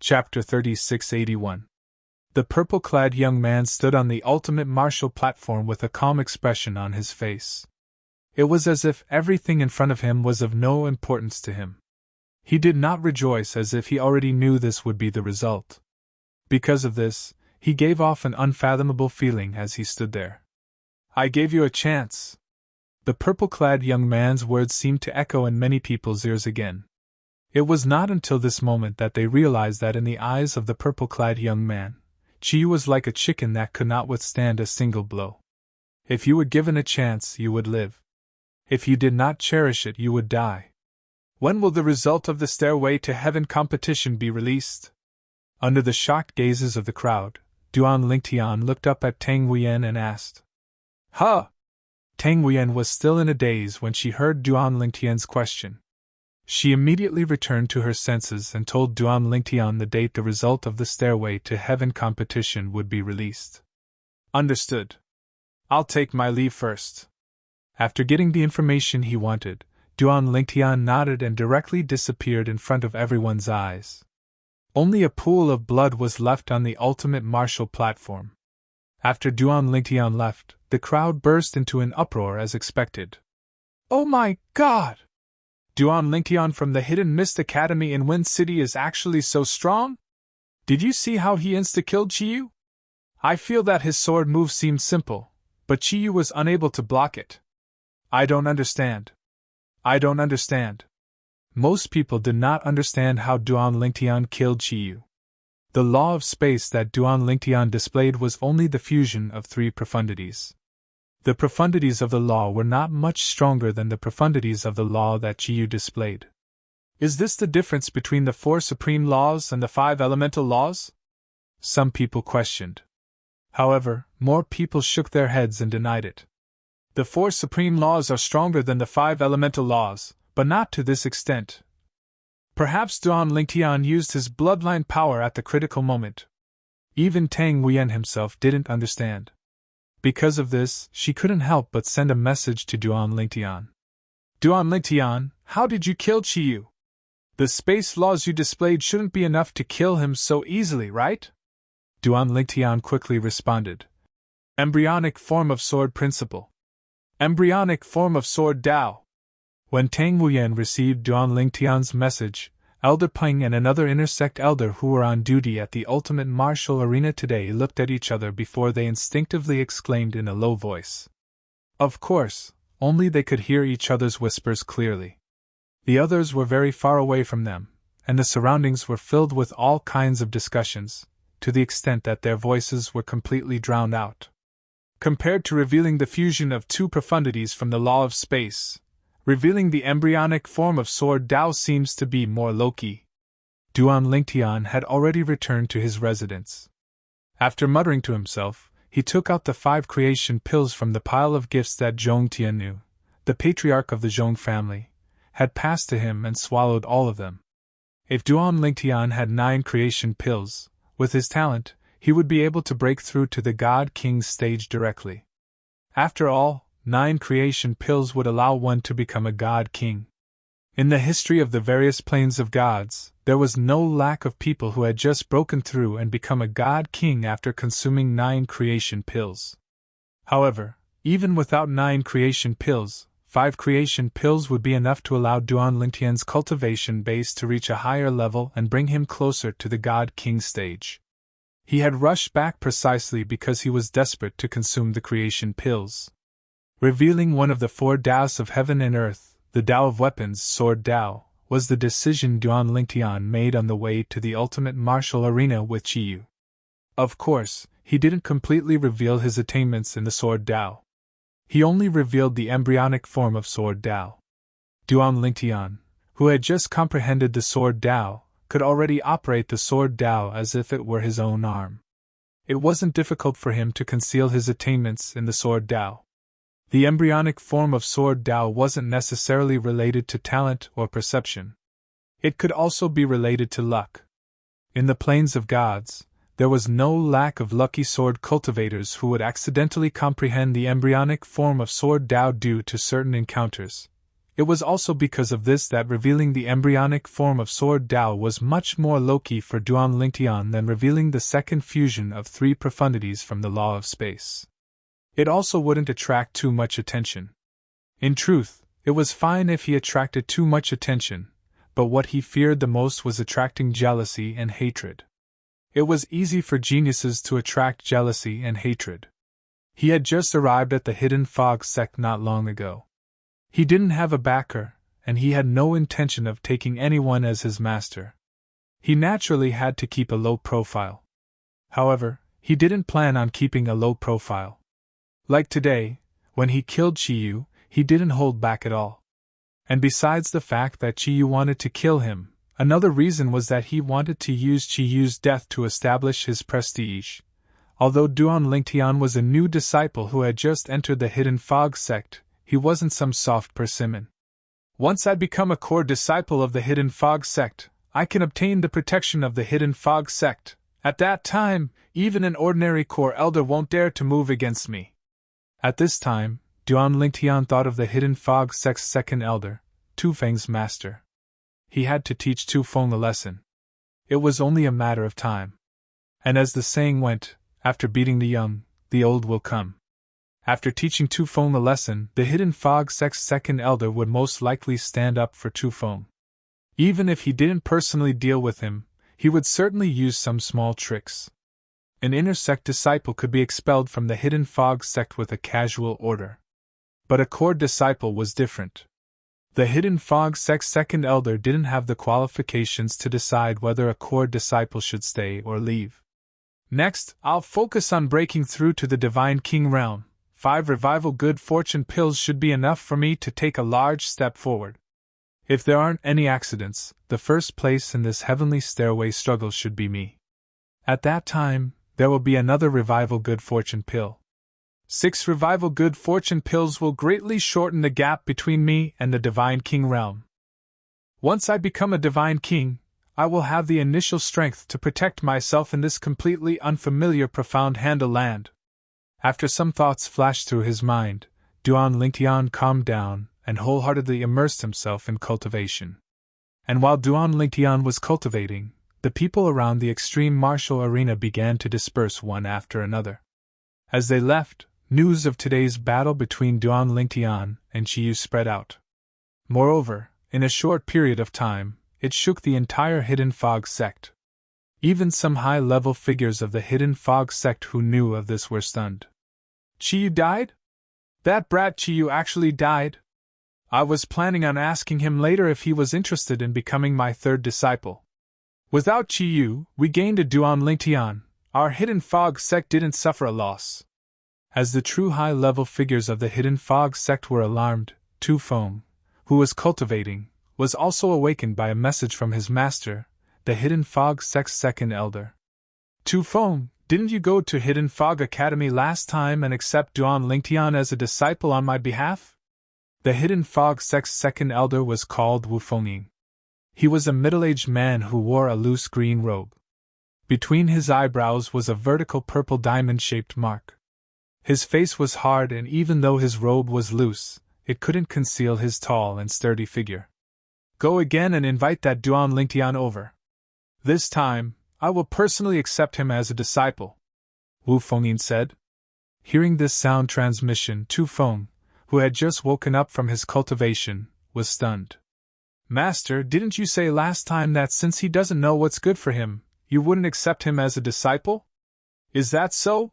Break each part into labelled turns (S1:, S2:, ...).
S1: Chapter 3681. The purple-clad young man stood on the ultimate martial platform with a calm expression on his face. It was as if everything in front of him was of no importance to him. He did not rejoice as if he already knew this would be the result. Because of this, he gave off an unfathomable feeling as he stood there. "I gave you a chance." The purple-clad young man's words seemed to echo in many people's ears again. It was not until this moment that they realized that in the eyes of the purple-clad young man, Chi was like a chicken that could not withstand a single blow. If you were given a chance, you would live. If you did not cherish it, you would die. When will the result of the Stairway to Heaven competition be released? Under the shocked gazes of the crowd, Duan Lingtian looked up at Tang Huiyan and asked, "Huh?" Tang Huiyan was still in a daze when she heard Duan Lingtian's question. She immediately returned to her senses and told Duan Lingtian the date the result of the Stairway to Heaven competition would be released. "Understood. I'll take my leave first." After getting the information he wanted, Duan Lingtian nodded and directly disappeared in front of everyone's eyes. Only a pool of blood was left on the ultimate martial platform. After Duan Lingtian left, the crowd burst into an uproar as expected. "Oh my God! Duan Lingtian from the Hidden Mist Academy in Wind City is actually so strong? Did you see how he insta-killed Chiyu? I feel that his sword move seemed simple, but Chiyu was unable to block it. I don't understand. Most people did not understand how Duan Lingtian killed Chiyu. The law of space that Duan Lingtian displayed was only the fusion of 3 profundities. The profundities of the law were not much stronger than the profundities of the law that Chiyu displayed. Is this the difference between the 4 supreme laws and the 5 elemental laws? Some people questioned. However, more people shook their heads and denied it. The 4 supreme laws are stronger than the 5 elemental laws, but not to this extent. Perhaps Duan Lingtian used his bloodline power at the critical moment. Even Tang Huiyan himself didn't understand. Because of this, she couldn't help but send a message to Duan Lingtian. "Duan Lingtian, how did you kill Chiyu? The space laws you displayed shouldn't be enough to kill him so easily, right?" Duan Lingtian quickly responded. "Embryonic form of sword principle. Embryonic form of sword Dao." When Tang Huiyan received Duan Lingtian's message, Elder Peng and another intersect elder who were on duty at the ultimate martial arena today looked at each other before they instinctively exclaimed in a low voice. Of course, only they could hear each other's whispers clearly. The others were very far away from them, and the surroundings were filled with all kinds of discussions, to the extent that their voices were completely drowned out. Compared to revealing the fusion of 2 profundities from the law of space, revealing the embryonic form of sword Dao seems to be more low-key. Duan Lingtian had already returned to his residence. After muttering to himself, he took out the 5 creation pills from the pile of gifts that Zhong Tiannu, the patriarch of the Zhong family, had passed to him and swallowed all of them. If Duan Lingtian had 9 creation pills, with his talent, he would be able to break through to the God King's stage directly. After all, 9 creation pills would allow one to become a God King. In the history of the various planes of gods, there was no lack of people who had just broken through and become a God King after consuming 9 creation pills. However, even without 9 creation pills, 5 creation pills would be enough to allow Duan Lingtian's cultivation base to reach a higher level and bring him closer to the God King stage. He had rushed back precisely because he was desperate to consume the creation pills. Revealing one of the 4 Daos of heaven and earth, the Dao of weapons, sword Dao, was the decision Duan Lingtian made on the way to the ultimate martial arena with Chiyu. Of course, he didn't completely reveal his attainments in the sword Dao. He only revealed the embryonic form of sword Dao. Duan Lingtian, who had just comprehended the sword Dao, could already operate the sword Dao as if it were his own arm. It wasn't difficult for him to conceal his attainments in the sword Dao. The embryonic form of sword Dao wasn't necessarily related to talent or perception. It could also be related to luck. In the planes of gods, there was no lack of lucky sword cultivators who would accidentally comprehend the embryonic form of sword Dao due to certain encounters. It was also because of this that revealing the embryonic form of Sword Dao was much more low-key for Duan Lingtian than revealing the second fusion of three profundities from the law of space. It also wouldn't attract too much attention. In truth, it was fine if he attracted too much attention, but what he feared the most was attracting jealousy and hatred. It was easy for geniuses to attract jealousy and hatred. He had just arrived at the Hidden Fog sect not long ago. He didn't have a backer, and he had no intention of taking anyone as his master. He naturally had to keep a low profile. However, he didn't plan on keeping a low profile. Like today, when he killed Chiyu, he didn't hold back at all. And besides the fact that Chiyu wanted to kill him, another reason was that he wanted to use Chiyu's death to establish his prestige. Although Duan Lingtian was a new disciple who had just entered the Hidden Fog sect, he wasn't some soft persimmon. Once I become a core disciple of the Hidden Fog sect, I can obtain the protection of the Hidden Fog sect. At that time, even an ordinary core elder won't dare to move against me. At this time, Duan Lingtian thought of the Hidden Fog sect's second elder, Tu Feng's master. He had to teach Tu Feng a lesson. It was only a matter of time. And as the saying went, after beating the young, the old will come. After teaching Tu Feng a lesson, the Hidden Fog sect's second elder would most likely stand up for Tu Feng. Even if he didn't personally deal with him, he would certainly use some small tricks. An inner sect disciple could be expelled from the Hidden Fog sect with a casual order. But a core disciple was different. The Hidden Fog sect's second elder didn't have the qualifications to decide whether a core disciple should stay or leave. Next, I'll focus on breaking through to the Divine King realm. 5 revival good fortune pills should be enough for me to take a large step forward. If there aren't any accidents, the first place in this heavenly stairway struggle should be me. At that time, there will be another revival good fortune pill. 6 revival good fortune pills will greatly shorten the gap between me and the Divine King realm. Once I become a Divine King, I will have the initial strength to protect myself in this completely unfamiliar profound Handle land. After some thoughts flashed through his mind, Duan Lingtian calmed down and wholeheartedly immersed himself in cultivation. And while Duan Lingtian was cultivating, the people around the extreme martial arena began to disperse one after another. As they left, news of today's battle between Duan Lingtian and Chiyu spread out. Moreover, in a short period of time, it shook the entire Hidden Fog sect. Even some high-level figures of the Hidden Fog sect who knew of this were stunned. Chiyu died? That brat Chiyu actually died? I was planning on asking him later if he was interested in becoming my third disciple. Without Chiyu, we gained a Duan Lingtian. Our Hidden Fog sect didn't suffer a loss. As the true high-level figures of the Hidden Fog sect were alarmed, Tu Feng, who was cultivating, was also awakened by a message from his master, the Hidden Fog sect's second elder. Tu Feng, didn't you go to Hidden Fog Academy last time and accept Duan Lingtian as a disciple on my behalf? The Hidden Fog sect's second elder was called Wu Fengying. He was a middle-aged man who wore a loose green robe. Between his eyebrows was a vertical purple diamond-shaped mark. His face was hard, and even though his robe was loose, it couldn't conceal his tall and sturdy figure. Go again and invite that Duan Lingtian over. This time, I will personally accept him as a disciple, Wu Fengying said. Hearing this sound transmission, Tu Feng, who had just woken up from his cultivation, was stunned. Master, didn't you say last time that since he doesn't know what's good for him, you wouldn't accept him as a disciple? Is that so?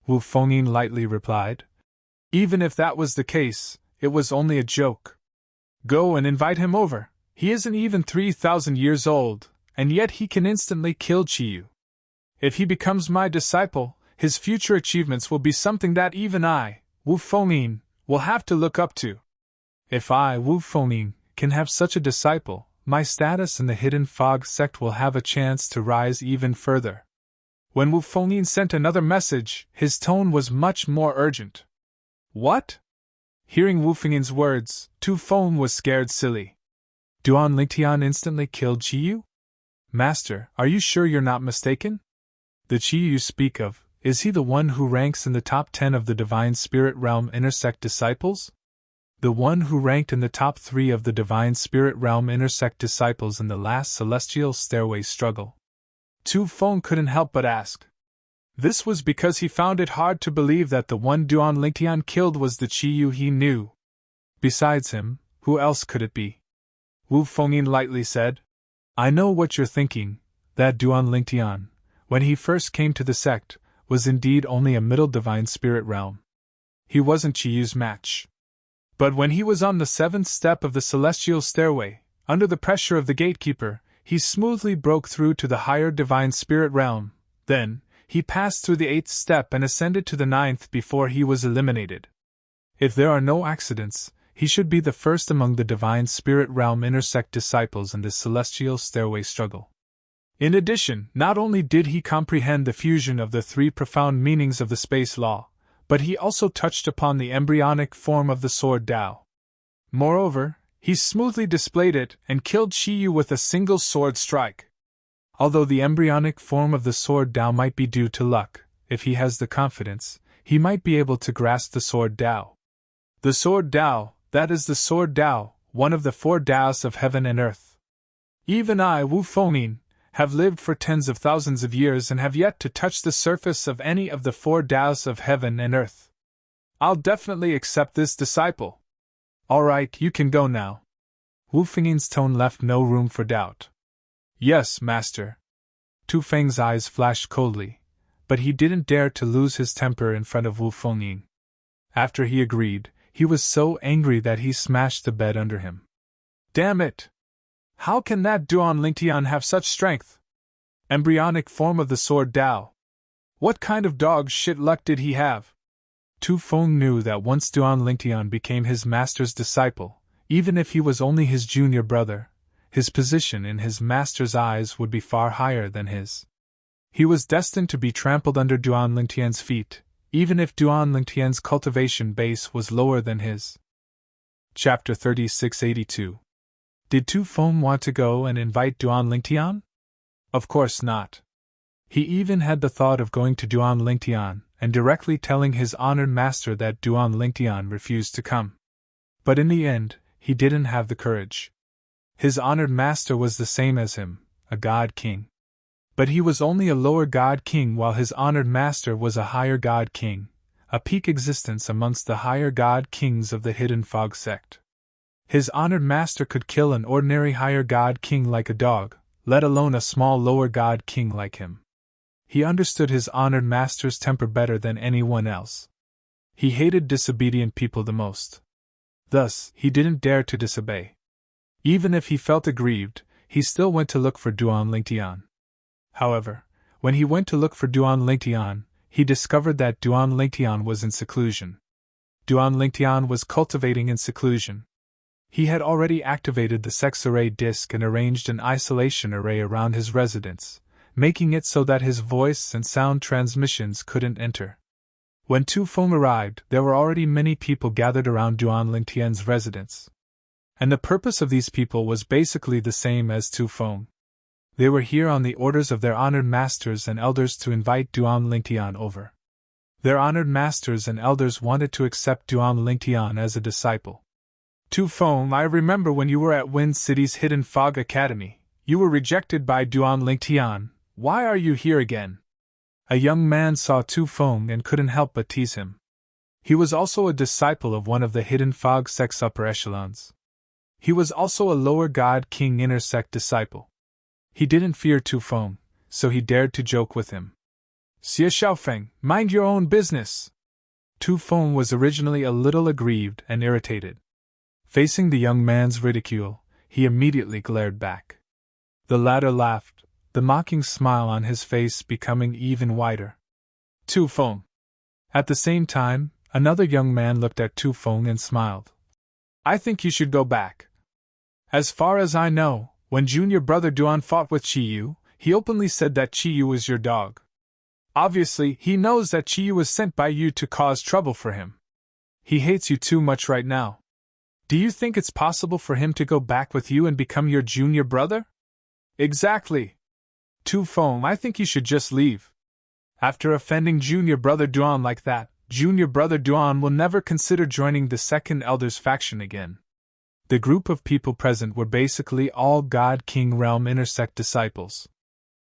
S1: Wu Fengying lightly replied. Even if that was the case, it was only a joke. Go and invite him over. He isn't even 3,000 years old, and yet he can instantly kill Chiyu. If he becomes my disciple, his future achievements will be something that even I, Wu Fengying, will have to look up to. If I, Wu Fengying, can have such a disciple, my status in the Hidden Fog sect will have a chance to rise even further. When Wu Fengying sent another message, his tone was much more urgent. What? Hearing Wu Fengying's words, Tu Feng was scared silly. Duan Lingtian instantly killed Chiyu? Master, are you sure you're not mistaken? The Chiyu you speak of, is he the one who ranks in the top 10 of the Divine Spirit Realm intersect disciples? the one who ranked in the top 3 of the divine spirit realm intersect disciples in the last celestial stairway struggle. Tu Feng couldn't help but ask. This was because he found it hard to believe that the one Duan Lingtian killed was the Qiyu he knew. Besides him, who else could it be? Wu Fengyin lightly said, I know what you're thinking, that Duan Lingtian, when he first came to the sect, was indeed only a middle divine spirit realm. He wasn't Qiyu's match. But when he was on the 7th step of the celestial stairway, under the pressure of the gatekeeper, he smoothly broke through to the higher divine spirit realm. Then, he passed through the 8th step and ascended to the 9th before he was eliminated. If there are no accidents, he should be the first among the divine spirit realm intersect disciples in this celestial stairway struggle. In addition, not only did he comprehend the fusion of the 3 profound meanings of the space law, but he also touched upon the embryonic form of the sword Dao. Moreover, he smoothly displayed it and killed Qiyu with a single sword strike. Although the embryonic form of the sword Dao might be due to luck, if he has the confidence, he might be able to grasp the sword Dao. The sword Dao, that is the sword Dao, one of the 4 Daos of heaven and earth. Even I, Wu Fengyin, have lived for tens of thousands of years and have yet to touch the surface of any of the 4 Daos of heaven and earth. I'll definitely accept this disciple. All right, you can go now. Wu Fengyin's tone left no room for doubt. Yes, master. Tu Feng's eyes flashed coldly, but he didn't dare to lose his temper in front of Wu Fengyin. After he agreed, he was so angry that he smashed the bed under him. Damn it! How can that Duan Lingtian have such strength? Embryonic form of the sword Dao. What kind of dog shit luck did he have? Tu Feng knew that once Duan Lingtian became his master's disciple, even if he was only his junior brother, his position in his master's eyes would be far higher than his. He was destined to be trampled under Duan Lingtian's feet, even if Duan Lingtian's cultivation base was lower than his. Chapter 3682. Did Tu Feng want to go and invite Duan Lingtian? Of course not. He even had the thought of going to Duan Lingtian and directly telling his honored master that Duan Lingtian refused to come. But in the end, he didn't have the courage. His honored master was the same as him, a god king. But he was only a lower god king while his honored master was a higher god king, a peak existence amongst the higher god kings of the Hidden Fog sect. His honored master could kill an ordinary higher god king like a dog, let alone a small lower god king like him. He understood his honored master's temper better than anyone else. He hated disobedient people the most. Thus, he didn't dare to disobey. Even if he felt aggrieved, he still went to look for Duan Lingtian. However, when he went to look for Duan Lingtian, he discovered that Duan Lingtian was in seclusion. Duan Lingtian was cultivating in seclusion. He had already activated the sex array disk and arranged an isolation array around his residence, making it so that his voice and sound transmissions couldn't enter. When Tu Feng arrived, there were already many people gathered around Duan Lingtian's residence. And the purpose of these people was basically the same as Tu Feng. They were here on the orders of their honored masters and elders to invite Duan Lingtian over. Their honored masters and elders wanted to accept Duan Lingtian as a disciple. Tu Feng, I remember when you were at Wind City's Hidden Fog Academy, you were rejected by Duan Lingtian. Why are you here again? A young man saw Tu Feng and couldn't help but tease him. He was also a disciple of one of the Hidden Fog sect's upper echelons. He was also a lower god king inner sect disciple. He didn't fear Tu Feng, so he dared to joke with him. Xie Xiaofeng, mind your own business! Tu Feng was originally a little aggrieved and irritated. Facing the young man's ridicule, he immediately glared back. The latter laughed, the mocking smile on his face becoming even wider. Tu Feng. At the same time, another young man looked at Tu Feng and smiled. I think you should go back. As far as I know, when junior brother Duan fought with Qiyu, he openly said that Qiyu was your dog. Obviously, he knows that Qiyu was sent by you to cause trouble for him. He hates you too much right now. Do you think it's possible for him to go back with you and become your junior brother? Exactly. Tu Feng, I think you should just leave. After offending junior brother Duan like that, Junior brother Duan will never consider joining the second elder's faction again. The group of people present were basically all God King Realm intersect disciples.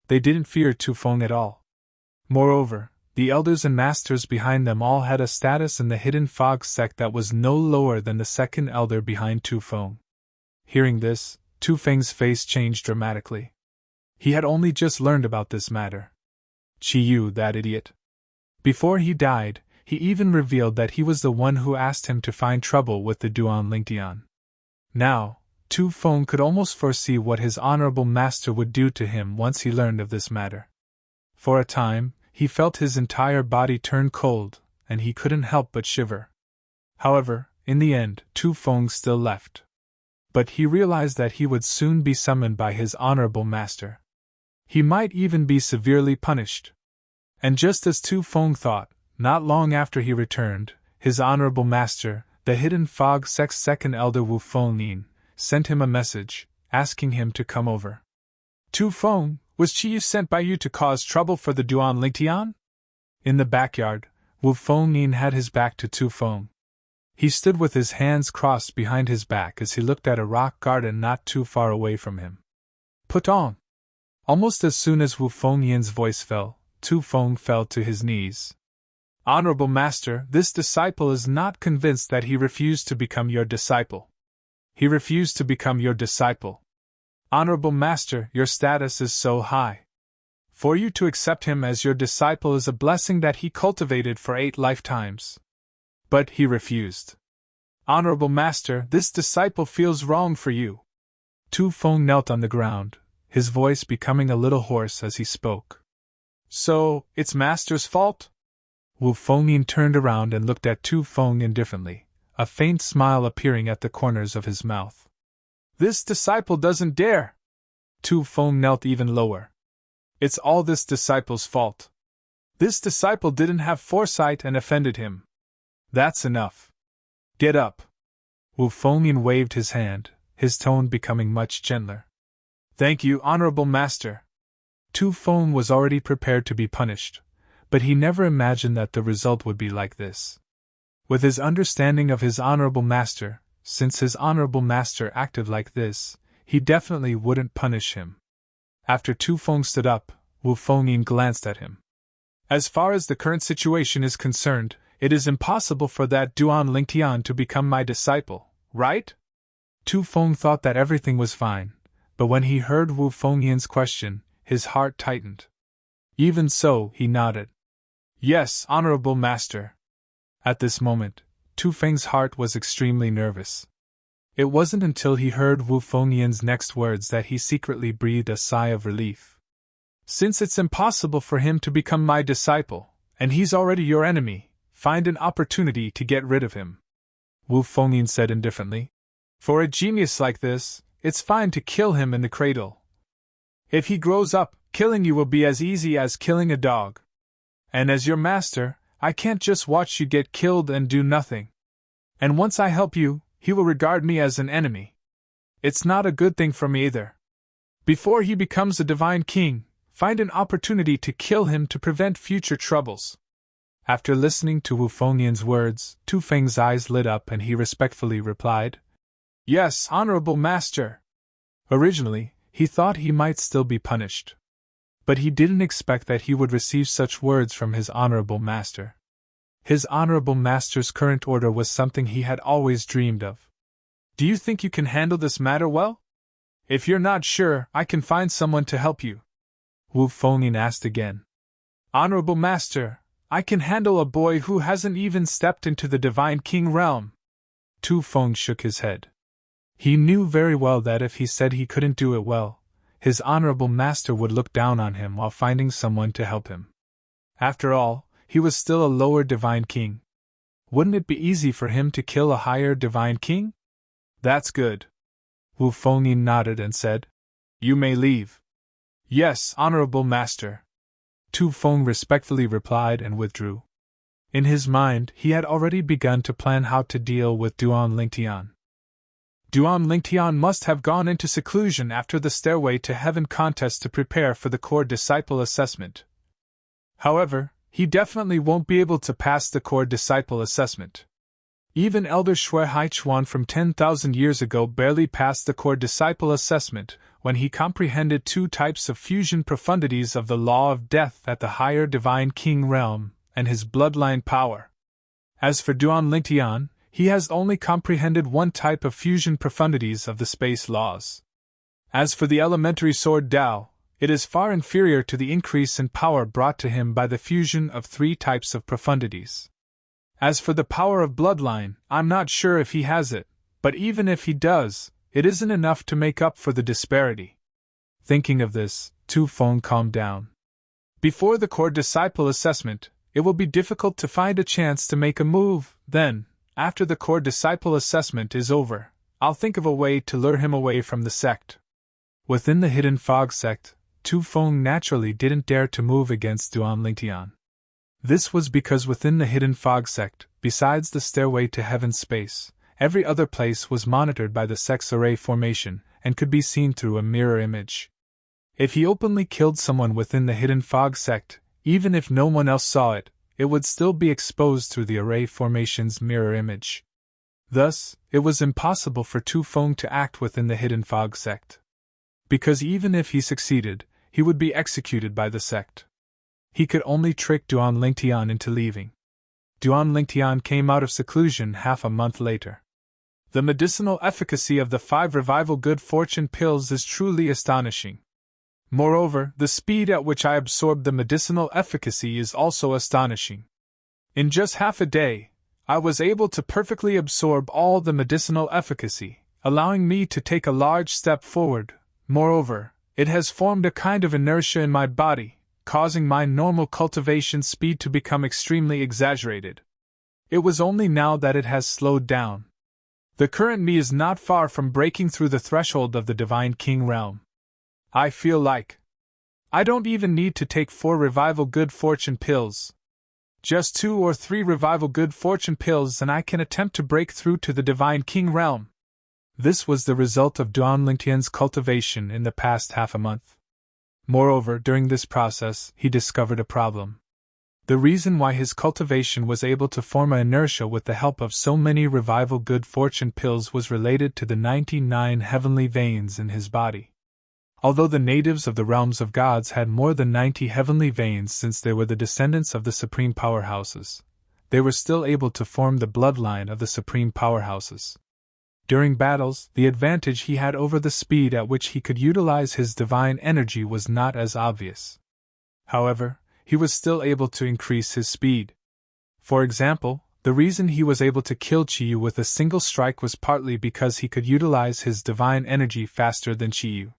S1: They didn't fear Tu Feng at all. Moreover, the elders and masters behind them all had a status in the hidden fog sect that was no lower than the second elder behind Tu Feng. Hearing this, Tu Feng's face changed dramatically. He had only just learned about this matter. Qiyu, that idiot. Before he died, he even revealed that he was the one who asked him to find trouble with the Duan Lingtian. Now, Tu Feng could almost foresee what his honorable master would do to him once he learned of this matter. For a time, he felt his entire body turn cold, and he couldn't help but shiver. However, in the end, Tu Feng still left. But he realized that he would soon be summoned by his honorable master. He might even be severely punished. And just as Tu Feng thought, not long after he returned, his honorable master, the hidden fog sect's second elder Wu Fengyin, sent him a message, asking him to come over. Tu Feng, was Qiyu sent by you to cause trouble for the Duan Lingtian? In the backyard, Wu Fengyin had his back to Tu Feng. He stood with his hands crossed behind his back as he looked at a rock garden not too far away from him. Put on! Almost as soon as Wu Fengyin's voice fell, Tu Feng fell to his knees. Honorable Master, this disciple is not convinced that he refused to become your disciple. He refused to become your disciple. Honorable Master, your status is so high. For you to accept him as your disciple is a blessing that he cultivated for 8 lifetimes. But he refused. Honorable Master, this disciple feels wrong for you. Tu Feng knelt on the ground, his voice becoming a little hoarse as he spoke. So, it's Master's fault? Wu Fengyin turned around and looked at Tu Feng indifferently, a faint smile appearing at the corners of his mouth. This disciple doesn't dare! Tu Feng knelt even lower. It's all this disciple's fault. This disciple didn't have foresight and offended him. That's enough. Get up. Wu Fengyin waved his hand, his tone becoming much gentler. Thank you, Honorable Master. Tu Feng was already prepared to be punished, but he never imagined that the result would be like this. With his understanding of his Honorable Master, since his Honorable Master acted like this, he definitely wouldn't punish him. After Tu Feng stood up, Wu Fengyin glanced at him. As far as the current situation is concerned, it is impossible for that Duan Lingtian to become my disciple, right? Tu Feng thought that everything was fine, but when he heard Wu Fengyin's question, his heart tightened. Even so, he nodded. Yes, Honorable Master. At this moment, Tu Feng's heart was extremely nervous. It wasn't until he heard Wu Fengyin's next words that he secretly breathed a sigh of relief. Since it's impossible for him to become my disciple, and he's already your enemy, find an opportunity to get rid of him. Wu Fengyin said indifferently. For a genius like this, it's fine to kill him in the cradle. If he grows up, killing you will be as easy as killing a dog. And as your master, I can't just watch you get killed and do nothing. And once I help you, he will regard me as an enemy. It's not a good thing for me either. Before he becomes a divine king, find an opportunity to kill him to prevent future troubles. After listening to Wu Fengyin's words, Tu Feng's eyes lit up and he respectfully replied, Yes, Honorable Master. Originally, he thought he might still be punished. But he didn't expect that he would receive such words from his Honorable Master. His Honorable Master's current order was something he had always dreamed of. Do you think you can handle this matter well? If you're not sure, I can find someone to help you. Wu Fengyin asked again. Honorable Master, I can handle a boy who hasn't even stepped into the Divine King realm. Tu Feng shook his head. He knew very well that if he said he couldn't do it well, his Honorable Master would look down on him while finding someone to help him. After all, he was still a lower Divine King. Wouldn't it be easy for him to kill a higher Divine King? That's good. Wu Fengyin nodded and said, You may leave. Yes, Honorable Master. Tu Feng respectfully replied and withdrew. In his mind, he had already begun to plan how to deal with Duan Lingtian. Duan Lingtian must have gone into seclusion after the Stairway to Heaven contest to prepare for the core disciple assessment. However, he definitely won't be able to pass the core disciple assessment. Even Elder Shui Haichuan from 10,000 years ago barely passed the core disciple assessment when he comprehended two types of fusion profundities of the law of death at the higher divine king realm and his bloodline power. As for Duan Lingtian, he has only comprehended one type of fusion profundities of the space laws. As for the elementary sword Dao, it is far inferior to the increase in power brought to him by the fusion of three types of profundities. As for the power of bloodline, I'm not sure if he has it, but even if he does, it isn't enough to make up for the disparity. Thinking of this, Tu Feng calmed down. Before the core disciple assessment, it will be difficult to find a chance to make a move. Then, after the core disciple assessment is over, I'll think of a way to lure him away from the sect. Within the Hidden Fog sect, Tu Feng naturally didn't dare to move against Duan Lingtian. This was because within the Hidden Fog sect, besides the stairway to heaven's space, every other place was monitored by the sect's array formation and could be seen through a mirror image. If he openly killed someone within the Hidden Fog sect, even if no one else saw it, it would still be exposed through the array formation's mirror image. Thus, it was impossible for Tu Feng to act within the Hidden Fog sect. Because even if he succeeded, he would be executed by the sect. He could only trick Duan Lingtian into leaving. Duan Lingtian came out of seclusion half a month later. The medicinal efficacy of the 5 revival good fortune pills is truly astonishing. Moreover, the speed at which I absorbed the medicinal efficacy is also astonishing. In just half a day, I was able to perfectly absorb all the medicinal efficacy, allowing me to take a large step forward. Moreover, it has formed a kind of inertia in my body, causing my normal cultivation speed to become extremely exaggerated. It was only now that it has slowed down. The current me is not far from breaking through the threshold of the Divine King realm. I feel like I don't even need to take 4 revival good fortune pills. Just 2 or 3 revival good fortune pills and I can attempt to break through to the Divine King realm. This was the result of Duan Lingtian's cultivation in the past half a month. Moreover, during this process, he discovered a problem. The reason why his cultivation was able to form an inertia with the help of so many revival good fortune pills was related to the 99 heavenly veins in his body. Although the natives of the realms of gods had more than 90 heavenly veins since they were the descendants of the supreme powerhouses, they were still able to form the bloodline of the supreme powerhouses. During battles, the advantage he had over the speed at which he could utilize his divine energy was not as obvious. However, he was still able to increase his speed. For example, the reason he was able to kill Chiyu with a single strike was partly because he could utilize his divine energy faster than Chiyu.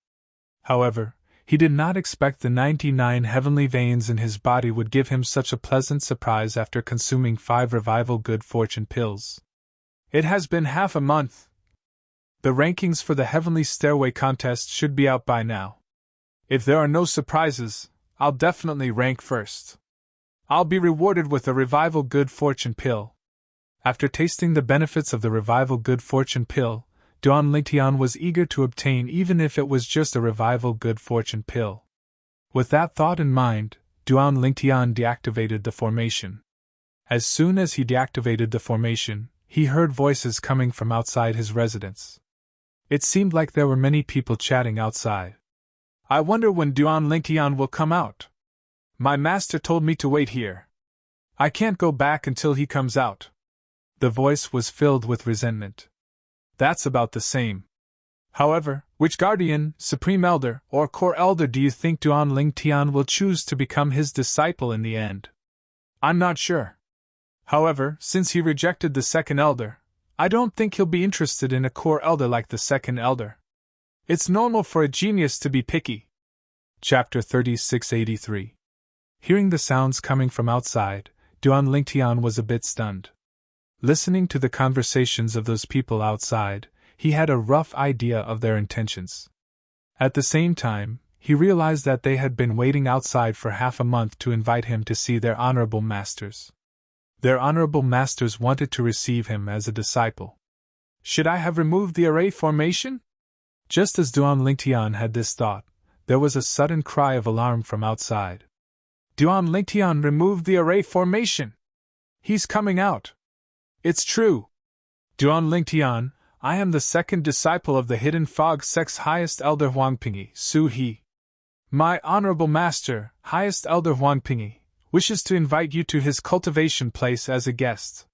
S1: However, he did not expect the 99 heavenly veins in his body would give him such a pleasant surprise after consuming 5 revival good fortune pills. It has been half a month. The rankings for the Heavenly Stairway contest should be out by now. If there are no surprises, I'll definitely rank first. I'll be rewarded with a Revival Good Fortune pill. After tasting the benefits of the Revival Good Fortune pill, Duan Lingtian was eager to obtain even if it was just a Revival Good Fortune pill. With that thought in mind, Duan Lingtian deactivated the formation. As soon as he deactivated the formation, he heard voices coming from outside his residence. It seemed like there were many people chatting outside. I wonder when Duan Lingtian will come out. My master told me to wait here. I can't go back until he comes out. The voice was filled with resentment. That's about the same. However, which guardian, supreme elder, or core elder do you think Duan Lingtian will choose to become his disciple in the end? I'm not sure. However, since he rejected the second elder, I don't think he'll be interested in a core elder like the second elder. It's normal for a genius to be picky. Chapter 3683. Hearing the sounds coming from outside, Duan Lingtian was a bit stunned. Listening to the conversations of those people outside, he had a rough idea of their intentions. At the same time, he realized that they had been waiting outside for half a month to invite him to see their honorable masters. Their honorable masters wanted to receive him as a disciple. Should I have removed the array formation? Just as Duan Lingtian had this thought, there was a sudden cry of alarm from outside. Duan Lingtian removed the array formation. He's coming out. It's true. Duan Lingtian, I am the second disciple of the Hidden Fog sect's highest elder Huangpingi, Su He. My honorable master, highest elder Huangpingi, wishes to invite you to his cultivation place as a guest.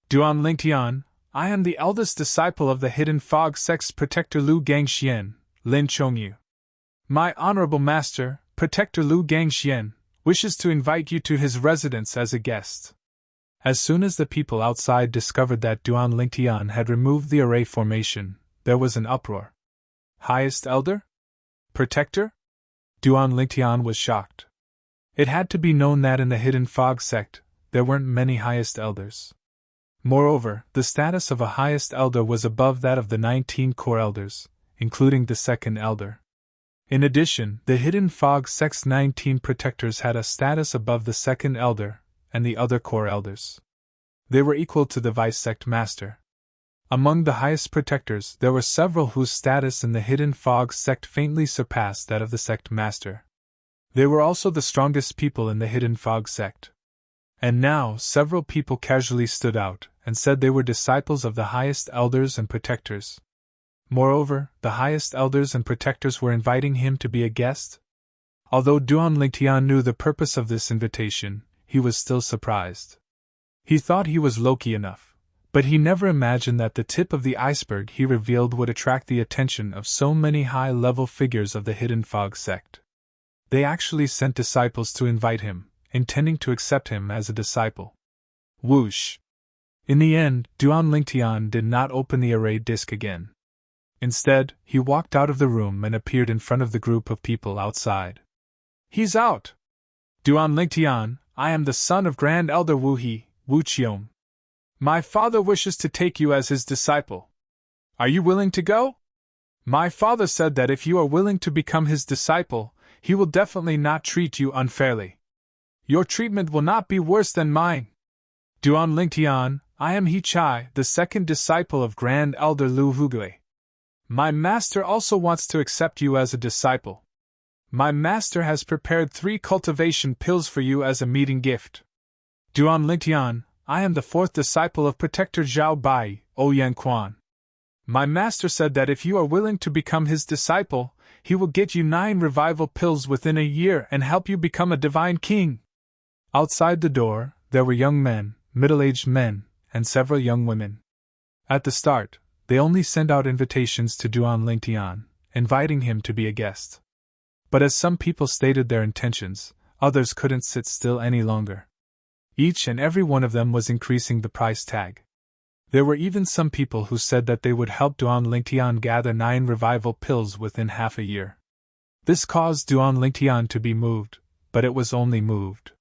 S1: Duan Lingtian, I am the eldest disciple of the Hidden Fog sect's protector Lu Gangxian, Lin Chongyu. My honorable master, Protector Lu Gangxian, wishes to invite you to his residence as a guest. As soon as the people outside discovered that Duan Lingtian had removed the array formation, there was an uproar. Highest elder? Protector? Duan Lingtian was shocked. It had to be known that in the Hidden Fog sect, there weren't many highest elders. Moreover, the status of a highest elder was above that of the 19 core elders, including the second elder. In addition, the Hidden Fog sect's 19 protectors had a status above the second elder and the other core elders. They were equal to the vice sect master. Among the highest protectors, there were several whose status in the Hidden Fog sect faintly surpassed that of the sect master. They were also the strongest people in the Hidden Fog sect. And now, several people casually stood out and said they were disciples of the highest elders and protectors. Moreover, the highest elders and protectors were inviting him to be a guest. Although Duan Lingtian knew the purpose of this invitation, he was still surprised. He thought he was low-key enough, but he never imagined that the tip of the iceberg he revealed would attract the attention of so many high-level figures of the Hidden Fog sect. They actually sent disciples to invite him, intending to accept him as a disciple. Whoosh! In the end, Duan Lingtian did not open the array disk again. Instead, he walked out of the room and appeared in front of the group of people outside. He's out! Duan Lingtian, I am the son of Grand Elder Wu He, Wu Qiong. My father wishes to take you as his disciple. Are you willing to go? My father said that if you are willing to become his disciple, he will definitely not treat you unfairly. Your treatment will not be worse than mine. Duan Lingtian, I am He Chai, the second disciple of Grand Elder Lu Hugui. My master also wants to accept you as a disciple. My master has prepared 3 cultivation pills for you as a meeting gift. Duan Lingtian, I am the 4th disciple of Protector Zhao Bai, Ouyang Quan. My master said that if you are willing to become his disciple, he will get you 9 revival pills within a year and help you become a divine king. Outside the door, there were young men, middle-aged men, and several young women. At the start, they only sent out invitations to Duan Lingtian, inviting him to be a guest. But as some people stated their intentions, others couldn't sit still any longer. Each and every one of them was increasing the price tag. There were even some people who said that they would help Duan Lingtian gather 9 revival pills within half a year. This caused Duan Lingtian to be moved, but it was only moved.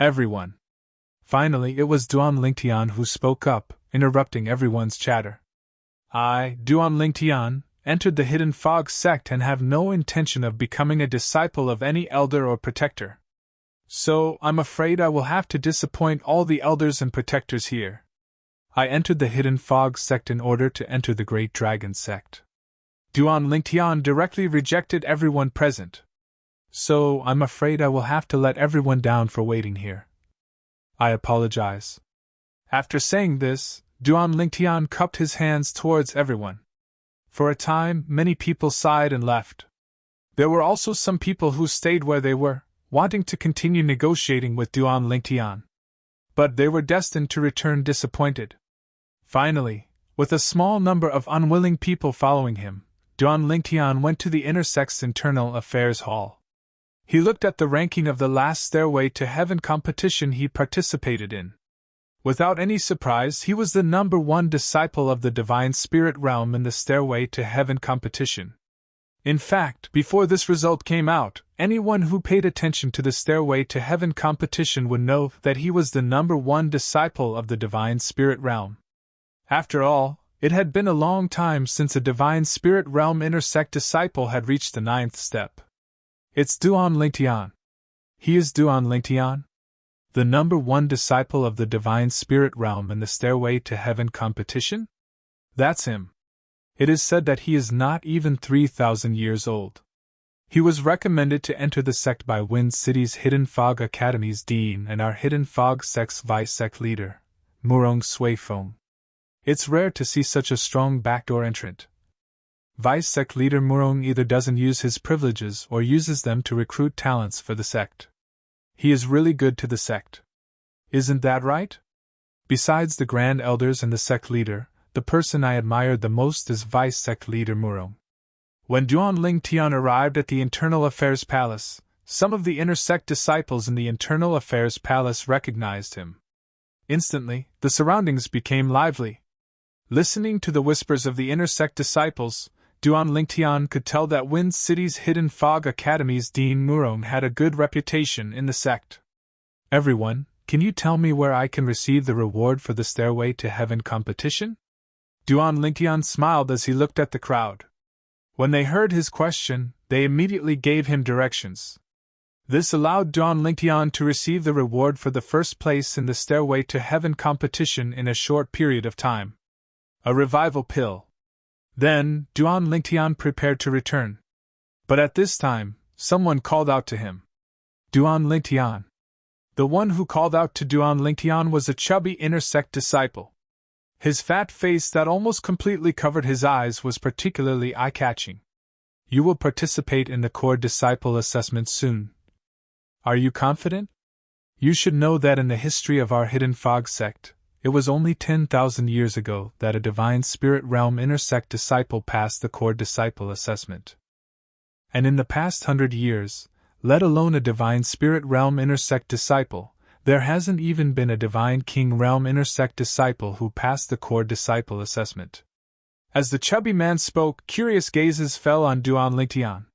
S1: Everyone. Finally, it was Duan Lingtian who spoke up, interrupting everyone's chatter. I, Duan Lingtian, entered the Hidden Fog sect and have no intention of becoming a disciple of any elder or protector. So, I'm afraid I will have to disappoint all the elders and protectors here. I entered the Hidden Fog sect in order to enter the Great Dragon sect. Duan Lingtian directly rejected everyone present. So, I'm afraid I will have to let everyone down for waiting here. I apologize. After saying this, Duan Lingtian cupped his hands towards everyone. For a time, many people sighed and left. There were also some people who stayed where they were, wanting to continue negotiating with Duan Lingtian. But they were destined to return disappointed. Finally, with a small number of unwilling people following him, Duan Lingtian went to the inner sect's internal affairs hall. He looked at the ranking of the last Stairway to Heaven competition he participated in. Without any surprise, he was the number 1 disciple of the Divine Spirit Realm in the Stairway to Heaven competition. In fact, before this result came out, anyone who paid attention to the Stairway to Heaven competition would know that he was the number 1 disciple of the Divine Spirit Realm. After all, it had been a long time since a Divine Spirit Realm intersect disciple had reached the 9th step. It's Duan Lingtian. He is Duan Lingtian, the number 1 disciple of the Divine Spirit Realm in the Stairway to Heaven competition? That's him. It is said that he is not even 3,000 years old. He was recommended to enter the sect by Wind City's Hidden Fog Academy's dean and our Hidden Fog sect's vice-sect leader, Murong Suifeng. It's rare to see such a strong backdoor entrant. Vice-sect leader Murong either doesn't use his privileges or uses them to recruit talents for the sect. He is really good to the sect. Isn't that right? Besides the Grand Elders and the sect leader, the person I admired the most is vice-sect leader Murong. When Duan Lingtian arrived at the Internal Affairs Palace, some of the inner sect disciples in the Internal Affairs Palace recognized him. Instantly, the surroundings became lively. Listening to the whispers of the inner sect disciples, Duan Lingtian could tell that Wind City's Hidden Fog Academy's Dean Murong had a good reputation in the sect. Everyone, can you tell me where I can receive the reward for the Stairway to Heaven competition? Duan Lingtian smiled as he looked at the crowd. When they heard his question, they immediately gave him directions. This allowed Duan Lingtian to receive the reward for the first place in the Stairway to Heaven competition in a short period of time. A revival pill. Then, Duan Lingtian prepared to return. But at this time, someone called out to him. Duan Lingtian. The one who called out to Duan Lingtian was a chubby inner sect disciple. His fat face that almost completely covered his eyes was particularly eye-catching. You will participate in the core disciple assessment soon. Are you confident? You should know that in the history of our Hidden Fog sect, it was only 10,000 years ago that a Divine Spirit Realm inner sect disciple passed the core disciple assessment. And in the past 100 years, let alone a Divine Spirit Realm inner sect disciple, there hasn't even been a Divine King Realm inner sect disciple who passed the core disciple assessment. As the chubby man spoke, curious gazes fell on Duan Lingtian.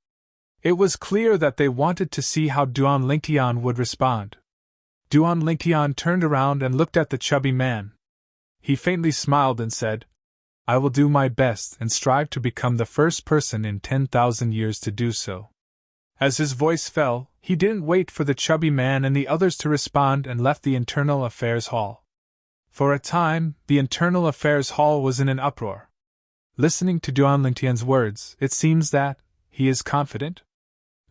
S1: It was clear that they wanted to see how Duan Lingtian would respond. Duan Lingtian turned around and looked at the chubby man. He faintly smiled and said, I will do my best and strive to become the first person in 10,000 years to do so. As his voice fell, he didn't wait for the chubby man and the others to respond and left the Internal Affairs Hall. For a time, the Internal Affairs Hall was in an uproar. Listening to Duan Lingtian's words, it seems that he is confident.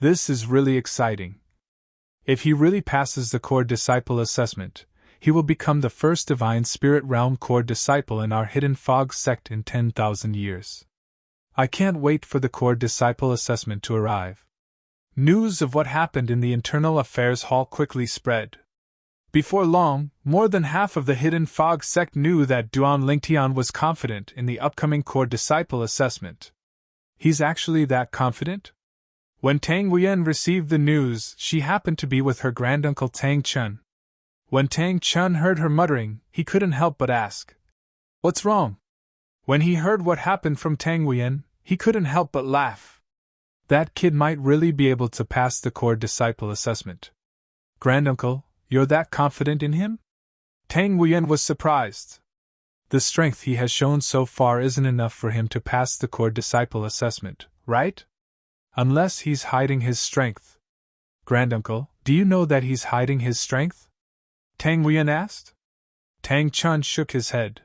S1: This is really exciting. If he really passes the core disciple assessment, he will become the first Divine Spirit Realm core disciple in our Hidden Fog sect in 10,000 years. I can't wait for the core disciple assessment to arrive. News of what happened in the Internal Affairs Hall quickly spread. Before long, more than half of the Hidden Fog sect knew that Duan Lingtian was confident in the upcoming core disciple assessment. He's actually that confident? When Tang Huiyan received the news, she happened to be with her granduncle Tang Chun. When Tang Chun heard her muttering, he couldn't help but ask, "What's wrong?" When he heard what happened from Tang Huiyan, he couldn't help but laugh. That kid might really be able to pass the core disciple assessment. Granduncle, you're that confident in him? Tang Huiyan was surprised. The strength he has shown so far isn't enough for him to pass the core disciple assessment, right? Unless he's hiding his strength. Granduncle, do you know that he's hiding his strength? Tang Huiyan asked. Tang Chun shook his head.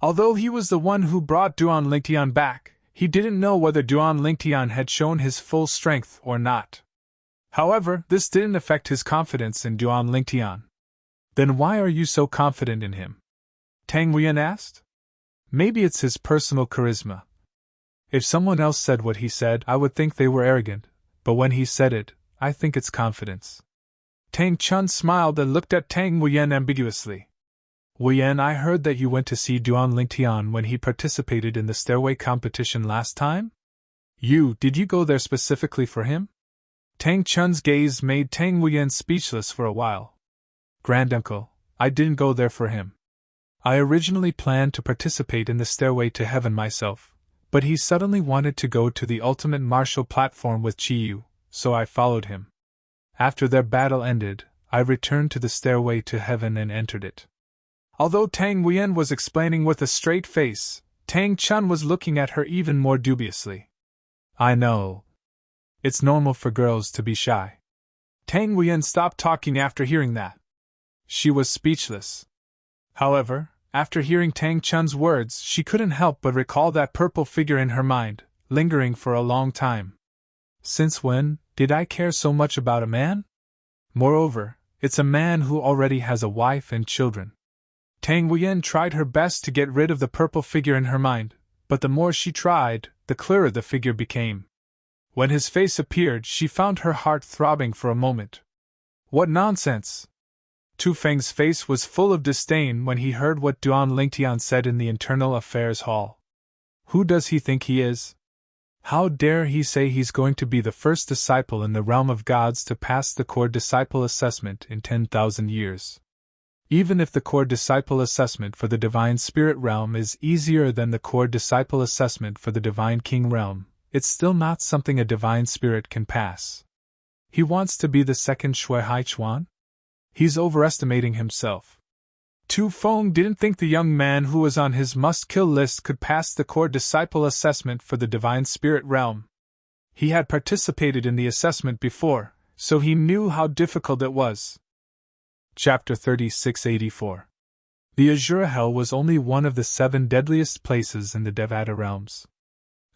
S1: Although he was the one who brought Duan Lingtian back, he didn't know whether Duan Lingtian had shown his full strength or not. However, this didn't affect his confidence in Duan Lingtian. Then why are you so confident in him? Tang Huiyan asked. Maybe it's his personal charisma. If someone else said what he said, I would think they were arrogant, but when he said it, I think it's confidence. Tang Chun smiled and looked at Tang Huiyan ambiguously. Huiyan, I heard that you went to see Duan Lingtian when he participated in the stairway competition last time? Did you go there specifically for him? Tang Chun's gaze made Tang Huiyan speechless for a while. Granduncle, I didn't go there for him. I originally planned to participate in the stairway to heaven myself, but he suddenly wanted to go to the ultimate martial platform with Chiyu, so I followed him. After their battle ended, I returned to the stairway to heaven and entered it. Although Tang Huiyan was explaining with a straight face, Tang Chun was looking at her even more dubiously. I know. It's normal for girls to be shy. Tang Huiyan stopped talking after hearing that. She was speechless. However, after hearing Tang Chun's words, she couldn't help but recall that purple figure in her mind, lingering for a long time. Since when did I care so much about a man? Moreover, it's a man who already has a wife and children. Tang Weiyuan tried her best to get rid of the purple figure in her mind, but the more she tried, the clearer the figure became. When his face appeared, she found her heart throbbing for a moment. What nonsense! Tu Feng's face was full of disdain when he heard what Duan Lingtian said in the Internal Affairs Hall. Who does he think he is? How dare he say he's going to be the first disciple in the realm of gods to pass the core disciple assessment in 10,000 years? Even if the core disciple assessment for the divine spirit realm is easier than the core disciple assessment for the divine king realm, it's still not something a divine spirit can pass. He wants to be the second Shui Haichuan? He's overestimating himself. Tu Feng didn't think the young man who was on his must-kill list could pass the core disciple assessment for the divine spirit realm. He had participated in the assessment before, so he knew how difficult it was. Chapter 3684. The Azura Hell was only one of the 7 deadliest places in the Devata realms.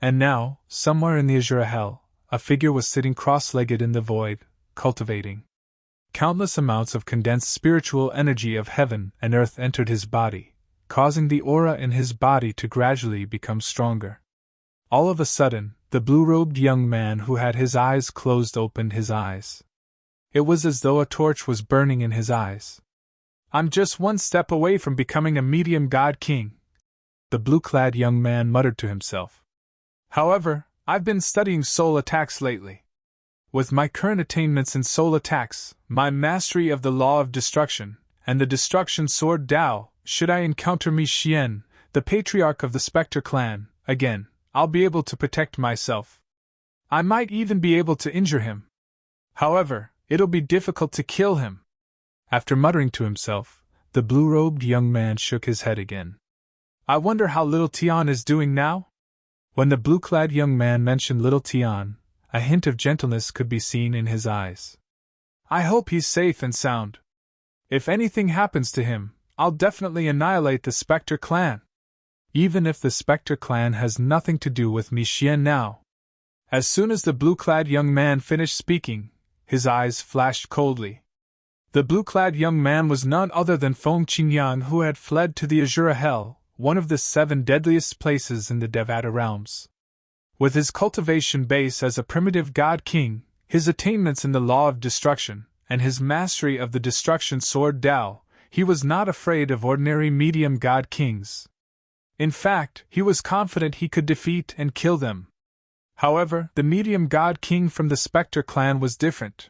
S1: And now, somewhere in the Azura Hell, a figure was sitting cross-legged in the void, cultivating. Countless amounts of condensed spiritual energy of heaven and earth entered his body, causing the aura in his body to gradually become stronger. All of a sudden, the blue-robed young man who had his eyes closed opened his eyes. It was as though a torch was burning in his eyes. I'm just one step away from becoming a medium god king, the blue-clad young man muttered to himself. However, I've been studying soul attacks lately. With my current attainments in soul attacks, my mastery of the law of destruction, and the destruction sword Dao, should I encounter Mi Xian, the patriarch of the Spectre clan, again, I'll be able to protect myself. I might even be able to injure him. However, it'll be difficult to kill him. After muttering to himself, the blue-robed young man shook his head again. I wonder how little Tian is doing now? When the blue-clad young man mentioned little Tian, a hint of gentleness could be seen in his eyes. I hope he's safe and sound. If anything happens to him, I'll definitely annihilate the Spectre clan. Even if the Spectre clan has nothing to do with Mi Xian now. As soon as the blue-clad young man finished speaking, his eyes flashed coldly. The blue-clad young man was none other than Feng Qingyang, who had fled to the Azura Hell, one of the 7 deadliest places in the Devata realms. With his cultivation base as a primitive god king, his attainments in the law of destruction, and his mastery of the destruction sword Dao, he was not afraid of ordinary medium god kings. In fact, he was confident he could defeat and kill them. However, the medium god king from the Spectre clan was different.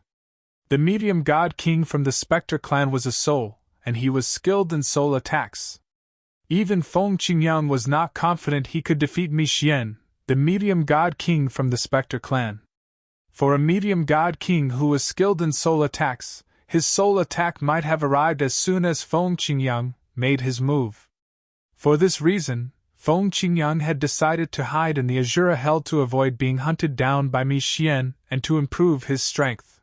S1: The medium god king from the Spectre clan was a soul, and he was skilled in soul attacks. Even Feng Qingyang was not confident he could defeat Mi Xian, the medium god king from the Spectre clan. For a medium god king who was skilled in soul attacks, his soul attack might have arrived as soon as Feng Qingyang made his move. For this reason, Feng Qingyang had decided to hide in the Azura Hell to avoid being hunted down by Mi Xian and to improve his strength.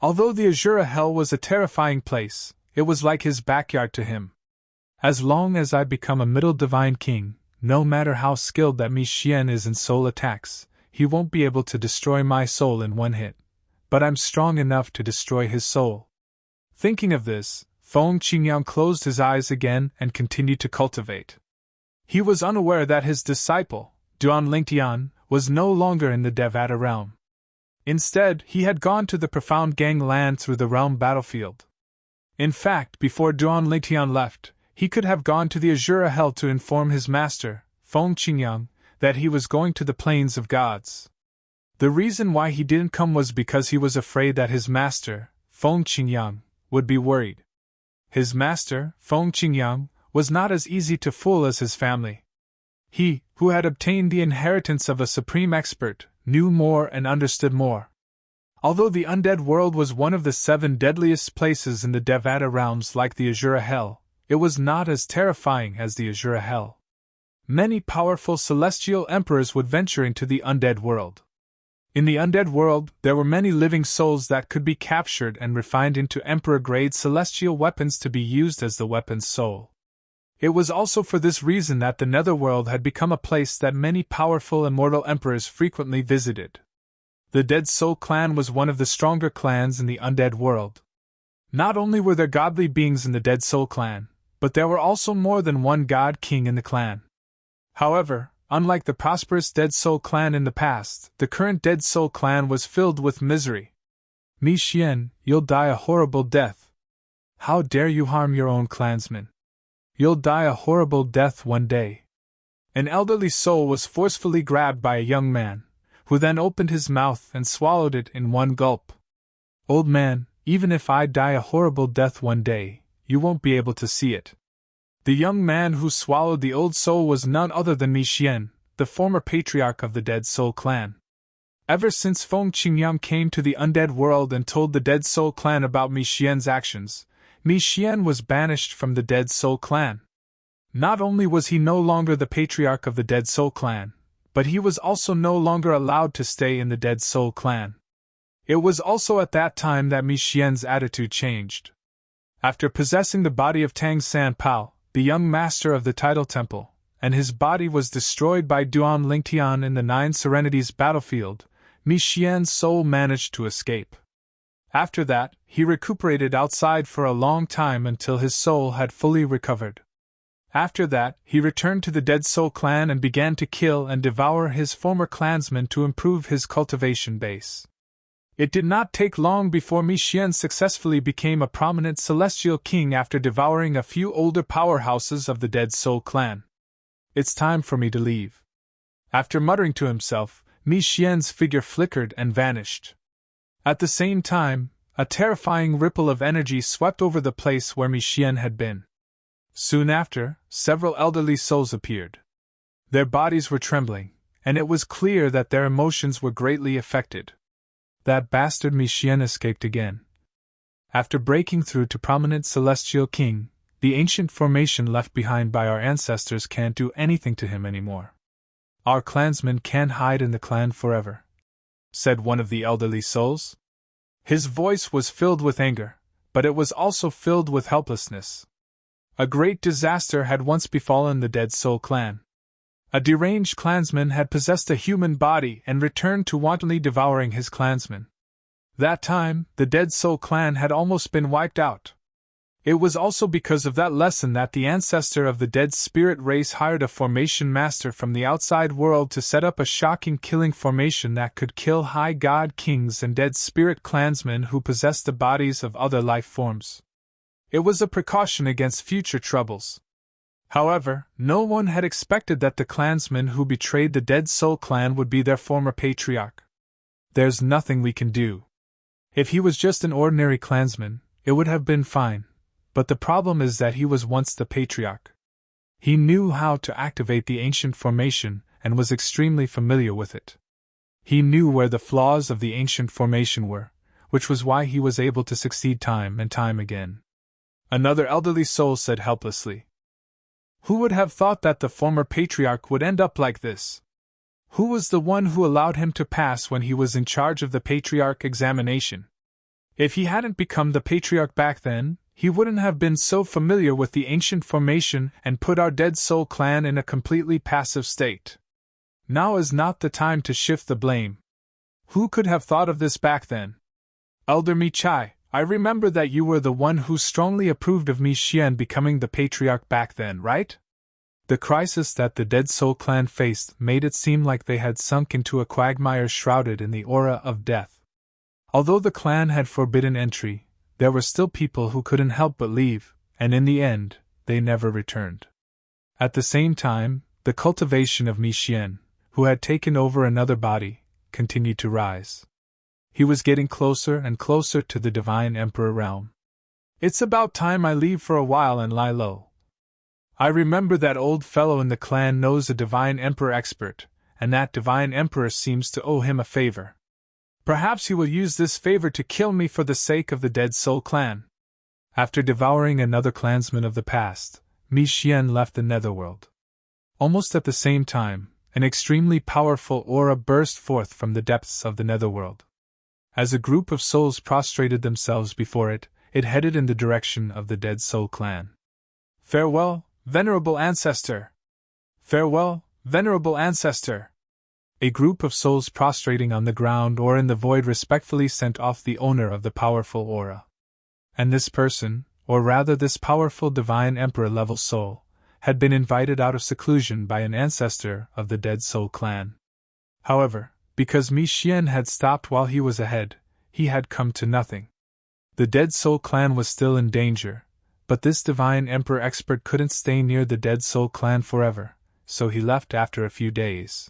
S1: Although the Azura Hell was a terrifying place, it was like his backyard to him. As long as I become a middle divine king, no matter how skilled that Mi Xian is in soul attacks, he won't be able to destroy my soul in one hit. But I'm strong enough to destroy his soul. Thinking of this, Feng Qingyang closed his eyes again and continued to cultivate. He was unaware that his disciple, Duan Lingtian, was no longer in the Devata realm. Instead, he had gone to the profound gangland through the realm battlefield. In fact, before Duan Lingtian left, he could have gone to the Azura Hell to inform his master, Feng Qingyang, that he was going to the plains of gods. The reason why he didn't come was because he was afraid that his master, Feng Qingyang, would be worried. His master, Feng Qingyang, was not as easy to fool as his family. He, who had obtained the inheritance of a supreme expert, knew more and understood more. Although the undead world was one of the 7 deadliest places in the Devata realms like the Azura Hell, it was not as terrifying as the Azura Hell. Many powerful celestial emperors would venture into the undead world. In the undead world, there were many living souls that could be captured and refined into emperor-grade celestial weapons to be used as the weapon's soul. It was also for this reason that the netherworld had become a place that many powerful immortal emperors frequently visited. The Dead Soul clan was one of the stronger clans in the undead world. Not only were there godly beings in the Dead Soul clan, but there were also more than one god king in the clan. However, unlike the prosperous Dead Soul clan in the past, the current Dead Soul clan was filled with misery. Mi Xian, you'll die a horrible death. How dare you harm your own clansmen? You'll die a horrible death one day. An elderly soul was forcefully grabbed by a young man, who then opened his mouth and swallowed it in one gulp. Old man, even if I die a horrible death one day, you won't be able to see it. The young man who swallowed the old soul was none other than Mi Xian, the former patriarch of the Dead Soul clan. Ever since Feng Qingyang came to the undead world and told the Dead Soul clan about Mi Xian's actions, Mi Xian was banished from the Dead Soul clan. Not only was he no longer the patriarch of the Dead Soul clan, but he was also no longer allowed to stay in the Dead Soul clan. It was also at that time that Mi Xian's attitude changed. After possessing the body of Tang San Pao, the young master of the Tidal Temple, and his body was destroyed by Duan Lingtian in the Nine Serenities battlefield, Mi Xian's soul managed to escape. After that, he recuperated outside for a long time until his soul had fully recovered. After that, he returned to the Dead Soul clan and began to kill and devour his former clansmen to improve his cultivation base. It did not take long before Mi Xian successfully became a prominent celestial king after devouring a few older powerhouses of the Dead Soul clan. It's time for me to leave. After muttering to himself, Mi Xian's figure flickered and vanished. At the same time, a terrifying ripple of energy swept over the place where Mi Xian had been. Soon after, several elderly souls appeared. Their bodies were trembling, and it was clear that their emotions were greatly affected. That bastard Mi Xian escaped again. After breaking through to prominent celestial king, the ancient formation left behind by our ancestors can't do anything to him anymore. Our clansmen can't hide in the clan forever, said one of the elderly souls. His voice was filled with anger, but it was also filled with helplessness. A great disaster had once befallen the Dead Soul clan. A deranged clansman had possessed a human body and returned to wantonly devouring his clansmen. That time, the Dead Soul clan had almost been wiped out. It was also because of that lesson that the ancestor of the dead spirit race hired a formation master from the outside world to set up a shocking killing formation that could kill high god kings and dead spirit clansmen who possessed the bodies of other life forms. It was a precaution against future troubles. However, no one had expected that the clansman who betrayed the Dead Soul clan would be their former patriarch. There's nothing we can do. If he was just an ordinary clansman, it would have been fine. But the problem is that he was once the patriarch. He knew how to activate the ancient formation and was extremely familiar with it. He knew where the flaws of the ancient formation were, which was why he was able to succeed time and time again. Another elderly soul said helplessly. Who would have thought that the former patriarch would end up like this? Who was the one who allowed him to pass when he was in charge of the patriarch examination? If he hadn't become the patriarch back then, he wouldn't have been so familiar with the ancient formation and put our Dead Soul clan in a completely passive state. Now is not the time to shift the blame. Who could have thought of this back then? Elder Mi Chai, I remember that you were the one who strongly approved of Mi Xian becoming the patriarch back then, right? The crisis that the Dead Soul clan faced made it seem like they had sunk into a quagmire shrouded in the aura of death. Although the clan had forbidden entry, there were still people who couldn't help but leave, and in the end, they never returned. At the same time, the cultivation of Mi Xian, who had taken over another body, continued to rise. He was getting closer and closer to the Divine Emperor realm. It's about time I leave for a while and lie low. I remember that old fellow in the clan knows a Divine Emperor expert, and that Divine Emperor seems to owe him a favor. Perhaps he will use this favor to kill me for the sake of the Dead Soul clan. After devouring another clansman of the past, Mi Xian left the netherworld. Almost at the same time, an extremely powerful aura burst forth from the depths of the netherworld. As a group of souls prostrated themselves before it, it headed in the direction of the Dead Soul clan. Farewell, venerable ancestor! Farewell, venerable ancestor! a group of souls prostrating on the ground or in the void respectfully sent off the owner of the powerful aura. And this person, or rather this powerful divine emperor-level soul, had been invited out of seclusion by an ancestor of the Dead Soul clan. However, because Mi Xian had stopped while he was ahead, he had come to nothing. The Dead Soul clan was still in danger, but this divine emperor expert couldn't stay near the Dead Soul clan forever, so he left after a few days.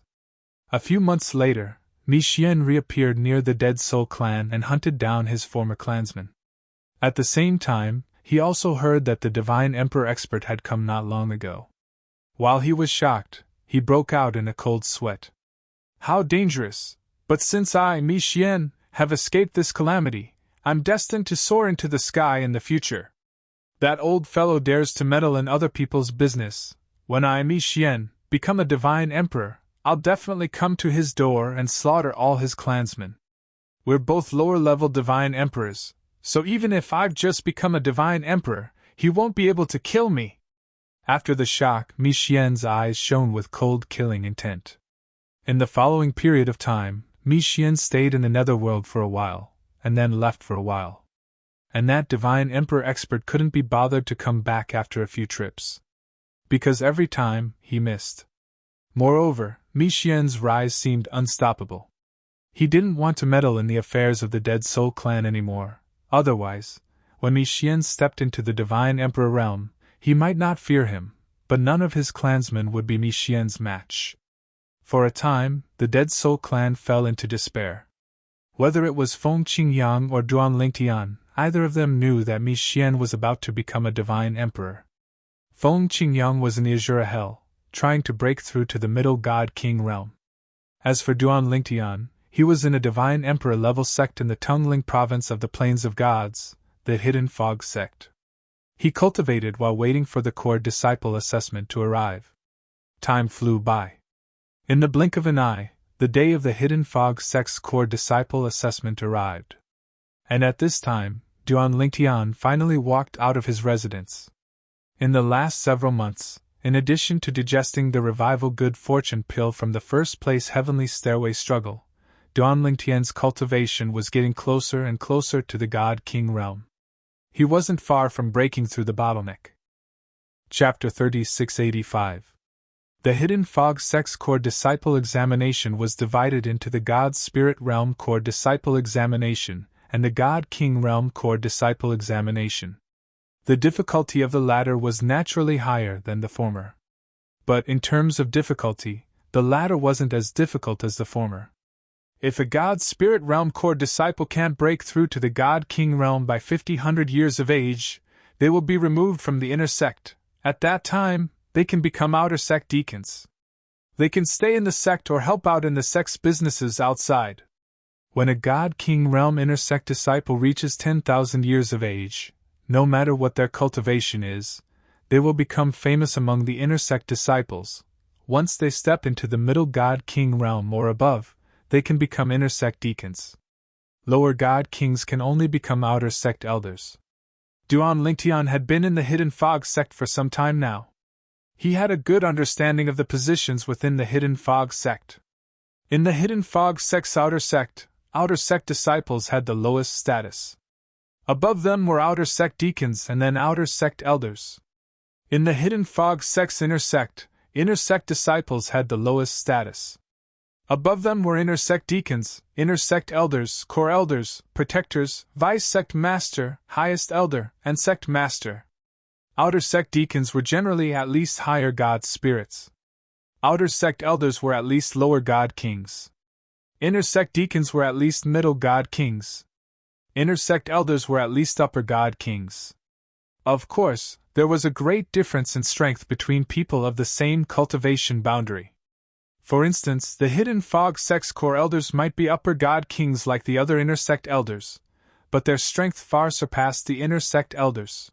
S1: A few months later, Mi Xian reappeared near the Dead Soul clan and hunted down his former clansmen. At the same time, he also heard that the divine emperor expert had come not long ago. While he was shocked, he broke out in a cold sweat. How dangerous! But since I, Mi Xian, have escaped this calamity, I'm destined to soar into the sky in the future. That old fellow dares to meddle in other people's business. When I, Mi Xian, become a divine emperor, I'll definitely come to his door and slaughter all his clansmen. We're both lower-level divine emperors, so even if I've just become a divine emperor, he won't be able to kill me. After the shock, Mi Xian's eyes shone with cold killing intent. In the following period of time, Mi Xian stayed in the netherworld for a while, and then left for a while. And that divine emperor expert couldn't be bothered to come back after a few trips. Because every time, he missed. Moreover, Mi Xian's rise seemed unstoppable. He didn't want to meddle in the affairs of the Dead Soul clan anymore. Otherwise, when Mi Xian stepped into the divine emperor realm, he might not fear him, but none of his clansmen would be Mi Xian's match. For a time, the Dead Soul clan fell into despair. Whether it was Feng Qingyang or Duan Lingtian, either of them knew that Mi Xian was about to become a divine emperor. Feng Qingyang was in the Azura Hell, trying to break through to the Middle God King realm. As for Duan Lingtian, he was in a divine emperor-level sect in the Tungling province of the Plains of Gods, the Hidden Fog sect. He cultivated while waiting for the core disciple assessment to arrive. Time flew by. In the blink of an eye, the day of the Hidden Fog sect's core disciple assessment arrived. And at this time, Duan Lingtian finally walked out of his residence. In the last several months, in addition to digesting the revival good fortune pill from the first place heavenly stairway struggle, Duan Lingtian's cultivation was getting closer and closer to the God King realm. He wasn't far from breaking through the bottleneck. Chapter 3685. The Hidden Fog sect's core disciple examination was divided into the God Spirit realm core disciple examination and the God King realm core disciple examination. The difficulty of the latter was naturally higher than the former. But in terms of difficulty, the latter wasn't as difficult as the former. If a God Spirit realm core disciple can't break through to the God King realm by 50-100 years of age, they will be removed from the inner sect. At that time, they can become outer sect deacons. They can stay in the sect or help out in the sect's businesses outside. When a God King realm inner sect disciple reaches 10,000 years of age, no matter what their cultivation is, they will become famous among the inner sect disciples. Once they step into the middle God King realm or above, they can become inner sect deacons. Lower God Kings can only become outer sect elders. Duan Lingtian had been in the Hidden Fog sect for some time now. He had a good understanding of the positions within the Hidden Fog sect. In the Hidden Fog sect's outer sect disciples had the lowest status. Above them were outer sect deacons and then outer sect elders. In the Hidden Fog sect's inner sect disciples had the lowest status. Above them were inner sect deacons, inner sect elders, core elders, protectors, vice sect master, highest elder, and sect master. Outer sect deacons were generally at least higher God spirits. Outer sect elders were at least lower God kings. Inner sect deacons were at least middle God kings. Inner sect elders were at least upper God kings. Of course, there was a great difference in strength between people of the same cultivation boundary. For instance, the Hidden Fog sect's core elders might be upper God kings like the other inner sect elders, but their strength far surpassed the inner sect elders.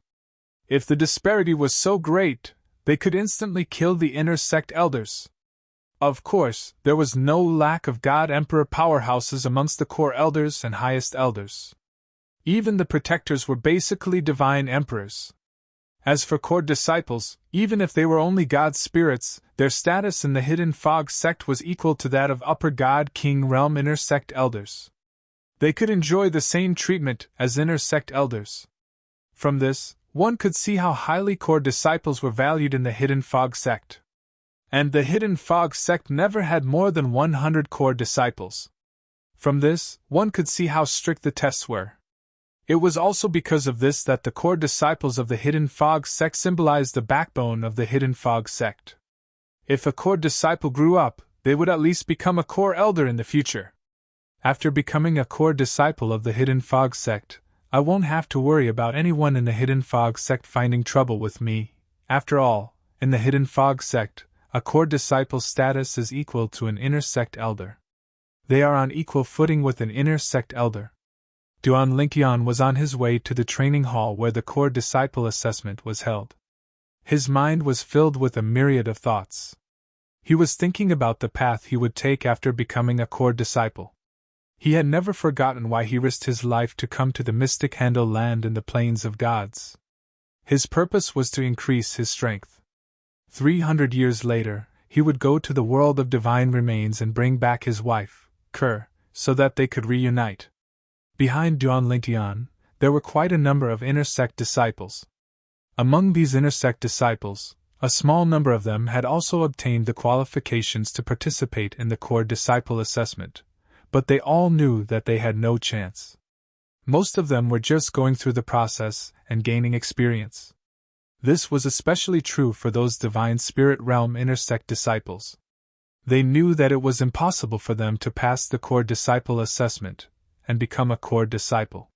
S1: If the disparity was so great, they could instantly kill the inner sect elders. Of course, there was no lack of God Emperor powerhouses amongst the core elders and highest elders. Even the protectors were basically divine emperors. As for core disciples, even if they were only God spirits, Their status in the Hidden Fog sect was equal to that of Upper God King Realm Inner Sect elders. They could enjoy the same treatment as Inner Sect elders. From this, one could see how highly core disciples were valued in the Hidden Fog sect. And the Hidden Fog sect never had more than 100 core disciples. From this, one could see how strict the tests were. It was also because of this that the core disciples of the Hidden Fog sect symbolized the backbone of the Hidden Fog sect. If a core disciple grew up, they would at least become a core elder in the future. After becoming a core disciple of the Hidden Fog sect, I won't have to worry about anyone in the Hidden Fog sect finding trouble with me. After all, in the Hidden Fog sect, a core disciple's status is equal to an inner sect elder. They are on equal footing with an inner sect elder. Duan Lingtian was on his way to the training hall where the core disciple assessment was held. His mind was filled with a myriad of thoughts. He was thinking about the path he would take after becoming a core disciple. He had never forgotten why he risked his life to come to the Mystic Handle land in the Plains of Gods. His purpose was to increase his strength. 300 years later, he would go to the world of divine remains and bring back his wife, Kerr, so that they could reunite. Behind Duan Lingtian, there were quite a number of inner sect disciples. Among these inner sect disciples, a small number of them had also obtained the qualifications to participate in the core disciple assessment, but they all knew that they had no chance. Most of them were just going through the process and gaining experience. This was especially true for those Divine Spirit Realm inner sect disciples. They knew that it was impossible for them to pass the core disciple assessment and become a core disciple.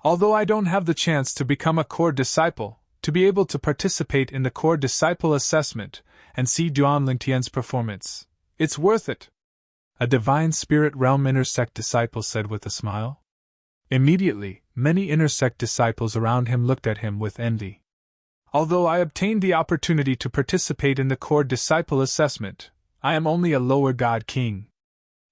S1: Although I don't have the chance to become a core disciple, to be able to participate in the core disciple assessment and see Duan Lingtian's performance, it's worth it, a Divine Spirit Realm inner sect disciple said with a smile. Immediately, many inner sect disciples around him looked at him with envy. Although I obtained the opportunity to participate in the core disciple assessment, I am only a lower God King.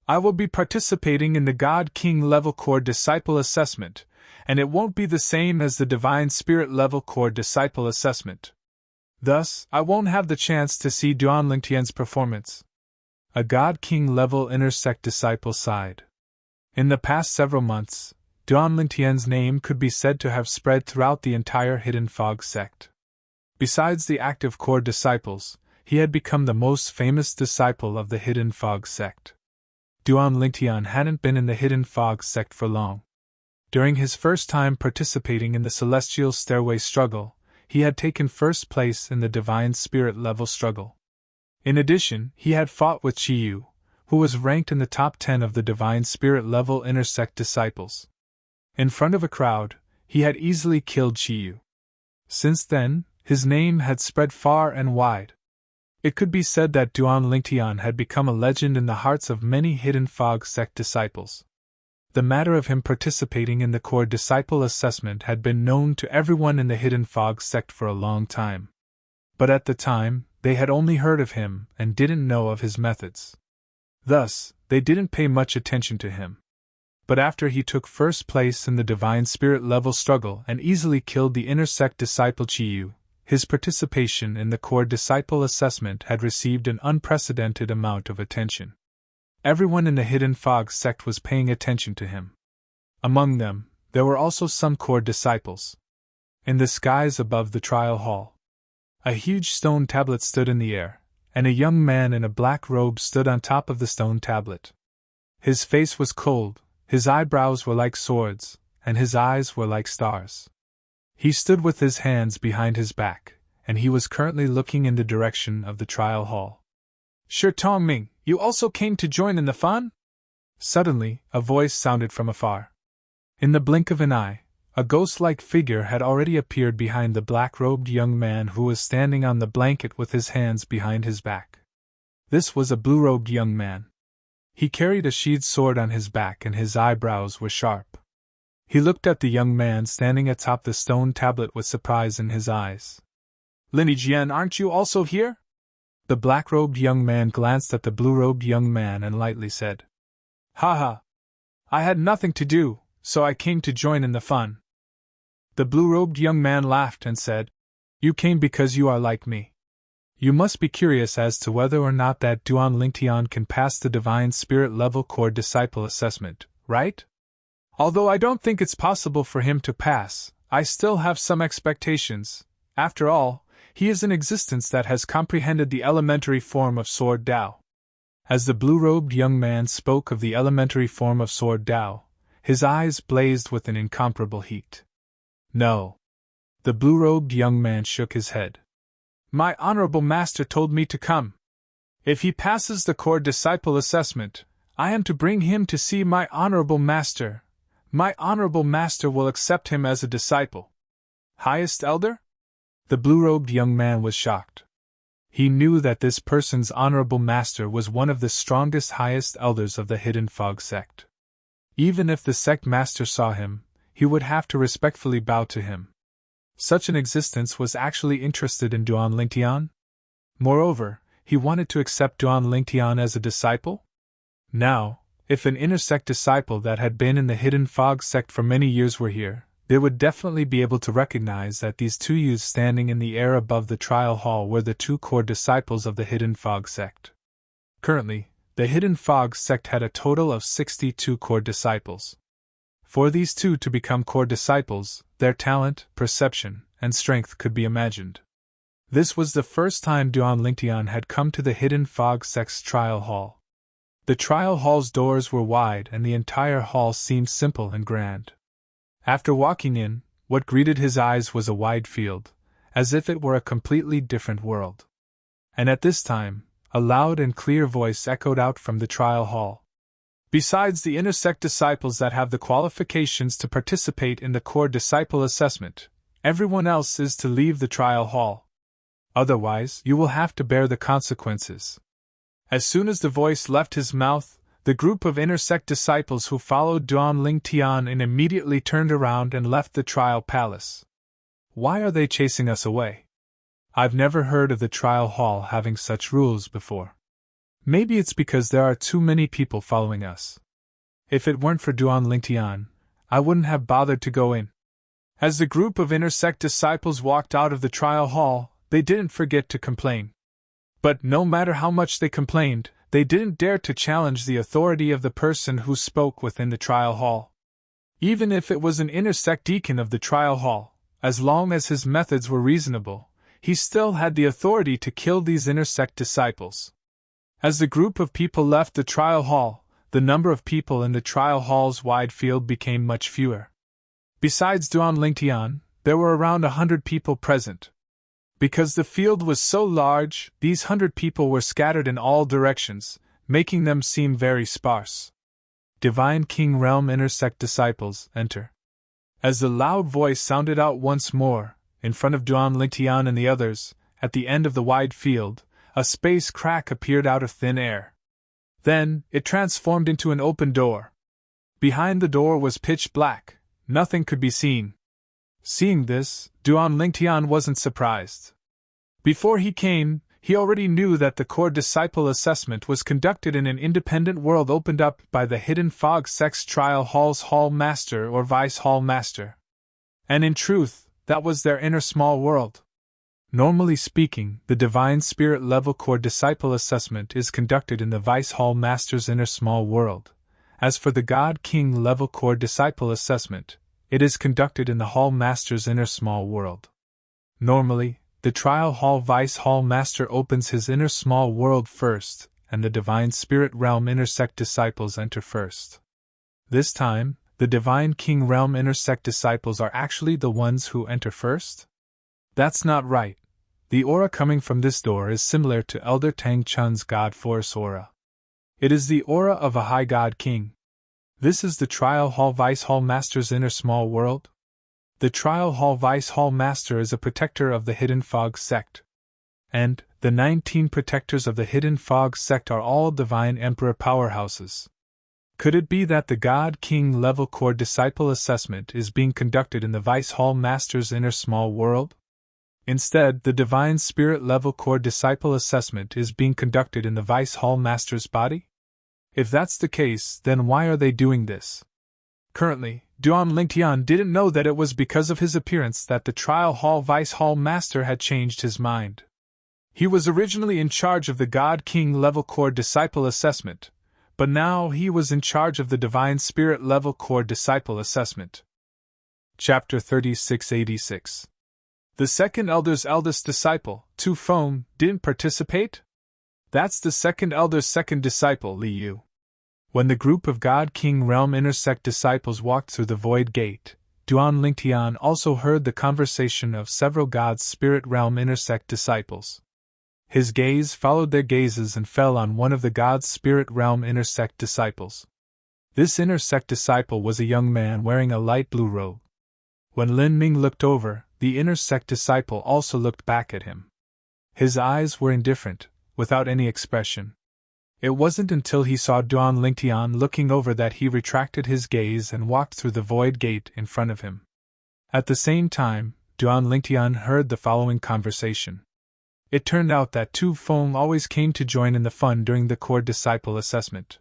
S1: I will be participating in the God King level core disciple assessment, and it won't be the same as the Divine Spirit level core disciple assessment. Thus, I won't have the chance to see Duan Lingtian's performance. A God King level inner sect disciple sighed. In the past several months, Duan Lingtian's name could be said to have spread throughout the entire Hidden Fog sect. Besides the active core disciples, he had become the most famous disciple of the Hidden Fog sect. Duan Lingtian hadn't been in the Hidden Fog sect for long. During his first time participating in the Celestial Stairway struggle, he had taken first place in the Divine Spirit level struggle. In addition, he had fought with Chiyu, who was ranked in the top 10 of the Divine Spirit level inner sect disciples. In front of a crowd, he had easily killed Chiyu. Since then, his name had spread far and wide. It could be said that Duan Lingtian had become a legend in the hearts of many Hidden Fog sect disciples. The matter of him participating in the core disciple assessment had been known to everyone in the Hidden Fog sect for a long time. But at the time, they had only heard of him and didn't know of his methods. Thus, they didn't pay much attention to him. But after he took first place in the Divine Spirit level struggle and easily killed the inner sect disciple Chiyu, his participation in the core disciple assessment had received an unprecedented amount of attention. Everyone in the Hidden Fog sect was paying attention to him. Among them, there were also some core disciples. In the skies above the trial hall, a huge stone tablet stood in the air, and a young man in a black robe stood on top of the stone tablet. His face was cold, his eyebrows were like swords, and his eyes were like stars. He stood with his hands behind his back, and he was currently looking in the direction of the trial hall. "Shi Tongming, you also came to join in the fun?" Suddenly, a voice sounded from afar. In the blink of an eye, a ghost-like figure had already appeared behind the black-robed young man who was standing on the blanket with his hands behind his back. This was a blue-robed young man. He carried a sheathed sword on his back and his eyebrows were sharp. He looked at the young man standing atop the stone tablet with surprise in his eyes. "Lin Jian, aren't you also here?" The black-robed young man glanced at the blue-robed young man and lightly said, "Haha! I had nothing to do, so I came to join in the fun." The blue-robed young man laughed and said, "You came because you are like me. You must be curious as to whether or not that Duan Lingtian can pass the Divine Spirit Level Core Disciple Assessment, right? Although I don't think it's possible for him to pass, I still have some expectations. After all, he is an existence that has comprehended the elementary form of Sword Tao. As the blue-robed young man spoke of the elementary form of Sword Tao, his eyes blazed with an incomparable heat. No. The blue-robed young man shook his head. My honorable master told me to come. If he passes the core disciple assessment, I am to bring him to see my honorable master. My honorable master will accept him as a disciple. Highest elder? The blue-robed young man was shocked. He knew that this person's honorable master was one of the strongest highest elders of the Hidden Fog sect. Even if the sect master saw him, he would have to respectfully bow to him. Such an existence was actually interested in Duan Lingtian? Moreover, he wanted to accept Duan Lingtian as a disciple? Now, if an inner sect disciple that had been in the Hidden Fog sect for many years were here, they would definitely be able to recognize that these two youths standing in the air above the trial hall were the two core disciples of the Hidden Fog sect. Currently, the Hidden Fog sect had a total of 62 core disciples. For these two to become core disciples, their talent, perception, and strength could be imagined. This was the first time Duan Lingtian had come to the Hidden Fog sect's trial hall. The trial hall's doors were wide and the entire hall seemed simple and grand. After walking in, what greeted his eyes was a wide field, as if it were a completely different world. And at this time, a loud and clear voice echoed out from the trial hall. Besides the inner sect disciples that have the qualifications to participate in the core disciple assessment, everyone else is to leave the trial hall. Otherwise, you will have to bear the consequences. As soon as the voice left his mouth, the group of inner sect disciples who followed Duan Lingtian immediately turned around and left the trial palace. Why are they chasing us away? I've never heard of the trial hall having such rules before. Maybe it's because there are too many people following us. If it weren't for Duan Lingtian, I wouldn't have bothered to go in. As the group of inner sect disciples walked out of the trial hall, they didn't forget to complain. But no matter how much they complained, they didn't dare to challenge the authority of the person who spoke within the trial hall. Even if it was an inner sect deacon of the trial hall, as long as his methods were reasonable, he still had the authority to kill these inner sect disciples. As the group of people left the trial hall, the number of people in the trial hall's wide field became much fewer. Besides Duan Lingtian, there were around 100 people present. Because the field was so large, these 100 people were scattered in all directions, making them seem very sparse. Divine King Realm Inner Sect Disciples, enter. As the loud voice sounded out once more, in front of Duan Lingtian and the others, at the end of the wide field, a space crack appeared out of thin air. Then, it transformed into an open door. Behind the door was pitch black, nothing could be seen. Seeing this, Duan Lingtian wasn't surprised. Before he came, he already knew that the core disciple assessment was conducted in an independent world opened up by the Hidden Fog sect's trial hall's hall master or vice hall master. And in truth, that was their inner small world. Normally speaking, the Divine Spirit Level Core Disciple Assessment is conducted in the Vice Hall Master's inner small world. As for the God King Level Core Disciple Assessment, it is conducted in the Hall Master's inner small world. Normally, the Trial Hall Vice Hall Master opens his inner small world first, and the Divine Spirit Realm Inner Sect Disciples enter first. This time, the Divine King Realm Inner Sect Disciples are actually the ones who enter first? That's not right. The aura coming from this door is similar to Elder Tang Chun's God Force aura. It is the aura of a High God King. This is the Trial Hall Vice Hall Master's inner small world. The Trial Hall Vice Hall Master is a protector of the Hidden Fog sect. And, the 19 protectors of the Hidden Fog sect are all Divine Emperor powerhouses. Could it be that the God King Level Core Disciple Assessment is being conducted in the Vice Hall Master's inner small world? Instead, the Divine Spirit Level Core Disciple Assessment is being conducted in the Vice Hall Master's body? If that's the case, then why are they doing this? Currently, Duan Lingtian didn't know that it was because of his appearance that the Trial Hall Vice Hall Master had changed his mind. He was originally in charge of the God King level core disciple assessment, but now he was in charge of the Divine Spirit level core disciple assessment. Chapter 3686. The second elder's eldest disciple, Tu Feng, didn't participate? That's the second elder's second disciple, Li Yu. When the group of God King Realm Intersect disciples walked through the Void Gate, Duan Lingtian also heard the conversation of several God's Spirit Realm Intersect disciples. His gaze followed their gazes and fell on one of the God's Spirit Realm Intersect disciples. This Intersect disciple was a young man wearing a light blue robe. When Lin Ming looked over, the Intersect disciple also looked back at him. His eyes were indifferent, without any expression. It wasn't until he saw Duan Lingtian looking over that he retracted his gaze and walked through the Void Gate in front of him. At the same time, Duan Lingtian heard the following conversation. It turned out that Tu Feng always came to join in the fun during the core disciple assessment.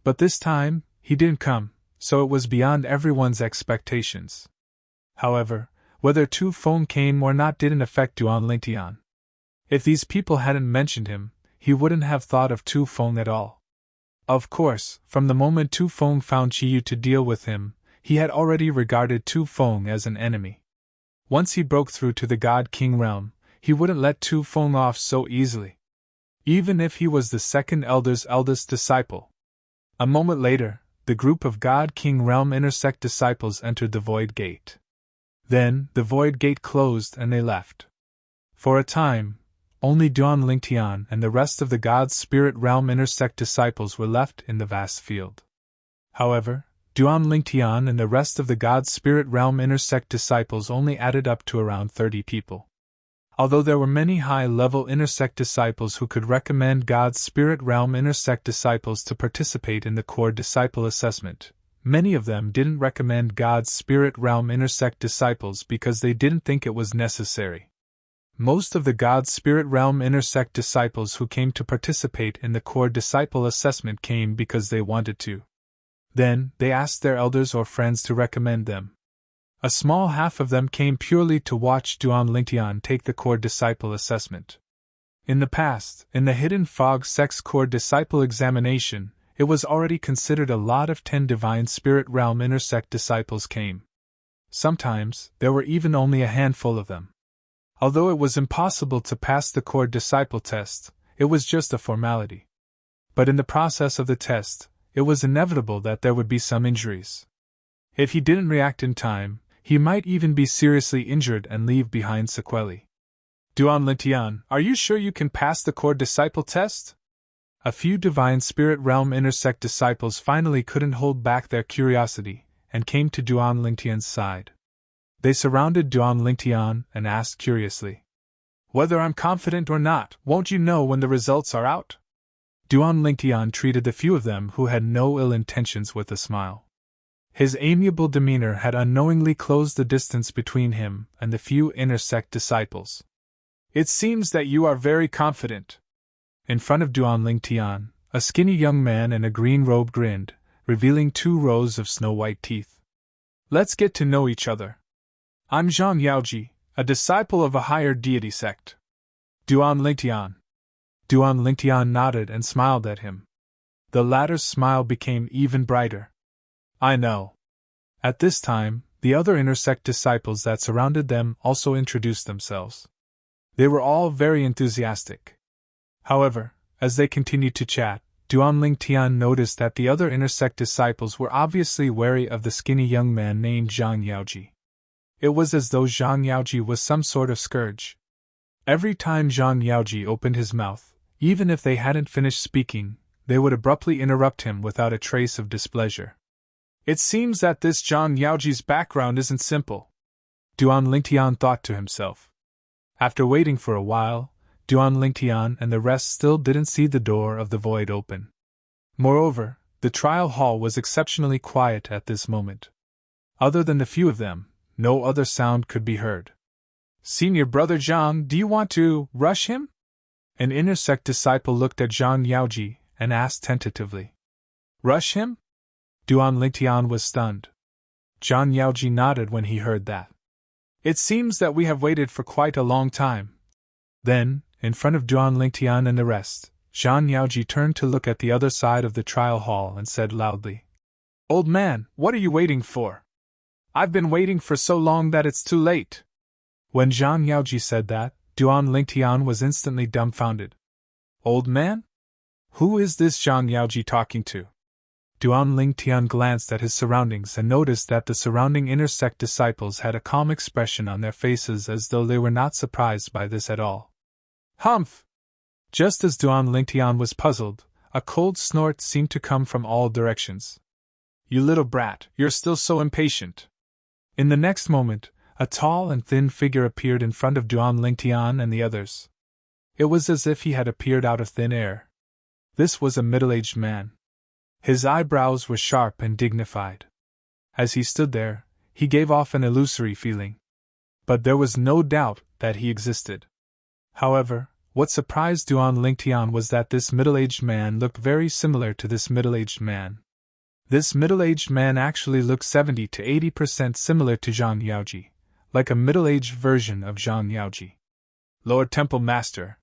S1: But this time, he didn't come, so it was beyond everyone's expectations. However, whether Tu Feng came or not didn't affect Duan Lingtian. If these people hadn't mentioned him, he wouldn't have thought of Tu Feng at all. Of course, from the moment Tu Feng found Qiyu to deal with him, he had already regarded Tu Feng as an enemy. Once he broke through to the God King realm, he wouldn't let Tu Feng off so easily. Even if he was the second elder's eldest disciple. A moment later, the group of God King Realm Intersect disciples entered the Void Gate. Then, the Void Gate closed and they left. For a time, only Duan Lingtian and the rest of the God's Spirit Realm Intersect disciples were left in the vast field. However, Duan Lingtian and the rest of the God's Spirit Realm Intersect disciples only added up to around 30 people. Although there were many high-level Intersect disciples who could recommend God's Spirit Realm Intersect disciples to participate in the core disciple assessment, many of them didn't recommend God's Spirit Realm Intersect disciples because they didn't think it was necessary. Most of the God's Spirit Realm Intersect disciples who came to participate in the core disciple assessment came because they wanted to. Then, they asked their elders or friends to recommend them. A small half of them came purely to watch Duan Lingtian take the core disciple assessment. In the past, in the Hidden Fog Sex core disciple examination, it was already considered a lot of 10 Divine Spirit Realm Intersect disciples came. Sometimes, there were even only a handful of them. Although it was impossible to pass the core disciple test, it was just a formality. But in the process of the test, it was inevitable that there would be some injuries. If he didn't react in time, he might even be seriously injured and leave behind sequelae. Duan Lingtian, are you sure you can pass the core disciple test? A few Divine Spirit Realm Intersect disciples finally couldn't hold back their curiosity, and came to Duan Lingtian's side. They surrounded Duan Lingtian and asked curiously, "Whether I'm confident or not, won't you know when the results are out?" Duan Lingtian treated the few of them who had no ill intentions with a smile. His amiable demeanor had unknowingly closed the distance between him and the few Intersect disciples. "It seems that you are very confident." In front of Duan Lingtian, a skinny young man in a green robe grinned, revealing 2 rows of snow-white teeth. "Let's get to know each other. I'm Zhang Yaoji, a disciple of a higher deity sect." Duan Lingtian. Duan Lingtian nodded and smiled at him. The latter's smile became even brighter. "I know." At this time, the other Intersect disciples that surrounded them also introduced themselves. They were all very enthusiastic. However, as they continued to chat, Duan Lingtian noticed that the other Intersect disciples were obviously wary of the skinny young man named Zhang Yaoji. It was as though Zhang Yaoji was some sort of scourge. Every time Zhang Yaoji opened his mouth, even if they hadn't finished speaking, they would abruptly interrupt him without a trace of displeasure. "It seems that this Zhang Yaoji's background isn't simple," Duan Lingtian thought to himself. After waiting for a while, Duan Lingtian and the rest still didn't see the door of the void open. Moreover, the trial hall was exceptionally quiet at this moment. Other than the few of them, no other sound could be heard. "Senior Brother Zhang, do you want to rush him?" An Intersect disciple looked at Zhang Yaoji and asked tentatively. "Rush him?" Duan Lingtian was stunned. Zhang Yaoji nodded when he heard that. "It seems that we have waited for quite a long time." Then, in front of Duan Lingtian and the rest, Zhang Yaoji turned to look at the other side of the trial hall and said loudly, "Old man, what are you waiting for? I've been waiting for so long that it's too late." When Zhang Yaoji said that, Duan Lingtian was instantly dumbfounded. "Old man? Who is this Zhang Yaoji talking to?" Duan Lingtian glanced at his surroundings and noticed that the surrounding inner sect disciples had a calm expression on their faces as though they were not surprised by this at all. "Humph!" Just as Duan Lingtian was puzzled, a cold snort seemed to come from all directions. "You little brat, you're still so impatient." In the next moment, a tall and thin figure appeared in front of Duan Lingtian and the others. It was as if he had appeared out of thin air. This was a middle-aged man. His eyebrows were sharp and dignified. As he stood there, he gave off an illusory feeling. But there was no doubt that he existed. However, what surprised Duan Lingtian was that this middle-aged man looked very similar to this middle-aged man. This middle-aged man actually looked 70 to 80% similar to Zhang Yaoji, like a middle-aged version of Zhang Yaoji. "Lord Temple Master!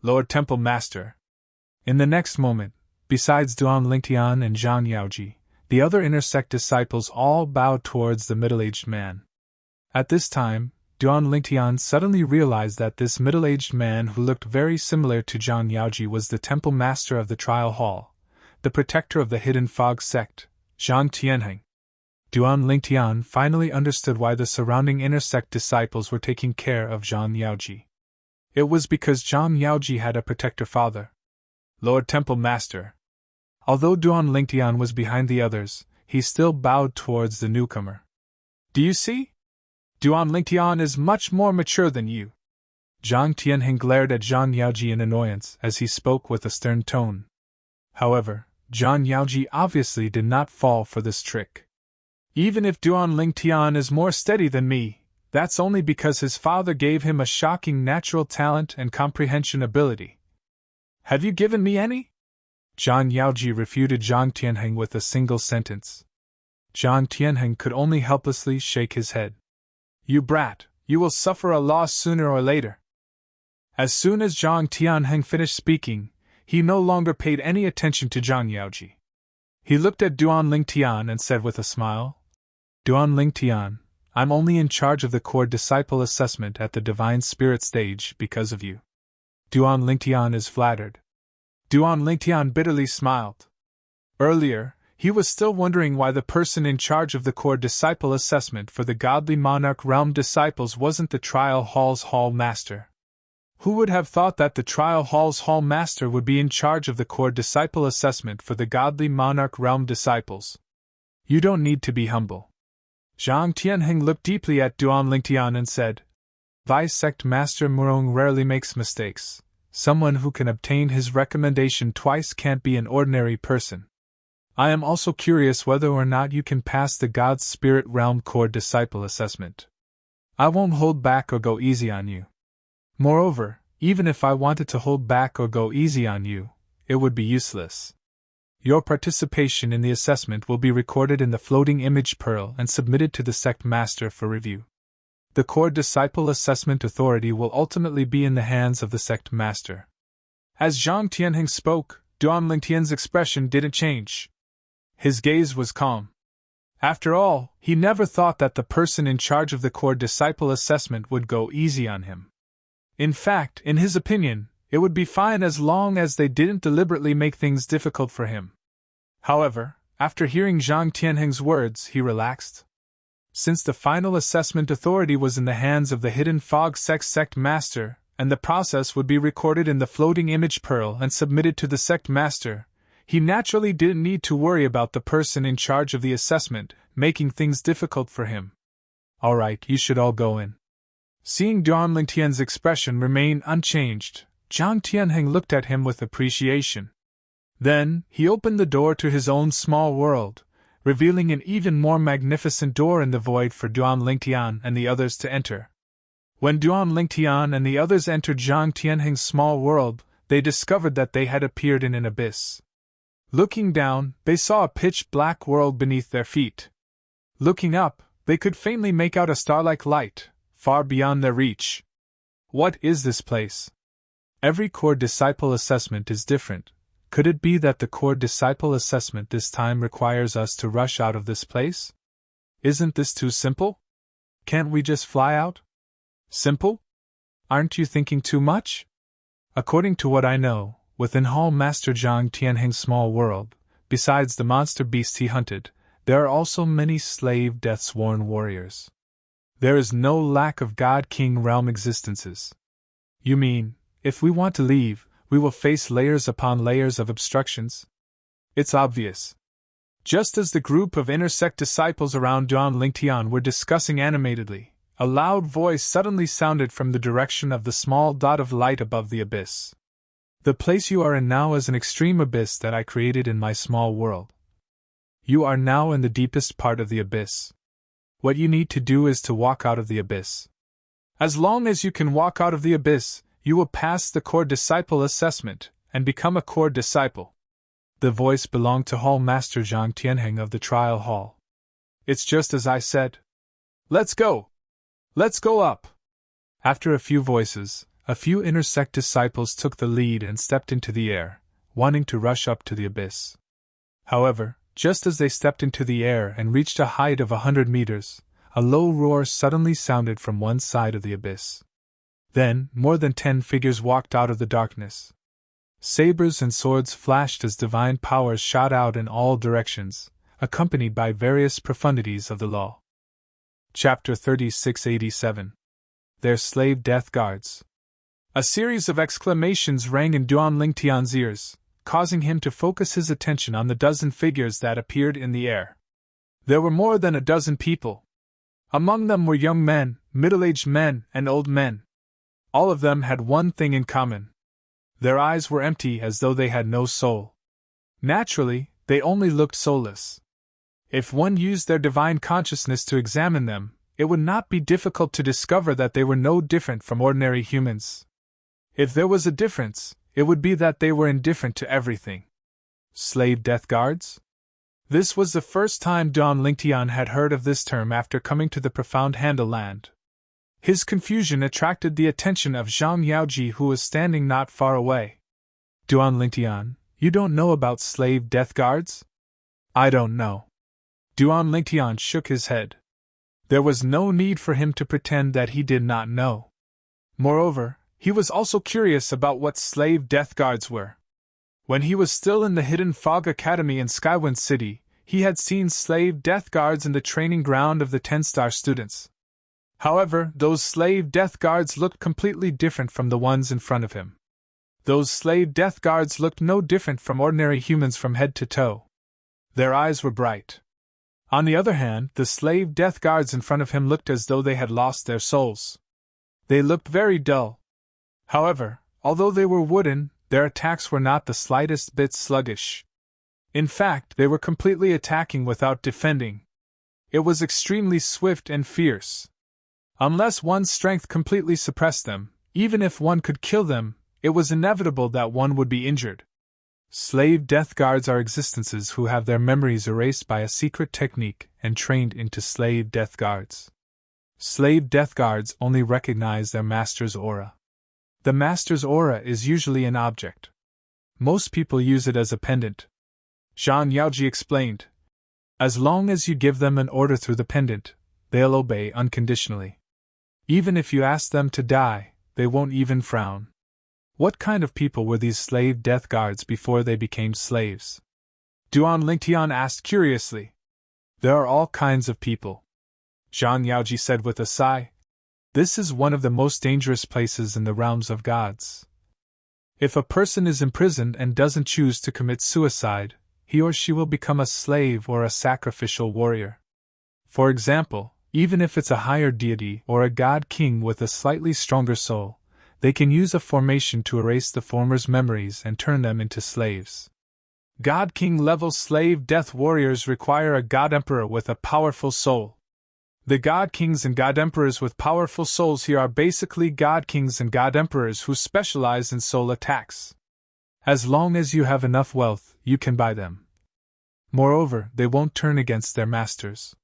S1: Lord Temple Master!" In the next moment, besides Duan Lingtian and Zhang Yaoji, the other inner sect disciples all bowed towards the middle-aged man. At this time, Duan Lingtian suddenly realized that this middle-aged man who looked very similar to Zhang Yaoji was the temple master of the trial hall, the protector of the hidden fog sect, Zhang Tianheng. Duan Lingtian finally understood why the surrounding inner sect disciples were taking care of Zhang Yaoji. It was because Zhang Yaoji had a protector father. "Lord Temple Master." Although Duan Lingtian was behind the others, he still bowed towards the newcomer. "Do you see? Duan Lingtian is much more mature than you." Zhang Tianheng glared at Zhang Yaoji in annoyance as he spoke with a stern tone. However, Zhang Yaoji obviously did not fall for this trick. "Even if Duan Lingtian is more steady than me, that's only because his father gave him a shocking natural talent and comprehension ability. Have you given me any?" Zhang Yaoji refuted Zhang Tianheng with a single sentence. Zhang Tianheng could only helplessly shake his head. "You brat, you will suffer a loss sooner or later." As soon as Zhang Tianheng finished speaking, he no longer paid any attention to Zhang Yaoji. He looked at Duan Lingtian and said with a smile, "Duan Lingtian, I'm only in charge of the core disciple assessment at the Divine Spirit stage because of you." Duan Lingtian is flattered. Duan Lingtian bitterly smiled. Earlier, he was still wondering why the person in charge of the core disciple assessment for the godly monarch realm disciples wasn't the trial hall's hall master. Who would have thought that the trial hall's hall master would be in charge of the core disciple assessment for the godly monarch realm disciples? You don't need to be humble. Zhang Tianheng looked deeply at Duan Lingtian and said, "Vice Sect Master Murong rarely makes mistakes. Someone who can obtain his recommendation twice can't be an ordinary person. I am also curious whether or not you can pass the God's Spirit Realm Core Disciple Assessment. I won't hold back or go easy on you. Moreover, even if I wanted to hold back or go easy on you, it would be useless. Your participation in the assessment will be recorded in the floating image pearl and submitted to the sect master for review. The core disciple assessment authority will ultimately be in the hands of the sect master." As Zhang Tianheng spoke, Duan Lingtian's expression didn't change. His gaze was calm. After all, he never thought that the person in charge of the core disciple assessment would go easy on him. In fact, in his opinion, it would be fine as long as they didn't deliberately make things difficult for him. However, after hearing Zhang Tianheng's words, he relaxed. Since the final assessment authority was in the hands of the Hidden Fog sect master, and the process would be recorded in the floating image pearl and submitted to the sect master, he naturally didn't need to worry about the person in charge of the assessment making things difficult for him. "Alright, you should all go in." Seeing Duan Lingtian's expression remain unchanged, Zhang Tianheng looked at him with appreciation. Then, he opened the door to his own small world, revealing an even more magnificent door in the void for Duan Lingtian and the others to enter. When Duan Lingtian and the others entered Zhang Tianheng's small world, they discovered that they had appeared in an abyss. Looking down, they saw a pitch-black world beneath their feet. Looking up, they could faintly make out a star-like light, far beyond their reach. "What is this place?" Every core disciple assessment is different. Could it be that the core disciple assessment this time requires us to rush out of this place? Isn't this too simple? Can't we just fly out? Simple? Aren't you thinking too much? According to what I know, within Hall Master Zhang Tianheng's small world, besides the monster beasts he hunted, there are also many slave death-sworn warriors. There is no lack of God-King realm existences. You mean, if we want to leave, we will face layers upon layers of obstructions? It's obvious. Just as the group of intersect disciples around Duan Lingtian were discussing animatedly, a loud voice suddenly sounded from the direction of the small dot of light above the abyss. The place you are in now is an extreme abyss that I created in my small world. You are now in the deepest part of the abyss. What you need to do is to walk out of the abyss. As long as you can walk out of the abyss, you will pass the core disciple assessment and become a core disciple. The voice belonged to Hall Master Zhang Tianheng of the Trial Hall. It's just as I said. Let's go! Let's go up! After a few voices, a few intersect disciples took the lead and stepped into the air, wanting to rush up to the abyss. However, just as they stepped into the air and reached a height of 100 meters, a low roar suddenly sounded from one side of the abyss. Then, more than 10 figures walked out of the darkness. Sabers and swords flashed as divine powers shot out in all directions, accompanied by various profundities of the law. Chapter 3687. Their Slave Death Guards. A series of exclamations rang in Duan Lingtian's ears, causing him to focus his attention on the dozen figures that appeared in the air. There were more than a dozen people. Among them were young men, middle-aged men, and old men. All of them had one thing in common. Their eyes were empty as though they had no soul. Naturally, they only looked soulless. If one used their divine consciousness to examine them, it would not be difficult to discover that they were no different from ordinary humans. If there was a difference, it would be that they were indifferent to everything. Slave death guards? This was the first time Duan Lingtian had heard of this term after coming to the profound Handle land. His confusion attracted the attention of Zhang Yaoji, who was standing not far away. Duan Lingtian, you don't know about slave death guards? I don't know. Duan Lingtian shook his head. There was no need for him to pretend that he did not know. Moreover, he was also curious about what slave death guards were. When he was still in the Hidden Fog Academy in Skywind City, he had seen slave death guards in the training ground of the 10-star students. However, those slave death guards looked completely different from the ones in front of him. Those slave death guards looked no different from ordinary humans from head to toe. Their eyes were bright. On the other hand, the slave death guards in front of him looked as though they had lost their souls. They looked very dull. However, although they were wooden, their attacks were not the slightest bit sluggish. In fact, they were completely attacking without defending. It was extremely swift and fierce. Unless one's strength completely suppressed them, even if one could kill them, it was inevitable that one would be injured. Slave death guards are existences who have their memories erased by a secret technique and trained into slave death guards. Slave death guards only recognize their master's aura. The master's aura is usually an object. Most people use it as a pendant. Zhang Yaoji explained. As long as you give them an order through the pendant, they'll obey unconditionally. Even if you ask them to die, they won't even frown. What kind of people were these slave death guards before they became slaves? Duan Lingtian asked curiously. There are all kinds of people. Zhang Yaoji said with a sigh. This is one of the most dangerous places in the realms of gods. If a person is imprisoned and doesn't choose to commit suicide, he or she will become a slave or a sacrificial warrior. For example, even if it's a higher deity or a god king with a slightly stronger soul, they can use a formation to erase the former's memories and turn them into slaves. God king level slave death warriors require a god emperor with a powerful soul. The god kings and god emperors with powerful souls here are basically god kings and god emperors who specialize in soul attacks. As long as you have enough wealth, you can buy them. Moreover, they won't turn against their masters.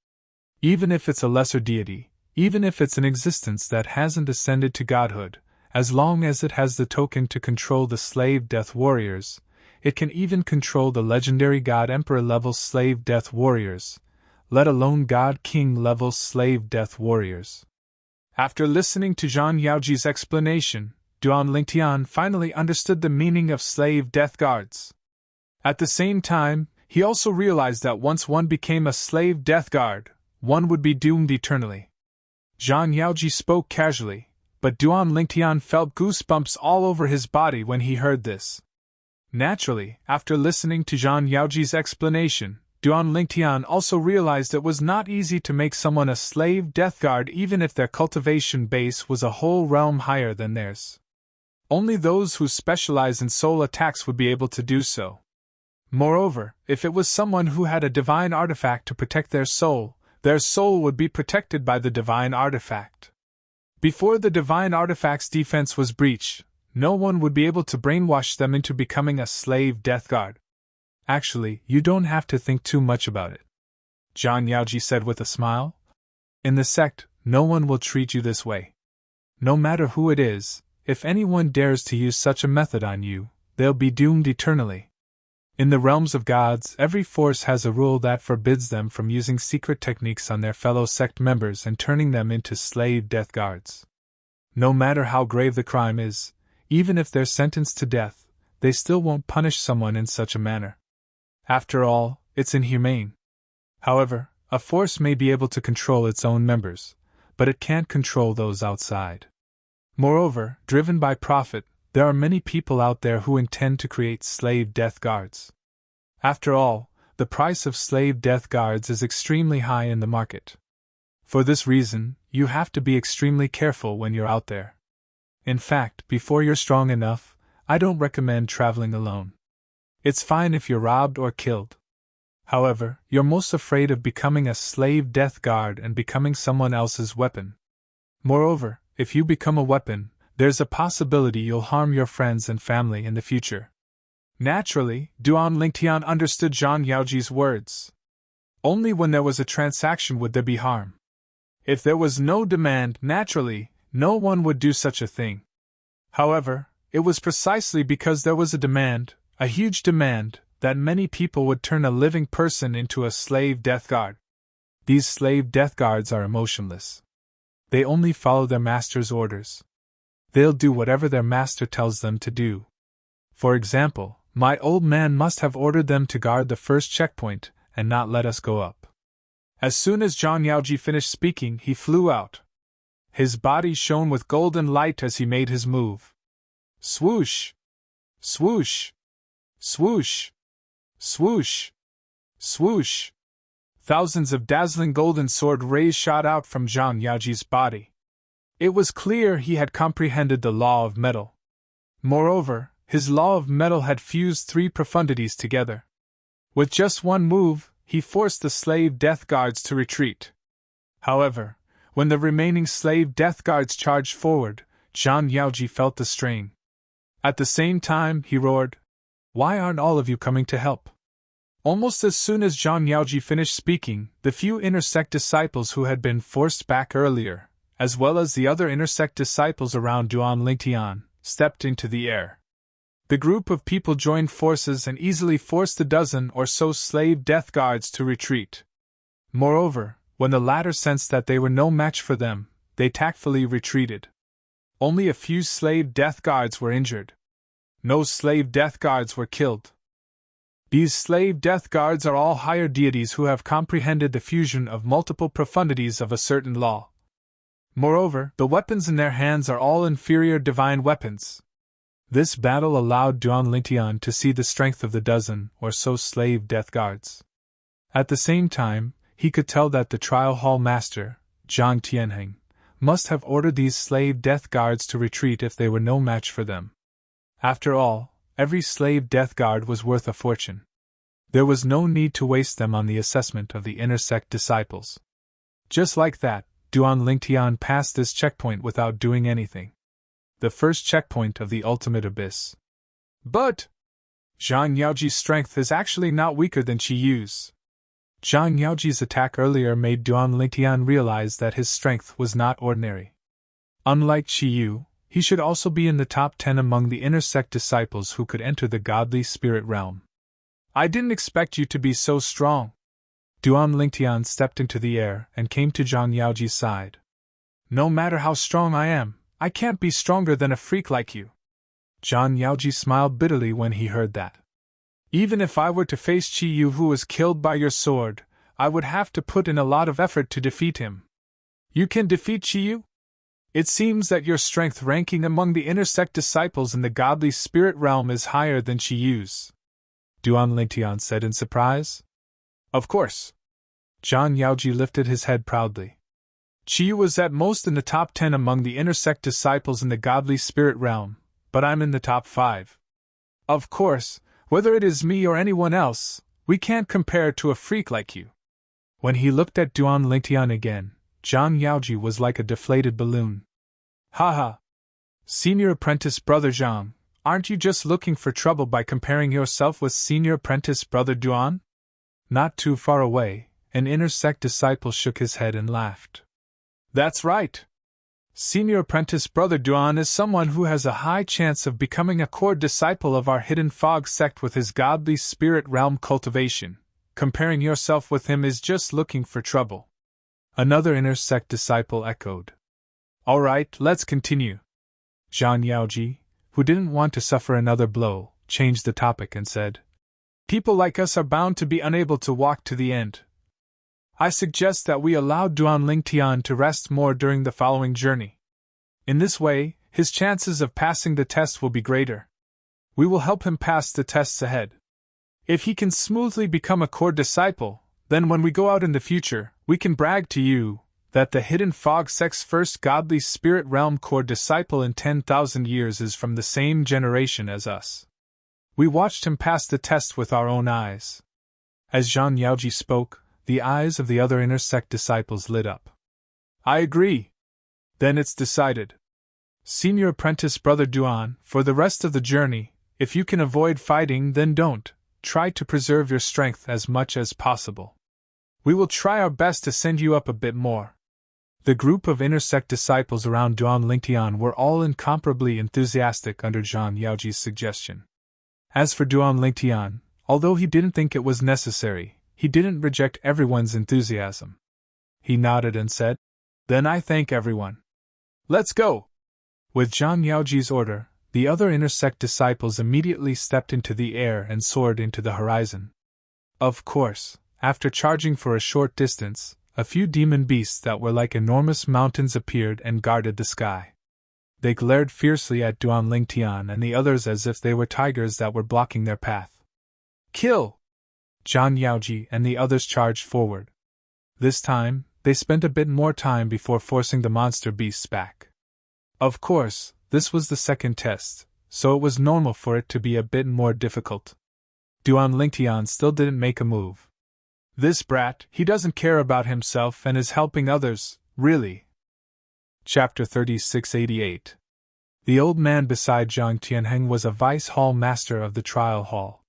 S1: Even if it's a lesser deity, even if it's an existence that hasn't ascended to godhood, As long as it has the token to control the slave death warriors, it can even control the legendary God Emperor level slave death warriors, let alone God King level slave death warriors. After listening to Zhang Yaoji's explanation, Duan Lingtian finally understood the meaning of slave death guards. At the same time, he also realized that once one became a slave death guard, one would be doomed eternally. Zhang Yaoji spoke casually, but Duan Lingtian felt goosebumps all over his body when he heard this. Naturally, after listening to Zhang Yaoji's explanation, Duan Lingtian also realized it was not easy to make someone a slave death guard even if their cultivation base was a whole realm higher than theirs. Only those who specialize in soul attacks would be able to do so. Moreover, if it was someone who had a divine artifact to protect their soul would be protected by the divine artifact. Before the divine artifact's defense was breached, no one would be able to brainwash them into becoming a slave death guard. Actually, you don't have to think too much about it, Zhang Yaoji said with a smile. In the sect, no one will treat you this way. No matter who it is, if anyone dares to use such a method on you, they'll be doomed eternally. In the realms of gods, every force has a rule that forbids them from using secret techniques on their fellow sect members and turning them into slave death guards. No matter how grave the crime is, even if they're sentenced to death, they still won't punish someone in such a manner. After all, it's inhumane. However, a force may be able to control its own members, but it can't control those outside. Moreover, driven by profit, there are many people out there who intend to create slave death guards. After all, the price of slave death guards is extremely high in the market. For this reason, you have to be extremely careful when you're out there. In fact, before you're strong enough, I don't recommend traveling alone. It's fine if you're robbed or killed. However, you're most afraid of becoming a slave death guard and becoming someone else's weapon. Moreover, if you become a weapon, there's a possibility you'll harm your friends and family in the future. Naturally, Duan Lingtian understood Zhang Yaoji's words. Only when there was a transaction would there be harm. If there was no demand, naturally, no one would do such a thing. However, it was precisely because there was a demand, a huge demand, that many people would turn a living person into a slave death guard. These slave death guards are emotionless. They only follow their master's orders. They'll do whatever their master tells them to do. For example, my old man must have ordered them to guard the first checkpoint and not let us go up. As soon as Zhang Yaoji finished speaking, he flew out. His body shone with golden light as he made his move. Swoosh! Swoosh! Swoosh! Swoosh! Swoosh! Thousands of dazzling golden sword rays shot out from Zhang Yaoji's body. It was clear he had comprehended the law of metal. Moreover, his law of metal had fused three profundities together. With just one move, he forced the slave death guards to retreat. However, when the remaining slave death guards charged forward, Zhang Yaoji felt the strain. At the same time, he roared, "Why aren't all of you coming to help?" Almost as soon as Zhang Yaoji finished speaking, the few inner sect disciples who had been forced back earlier, as well as the other inner sect disciples around Duan Lingtian, stepped into the air. The group of people joined forces and easily forced a dozen or so slave death guards to retreat. Moreover, when the latter sensed that they were no match for them, they tactfully retreated. Only a few slave death guards were injured. No slave death guards were killed. These slave death guards are all higher deities who have comprehended the fusion of multiple profundities of a certain law. Moreover, the weapons in their hands are all inferior divine weapons. This battle allowed Duan Lingtian to see the strength of the dozen or so slave death guards. At the same time, he could tell that the trial hall master, Zhang Tianheng, must have ordered these slave death guards to retreat if they were no match for them. After all, every slave death guard was worth a fortune. There was no need to waste them on the assessment of the inner sect disciples. Just like that, Duan Lingtian passed this checkpoint without doing anything. The first checkpoint of the ultimate abyss. But Zhang Yaoji's strength is actually not weaker than Qi Yu's. Zhang Yaoji's attack earlier made Duan Lingtian realize that his strength was not ordinary. Unlike Qi Yu, he should also be in the top 10 among the inner sect disciples who could enter the godly spirit realm. I didn't expect you to be so strong. Duan Lingtian stepped into the air and came to Zhang Yaoji's side. No matter how strong I am, I can't be stronger than a freak like you. Zhang Yaoji smiled bitterly when he heard that. Even if I were to face Qi Yu who was killed by your sword, I would have to put in a lot of effort to defeat him. You can defeat Qi Yu? It seems that your strength ranking among the inner sect disciples in the godly spirit realm is higher than Qi Yu's. Duan Lingtian said in surprise. Of course. Zhang Yaoji lifted his head proudly. Qi Yu was at most in the top 10 among the inner sect disciples in the godly spirit realm, but I'm in the top 5. Of course, whether it is me or anyone else, we can't compare to a freak like you. When he looked at Duan Lingtian again, Zhang Yaoji was like a deflated balloon. Haha! Senior apprentice brother Zhang, aren't you just looking for trouble by comparing yourself with senior apprentice brother Duan? Not too far away, an inner sect disciple shook his head and laughed. That's right! Senior apprentice brother Duan is someone who has a high chance of becoming a core disciple of our hidden fog sect with his godly spirit realm cultivation. Comparing yourself with him is just looking for trouble. Another inner sect disciple echoed. All right, let's continue. Zhang Yaoji, who didn't want to suffer another blow, changed the topic and said, People like us are bound to be unable to walk to the end. I suggest that we allow Duan Lingtian to rest more during the following journey. In this way, his chances of passing the test will be greater. We will help him pass the tests ahead. If he can smoothly become a core disciple, then when we go out in the future, we can brag to you that the Hidden Fog Sect's first godly spirit realm core disciple in 10,000 years is from the same generation as us. We watched him pass the test with our own eyes. As Zhang Yaoji spoke, the eyes of the other inner sect disciples lit up. I agree. Then it's decided. Senior apprentice brother Duan, for the rest of the journey, if you can avoid fighting, then don't. Try to preserve your strength as much as possible. We will try our best to send you up a bit more. The group of inner sect disciples around Duan Lingtian were all incomparably enthusiastic under Zhang Yaoji's suggestion. As for Duan Lingtian, although he didn't think it was necessary, he didn't reject everyone's enthusiasm. He nodded and said, Then I thank everyone. Let's go! With Zhang Yaoji's order, the other inner sect disciples immediately stepped into the air and soared into the horizon. Of course, after charging for a short distance, a few demon beasts that were like enormous mountains appeared and guarded the sky. They glared fiercely at Duan Lingtian and the others as if they were tigers that were blocking their path. Kill! Zhang Yaoji and the others charged forward. This time, they spent a bit more time before forcing the monster beasts back. Of course, this was the second test, so it was normal for it to be a bit more difficult. Duan Lingtian still didn't make a move. This brat, he doesn't care about himself and is helping others, really. Chapter 3688. The old man beside Zhang Tianheng was a vice hall master of the trial hall.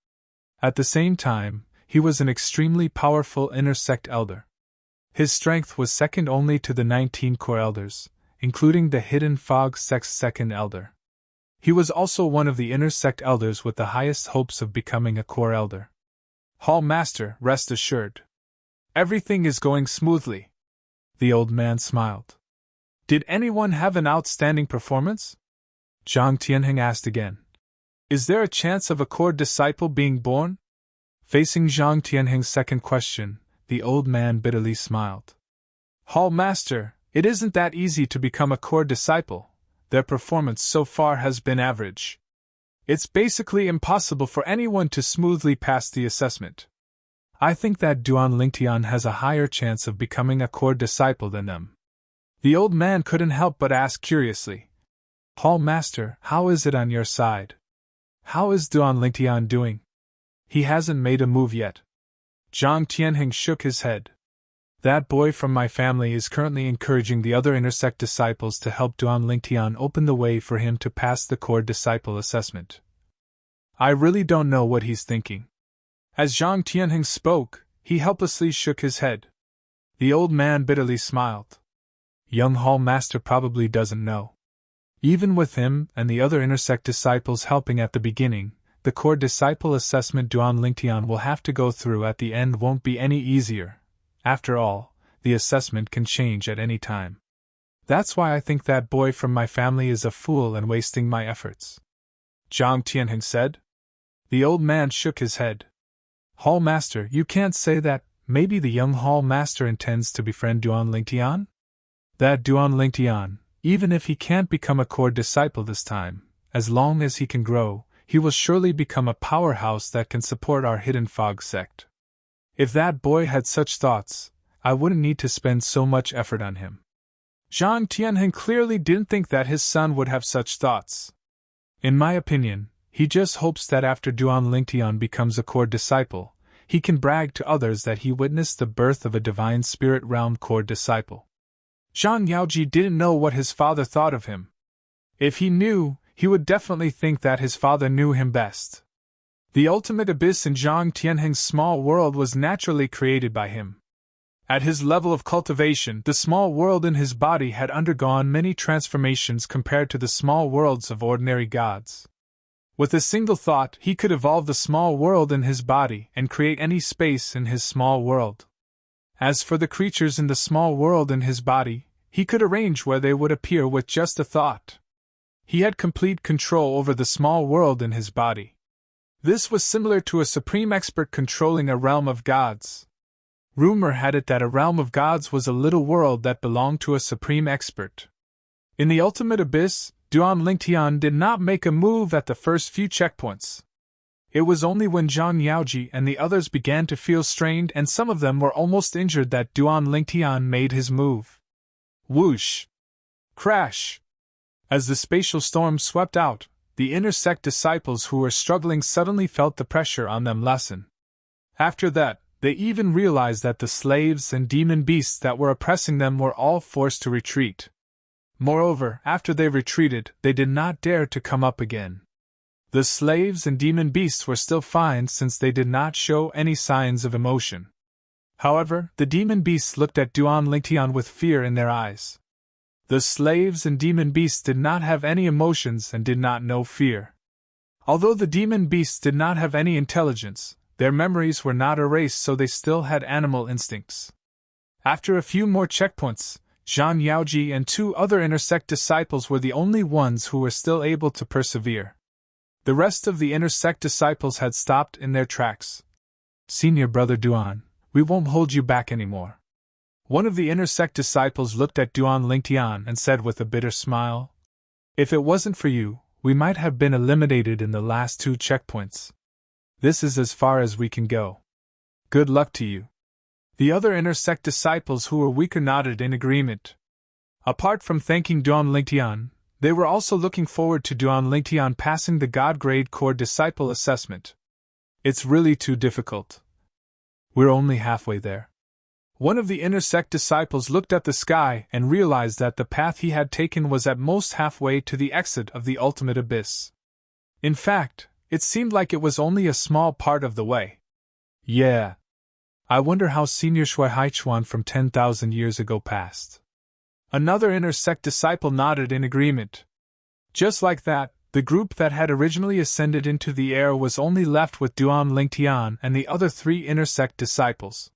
S1: At the same time, he was an extremely powerful inner sect elder. His strength was second only to the 19 core elders, including the Hidden Fog Sect's second elder. He was also one of the inner sect elders with the highest hopes of becoming a core elder. Hall Master, rest assured. Everything is going smoothly. The old man smiled. Did anyone have an outstanding performance? Zhang Tianheng asked again. Is there a chance of a core disciple being born? Facing Zhang Tianheng's second question, the old man bitterly smiled. Hall Master, it isn't that easy to become a core disciple. Their performance so far has been average. It's basically impossible for anyone to smoothly pass the assessment. I think that Duan Lingtian has a higher chance of becoming a core disciple than them. The old man couldn't help but ask curiously. Hall Master, how is it on your side? How is Duan Lingtian doing? He hasn't made a move yet. Zhang Tianheng shook his head. That boy from my family is currently encouraging the other inner sect disciples to help Duan Lingtian open the way for him to pass the core disciple assessment. I really don't know what he's thinking. As Zhang Tianheng spoke, he helplessly shook his head. The old man bitterly smiled. Young Hall Master probably doesn't know. Even with him and the other intersect disciples helping at the beginning, the core disciple assessment Duan Lingtian will have to go through at the end won't be any easier. After all, the assessment can change at any time. That's why I think that boy from my family is a fool and wasting my efforts," Zhang Tianheng said. The old man shook his head. "Hall Master, you can't say that. Maybe the young Hall Master intends to befriend Duan Lingtian? That Duan Lingtian, even if he can't become a core disciple this time, as long as he can grow, he will surely become a powerhouse that can support our Hidden Fog sect. If that boy had such thoughts, I wouldn't need to spend so much effort on him." Zhang Tianheng clearly didn't think that his son would have such thoughts. In my opinion, he just hopes that after Duan Lingtian becomes a core disciple, he can brag to others that he witnessed the birth of a divine spirit realm core disciple. Zhang Yaoji didn't know what his father thought of him. If he knew, he would definitely think that his father knew him best. The ultimate abyss in Zhang Tianheng's small world was naturally created by him. At his level of cultivation, the small world in his body had undergone many transformations compared to the small worlds of ordinary gods. With a single thought, he could evolve the small world in his body and create any space in his small world. As for the creatures in the small world in his body, he could arrange where they would appear with just a thought. He had complete control over the small world in his body. This was similar to a supreme expert controlling a realm of gods. Rumor had it that a realm of gods was a little world that belonged to a supreme expert. In the ultimate abyss, Duan Lingtian did not make a move at the first few checkpoints. It was only when Zhang Yaoji and the others began to feel strained and some of them were almost injured that Duan Lingtian made his move. Whoosh! Crash! As the spatial storm swept out, the inner sect disciples who were struggling suddenly felt the pressure on them lessen. After that, they even realized that the slaves and demon beasts that were oppressing them were all forced to retreat. Moreover, after they retreated, they did not dare to come up again. The slaves and demon beasts were still fine since they did not show any signs of emotion. However, the demon beasts looked at Duan Lingtian with fear in their eyes. The slaves and demon beasts did not have any emotions and did not know fear. Although the demon beasts did not have any intelligence, their memories were not erased, so they still had animal instincts. After a few more checkpoints, Zhang Yaoji and 2 other inner sect disciples were the only ones who were still able to persevere. The rest of the inner sect disciples had stopped in their tracks. "Senior brother Duan, we won't hold you back anymore." One of the inner sect disciples looked at Duan Lingtian and said with a bitter smile, "If it wasn't for you, we might have been eliminated in the last 2 checkpoints. This is as far as we can go. Good luck to you." The other inner sect disciples who were weaker nodded in agreement. Apart from thanking Duan Lingtian, they were also looking forward to Duan Lingtian passing the God Grade Core Disciple assessment. It's really too difficult. We're only halfway there. One of the inner sect disciples looked at the sky and realized that the path he had taken was at most halfway to the exit of the ultimate abyss. In fact, it seemed like it was only a small part of the way. Yeah. I wonder how Senior Shui Haichuan from 10,000 years ago passed. Another inner sect disciple nodded in agreement. Just like that, the group that had originally ascended into the air was only left with Duan Lingtian and the other 3 inner sect disciples.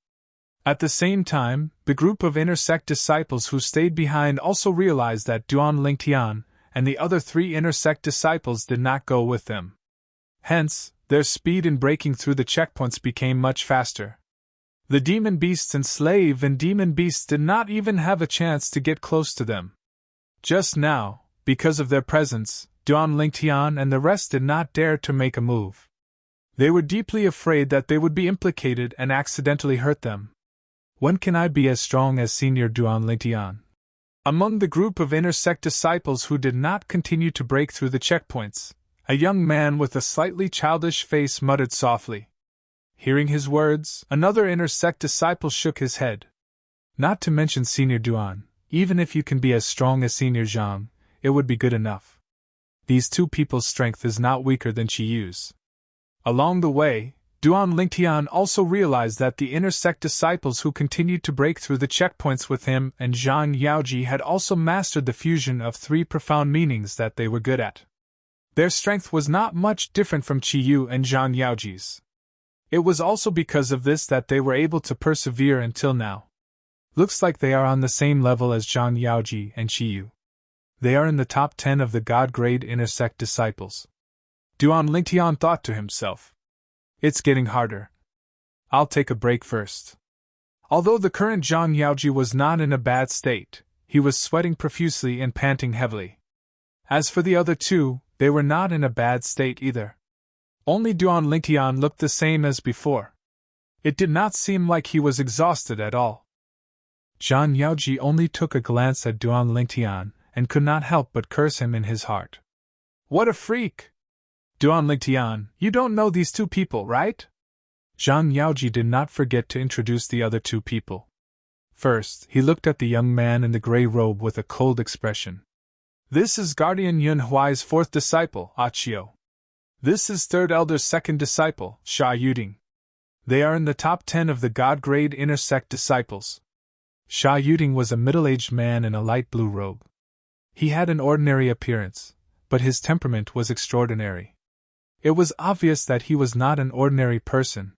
S1: At the same time, the group of inner sect disciples who stayed behind also realized that Duan Lingtian and the other 3 inner sect disciples did not go with them. Hence, their speed in breaking through the checkpoints became much faster. The demon beasts and slave and demon beasts did not even have a chance to get close to them. Just now, because of their presence, Duan Lingtian and the rest did not dare to make a move. They were deeply afraid that they would be implicated and accidentally hurt them. When can I be as strong as Senior Duan Lingtian? Among the group of inner sect disciples who did not continue to break through the checkpoints, a young man with a slightly childish face muttered softly. Hearing his words, another inner sect disciple shook his head. Not to mention Senior Duan, even if you can be as strong as Senior Zhang, it would be good enough. These 2 people's strength is not weaker than Qiyu's. Along the way, Duan Lingtian also realized that the inner sect disciples who continued to break through the checkpoints with him and Zhang Yaoji had also mastered the fusion of three profound meanings that they were good at. Their strength was not much different from Qiyu and Zhang Yaoji's. It was also because of this that they were able to persevere until now. Looks like they are on the same level as Zhang Yaoji and Qiyu. They are in the top 10 of the God-grade inner sect disciples. Duan Lingtian thought to himself. It's getting harder. I'll take a break first. Although the current Zhang Yaoji was not in a bad state, he was sweating profusely and panting heavily. As for the other two, they were not in a bad state either. Only Duan Lingtian looked the same as before. It did not seem like he was exhausted at all. Zhang Yaoji only took a glance at Duan Lingtian and could not help but curse him in his heart. What a freak! Duan Lingtian, you don't know these two people, right? Zhang Yaoji did not forget to introduce the other two people. First, he looked at the young man in the gray robe with a cold expression. This is Guardian Yun Huai's fourth disciple, Achio. This is Third Elder's second disciple, Sha Yuding. They are in the top 10 of the God-grade inner sect disciples. Sha Yuding was a middle-aged man in a light blue robe. He had an ordinary appearance, but his temperament was extraordinary. It was obvious that he was not an ordinary person.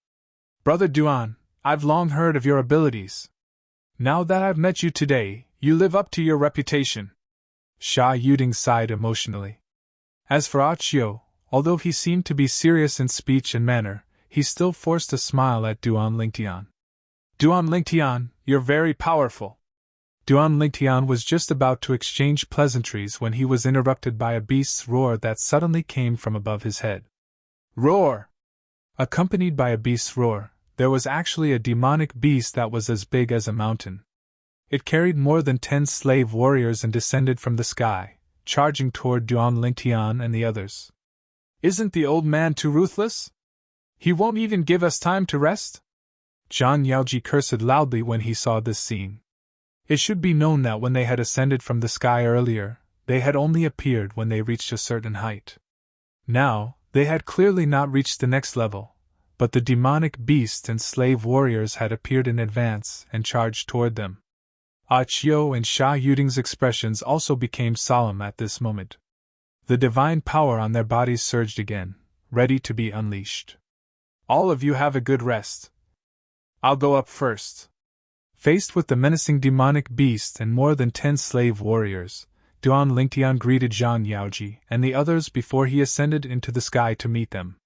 S1: Brother Duan, I've long heard of your abilities. Now that I've met you today, you live up to your reputation. Sha Yuding sighed emotionally. As for Achio, although he seemed to be serious in speech and manner, he still forced a smile at Duan Lingtian. Duan Lingtian, you're very powerful. Duan Lingtian was just about to exchange pleasantries when he was interrupted by a beast's roar that suddenly came from above his head. Roar! Accompanied by a beast's roar, there was actually a demonic beast that was as big as a mountain. It carried more than 10 slave warriors and descended from the sky, charging toward Duan Lingtian and the others. Isn't the old man too ruthless? He won't even give us time to rest? Zhang Yaoji cursed loudly when he saw this scene. It should be known that when they had ascended from the sky earlier, they had only appeared when they reached a certain height. Now, they had clearly not reached the next level, but the demonic beast and slave warriors had appeared in advance and charged toward them. Achio and Sha Yuding's expressions also became solemn at this moment. The divine power on their bodies surged again, ready to be unleashed. All of you have a good rest. I'll go up first. Faced with the menacing demonic beast and more than 10 slave warriors, Duan Lingtian greeted Zhang Yaoji and the others before he ascended into the sky to meet them.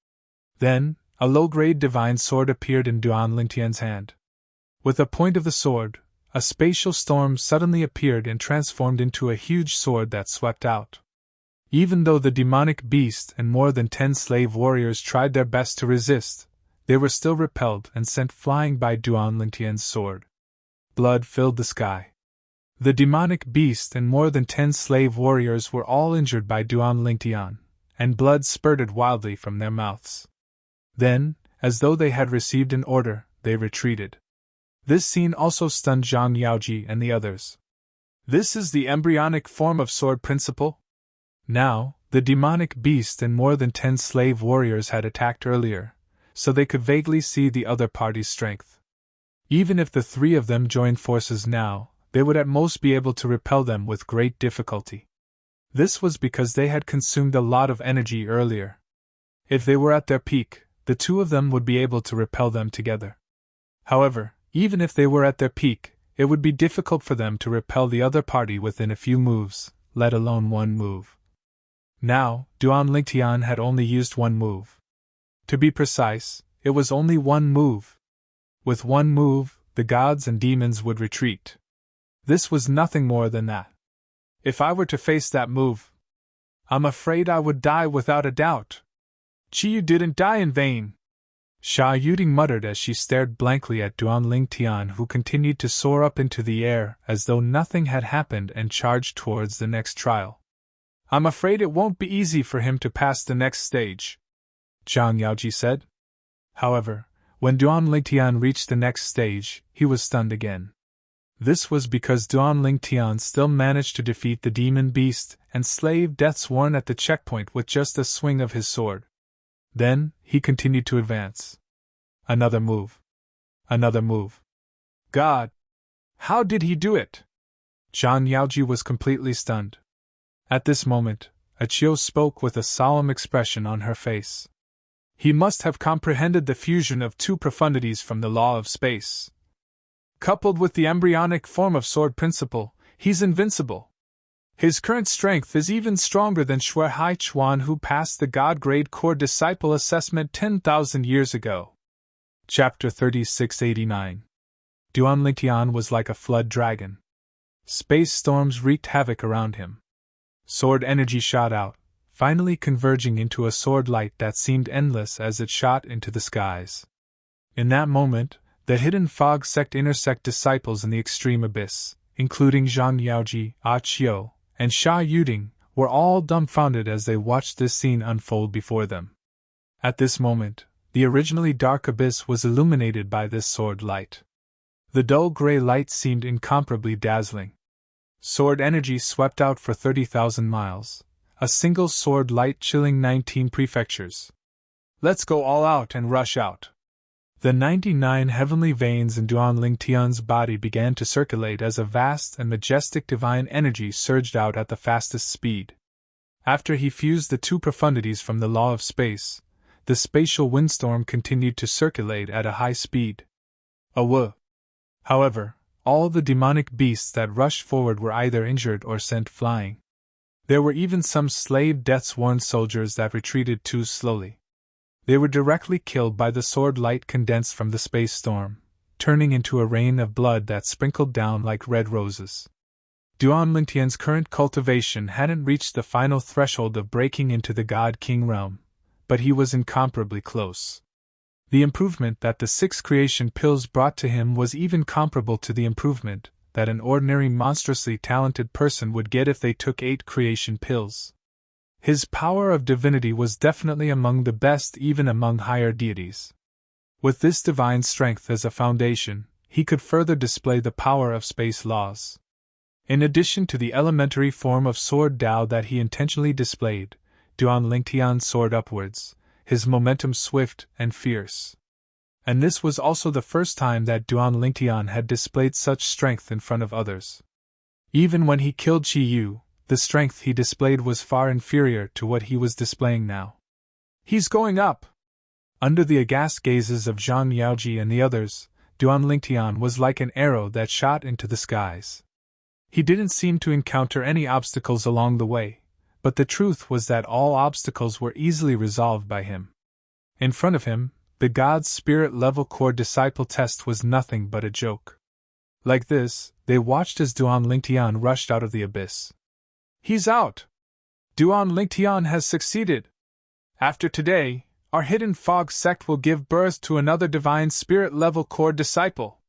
S1: Then, a low-grade divine sword appeared in Duan Lingtian's hand. With the point of the sword, a spatial storm suddenly appeared and transformed into a huge sword that swept out. Even though the demonic beast and more than 10 slave warriors tried their best to resist, they were still repelled and sent flying by Duan Lingtian's sword. Blood filled the sky. The demonic beast and more than 10 slave warriors were all injured by Duan Lingtian, and blood spurted wildly from their mouths. Then, as though they had received an order, they retreated. This scene also stunned Zhang Yaoji and the others. This is the embryonic form of sword principle? Now, the demonic beast and more than 10 slave warriors had attacked earlier, so they could vaguely see the other party's strength. Even if the three of them joined forces now, they would at most be able to repel them with great difficulty. This was because they had consumed a lot of energy earlier. If they were at their peak, the two of them would be able to repel them together. However, even if they were at their peak, it would be difficult for them to repel the other party within a few moves, let alone one move. Now, Duan Lingtian had only used one move. To be precise, it was only one move. With one move, the gods and demons would retreat. This was nothing more than that. If I were to face that move, I'm afraid I would die without a doubt. Qiyu didn't die in vain. Sha Yuding muttered as she stared blankly at Duan Lingtian, who continued to soar up into the air as though nothing had happened and charged towards the next trial. I'm afraid it won't be easy for him to pass the next stage, Zhang Yaoji said. However, when Duan Lingtian reached the next stage, he was stunned again. This was because Duan Lingtian still managed to defeat the demon beast and slave Deathsworn at the checkpoint with just a swing of his sword. Then, he continued to advance. Another move. Another move. God! How did he do it? Zhang Yaoji was completely stunned. At this moment, Achio spoke with a solemn expression on her face. He must have comprehended the fusion of two profundities from the law of space. Coupled with the embryonic form of sword principle, he's invincible. His current strength is even stronger than Shui Hai Chuan, who passed the God-grade core disciple assessment 10,000 years ago. Chapter 3689. Duan Lingtian was like a flood dragon. Space storms wreaked havoc around him. Sword energy shot out, finally converging into a sword light that seemed endless as it shot into the skies. In that moment, the hidden fog sect intersect disciples in the extreme abyss, including Zhang Yaoji, Qiu, and Sha Yuding, were all dumbfounded as they watched this scene unfold before them. At this moment, the originally dark abyss was illuminated by this sword light. The dull gray light seemed incomparably dazzling. Sword energy swept out for 30,000 miles, a single sword light chilling 19 prefectures. Let's go all out and rush out. The 99 heavenly veins in Duan Lingtian's body began to circulate as a vast and majestic divine energy surged out at the fastest speed. After he fused the two profundities from the law of space, the spatial windstorm continued to circulate at a high speed. However, all the demonic beasts that rushed forward were either injured or sent flying. There were even some slaved death-sworn soldiers that retreated too slowly. They were directly killed by the sword light condensed from the space storm, turning into a rain of blood that sprinkled down like red roses. Duan Lingtian's current cultivation hadn't reached the final threshold of breaking into the God-King realm, but he was incomparably close. The improvement that the 6 creation pills brought to him was even comparable to the improvement that an ordinary monstrously talented person would get if they took 8 creation pills. His power of divinity was definitely among the best even among higher deities. With this divine strength as a foundation, he could further display the power of space laws. In addition to the elementary form of sword Dao that he intentionally displayed, Duan Lingtian soared upwards, his momentum swift and fierce. And this was also the first time that Duan Lingtian had displayed such strength in front of others. Even when he killed Qi Yu, the strength he displayed was far inferior to what he was displaying now. He's going up! Under the aghast gazes of Zhang Yaoji and the others, Duan Lingtian was like an arrow that shot into the skies. He didn't seem to encounter any obstacles along the way, but the truth was that all obstacles were easily resolved by him. In front of him, the God's Spirit level core disciple test was nothing but a joke. Like this, they watched as Duan Lingtian rushed out of the abyss. He's out! Duan Lingtian has succeeded! After today, our hidden fog sect will give birth to another divine spirit level core disciple.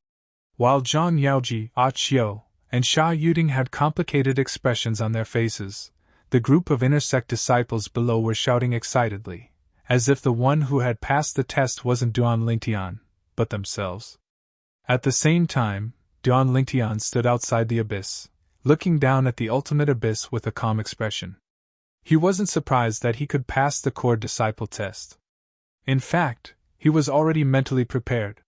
S1: While Zhang Yaoji, Qiu, and Sha Yuding had complicated expressions on their faces, the group of intersect disciples below were shouting excitedly, as if the one who had passed the test wasn't Duan Lingtian, but themselves. At the same time, Duan Lingtian stood outside the abyss, looking down at the ultimate abyss with a calm expression. He wasn't surprised that he could pass the core disciple test. In fact, he was already mentally prepared.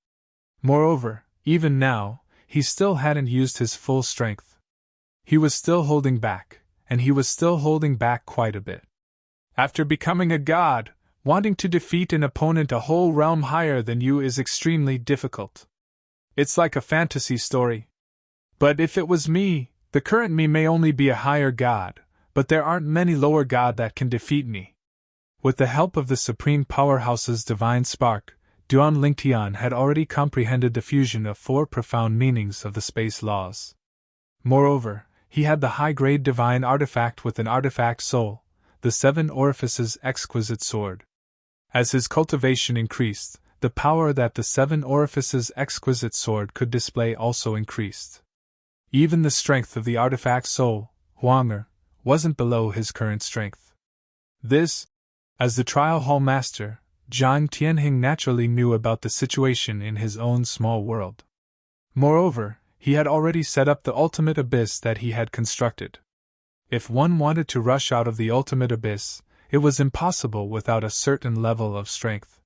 S1: Moreover, even now, he still hadn't used his full strength. He was still holding back, and he was still holding back quite a bit. After becoming a god, wanting to defeat an opponent a whole realm higher than you is extremely difficult. It's like a fantasy story. But if it was me, the current me may only be a higher god, but there aren't many lower god that can defeat me. With the help of the Supreme Powerhouse's divine spark, Duan Lingtian had already comprehended the fusion of 4 profound meanings of the space laws. Moreover, he had the high-grade divine artifact with an artifact soul, the 7 Orifices exquisite sword. As his cultivation increased, the power that the 7 Orifices exquisite sword could display also increased. Even the strength of the artifact soul, Huanger, wasn't below his current strength. This, as the trial hall master, Zhang Tianhing naturally knew about the situation in his own small world. Moreover, he had already set up the ultimate abyss that he had constructed. If one wanted to rush out of the ultimate abyss, it was impossible without a certain level of strength.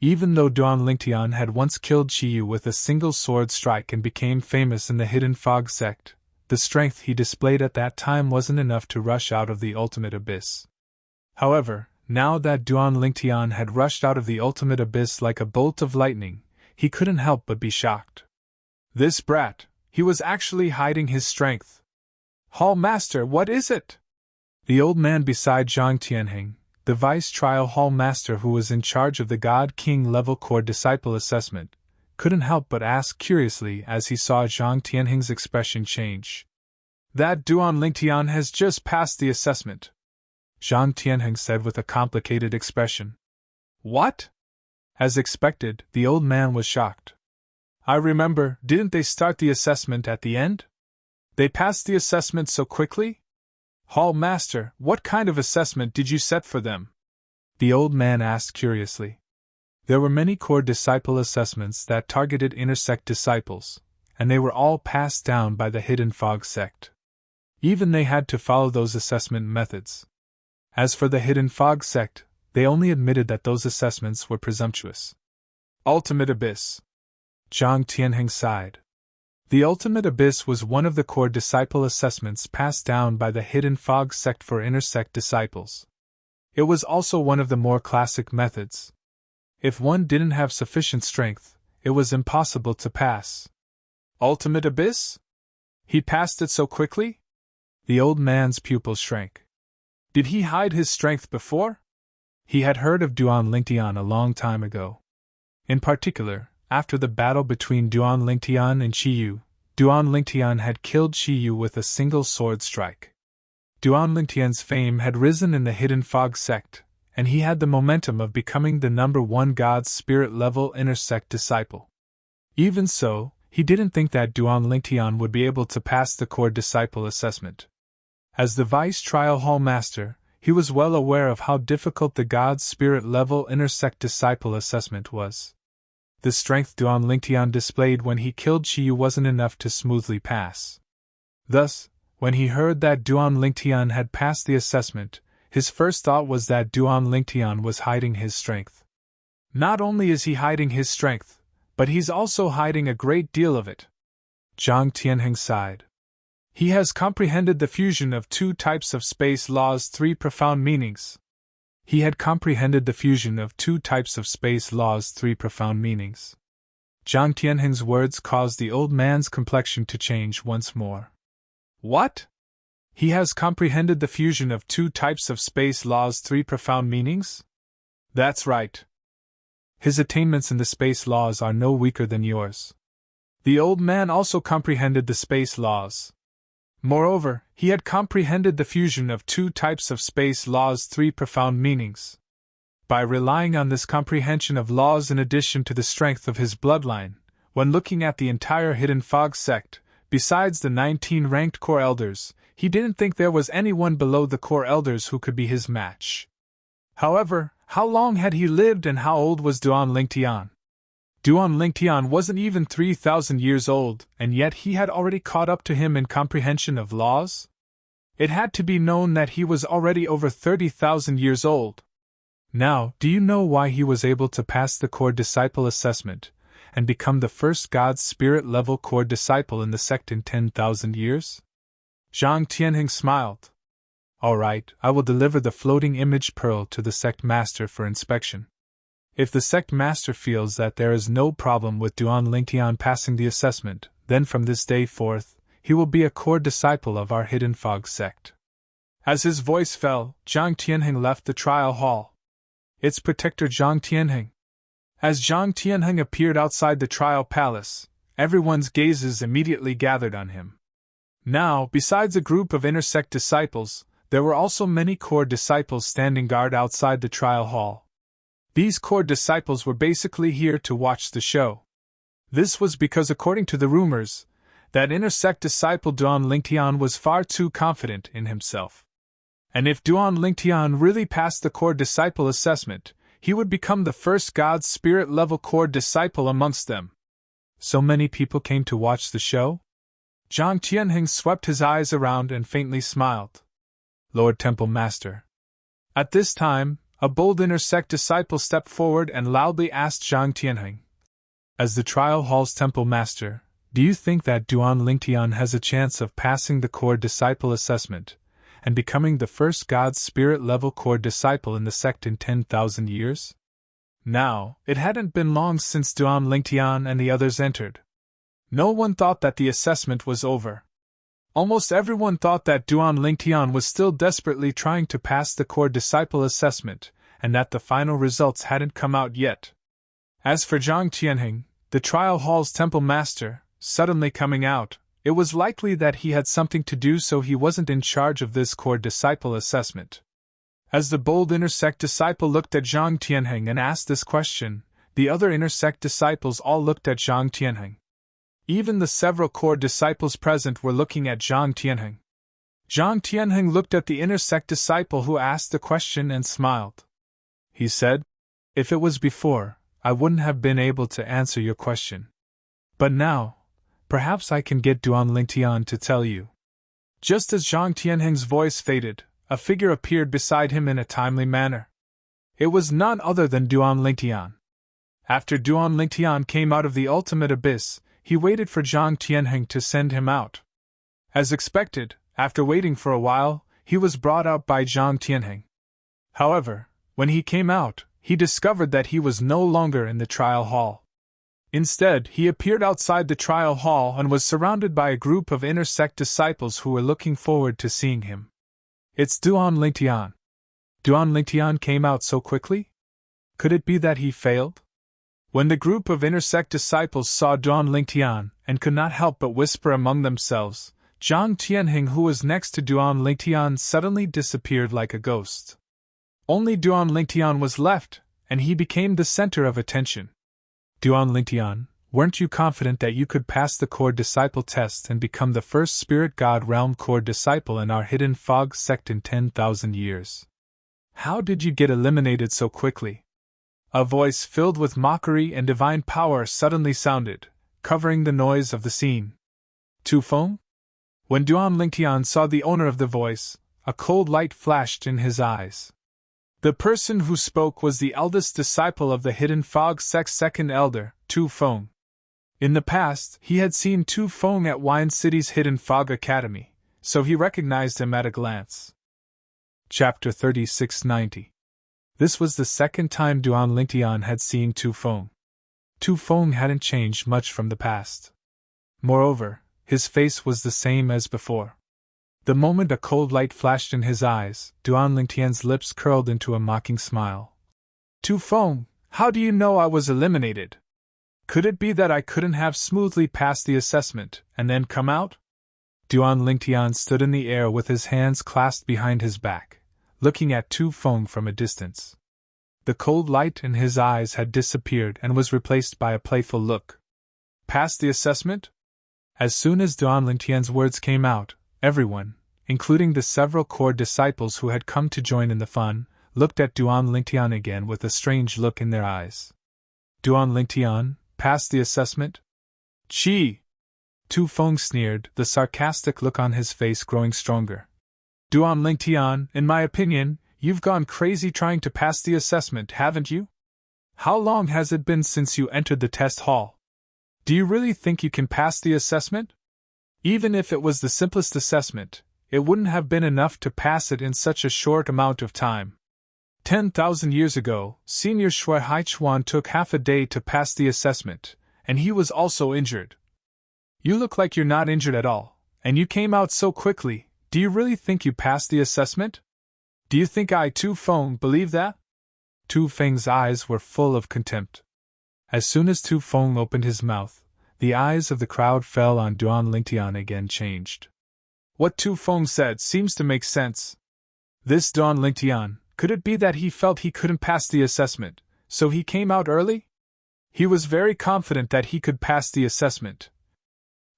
S1: Even though Duan Lingtian had once killed Qiyu with a single sword strike and became famous in the Hidden Fog sect, the strength he displayed at that time wasn't enough to rush out of the ultimate abyss. However, now that Duan Lingtian had rushed out of the ultimate abyss like a bolt of lightning, he couldn't help but be shocked. This brat, he was actually hiding his strength. Hall Master, what is it? The old man beside Zhang Tianheng, the Vice Trial Hall Master who was in charge of the God King level core disciple assessment, couldn't help but ask curiously as he saw Zhang Tianheng's expression change. That Duan Lingtian has just passed the assessment, Zhang Tianheng said with a complicated expression. What? As expected, the old man was shocked. I remember, didn't they start the assessment at the end? They passed the assessment so quickly? Hall Master, what kind of assessment did you set for them? The old man asked curiously. There were many core disciple assessments that targeted intersect disciples, and they were all passed down by the Hidden Fog sect. Even they had to follow those assessment methods. As for the Hidden Fog sect, they only admitted that those assessments were presumptuous. Ultimate Abyss. Zhang Tianheng sighed. The Ultimate Abyss was one of the core disciple assessments passed down by the Hidden Fog sect for intersect disciples. It was also one of the more classic methods. If one didn't have sufficient strength, it was impossible to pass. Ultimate Abyss? He passed it so quickly? The old man's pupils shrank. Did he hide his strength before? He had heard of Duan Lingtian a long time ago. In particular, after the battle between Duan Lingtian and Qiyu, Duan Lingtian had killed Qiyu with a single sword strike. Duan Lingtian's fame had risen in the Hidden Fog sect, and he had the momentum of becoming the #1 God's Spirit level intersect disciple. Even so, he didn't think that Duan Lingtian would be able to pass the core disciple assessment. As the Vice Trial Hall Master, he was well aware of how difficult the God's Spirit level intersect disciple assessment was. The strength Duan Lingtian displayed when he killed Qiyu wasn't enough to smoothly pass. Thus, when he heard that Duan Lingtian had passed the assessment, his first thought was that Duan Lingtian was hiding his strength. Not only is he hiding his strength, but he's also hiding a great deal of it. Zhang Tianheng sighed. He has comprehended the fusion of two types of space laws' three profound meanings. He had comprehended the fusion of two types of space laws' three profound meanings. Zhang Tianheng's words caused the old man's complexion to change once more. What? He has comprehended the fusion of two types of space laws' three profound meanings? That's right. His attainments in the space laws are no weaker than yours. The old man also comprehended the space laws. Moreover, he had comprehended the fusion of two types of space laws' three profound meanings. By relying on this comprehension of laws in addition to the strength of his bloodline, when looking at the entire Hidden Fog sect, besides the 19 ranked core elders, he didn't think there was anyone below the core elders who could be his match. However, how long had he lived and how old was Duan Lingtian? Duan Lingtian wasn't even 3,000 years old, and yet he had already caught up to him in comprehension of laws? It had to be known that he was already over 30,000 years old. Now, do you know why he was able to pass the core disciple assessment, and become the first God's Spirit level core disciple in the sect in 10,000 years? Zhang Tianheng smiled. All right, I will deliver the floating image pearl to the sect master for inspection. If the sect master feels that there is no problem with Duan Lingtian passing the assessment, then from this day forth, he will be a core disciple of our Hidden Fog sect. As his voice fell, Zhang Tianheng left the trial hall. Its protector Zhang Tianheng. As Zhang Tianheng appeared outside the trial palace, everyone's gazes immediately gathered on him. Now, besides a group of intersect disciples, there were also many core disciples standing guard outside the trial hall. These core disciples were basically here to watch the show. This was because, according to the rumors, that intersect disciple Duan Lingtian was far too confident in himself. And if Duan Lingtian really passed the core disciple assessment, he would become the first God's Spirit level core disciple amongst them. So many people came to watch the show? Zhang Tianheng swept his eyes around and faintly smiled. Lord Temple Master. At this time, a bold inner sect disciple stepped forward and loudly asked Zhang Tianheng, as the trial hall's temple master, do you think that Duan Lingtian has a chance of passing the core disciple assessment and becoming the first God's spirit-level core disciple in the sect in 10,000 years? Now, it hadn't been long since Duan Lingtian and the others entered. No one thought that the assessment was over. Almost everyone thought that Duan Lingtian was still desperately trying to pass the core disciple assessment, and that the final results hadn't come out yet. As for Zhang Tianheng, the trial hall's temple master, suddenly coming out, it was likely that he had something to do, so he wasn't in charge of this core disciple assessment. As the bold inner sect disciple looked at Zhang Tianheng and asked this question, the other inner sect disciples all looked at Zhang Tianheng. Even the several core disciples present were looking at Zhang Tianheng. Zhang Tianheng looked at the inner sect disciple who asked the question and smiled. He said, "If it was before, I wouldn't have been able to answer your question. But now, perhaps I can get Duan Lingtian to tell you." Just as Zhang Tianheng's voice faded, a figure appeared beside him in a timely manner. It was none other than Duan Lingtian. After Duan Lingtian came out of the ultimate abyss, he waited for Zhang Tianheng to send him out. As expected, after waiting for a while, he was brought out by Zhang Tianheng. However, when he came out, he discovered that he was no longer in the trial hall. Instead, he appeared outside the trial hall and was surrounded by a group of inner sect disciples who were looking forward to seeing him. "It's Duan Lingtian." Duan Lingtian came out so quickly? Could it be that he failed? When the group of inner sect disciples saw Duan Lingtian and could not help but whisper among themselves, Zhang Tianheng, who was next to Duan Lingtian, suddenly disappeared like a ghost. Only Duan Lingtian was left, and he became the center of attention. "Duan Lingtian, weren't you confident that you could pass the core disciple test and become the first spirit god realm core disciple in our hidden fog sect in 10,000 years? How did you get eliminated so quickly?" A voice filled with mockery and divine power suddenly sounded, covering the noise of the scene. "Tu Feng?" When Duan Lingtian saw the owner of the voice, a cold light flashed in his eyes. The person who spoke was the eldest disciple of the Hidden Fog sect's second elder, Tu Feng. In the past, he had seen Tu Feng at Wine City's Hidden Fog Academy, so he recognized him at a glance. Chapter 3690. This was the second time Duan Lingtian had seen Tu Feng. Tu Feng hadn't changed much from the past. Moreover, his face was the same as before. The moment a cold light flashed in his eyes, Duan Lingtian's lips curled into a mocking smile. "Tu Feng, how do you know I was eliminated? Could it be that I couldn't have smoothly passed the assessment and then come out?" Duan Lingtian stood in the air with his hands clasped behind his back, looking at Tu Feng from a distance. The cold light in his eyes had disappeared and was replaced by a playful look. "Passed the assessment?" As soon as Duan Lingtian's words came out, everyone, including the several core disciples who had come to join in the fun, looked at Duan Lingtian again with a strange look in their eyes. "Duan Lingtian, passed the assessment?" "Chi!" Tu Feng sneered, the sarcastic look on his face growing stronger. "Duan Lingtian, in my opinion, you've gone crazy trying to pass the assessment, haven't you? How long has it been since you entered the test hall? Do you really think you can pass the assessment? Even if it was the simplest assessment, it wouldn't have been enough to pass it in such a short amount of time. 10,000 years ago, Senior Shui Haichuan took half a day to pass the assessment, and he was also injured. You look like you're not injured at all, and you came out so quickly. Do you really think you passed the assessment? Do you think I, Tu Feng, believe that?" Tu Feng's eyes were full of contempt. As soon as Tu Feng opened his mouth, the eyes of the crowd fell on Duan Lingtian again changed. What Tu Feng said seems to make sense. This Duan Lingtian, could it be that he felt he couldn't pass the assessment, so he came out early? He was very confident that he could pass the assessment.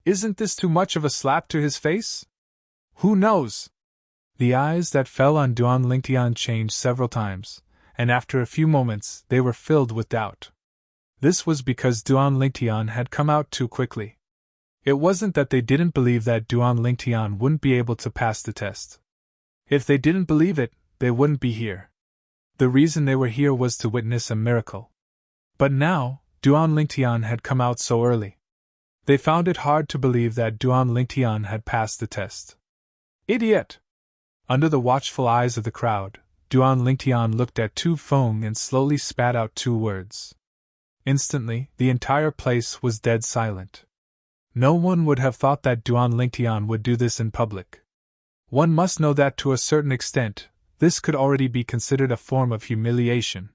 S1: Isn't this too much of a slap to his face? Who knows? The eyes that fell on Duan Lingtian changed several times, and after a few moments they were filled with doubt. This was because Duan Lingtian had come out too quickly. It wasn't that they didn't believe that Duan Lingtian wouldn't be able to pass the test. If they didn't believe it, they wouldn't be here. The reason they were here was to witness a miracle. But now, Duan Lingtian had come out so early. They found it hard to believe that Duan Lingtian had passed the test. Idiot! Under the watchful eyes of the crowd, Duan Lingtian looked at Tu Feng and slowly spat out 2 words. Instantly, the entire place was dead silent. No one would have thought that Duan Lingtian would do this in public. One must know that to a certain extent, this could already be considered a form of humiliation.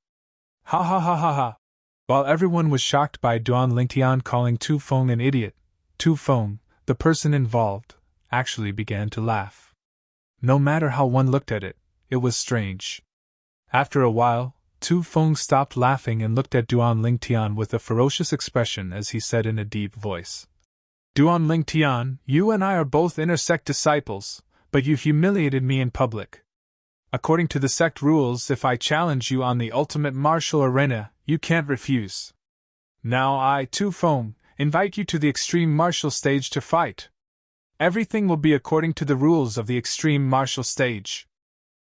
S1: Ha ha ha ha ha! While everyone was shocked by Duan Lingtian calling Tu Feng an idiot, Tu Feng, the person involved, actually began to laugh. No matter how one looked at it, it was strange. After a while, Tu Feng stopped laughing and looked at Duan Lingtian with a ferocious expression as he said in a deep voice. Duan Lingtian, you and I are both inner sect disciples, but you humiliated me in public. According to the sect rules, if I challenge you on the ultimate martial arena, you can't refuse. Now I, Tu Feng, invite you to the extreme martial stage to fight. Everything will be according to the rules of the extreme martial stage.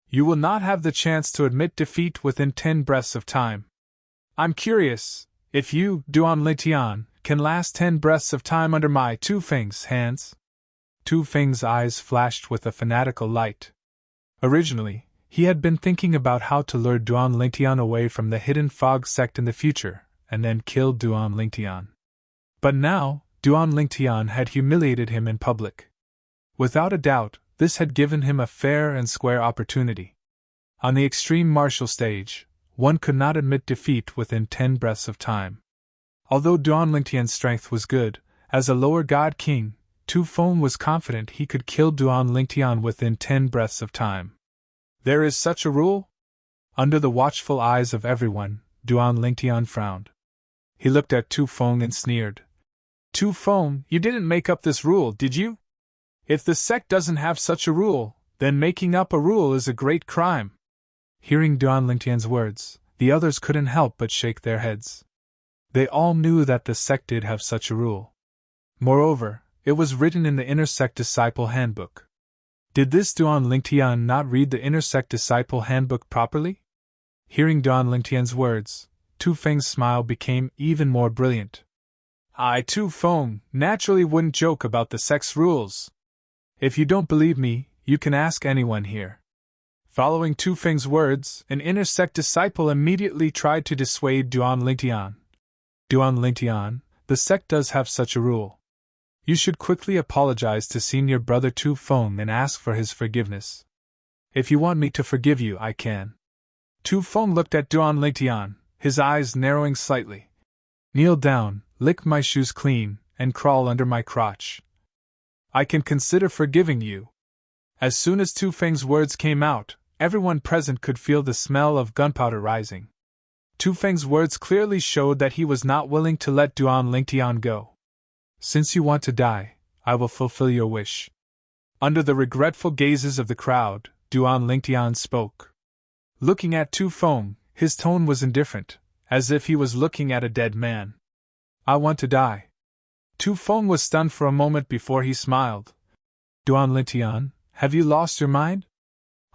S1: You will not have the chance to admit defeat within 10 breaths of time. I'm curious, if you, Duan Lingtian, can last 10 breaths of time under my Tu Feng's hands? Tu Feng's eyes flashed with a fanatical light. Originally, he had been thinking about how to lure Duan Lingtian away from the hidden fog sect in the future, and then kill Duan Lingtian. But now, Duan Lingtian had humiliated him in public. Without a doubt, this had given him a fair and square opportunity. On the extreme martial stage, one could not admit defeat within 10 breaths of time. Although Duan Lingtian's strength was good, as a lower god king, Tu Feng was confident he could kill Duan Lingtian within 10 breaths of time. There is such a rule? Under the watchful eyes of everyone, Duan Lingtian frowned. He looked at Tu Feng and sneered. Tu Feng, you didn't make up this rule, did you? If the sect doesn't have such a rule, then making up a rule is a great crime. Hearing Duan Lingtian's words, the others couldn't help but shake their heads. They all knew that the sect did have such a rule. Moreover, it was written in the Inner Sect Disciple Handbook. Did this Duan Lingtian not read the Inner Sect Disciple Handbook properly? Hearing Duan Lingtian's words, Tu Feng's smile became even more brilliant. I, Tu Feng, naturally wouldn't joke about the sect's rules. If you don't believe me, you can ask anyone here. Following Tu Feng's words, an Inner Sect disciple immediately tried to dissuade Duan Lingtian. Duan Lingtian, the sect does have such a rule. You should quickly apologize to senior brother Tu Feng and ask for his forgiveness. If you want me to forgive you, I can. Tu Feng looked at Duan Lingtian, his eyes narrowing slightly. Kneel down, lick my shoes clean, and crawl under my crotch. I can consider forgiving you. As soon as Tu Feng's words came out, everyone present could feel the smell of gunpowder rising. Tu Feng's words clearly showed that he was not willing to let Duan Lingtian go. Since you want to die, I will fulfill your wish. Under the regretful gazes of the crowd, Duan Lingtian spoke. Looking at Tu Feng, his tone was indifferent, as if he was looking at a dead man. I want to die. Tu Feng was stunned for a moment before he smiled. Duan Lingtian, have you lost your mind?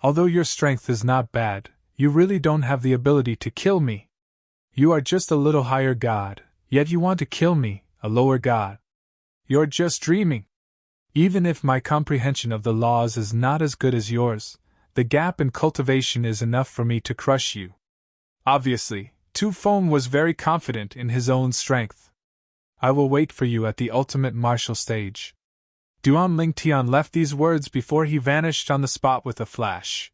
S1: Although your strength is not bad, you really don't have the ability to kill me. You are just a little higher god, yet you want to kill me, a lower god. You're just dreaming. Even if my comprehension of the laws is not as good as yours, the gap in cultivation is enough for me to crush you. Obviously, Tu Feng was very confident in his own strength. I will wait for you at the ultimate martial stage. Duan Lingtian left these words before he vanished on the spot with a flash.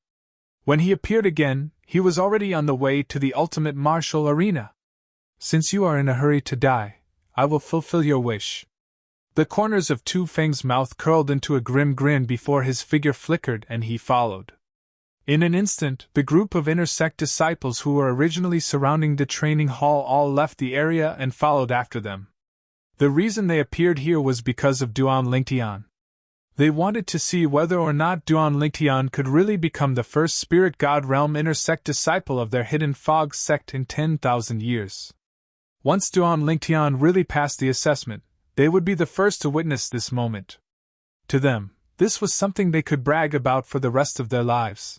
S1: When he appeared again, he was already on the way to the ultimate martial arena. Since you are in a hurry to die, I will fulfill your wish. The corners of Tu Feng's mouth curled into a grim grin before his figure flickered and he followed. In an instant, the group of Inner Sect disciples who were originally surrounding the training hall all left the area and followed after them. The reason they appeared here was because of Duan Lingtian. They wanted to see whether or not Duan Lingtian could really become the first spirit god realm Inner Sect disciple of their hidden fog sect in 10,000 years. Once Duan Lingtian really passed the assessment, they would be the first to witness this moment. To them, this was something they could brag about for the rest of their lives.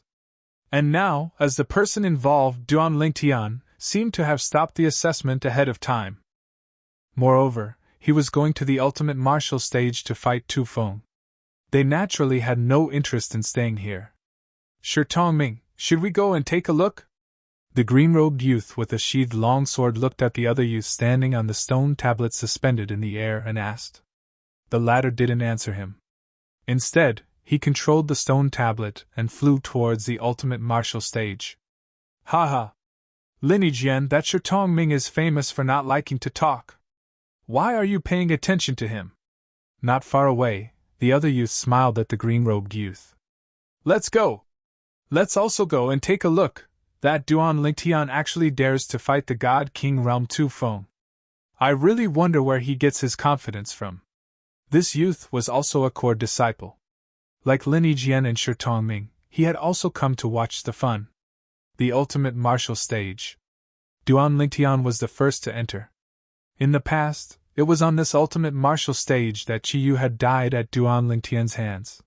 S1: And now, as the person involved, Duan Lingtian, seemed to have stopped the assessment ahead of time. Moreover, he was going to the ultimate martial stage to fight Tu Feng. They naturally had no interest in staying here. Shi Tongming, should we go and take a look? The green-robed youth with a sheathed longsword looked at the other youth standing on the stone tablet suspended in the air and asked. The latter didn't answer him. Instead, he controlled the stone tablet and flew towards the ultimate martial stage. Ha! Lineajian, that Shi Tongming is famous for not liking to talk. Why are you paying attention to him? Not far away, the other youth smiled at the green-robed youth. Let's go! Let's also go and take a look. That Duan Lingtian actually dares to fight the God King Realm Tu Feng. I really wonder where he gets his confidence from. This youth was also a core disciple. Like Lineajian and Shi Tongming, he had also come to watch the fun. The ultimate martial stage. Duan Lingtian was the first to enter. In the past, it was on this ultimate martial stage that Qi Yu had died at Duan Lingtian's hands.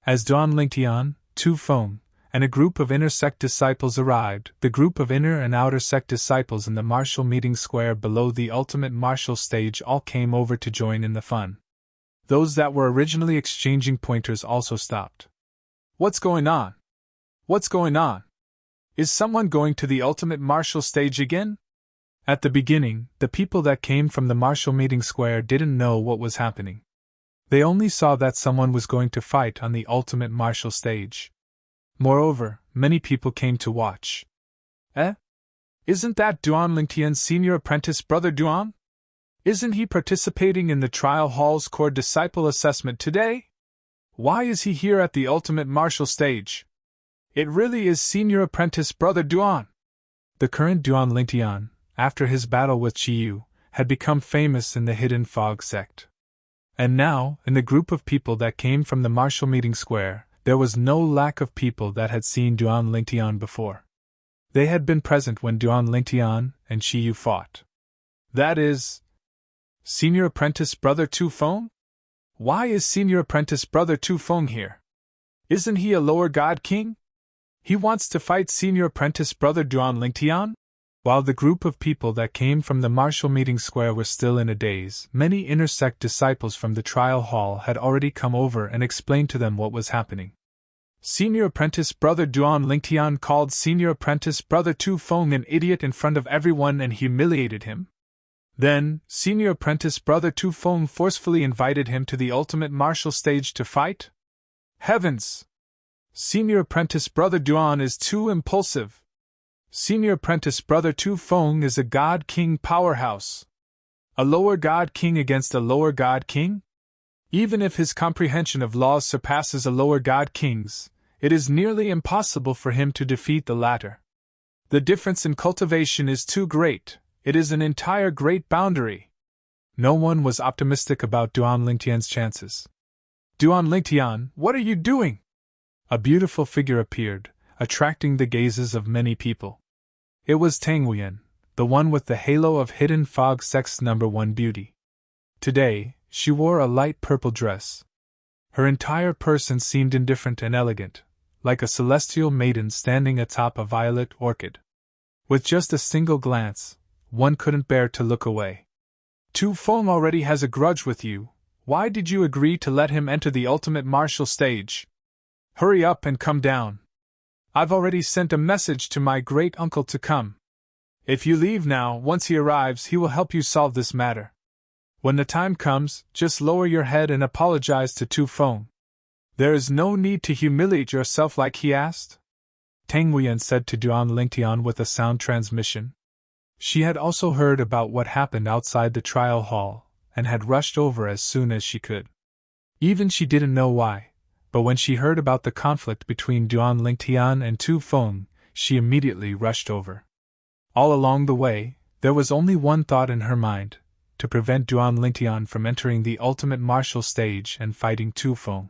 S1: As Duan Lingtian, Tu Feng, and a group of inner sect disciples arrived, the group of inner and outer sect disciples in the martial meeting square below the ultimate martial stage all came over to join in the fun. Those that were originally exchanging pointers also stopped. What's going on? What's going on? Is someone going to the ultimate martial stage again? At the beginning, the people that came from the martial meeting square didn't know what was happening. They only saw that someone was going to fight on the ultimate martial stage. Moreover, many people came to watch. Isn't that Duan Lingtian's senior apprentice brother Duan? Isn't he participating in the trial hall's core disciple assessment today? Why is he here at the ultimate martial stage? It really is senior apprentice brother Duan. The current Duan Lingtian, after his battle with Qi Yu, had become famous in the Hidden Fog sect. And now, in the group of people that came from the martial meeting square, there was no lack of people that had seen Duan Lingtian before. They had been present when Duan Lingtian and Qi Yu fought. That is, senior apprentice brother Tu Feng? Why is senior apprentice brother Tu Feng here? Isn't he a lower god king? He wants to fight senior apprentice brother Duan Lingtian? While the group of people that came from the martial meeting square were still in a daze, many inner sect disciples from the trial hall had already come over and explained to them what was happening. Senior apprentice brother Duan Lingtian called senior apprentice brother Tu Feng an idiot in front of everyone and humiliated him. Then, senior apprentice brother Tu Feng forcefully invited him to the ultimate martial stage to fight? Heavens! Senior apprentice brother Duan is too impulsive. Senior apprentice brother Tu Feng is a god king powerhouse. A lower god king against a lower god king? Even if his comprehension of laws surpasses a lower god king's, it is nearly impossible for him to defeat the latter. The difference in cultivation is too great, it is an entire great boundary. No one was optimistic about Duan Lingtian's chances. Duan Lingtian, what are you doing? A beautiful figure appeared, attracting the gazes of many people. It was Tang Wuyan, the one with the halo of Hidden Fog sect's #1 beauty. Today, she wore a light purple dress. Her entire person seemed indifferent and elegant, like a celestial maiden standing atop a violet orchid. With just a single glance, one couldn't bear to look away. Tu Feng already has a grudge with you. Why did you agree to let him enter the ultimate martial stage? Hurry up and come down. I've already sent a message to my great-uncle to come. If you leave now, once he arrives, he will help you solve this matter. When the time comes, just lower your head and apologize to Tu Feng. There is no need to humiliate yourself like he asked. Tang Wuyan said to Duan Lingtian with a sound transmission. She had also heard about what happened outside the trial hall, and had rushed over as soon as she could. Even she didn't know why, but when she heard about the conflict between Duan Lingtian and Tu Feng, she immediately rushed over. All along the way, there was only one thought in her mind, to prevent Duan Lingtian from entering the ultimate martial stage and fighting Tu Feng.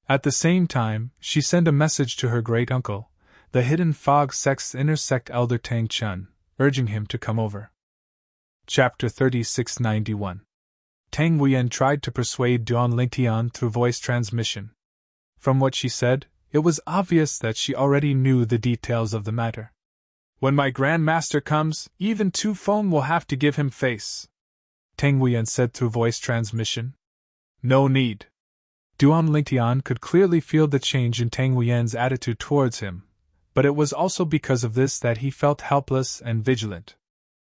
S1: At the same time, she sent a message to her great-uncle, the Hidden Fog sect's inner sect elder Tang Chun, urging him to come over. Chapter 3691. Tang Wuyan tried to persuade Duan Lingtian through voice transmission. From what she said, it was obvious that she already knew the details of the matter. When my Grand Master comes, even Tu Feng will have to give him face, Tang Huiyan said through voice transmission. No need. Duan Lingtian could clearly feel the change in Tang Huiyan's attitude towards him, but it was also because of this that he felt helpless and vigilant.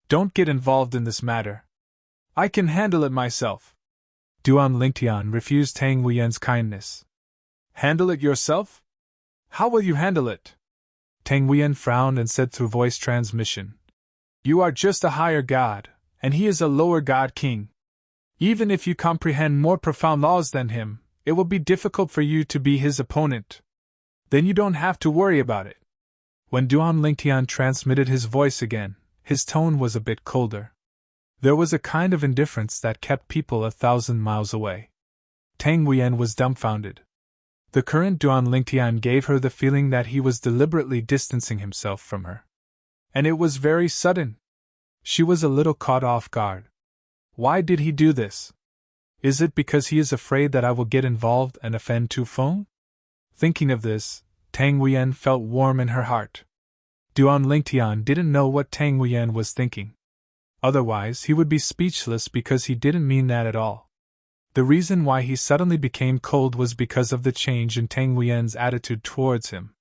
S1: Don't get involved in this matter. I can handle it myself. Duan Lingtian refused Tang Huiyan's kindness. Handle it yourself? How will you handle it? Tang Huiyan frowned and said through voice transmission. You are just a higher god, and he is a lower god king. Even if you comprehend more profound laws than him, it will be difficult for you to be his opponent. Then you don't have to worry about it. When Duan Lingtian transmitted his voice again, his tone was a bit colder. There was a kind of indifference that kept people 1,000 miles away. Tang Huiyan was dumbfounded. The current Duan Lingtian gave her the feeling that he was deliberately distancing himself from her. And it was very sudden. She was a little caught off guard. Why did he do this? Is it because he is afraid that I will get involved and offend Tu Feng? Thinking of this, Tang Huiyan felt warm in her heart. Duan Lingtian didn't know what Tang Huiyan was thinking. Otherwise, he would be speechless because he didn't mean that at all. The reason why he suddenly became cold was because of the change in Tang Huiyan's attitude towards him.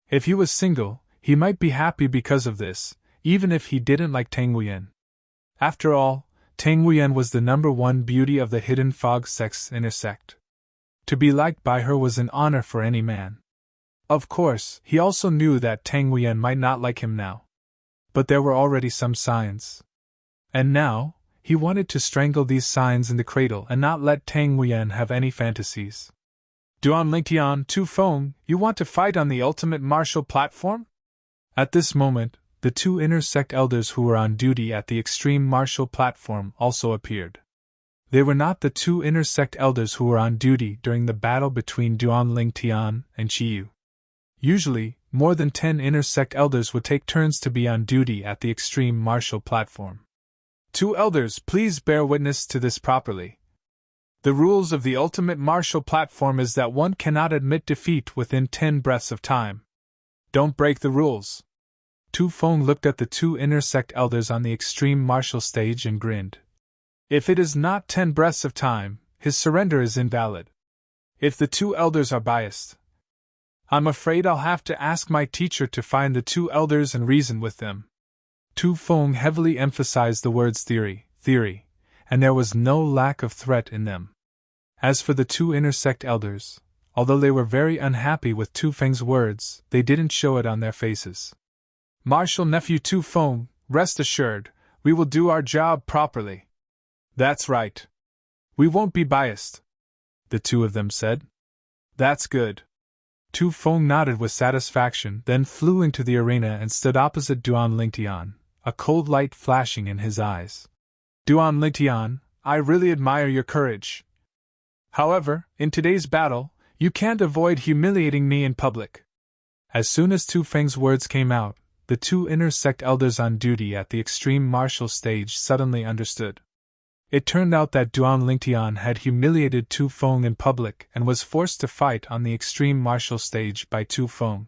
S1: If he was single, he might be happy because of this, even if he didn't like Tang Huiyan. After all, Tang Huiyan was the #1 beauty of the Hidden Fog sex intersect. To be liked by her was an honor for any man. Of course, he also knew that Tang Huiyan might not like him now. But there were already some signs. And now, he wanted to strangle these signs in the cradle and not let Tang Huiyan have any fantasies. Duan Lingtian, Tu Feng, you want to fight on the ultimate martial platform? At this moment, the two inner sect elders who were on duty at the extreme martial platform also appeared. They were not the two inner sect elders who were on duty during the battle between Duan Lingtian and Qiyu. Usually, more than 10 inner sect elders would take turns to be on duty at the extreme martial platform. Two elders, please bear witness to this properly. The rules of the ultimate martial platform is that one cannot admit defeat within 10 breaths of time. Don't break the rules. Tu Feng looked at the two inner sect elders on the extreme martial stage and grinned. If it is not 10 breaths of time, his surrender is invalid. If the two elders are biased, I'm afraid I'll have to ask my teacher to find the two elders and reason with them. Tu Feng heavily emphasized the words theory, and there was no lack of threat in them. As for the two inner sect elders, although they were very unhappy with Tu Feng's words, they didn't show it on their faces. Martial nephew Tu Feng, rest assured, we will do our job properly. That's right. We won't be biased, the two of them said. That's good. Tu Feng nodded with satisfaction, then flew into the arena and stood opposite Duan Lingtian, a cold light flashing in his eyes. Duan Lingtian, I really admire your courage. However, in today's battle, you can't avoid humiliating me in public. As soon as Tu Feng's words came out, the two inner sect elders on duty at the extreme martial stage suddenly understood. It turned out that Duan Lingtian had humiliated Tu Feng in public and was forced to fight on the extreme martial stage by Tu Feng.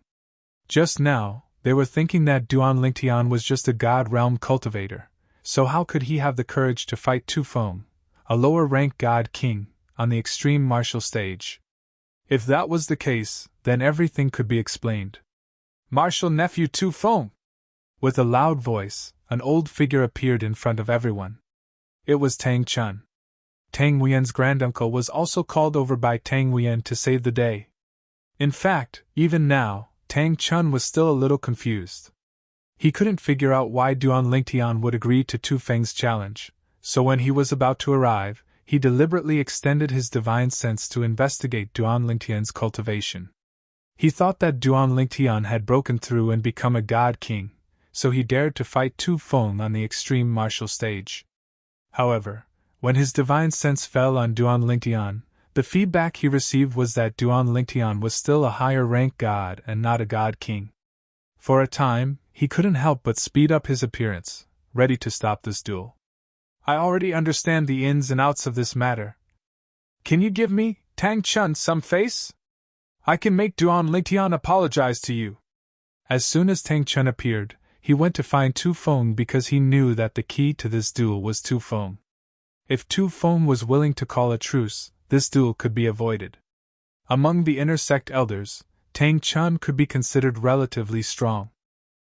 S1: Just now, they were thinking that Duan Lingtian was just a god realm cultivator, so how could he have the courage to fight Tu Feng, a lower-ranked god king, on the extreme martial stage? If that was the case, then everything could be explained. Martial nephew Tu Feng! With a loud voice, an old figure appeared in front of everyone. It was Tang Chun. Tang Huiyan's granduncle was also called over by Tang Huiyan to save the day. In fact, even now, Tang Chun was still a little confused. He couldn't figure out why Duan Lingtian would agree to Tu Feng's challenge, so when he was about to arrive, he deliberately extended his divine sense to investigate Duan Lingtian's cultivation. He thought that Duan Lingtian had broken through and become a god king, so he dared to fight Tu Feng on the extreme martial stage. However, when his divine sense fell on Duan Lingtian, the feedback he received was that Duan Lingtian was still a higher-ranked god and not a god king. For a time, he couldn't help but speed up his appearance, ready to stop this duel. I already understand the ins and outs of this matter. Can you give me, Tang Chun, some face? I can make Duan Lingtian apologize to you. As soon as Tang Chun appeared, he went to find Tu Feng because he knew that the key to this duel was Tu Feng. If Tu Feng was willing to call a truce, this duel could be avoided. Among the inner sect elders, Tang Chun could be considered relatively strong.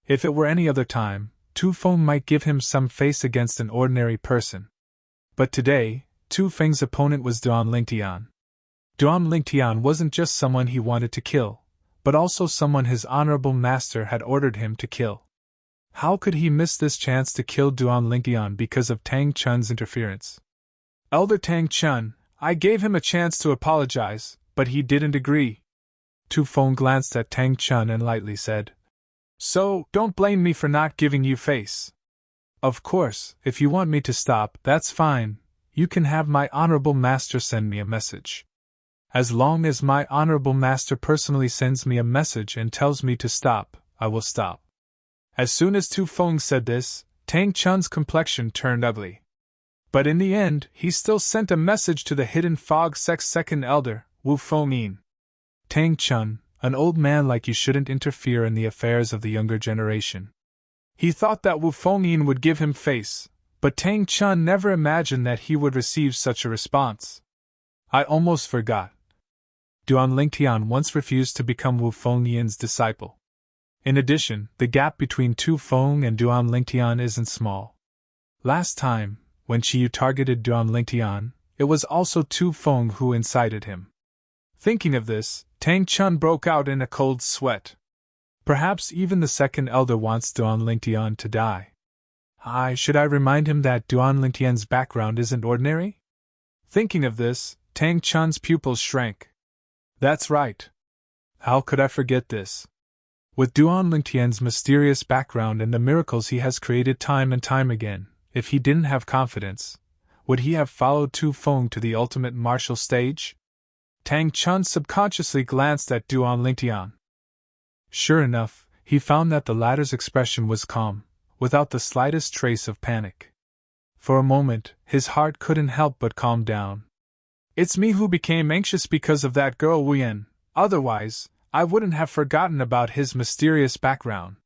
S1: If it were any other time, Tu Feng might give him some face against an ordinary person. But today, Tu Feng's opponent was Duan Lingtian. Duan Lingtian wasn't just someone he wanted to kill, but also someone his honorable master had ordered him to kill. How could he miss this chance to kill Duan Lingtian because of Tang Chun's interference? Elder Tang Chun, I gave him a chance to apologize, but he didn't agree. Tu Feng glanced at Tang Chun and lightly said, So, don't blame me for not giving you face. Of course, if you want me to stop, that's fine. You can have my honorable master send me a message. As long as my honorable master personally sends me a message and tells me to stop, I will stop. As soon as Tu Feng said this, Tang Chun's complexion turned ugly. But in the end, he still sent a message to the Hidden Fog Sect's second elder, Wu Fengyin. Tang Chun, an old man like you shouldn't interfere in the affairs of the younger generation. He thought that Wu Fengyin would give him face, but Tang Chun never imagined that he would receive such a response. I almost forgot. Duan Lingtian once refused to become Wu Fengyin's disciple. In addition, the gap between Tu Feng and Duan Lingtian isn't small. Last time, when Qiyu targeted Duan Lingtian, it was also Tu Feng who incited him. Thinking of this, Tang Chun broke out in a cold sweat. Perhaps even the second elder wants Duan Lingtian to die. Should I remind him that Duan Lingtian's background isn't ordinary? Thinking of this, Tang Chun's pupils shrank. That's right. How could I forget this? With Duan Lingtian's mysterious background and the miracles he has created time and time again, if he didn't have confidence, would he have followed Tu Feng to the ultimate martial stage? Tang Chun subconsciously glanced at Duan Lingtian. Sure enough, he found that the latter's expression was calm, without the slightest trace of panic. For a moment, his heart couldn't help but calm down. It's me who became anxious because of that girl Wuyen, otherwise, I wouldn't have forgotten about his mysterious background.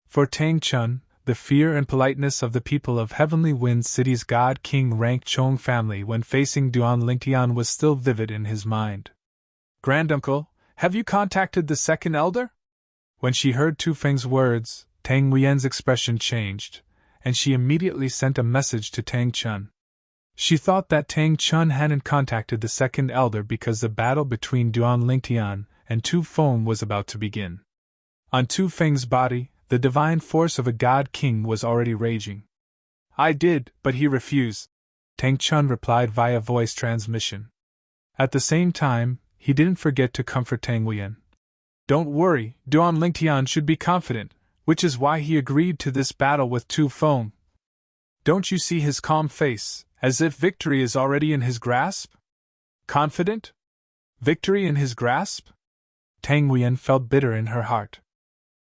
S1: For Tang Chun, the fear and politeness of the people of Heavenly Wind City's God King Rank Chong family when facing Duan Lingtian was still vivid in his mind. Granduncle, have you contacted the second elder? When she heard Tu Feng's words, Tang Wuyen's expression changed, and she immediately sent a message to Tang Chun. She thought that Tang Chun hadn't contacted the second elder because the battle between Duan Lingtian and Tu Feng was about to begin. On Tu Feng's body, the divine force of a god king was already raging. I did, but he refused, Tang Chun replied via voice transmission. At the same time, he didn't forget to comfort Tang Wuyen. Don't worry, Duan Lingtian should be confident, which is why he agreed to this battle with Tu Feng. Don't you see his calm face, as if victory is already in his grasp? Confident? Victory in his grasp? Tang Wuyen felt bitter in her heart.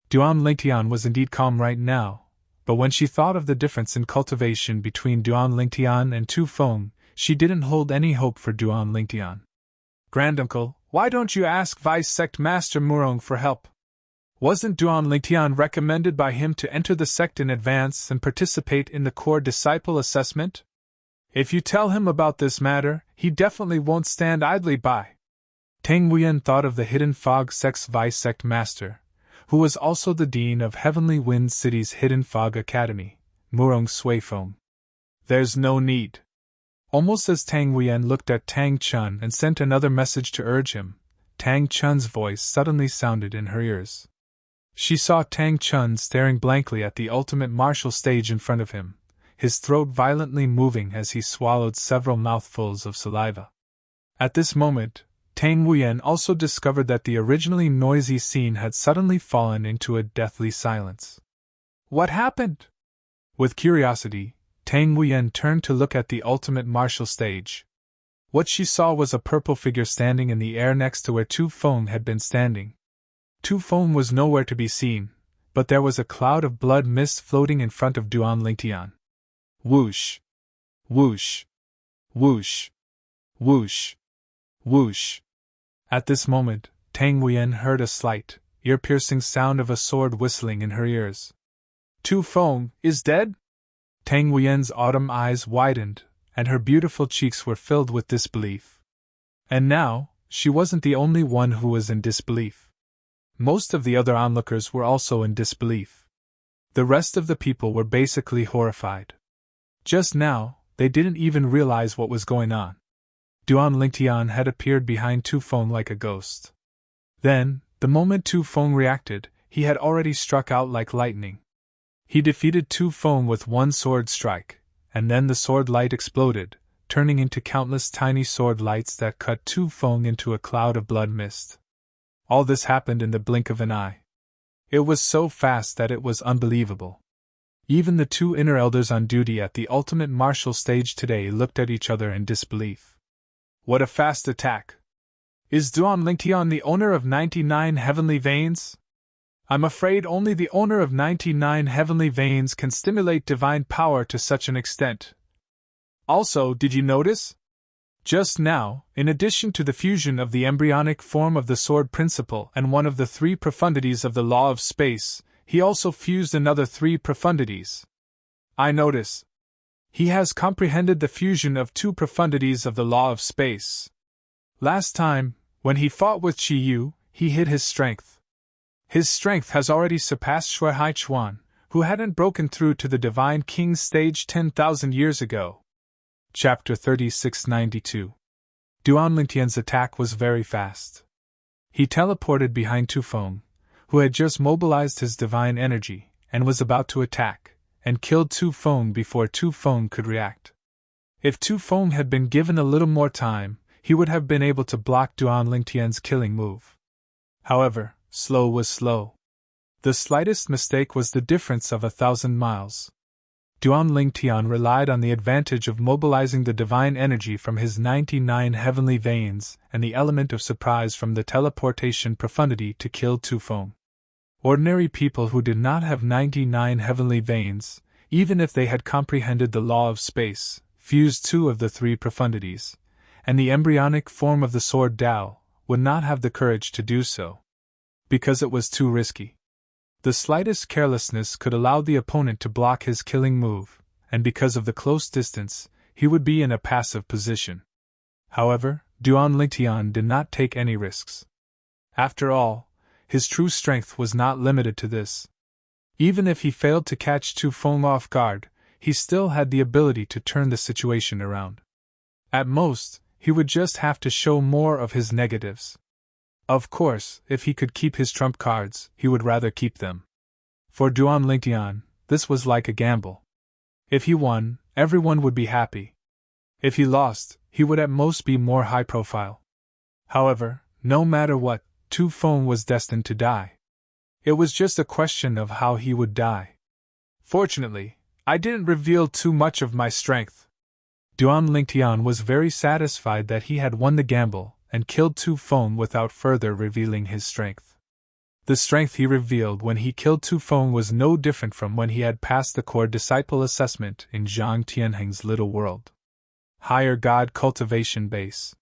S1: Duan Lingtian was indeed calm right now, but when she thought of the difference in cultivation between Duan Lingtian and Tu Feng, she didn't hold any hope for Duan Lingtian. Granduncle, why don't you ask Vice Sect Master Murong for help? Wasn't Duan Lingtian recommended by him to enter the sect in advance and participate in the core disciple assessment? If you tell him about this matter, he definitely won't stand idly by. Tang Wuyen thought of the Hidden Fog Sect's Vice Sect Master, who was also the Dean of Heavenly Wind City's Hidden Fog Academy, Murong Suifeng. There's no need. Almost as Tang Wuyen looked at Tang Chun and sent another message to urge him, Tang Chun's voice suddenly sounded in her ears. She saw Tang Chun staring blankly at the ultimate martial stage in front of him, his throat violently moving as he swallowed several mouthfuls of saliva. At this moment, Tang Wuyen also discovered that the originally noisy scene had suddenly fallen into a deathly silence. What happened? With curiosity, Tang Wuyen turned to look at the ultimate martial stage. What she saw was a purple figure standing in the air next to where Tu Feng had been standing. Tu Feng was nowhere to be seen, but there was a cloud of blood mist floating in front of Duan Lingtian. Whoosh! Whoosh! Whoosh! Whoosh! Whoosh! At this moment, Tang Huiyan heard a slight, ear-piercing sound of a sword whistling in her ears. Tu Feng is dead? Tang Huiyan's autumn eyes widened, and her beautiful cheeks were filled with disbelief. And now, she wasn't the only one who was in disbelief. Most of the other onlookers were also in disbelief. The rest of the people were basically horrified. Just now, they didn't even realize what was going on. Duan Lingtian had appeared behind Tu Feng like a ghost. Then, the moment Tu Feng reacted, he had already struck out like lightning. He defeated Tu Feng with one sword strike, and then the sword light exploded, turning into countless tiny sword lights that cut Tu Feng into a cloud of blood mist. All this happened in the blink of an eye. It was so fast that it was unbelievable. Even the two inner elders on duty at the ultimate martial stage today looked at each other in disbelief. What a fast attack! Is Duan Lingtian the owner of 99 heavenly veins? I'm afraid only the owner of 99 heavenly veins can stimulate divine power to such an extent. Also, did you notice? Just now, in addition to the fusion of the embryonic form of the sword principle and one of the three profundities of the law of space, he also fused another three profundities. I notice. He has comprehended the fusion of two profundities of the law of space. Last time, when he fought with Qi Yu, he hid his strength. His strength has already surpassed Shui Hai Chuan, who hadn't broken through to the Divine King's stage 10,000 years ago. Chapter 3692. Duan Lingtian's attack was very fast. He teleported behind Tu Feng, who had just mobilized his divine energy, and was about to attack, and killed Tu Feng before Tu Feng could react. If Tu Feng had been given a little more time, he would have been able to block Duan Lingtian's killing move. However, slow was slow. The slightest mistake was the difference of 1,000 miles. Duan Lingtian relied on the advantage of mobilizing the divine energy from his 99 heavenly veins and the element of surprise from the teleportation profundity to kill Tu Feng. Ordinary people who did not have 99 heavenly veins, even if they had comprehended the law of space, fused two of the three profundities, and the embryonic form of the sword Tao, would not have the courage to do so. Because it was too risky. The slightest carelessness could allow the opponent to block his killing move, and because of the close distance, he would be in a passive position. However, Duan Lingtian did not take any risks. After all, his true strength was not limited to this. Even if he failed to catch Tu Feng off guard, he still had the ability to turn the situation around. At most, he would just have to show more of his negatives. Of course, if he could keep his trump cards, he would rather keep them. For Duan Lingtian, this was like a gamble. If he won, everyone would be happy. If he lost, he would at most be more high profile. However, no matter what, Tu Feng was destined to die. It was just a question of how he would die. Fortunately, I didn't reveal too much of my strength. Duan Lingtian was very satisfied that he had won the gamble and killed Tu Feng without further revealing his strength. The strength he revealed when he killed Tu Feng was no different from when he had passed the core disciple assessment in Zhang Tianheng's little world. Higher God cultivation base.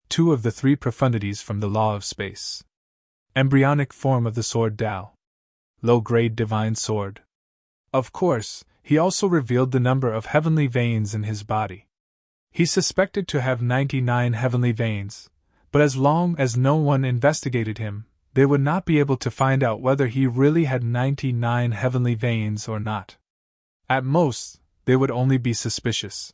S1: Two of the three profundities from the law of space. Embryonic form of the sword Tao. Low-grade divine sword. Of course, he also revealed the number of heavenly veins in his body. He suspected to have 99 heavenly veins, but as long as no one investigated him, they would not be able to find out whether he really had 99 heavenly veins or not. At most, they would only be suspicious.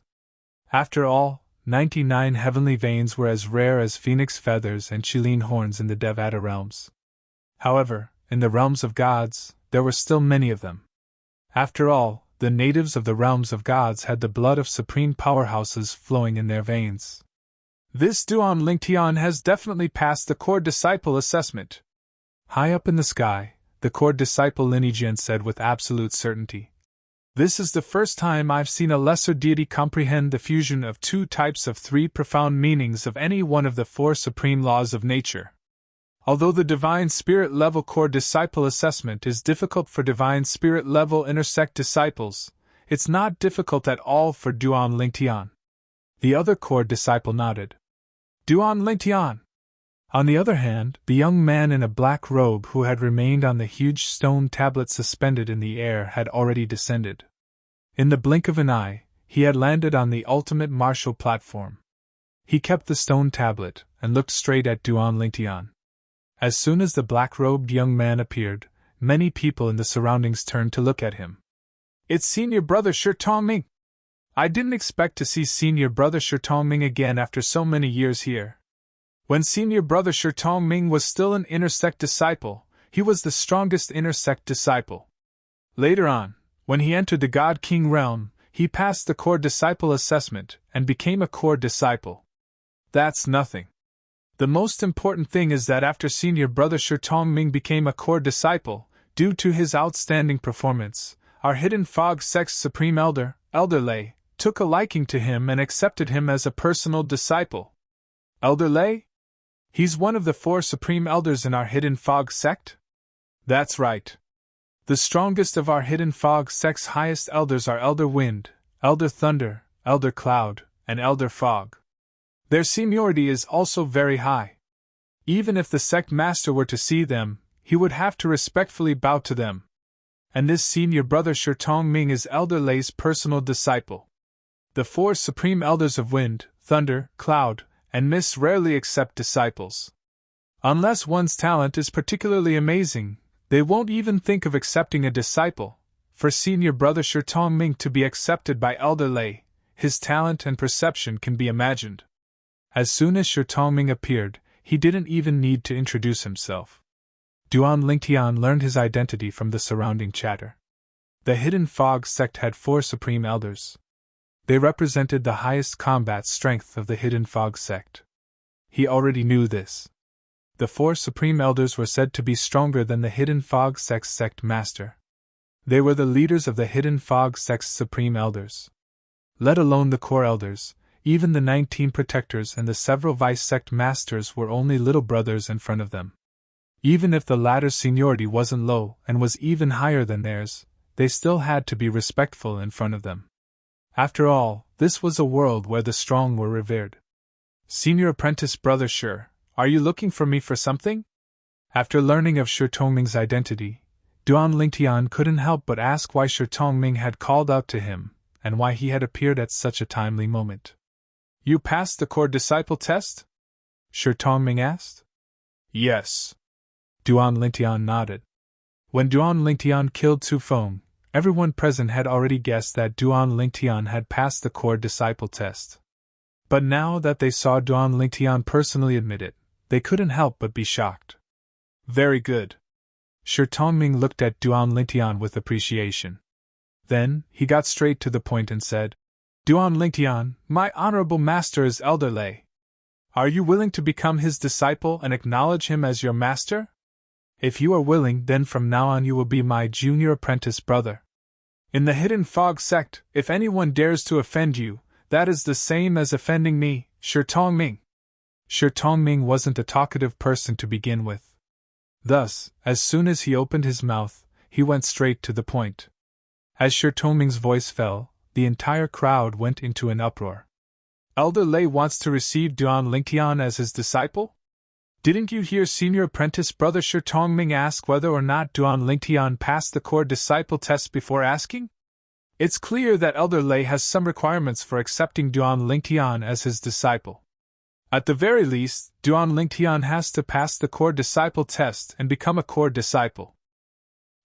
S1: After all, 99 heavenly veins were as rare as phoenix feathers and Qilin horns in the Devata realms. However, in the realms of gods, there were still many of them. After all, the natives of the realms of gods had the blood of supreme powerhouses flowing in their veins. This Duan Lingtian has definitely passed the core disciple assessment. High up in the sky, the core disciple Lineagian said with absolute certainty. This is the first time I've seen a lesser deity comprehend the fusion of two types of three profound meanings of any one of the four supreme laws of nature. Although the Divine Spirit level core disciple assessment is difficult for Divine Spirit level intersect disciples, it's not difficult at all for Duan Lingtian. The other core disciple nodded. Duan Lingtian! On the other hand, the young man in a black robe who had remained on the huge stone tablet suspended in the air had already descended. In the blink of an eye, he had landed on the ultimate martial platform. He kept the stone tablet and looked straight at Duan Lingtian. As soon as the black-robed young man appeared, many people in the surroundings turned to look at him. "It's Senior Brother Shi Tongming! I didn't expect to see Senior Brother Shi Tongming again after so many years here. When Senior Brother Shi Tongming was still an inner sect disciple, he was the strongest inner sect disciple. Later on, when he entered the God King realm, he passed the core disciple assessment and became a core disciple. That's nothing. The most important thing is that after Senior Brother Shi Tongming became a core disciple, due to his outstanding performance, our Hidden Fog Sect's Supreme Elder, Elder Lei, took a liking to him and accepted him as a personal disciple." "Elder Lei? He's one of the 4 Supreme Elders in our Hidden Fog Sect?" "That's right. The strongest of our Hidden Fog Sect's highest elders are Elder Wind, Elder Thunder, Elder Cloud, and Elder Fog. Their seniority is also very high. Even if the sect master were to see them, he would have to respectfully bow to them. And this Senior Brother Shi Tongming is Elder Lei's personal disciple. The 4 Supreme Elders of Wind, Thunder, Cloud, and Mist rarely accept disciples. Unless one's talent is particularly amazing, they won't even think of accepting a disciple. For Senior Brother Shi Tongming to be accepted by Elder Lei, his talent and perception can be imagined." As soon as Shi Tongming appeared, he didn't even need to introduce himself. Duan Lingtian learned his identity from the surrounding chatter. The Hidden Fog Sect had 4 Supreme Elders. They represented the highest combat strength of the Hidden Fog Sect. He already knew this. The 4 Supreme Elders were said to be stronger than the Hidden Fog Sect's Sect Master. They were the leaders of the Hidden Fog Sect's Supreme Elders. Let alone the Core Elders, even the 19 Protectors and the several Vice Sect Masters were only little brothers in front of them. Even if the latter's seniority wasn't low and was even higher than theirs, they still had to be respectful in front of them. After all, this was a world where the strong were revered. "Senior Apprentice Brother Shi, are you looking for me for something?" After learning of Shi Tongming's identity, Duan Lingtian couldn't help but ask why Shi Tongming had called out to him, and why he had appeared at such a timely moment. "You passed the core disciple test?" Shi Tongming asked. "Yes." Duan Lingtian nodded. When Duan Lingtian killed Tu Feng, everyone present had already guessed that Duan Lingtian had passed the core disciple test. But now that they saw Duan Lingtian personally admit it, they couldn't help but be shocked. "Very good." Shi Tongming looked at Duan Lingtian with appreciation. Then, he got straight to the point and said, "Duan Lingtian, my honorable master is Elder Lei. Are you willing to become his disciple and acknowledge him as your master? If you are willing, then from now on you will be my junior apprentice brother. In the Hidden Fog Sect, if anyone dares to offend you, that is the same as offending me, Shi Tongming." Shi Tongming wasn't a talkative person to begin with. Thus, as soon as he opened his mouth, he went straight to the point. As Shi Tongming's voice fell, the entire crowd went into an uproar. "Elder Lei wants to receive Duan Lingtian as his disciple? Didn't you hear Senior Apprentice Brother Shi Tongming ask whether or not Duan Lingtian passed the core disciple test before asking? It's clear that Elder Lei has some requirements for accepting Duan Lingtian as his disciple. At the very least, Duan Lingtian has to pass the core disciple test and become a core disciple.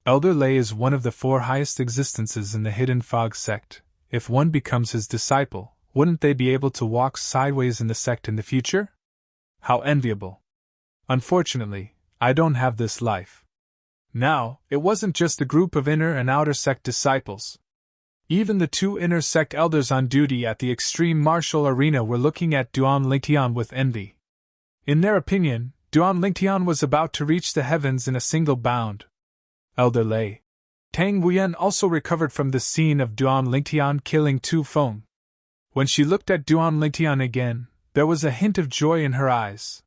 S1: Elder Lei is one of the 4 highest existences in the Hidden Fog Sect. If one becomes his disciple, wouldn't they be able to walk sideways in the sect in the future? How enviable. Unfortunately, I don't have this life." Now, it wasn't just a group of inner and outer sect disciples. Even the 2 inner sect elders on duty at the extreme martial arena were looking at Duan Lingtian with envy. In their opinion, Duan Lingtian was about to reach the heavens in a single bound. Elder Lei. Tang Wuyan also recovered from the scene of Duan Lingtian killing Tu Feng. When she looked at Duan Lingtian again, there was a hint of joy in her eyes.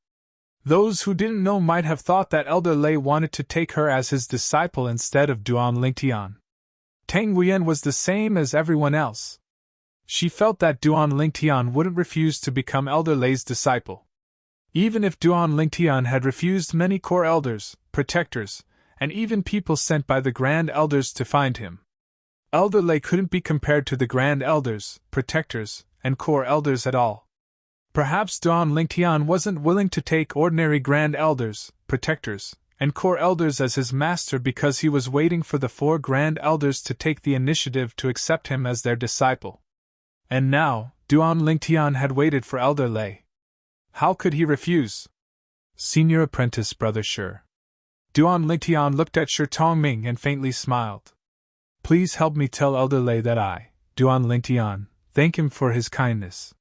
S1: Those who didn't know might have thought that Elder Lei wanted to take her as his disciple instead of Duan Lingtian. Tang Wuyan was the same as everyone else. She felt that Duan Lingtian wouldn't refuse to become Elder Lei's disciple. Even if Duan Lingtian had refused many core elders, protectors, and even people sent by the Grand Elders to find him, Elder Lei couldn't be compared to the Grand Elders, protectors, and core elders at all. Perhaps Duan Lingtian wasn't willing to take ordinary Grand Elders, protectors, and core elders as his master because he was waiting for the 4 Grand Elders to take the initiative to accept him as their disciple. And now, Duan Lingtian had waited for Elder Lei. How could he refuse? Senior Apprentice Brother Shi. Duan Lingtian looked at Shi Tongming and faintly smiled. Please help me tell Elder Lei that I, Duan Lingtian, thank him for his kindness.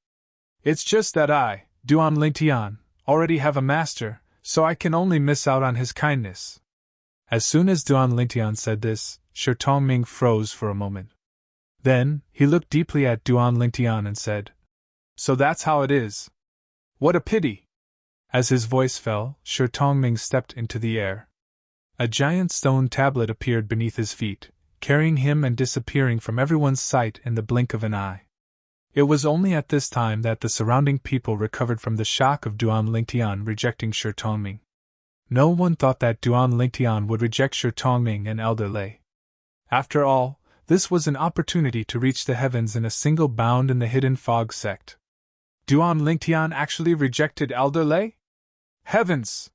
S1: It's just that I, Duan Lingtian, already have a master, so I can only miss out on his kindness. As soon as Duan Lingtian said this, Shi Tongming froze for a moment. Then, he looked deeply at Duan Lingtian and said, So that's how it is. What a pity! As his voice fell, Shi Tongming stepped into the air. A giant stone tablet appeared beneath his feet, carrying him and disappearing from everyone's sight in the blink of an eye. It was only at this time that the surrounding people recovered from the shock of Duan Lingtian rejecting Shi Tongming. No one thought that Duan Lingtian would reject Shi Tongming and Elder Lei. After all, this was an opportunity to reach the heavens in a single bound in the Hidden Fog sect. Duan Lingtian actually rejected Elder Lei? Heavens!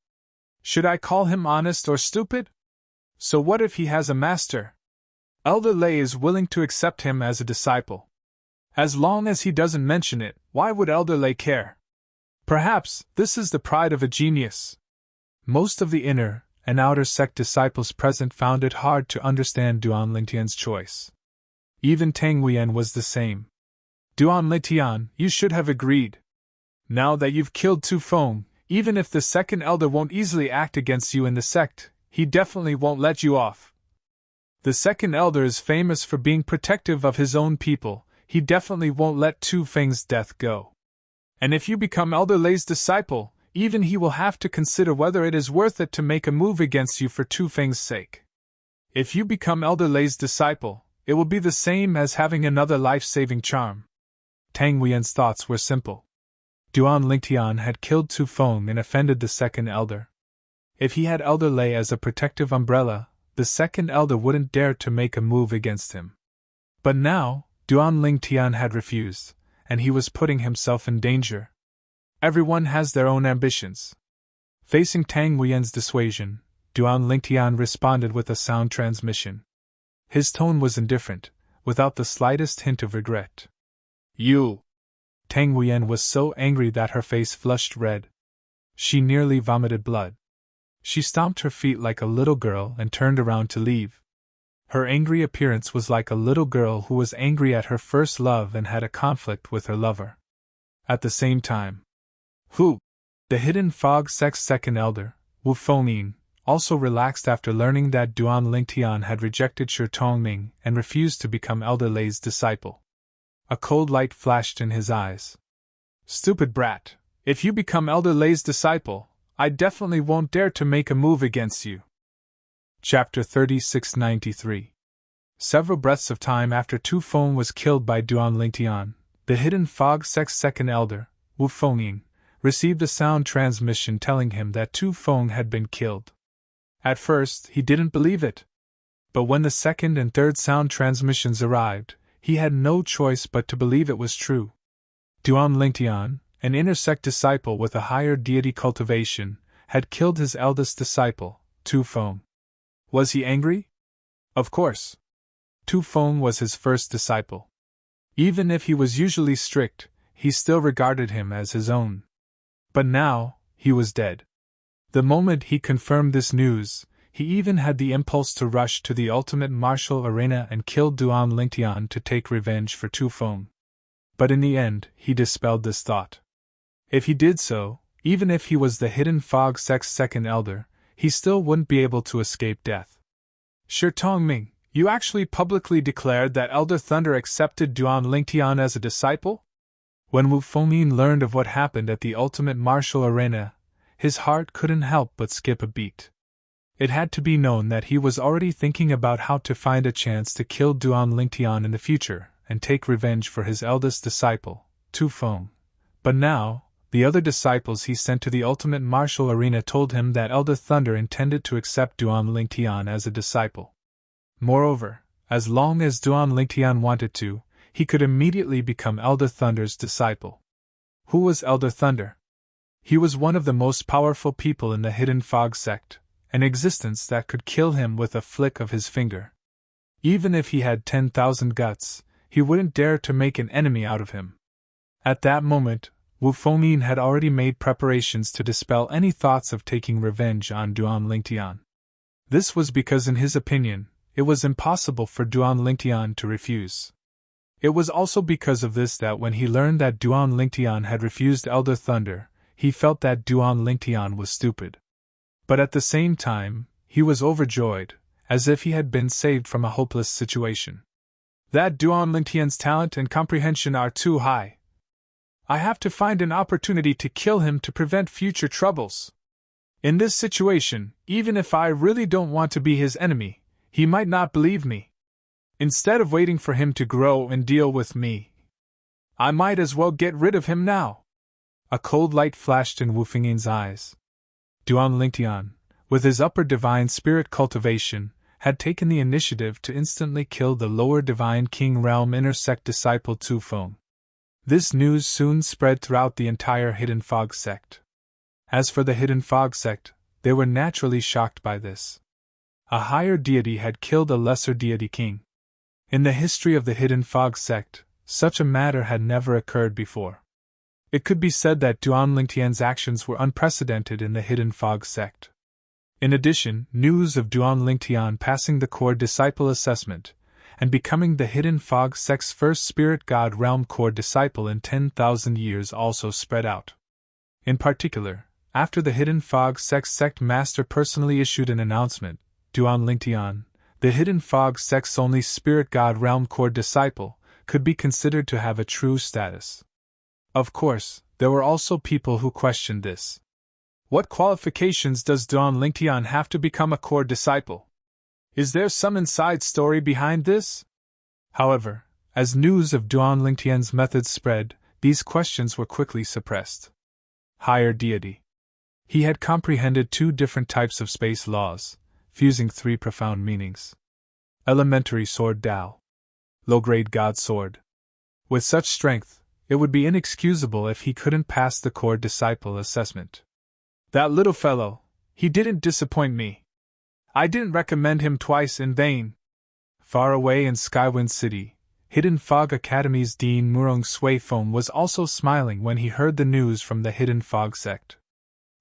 S1: Should I call him honest or stupid? So what if he has a master? Elder Lei is willing to accept him as a disciple. As long as he doesn't mention it, why would Elder Lei care? Perhaps this is the pride of a genius. Most of the inner and outer sect disciples present found it hard to understand Duan Lingtian's choice. Even Tang Huiyan was the same. Duan Lingtian, you should have agreed. Now that you've killed Tu Feng, even if the second elder won't easily act against you in the sect, he definitely won't let you off. The second elder is famous for being protective of his own people. He definitely won't let Tu Feng's death go. And if you become Elder Lei's disciple, even he will have to consider whether it is worth it to make a move against you for Tu Feng's sake. If you become Elder Lei's disciple, it will be the same as having another life-saving charm. Tang Huiyan's thoughts were simple. Duan Lingtian had killed Tu Feng and offended the second elder. If he had Elder Lei as a protective umbrella, the second elder wouldn't dare to make a move against him. But now, Duan Lingtian had refused, and he was putting himself in danger. Everyone has their own ambitions. Facing Tang Huiyan's dissuasion, Duan Lingtian responded with a sound transmission. His tone was indifferent, without the slightest hint of regret. You! Tang Huiyan was so angry that her face flushed red. She nearly vomited blood. She stomped her feet like a little girl and turned around to leave. Her angry appearance was like a little girl who was angry at her first love and had a conflict with her lover. At the same time, the Hidden Fog sect's second elder, Wu Fengyin, also relaxed after learning that Duan Lingtian had rejected Shi Tongming and refused to become Elder Lei's disciple. A cold light flashed in his eyes. Stupid brat, if you become Elder Lei's disciple, I definitely won't dare to make a move against you. Chapter 3693. Several breaths of time after Tu Feng was killed by Duan Lingtian, the Hidden Fog sect's second elder, Wu Fengyin, received a sound transmission telling him that Tu Feng had been killed. At first, he didn't believe it. But when the second and third sound transmissions arrived, he had no choice but to believe it was true. Duan Lingtian, an inner sect disciple with a higher deity cultivation, had killed his eldest disciple, Tu Feng. Was he angry? Of course. Tu Feng was his first disciple. Even if he was usually strict, he still regarded him as his own. But now, he was dead. The moment he confirmed this news, he even had the impulse to rush to the ultimate martial arena and kill Duan Lingtian to take revenge for Tu Feng. But in the end, he dispelled this thought. If he did so, even if he was the Hidden Fog sect's second elder, he still wouldn't be able to escape death. Shi Tongming, you actually publicly declared that Elder Thunder accepted Duan Lingtian as a disciple? When Wu Fengyin learned of what happened at the ultimate martial arena, his heart couldn't help but skip a beat. It had to be known that he was already thinking about how to find a chance to kill Duan Lingtian in the future and take revenge for his eldest disciple, Tu Feng. But now, the other disciples he sent to the ultimate martial arena told him that Elder Thunder intended to accept Duan Lingtian as a disciple. Moreover, as long as Duan Lingtian wanted to, he could immediately become Elder Thunder's disciple. Who was Elder Thunder? He was one of the most powerful people in the Hidden Fog sect, an existence that could kill him with a flick of his finger. Even if he had 10,000 guts, he wouldn't dare to make an enemy out of him. At that moment, Wu Fengyin had already made preparations to dispel any thoughts of taking revenge on Duan Lingtian. This was because, in his opinion, it was impossible for Duan Lingtian to refuse. It was also because of this that when he learned that Duan Lingtian had refused Elder Thunder, he felt that Duan Lingtian was stupid. But at the same time, he was overjoyed, as if he had been saved from a hopeless situation. That Duan Lingtian's talent and comprehension are too high. I have to find an opportunity to kill him to prevent future troubles. In this situation, even if I really don't want to be his enemy, he might not believe me. Instead of waiting for him to grow and deal with me, I might as well get rid of him now. A cold light flashed in Wu Fengyin's eyes. Duan Lingtian, with his upper divine spirit cultivation, had taken the initiative to instantly kill the lower divine king realm intersect disciple Tu Feng. This news soon spread throughout the entire Hidden Fog sect. As for the Hidden Fog sect, they were naturally shocked by this. A higher deity had killed a lesser deity king. In the history of the Hidden Fog sect, such a matter had never occurred before. It could be said that Duan Lingtian's actions were unprecedented in the Hidden Fog sect. In addition, news of Duan Lingtian passing the core disciple assessment and becoming the Hidden Fog sect's first spirit god realm core disciple in 10,000 years also spread out. In particular, after the Hidden Fog sect master personally issued an announcement, Duan Lingtian, the Hidden Fog sect's only spirit god realm core disciple, could be considered to have a true status. Of course, there were also people who questioned this. What qualifications does Duan Lingtian have to become a core disciple? Is there some inside story behind this? However, as news of Duan Lingtian's methods spread, these questions were quickly suppressed. Higher deity. He had comprehended two different types of space laws, fusing three profound meanings. Elementary sword Dao. Low-grade god sword. With such strength, it would be inexcusable if he couldn't pass the core disciple assessment. That little fellow, he didn't disappoint me. I didn't recommend him twice in vain. Far away in Skywind City, Hidden Fog Academy's Dean Murong Suifeng was also smiling when he heard the news from the Hidden Fog sect.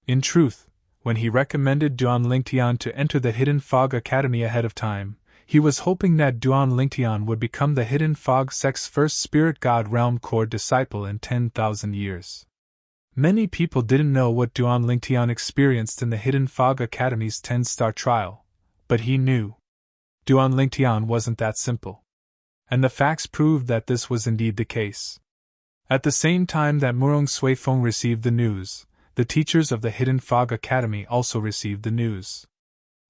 S1: In truth, when he recommended Duan Lingtian to enter the Hidden Fog Academy ahead of time, he was hoping that Duan Lingtian would become the Hidden Fog sect's first spirit god realm core disciple in 10,000 years. Many people didn't know what Duan Lingtian experienced in the Hidden Fog Academy's 10-star trial, but he knew. Duan Lingtian wasn't that simple. And the facts proved that this was indeed the case. At the same time that Murong Suifeng received the news, the teachers of the Hidden Fog Academy also received the news.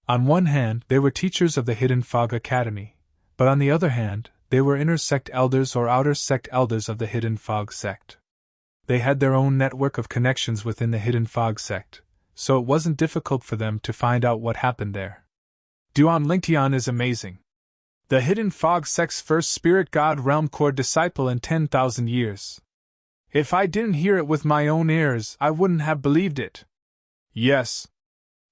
S1: On one hand, they were teachers of the Hidden Fog Academy, but on the other hand, they were inner sect elders or outer sect elders of the Hidden Fog sect. They had their own network of connections within the Hidden Fog sect, so it wasn't difficult for them to find out what happened there. Duan Lingtian is amazing. The Hidden Fog sect's first spirit god realm core disciple in 10,000 years. If I didn't hear it with my own ears, I wouldn't have believed it. Yes.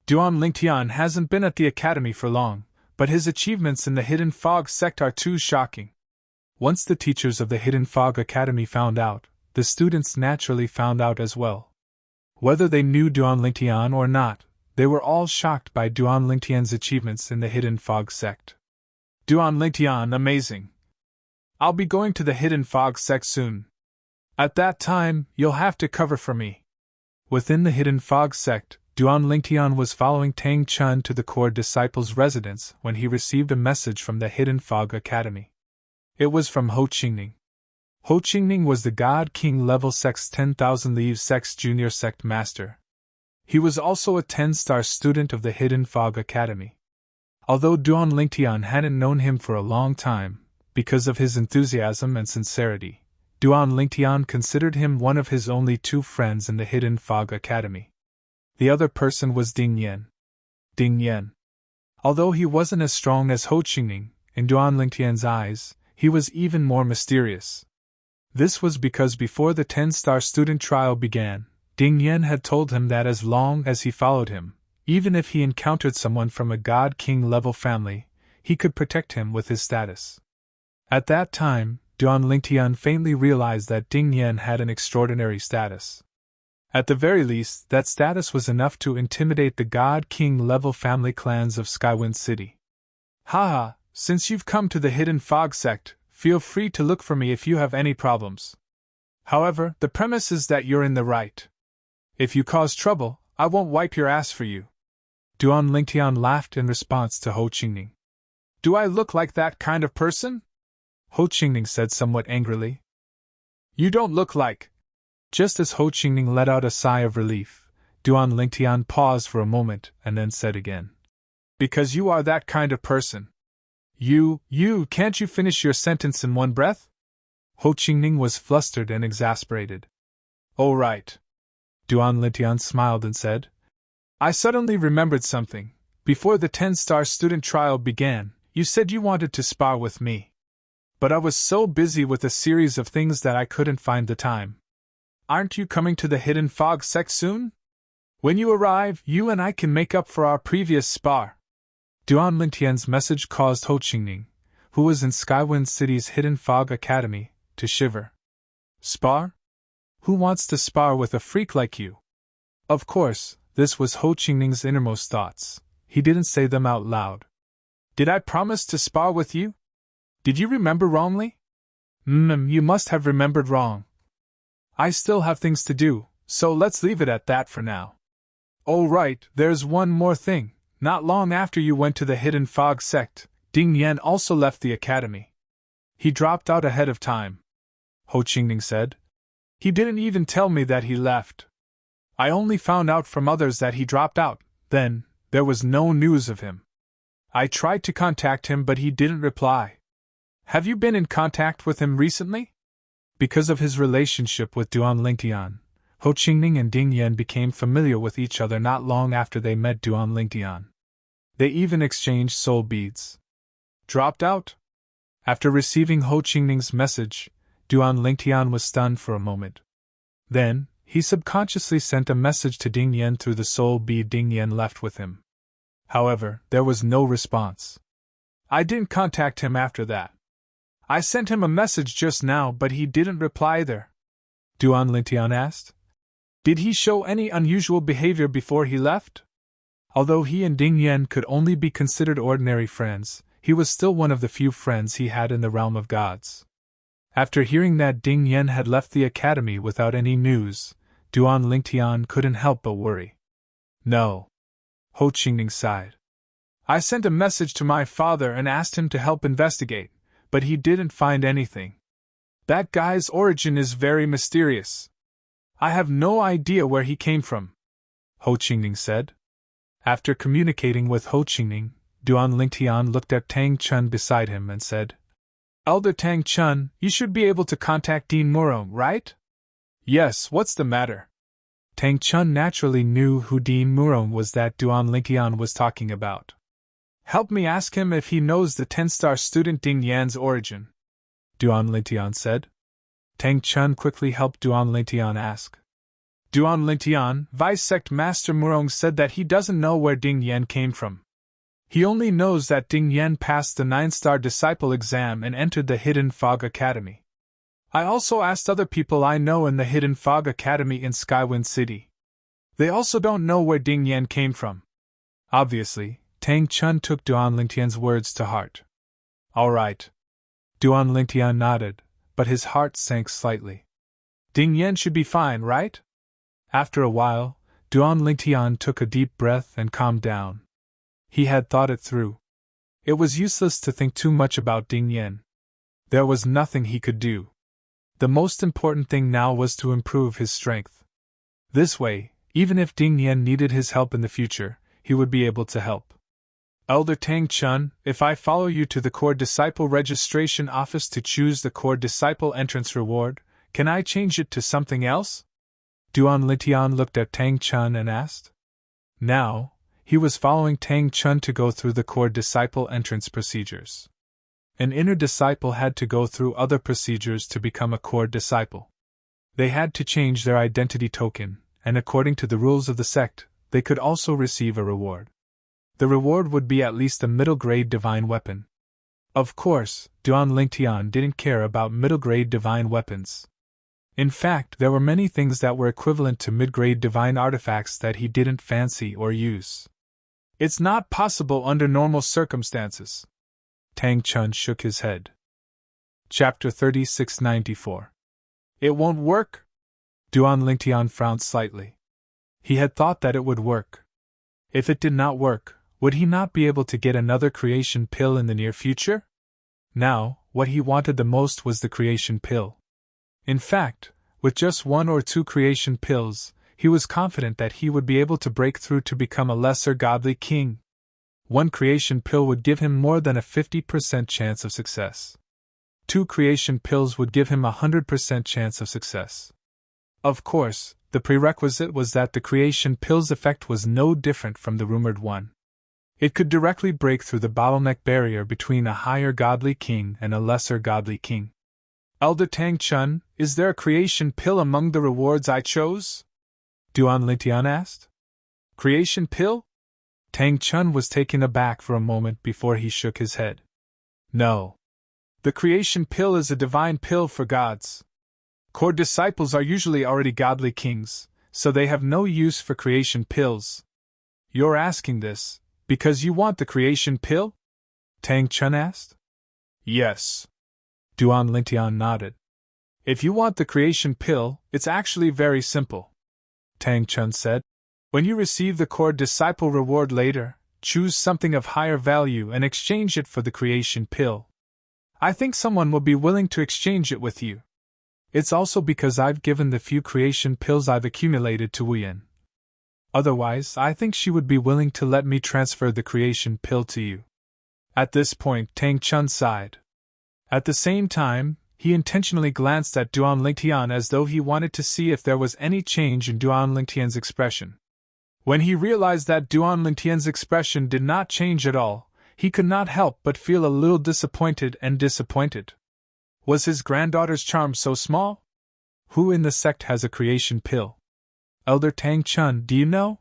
S1: Duan Lingtian hasn't been at the academy for long, but his achievements in the Hidden Fog sect are too shocking. Once the teachers of the Hidden Fog Academy found out, the students naturally found out as well. Whether they knew Duan Lingtian or not, they were all shocked by Duan Lingtian's achievements in the Hidden Fog sect. Duan Lingtian, amazing. I'll be going to the Hidden Fog sect soon. At that time, you'll have to cover for me. Within the Hidden Fog sect, Duan Lingtian was following Tang Chun to the core disciple's residence when he received a message from the Hidden Fog Academy. It was from Ho Qingning. Ho Qingning was the God King level sect's 10,000 Leaves sect's junior sect master. He was also a 10-star student of the Hidden Fog Academy. Although Duan Lingtian hadn't known him for a long time, because of his enthusiasm and sincerity, Duan Lingtian considered him one of his only two friends in the Hidden Fog Academy. The other person was Ding Yan. Ding Yan. Although he wasn't as strong as Ho Qingning, in Duan Lingtian's eyes, he was even more mysterious. This was because before the 10-star student trial began, Ding Yan had told him that as long as he followed him, even if he encountered someone from a God King level family, he could protect him with his status. At that time, Duan Lingtian faintly realized that Ding Yan had an extraordinary status. At the very least, that status was enough to intimidate the God King level family clans of Skywind City. Haha, since you've come to the Hidden Fog sect, feel free to look for me if you have any problems. However, the premise is that you're in the right. If you cause trouble, I won't wipe your ass for you. Duan Lingtian laughed in response to Ho Qingning. Do I look like that kind of person? Ho Qingning said somewhat angrily. You don't look like. Just as Ho Qingning let out a sigh of relief, Duan Lingtian paused for a moment and then said again. Because you are that kind of person. Can't you finish your sentence in one breath? Ho Qingning was flustered and exasperated. Oh right. Duan Lingtian smiled and said. I suddenly remembered something. Before the 10-star student trial began, you said you wanted to spar with me. But I was so busy with a series of things that I couldn't find the time. Aren't you coming to the Hidden Fog sect soon? When you arrive, you and I can make up for our previous spar. Duan Lingtian's message caused Ho Qingning, who was in Skywind City's Hidden Fog Academy, to shiver. Spar? Who wants to spar with a freak like you? Of course, this was Ho Qingning's innermost thoughts. He didn't say them out loud. Did I promise to spar with you? Did you remember wrongly? You must have remembered wrong. I still have things to do, so let's leave it at that for now. Oh right, there's one more thing. Not long after you went to the Hidden Fog sect, Ding Yan also left the academy. He dropped out ahead of time. Ho Qingning said. He didn't even tell me that he left. I only found out from others that he dropped out, then, there was no news of him. I tried to contact him but he didn't reply. Have you been in contact with him recently? Because of his relationship with Duan Lingtian, Ho Qingning and Ding Yan became familiar with each other not long after they met Duan Lingtian. They even exchanged soul beads. Dropped out? After receiving Ho Qingning's message, Duan Lingtian was stunned for a moment. Then, he subconsciously sent a message to Ding Yan through the soul bead Ding Yan left with him. However, there was no response. I didn't contact him after that. I sent him a message just now but he didn't reply either. Duan Lingtian asked. Did he show any unusual behavior before he left? Although he and Ding Yan could only be considered ordinary friends, he was still one of the few friends he had in the realm of gods. After hearing that Ding Yan had left the academy without any news, Duan Lingtian couldn't help but worry. No. Ho Qingning sighed. I sent a message to my father and asked him to help investigate, but he didn't find anything. That guy's origin is very mysterious. I have no idea where he came from, Ho Qingning said. After communicating with Ho Qingning, Duan Lingtian looked at Tang Chun beside him and said, Elder Tang Chun, you should be able to contact Dean Murong, right? Yes, what's the matter? Tang Chun naturally knew who Dean Murong was that Duan Lingtian was talking about. Help me ask him if he knows the 10-star student Ding Yan's origin, Duan Lingtian said. Tang Chun quickly helped Duan Lingtian ask. Duan Lingtian, Vice Sect Master Murong said that he doesn't know where Ding Yan came from. He only knows that Ding Yan passed the 9-star disciple exam and entered the Hidden Fog Academy. I also asked other people I know in the Hidden Fog Academy in Skywind City. They also don't know where Ding Yan came from. Obviously, Tang Chun took Duan Lingtian's words to heart. All right. Duan Lingtian nodded, but his heart sank slightly. Ding Yan should be fine, right? After a while, Duan Lingtian took a deep breath and calmed down. He had thought it through. It was useless to think too much about Ding Yan. There was nothing he could do. The most important thing now was to improve his strength. This way, even if Ding Yan needed his help in the future, he would be able to help. Elder Tang Chun, if I follow you to the Core Disciple Registration Office to choose the Core Disciple entrance reward, Can I change it to something else? Duan Lingtian looked at Tang Chun and asked. Now, he was following Tang Chun to go through the core disciple entrance procedures. An inner disciple had to go through other procedures to become a core disciple. They had to change their identity token, and according to the rules of the sect, they could also receive a reward. The reward would be at least a middle-grade divine weapon. Of course, Duan Lingtian didn't care about middle-grade divine weapons. In fact, there were many things that were equivalent to mid-grade divine artifacts that he didn't fancy or use. It's not possible under normal circumstances. Tang Chun shook his head. Chapter 3694. It won't work? Duan Lingtian frowned slightly. He had thought that it would work. If it did not work, would he not be able to get another creation pill in the near future? Now, what he wanted the most was the creation pill. In fact, with just 1 or 2 creation pills, he was confident that he would be able to break through to become a lesser godly king. 1 creation pill would give him more than a 50% chance of success. 2 creation pills would give him a 100% chance of success. Of course, the prerequisite was that the creation pill's effect was no different from the rumored one. It could directly break through the bottleneck barrier between a higher godly king and a lesser godly king. Elder Tang Chun, is there a creation pill among the rewards I chose? Duan Lingtian asked. Creation pill? Tang Chun was taken aback for a moment before he shook his head. No. The creation pill is a divine pill for gods. Core disciples are usually already godly kings, so they have no use for creation pills. You're asking this because you want the creation pill? Tang Chun asked. Yes. Duan Lingtian nodded. If you want the creation pill, it's actually very simple. Tang Chun said. When you receive the core disciple reward later, choose something of higher value and exchange it for the creation pill. I think someone will be willing to exchange it with you. It's also because I've given the few creation pills I've accumulated to Wuyan. Otherwise, I think she would be willing to let me transfer the creation pill to you. At this point, Tang Chun sighed. At the same time, he intentionally glanced at Duan Lingtian as though he wanted to see if there was any change in Duan Lingtian's expression. When he realized that Duan Lingtian's expression did not change at all, he could not help but feel a little disappointed and disappointed. Was his granddaughter's charm so small? Who in the sect has a creation pill? Elder Tang Chun, do you know?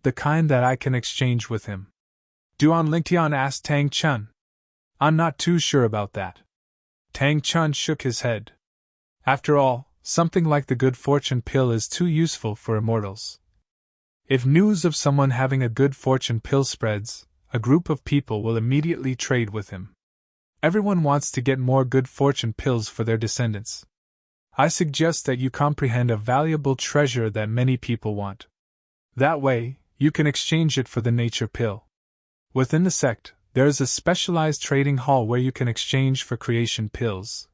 S1: The kind that I can exchange with him. Duan Lingtian asked Tang Chun. I'm not too sure about that. Tang Chun shook his head. After all, something like the good fortune pill is too useful for immortals. If news of someone having a good fortune pill spreads, a group of people will immediately trade with him. Everyone wants to get more good fortune pills for their descendants. I suggest that you comprehend a valuable treasure that many people want. That way, you can exchange it for the nature pill. Within the sect, there is a specialized trading hall where you can exchange for creation pills.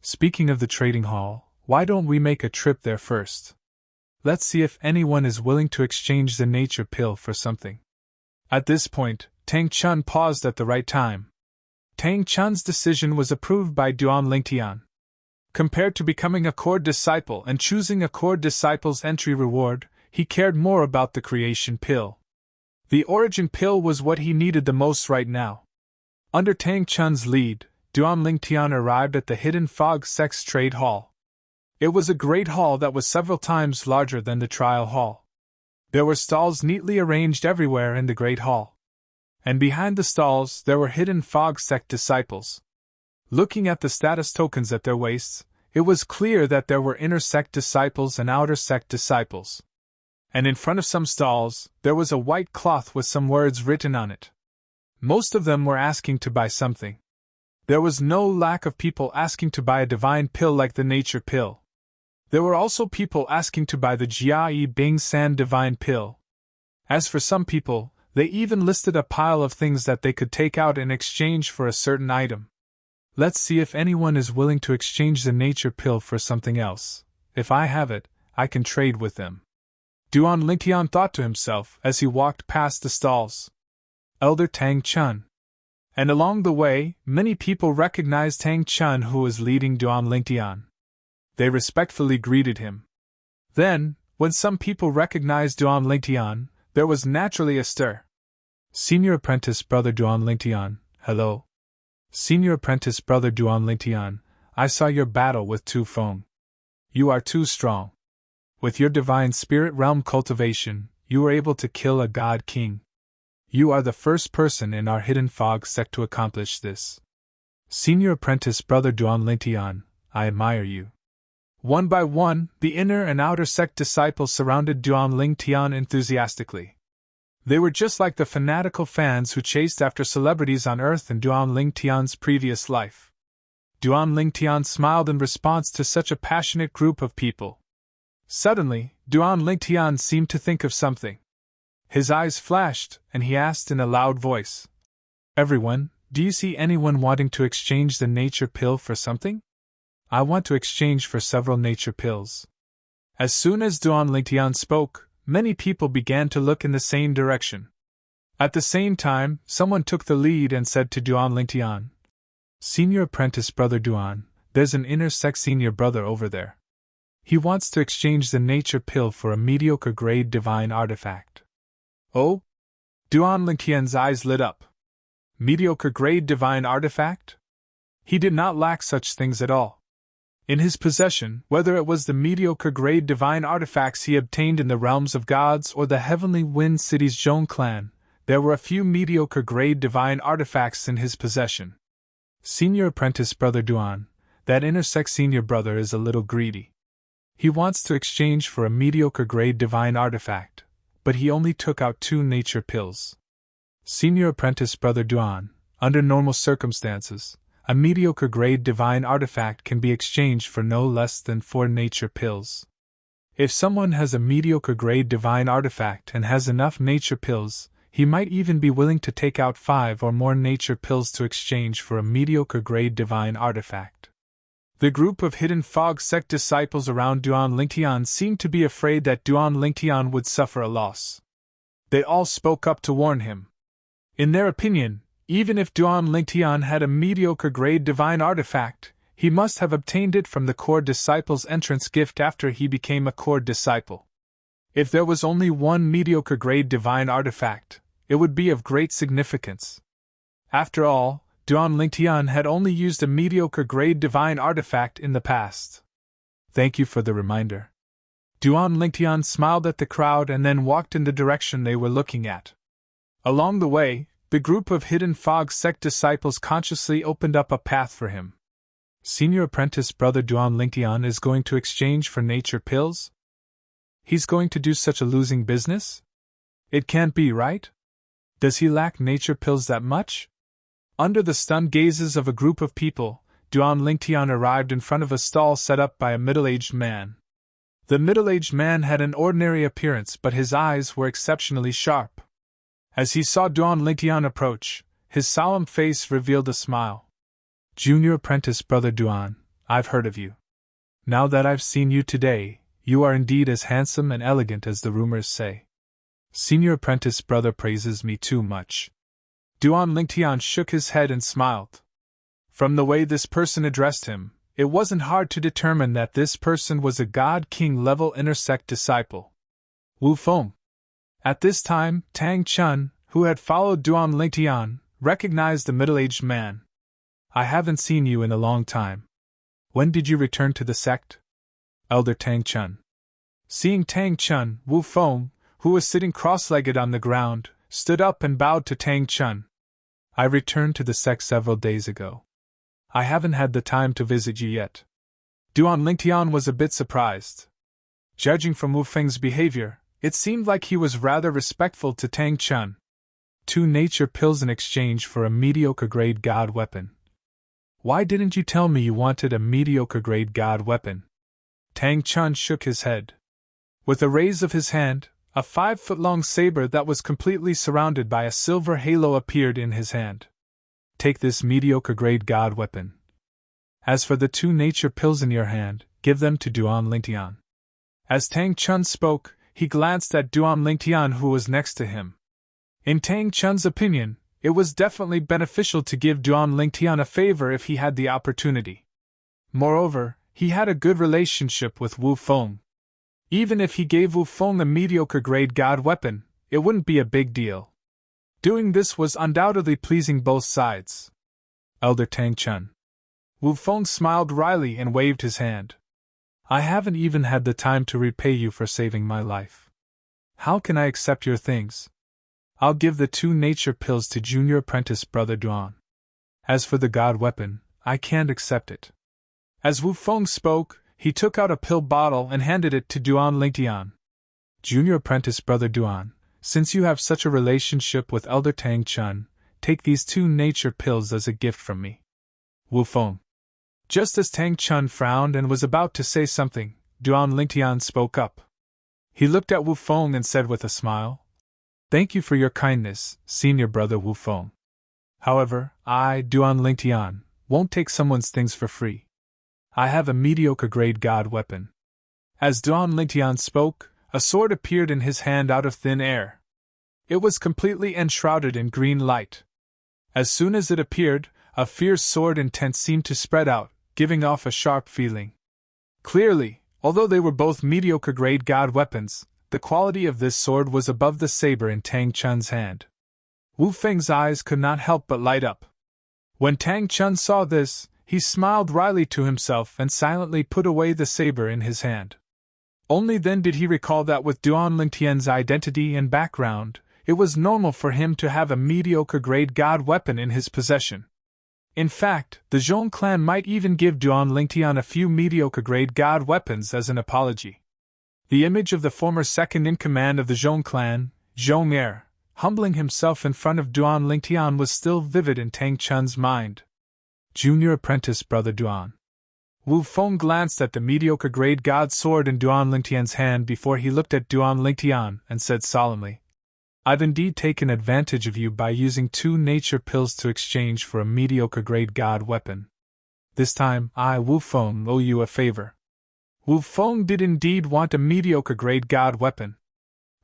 S1: Speaking of the trading hall, why don't we make a trip there first? Let's see if anyone is willing to exchange the nature pill for something. At this point, Tang Chun paused at the right time. Tang Chun's decision was approved by Duan Lingtian. Compared to becoming a core disciple and choosing a core disciple's entry reward, he cared more about the creation pill. The origin pill was what he needed the most right now. Under Tang Chun's lead, Duan Lingtian arrived at the Hidden Fog Sex Trade Hall. It was a great hall that was several times larger than the trial hall. There were stalls neatly arranged everywhere in the great hall. And behind the stalls there were hidden fog sect disciples. Looking at the status tokens at their waists, it was clear that there were inner sect disciples and outer sect disciples. And in front of some stalls, there was a white cloth with some words written on it. Most of them were asking to buy something. There was no lack of people asking to buy a divine pill like the nature pill. There were also people asking to buy the Jia Bing San divine pill. As for some people, they even listed a pile of things that they could take out in exchange for a certain item. Let's see if anyone is willing to exchange the nature pill for something else. If I have it, I can trade with them. Duan Lingtian thought to himself as he walked past the stalls. Elder Tang Chun. And along the way, many people recognized Tang Chun, who was leading Duan Lingtian. They respectfully greeted him. Then, when some people recognized Duan Lingtian, there was naturally a stir. Senior Apprentice Brother Duan Lingtian, hello. Senior Apprentice Brother Duan Lingtian, I saw your battle with Tu Feng. You are too strong. With your divine spirit realm cultivation, you were able to kill a god king. You are the first person in our hidden fog sect to accomplish this. Senior Apprentice Brother Duan Lingtian, I admire you. One by one, the inner and outer sect disciples surrounded Duan Lingtian enthusiastically. They were just like the fanatical fans who chased after celebrities on Earth in Duan Lingtian's previous life. Duan Lingtian smiled in response to such a passionate group of people. Suddenly, Duan Lingtian seemed to think of something. His eyes flashed, and he asked in a loud voice, Everyone, do you see anyone wanting to exchange the nature pill for something? I want to exchange for several nature pills. As soon as Duan Lingtian spoke, many people began to look in the same direction. At the same time, someone took the lead and said to Duan Lingtian, Senior Apprentice Brother Duan, there's an inner sect senior brother over there. He wants to exchange the nature pill for a mediocre grade divine artifact. Oh? Duan Lingtian's eyes lit up. Mediocre grade divine artifact? He did not lack such things at all. In his possession, whether it was the mediocre grade divine artifacts he obtained in the realms of gods or the heavenly wind city's Zhong clan, there were a few mediocre grade divine artifacts in his possession. Senior Apprentice Brother Duan, that inner sect senior brother is a little greedy. He wants to exchange for a mediocre grade divine artifact, but he only took out 2 nature pills. Senior Apprentice Brother Duan, under normal circumstances, a mediocre grade divine artifact can be exchanged for no less than 4 nature pills. If someone has a mediocre grade divine artifact and has enough nature pills, he might even be willing to take out 5 or more nature pills to exchange for a mediocre grade divine artifact. The group of hidden fog sect disciples around Duan Lingtian seemed to be afraid that Duan Lingtian would suffer a loss. They all spoke up to warn him. In their opinion, even if Duan Lingtian had a mediocre grade divine artifact, he must have obtained it from the core disciple's entrance gift after he became a core disciple. If there was only one mediocre grade divine artifact, it would be of great significance. After all, Duan Lingtian had only used a mediocre grade divine artifact in the past. Thank you for the reminder. Duan Lingtian smiled at the crowd and then walked in the direction they were looking at. Along the way, the group of hidden fog sect disciples consciously opened up a path for him. Senior Apprentice Brother Duan Lingtian is going to exchange for nature pills? He's going to do such a losing business? It can't be, right? Does he lack nature pills that much? Under the stunned gazes of a group of people, Duan Lingtian arrived in front of a stall set up by a middle-aged man. The middle-aged man had an ordinary appearance, but his eyes were exceptionally sharp. As he saw Duan Lingtian approach, his solemn face revealed a smile. Junior Apprentice Brother Duan, I've heard of you. Now that I've seen you today, you are indeed as handsome and elegant as the rumors say. Senior Apprentice Brother praises me too much. Duan Lingtian shook his head and smiled. From the way this person addressed him, it wasn't hard to determine that this person was a God King level inner sect disciple. Wu Feng. At this time, Tang Chun, who had followed Duan Lingtian, recognized the middle-aged man. I haven't seen you in a long time. When did you return to the sect? Elder Tang Chun. Seeing Tang Chun, Wu Feng, who was sitting cross-legged on the ground, stood up and bowed to Tang Chun. I returned to the sect several days ago. I haven't had the time to visit you yet. Duan Lingtian was a bit surprised. Judging from Wu Feng's behavior, it seemed like he was rather respectful to Tang Chun. 2 nature pills in exchange for a mediocre grade god weapon. Why didn't you tell me you wanted a mediocre grade god weapon? Tang Chun shook his head. With a raise of his hand, a 5-foot-long saber that was completely surrounded by a silver halo appeared in his hand. Take this mediocre grade god weapon. As for the 2 nature pills in your hand, give them to Duan Lingtian. As Tang Chun spoke, he glanced at Duan Lingtian who was next to him. In Tang Chun's opinion, it was definitely beneficial to give Duan Lingtian a favor if he had the opportunity. Moreover, he had a good relationship with Wu Feng. Even if he gave Wu Feng a mediocre-grade god weapon, it wouldn't be a big deal. Doing this was undoubtedly pleasing both sides. Elder Tang Chun. Wu Feng smiled wryly and waved his hand. I haven't even had the time to repay you for saving my life. How can I accept your things? I'll give the 2 nature pills to junior apprentice brother Duan. As for the god weapon, I can't accept it. As Wu Feng spoke, he took out a pill bottle and handed it to Duan Lingtian. Junior apprentice brother Duan, since you have such a relationship with Elder Tang Chun, take these 2 nature pills as a gift from me. Wu Feng. Just as Tang Chun frowned and was about to say something, Duan Lingtian spoke up. He looked at Wu Feng and said with a smile, Thank you for your kindness, senior brother Wu Feng. However, I, Duan Lingtian, won't take someone's things for free. I have a mediocre-grade god weapon. As Duan Lingtian spoke, a sword appeared in his hand out of thin air. It was completely enshrouded in green light. As soon as it appeared, a fierce sword intent seemed to spread out, giving off a sharp feeling. Clearly, although they were both mediocre-grade god weapons, the quality of this sword was above the saber in Tang Chun's hand. Wu Feng's eyes could not help but light up. When Tang Chun saw this, he smiled wryly to himself and silently put away the saber in his hand. Only then did he recall that with Duan Lingtian's identity and background, it was normal for him to have a mediocre-grade god weapon in his possession. In fact, the Zhong clan might even give Duan Lingtian a few mediocre-grade god weapons as an apology. The image of the former second-in-command of the Zhong clan, Zhong Er, humbling himself in front of Duan Lingtian was still vivid in Tang Chun's mind. Junior apprentice brother Duan. Wu Feng glanced at the mediocre-grade god sword in Duan Lingtian's hand before he looked at Duan Lingtian and said solemnly, I've indeed taken advantage of you by using 2 nature pills to exchange for a mediocre-grade god weapon. This time, I, Wu Feng, owe you a favor. Wu Feng did indeed want a mediocre-grade god weapon.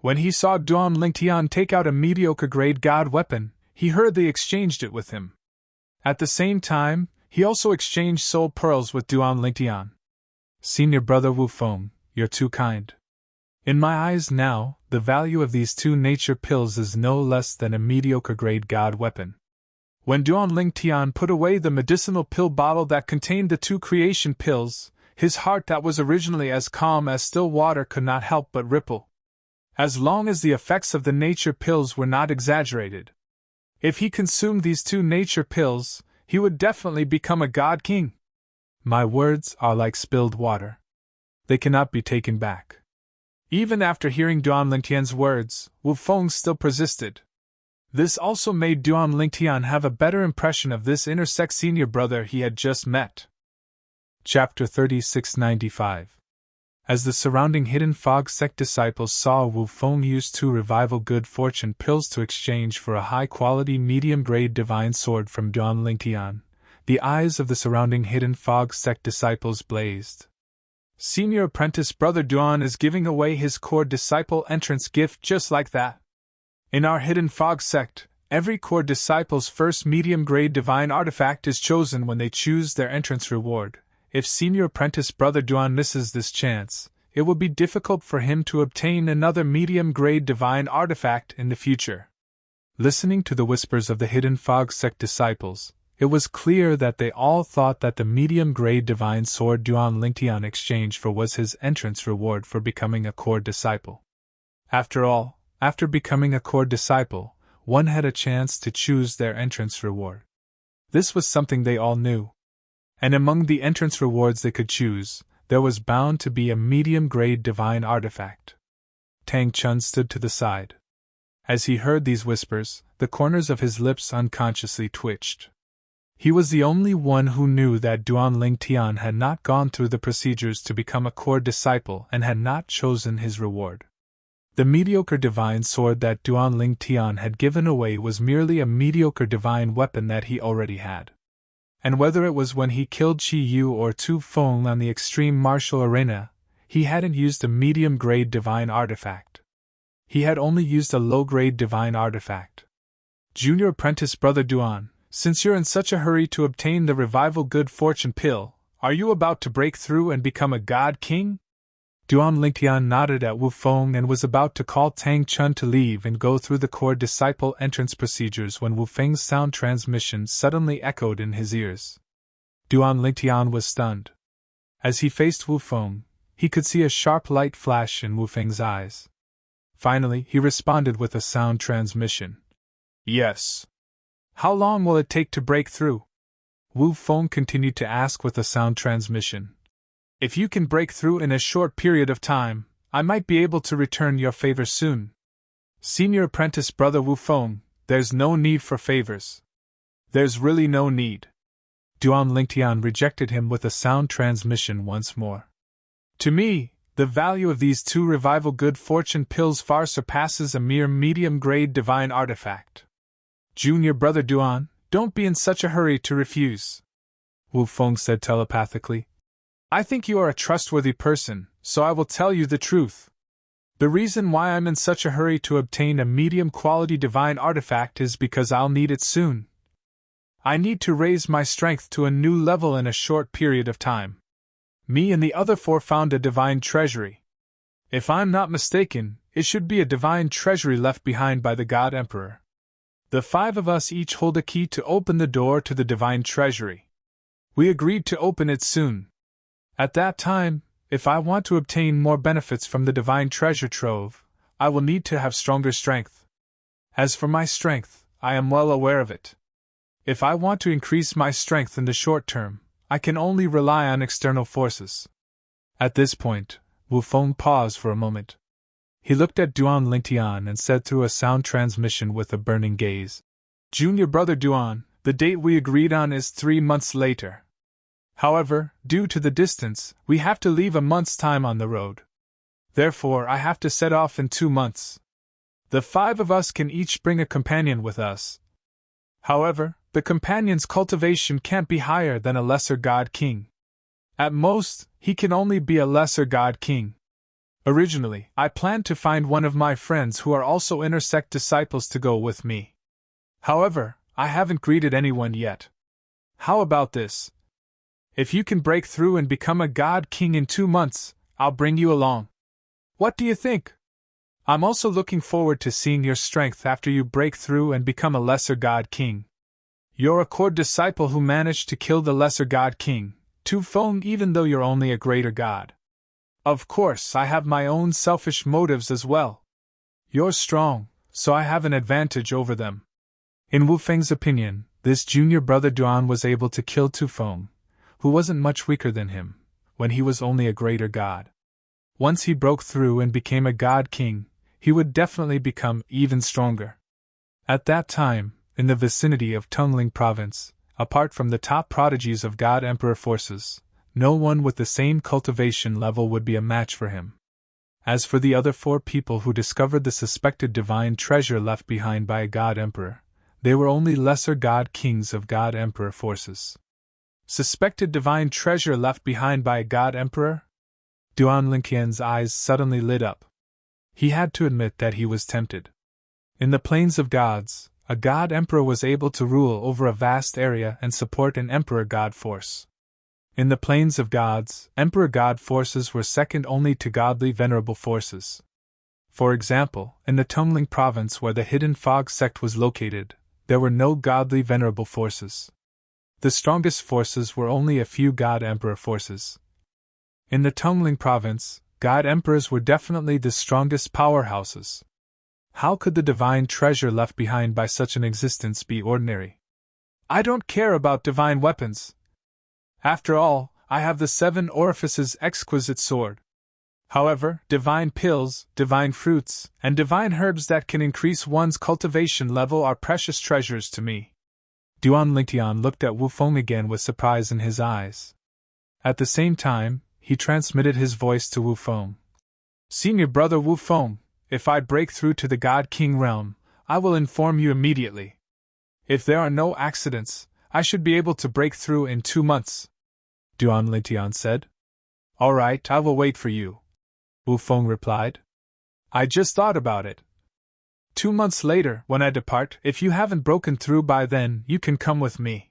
S1: When he saw Duan Lingtian take out a mediocre-grade god weapon, he hurriedly exchanged it with him. At the same time, he also exchanged soul pearls with Duan Lingtian. Senior brother Wu Feng, you're too kind. In my eyes now, the value of these 2 nature pills is no less than a mediocre-grade god weapon. When Duan Lingtian put away the medicinal pill bottle that contained the 2 creation pills, his heart that was originally as calm as still water could not help but ripple. As long as the effects of the nature pills were not exaggerated. If he consumed these 2 nature pills, he would definitely become a god king. My words are like spilled water. They cannot be taken back. Even after hearing Duan Lingtian's words, Wu Feng still persisted. This also made Duan Lingtian have a better impression of this intersex senior brother he had just met. Chapter 3695. As the surrounding Hidden Fog sect disciples saw Wu Feng use 2 revival good fortune pills to exchange for a high-quality medium-grade divine sword from Duan Lingtian, the eyes of the surrounding Hidden Fog sect disciples blazed. Senior apprentice brother Duan is giving away his core disciple entrance gift just like that. In our Hidden Fog sect, every core disciple's first medium-grade divine artifact is chosen when they choose their entrance reward. If senior apprentice brother Duan misses this chance, it will be difficult for him to obtain another medium-grade divine artifact in the future. Listening to the whispers of the Hidden Fog sect disciples, it was clear that they all thought that the medium-grade divine sword Duan Lingtian exchanged for was his entrance reward for becoming a core disciple. After all, after becoming a core disciple, one had a chance to choose their entrance reward. This was something they all knew. And among the entrance rewards they could choose, there was bound to be a medium-grade divine artifact. Tang Chun stood to the side. As he heard these whispers, the corners of his lips unconsciously twitched. He was the only one who knew that Duan Lingtian had not gone through the procedures to become a core disciple and had not chosen his reward. The mediocre divine sword that Duan Lingtian had given away was merely a mediocre divine weapon that he already had. And whether it was when he killed Qi Yu or Tu Feng on the extreme martial arena, he hadn't used a medium-grade divine artifact. He had only used a low-grade divine artifact. Junior apprentice brother Duan, since you're in such a hurry to obtain the revival good fortune pill, Are you about to break through and become a god king? Duan Lingtian nodded at Wu Feng and was about to call Tang Chun to leave and go through the core disciple entrance procedures when Wu Feng's sound transmission suddenly echoed in his ears. Duan Lingtian was stunned. As he faced Wu Feng, he could see a sharp light flash in Wu Feng's eyes. Finally, he responded with a sound transmission. Yes. How long will it take to break through? Wu Feng continued to ask with a sound transmission. If you can break through in a short period of time, I might be able to return your favor soon. Senior apprentice brother Wu Feng, there's no need for favors. There's really no need. Duan Lingtian rejected him with a sound transmission once more. To me, the value of these 2 revival good fortune pills far surpasses a mere medium-grade divine artifact. Junior brother Duan, don't be in such a hurry to refuse. Wu Feng said telepathically. I think you are a trustworthy person, so I will tell you the truth. The reason why I'm in such a hurry to obtain a medium-quality divine artifact is because I'll need it soon. I need to raise my strength to a new level in a short period of time. Me and the other 4 found a divine treasury. If I'm not mistaken, it should be a divine treasury left behind by the God Emperor. The 5 of us each hold a key to open the door to the divine treasury. We agreed to open it soon. At that time, if I want to obtain more benefits from the divine treasure trove, I will need to have stronger strength. As for my strength, I am well aware of it. If I want to increase my strength in the short term, I can only rely on external forces. At this point, Wu Feng paused for a moment. He looked at Duan Lingtian and said through a sound transmission with a burning gaze, Junior brother Duan, the date we agreed on is 3 months later. However, due to the distance, we have to leave a month's time on the road. Therefore, I have to set off in 2 months. The 5 of us can each bring a companion with us. However, the companion's cultivation can't be higher than a lesser god king. At most, he can only be a lesser god king. Originally, I planned to find one of my friends who are also intersect disciples to go with me. However, I haven't greeted anyone yet. How about this? If you can break through and become a god king in 2 months, I'll bring you along. What do you think? I'm also looking forward to seeing your strength after you break through and become a lesser god king. You're a core disciple who managed to kill the lesser god king, Tu Feng, even though you're only a greater god. Of course, I have my own selfish motives as well. You're strong, so I have an advantage over them. In Wu Feng's opinion, this junior brother Duan was able to kill Tu Feng, who wasn't much weaker than him, when he was only a greater god. Once he broke through and became a god king, he would definitely become even stronger. At that time, in the vicinity of Tungling province, apart from the top prodigies of God Emperor forces, no one with the same cultivation level would be a match for him. As for the other 4 people who discovered the suspected divine treasure left behind by a God Emperor, they were only lesser God Kings of God Emperor forces. Suspected divine treasure left behind by a God Emperor? Duan Lingtian's eyes suddenly lit up. He had to admit that he was tempted. In the Plains of Gods, a God Emperor was able to rule over a vast area and support an Emperor God force. In the Plains of Gods, Emperor God forces were second only to godly venerable forces. For example, in the Tungling province where the Hidden Fog sect was located, there were no godly venerable forces. The strongest forces were only a few God Emperor forces. In the Tungling province, God Emperors were definitely the strongest powerhouses. How could the divine treasure left behind by such an existence be ordinary? I don't care about divine weapons. After all, I have the 7 orifices exquisite sword. However, divine pills, divine fruits, and divine herbs that can increase one's cultivation level are precious treasures to me. Duan Lingtian looked at Wu Feng again with surprise in his eyes. At the same time, he transmitted his voice to Wu Feng. Senior brother Wu Feng, if I break through to the God King realm, I will inform you immediately. If there are no accidents, I should be able to break through in 2 months. Duan Lingtian said. All right, I will wait for you. Wu Feng replied. I just thought about it. 2 months later, when I depart, if you haven't broken through by then, you can come with me.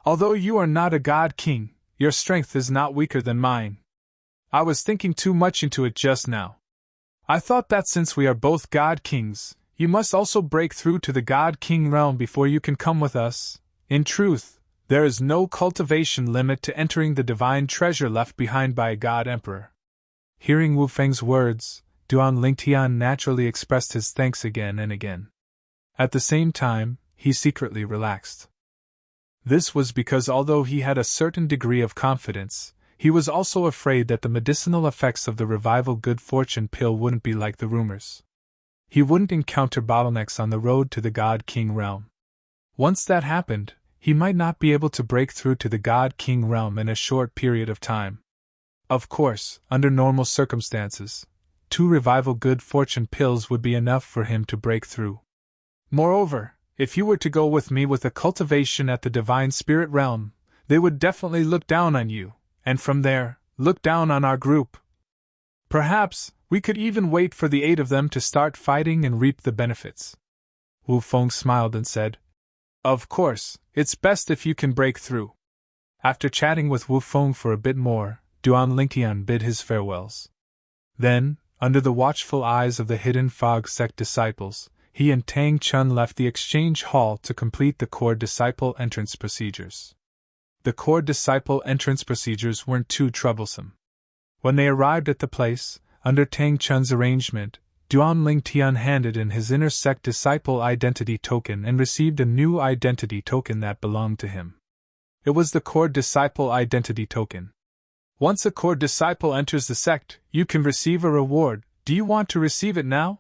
S1: Although you are not a God King, your strength is not weaker than mine. I was thinking too much into it just now. I thought that since we are both God Kings, you must also break through to the God King realm before you can come with us. In truth, there is no cultivation limit to entering the divine treasure left behind by a God Emperor. Hearing Wu Feng's words, Duan Lingtian naturally expressed his thanks again and again. At the same time, he secretly relaxed. This was because although he had a certain degree of confidence, he was also afraid that the medicinal effects of the revival good fortune pill wouldn't be like the rumors. He wouldn't encounter bottlenecks on the road to the God King realm. Once that happened, he might not be able to break through to the God King realm in a short period of time. Of course, under normal circumstances, 2 revival good fortune pills would be enough for him to break through. Moreover, if you were to go with me with a cultivation at the divine spirit realm, they would definitely look down on you, and from there, look down on our group. Perhaps, we could even wait for the 8 of them to start fighting and reap the benefits. Wu Feng smiled and said, Of course, it's best if you can break through. After chatting with Wu Feng for a bit more, Duan Lingtian bid his farewells. Then, under the watchful eyes of the Hidden Fog sect disciples, he and Tang Chun left the exchange hall to complete the core disciple entrance procedures. The core disciple entrance procedures weren't too troublesome. When they arrived at the place, under Tang Chun's arrangement, Duan Lingtian handed in his inner sect disciple identity token and received a new identity token that belonged to him. It was the core disciple identity token. Once a core disciple enters the sect, you can receive a reward. Do you want to receive it now?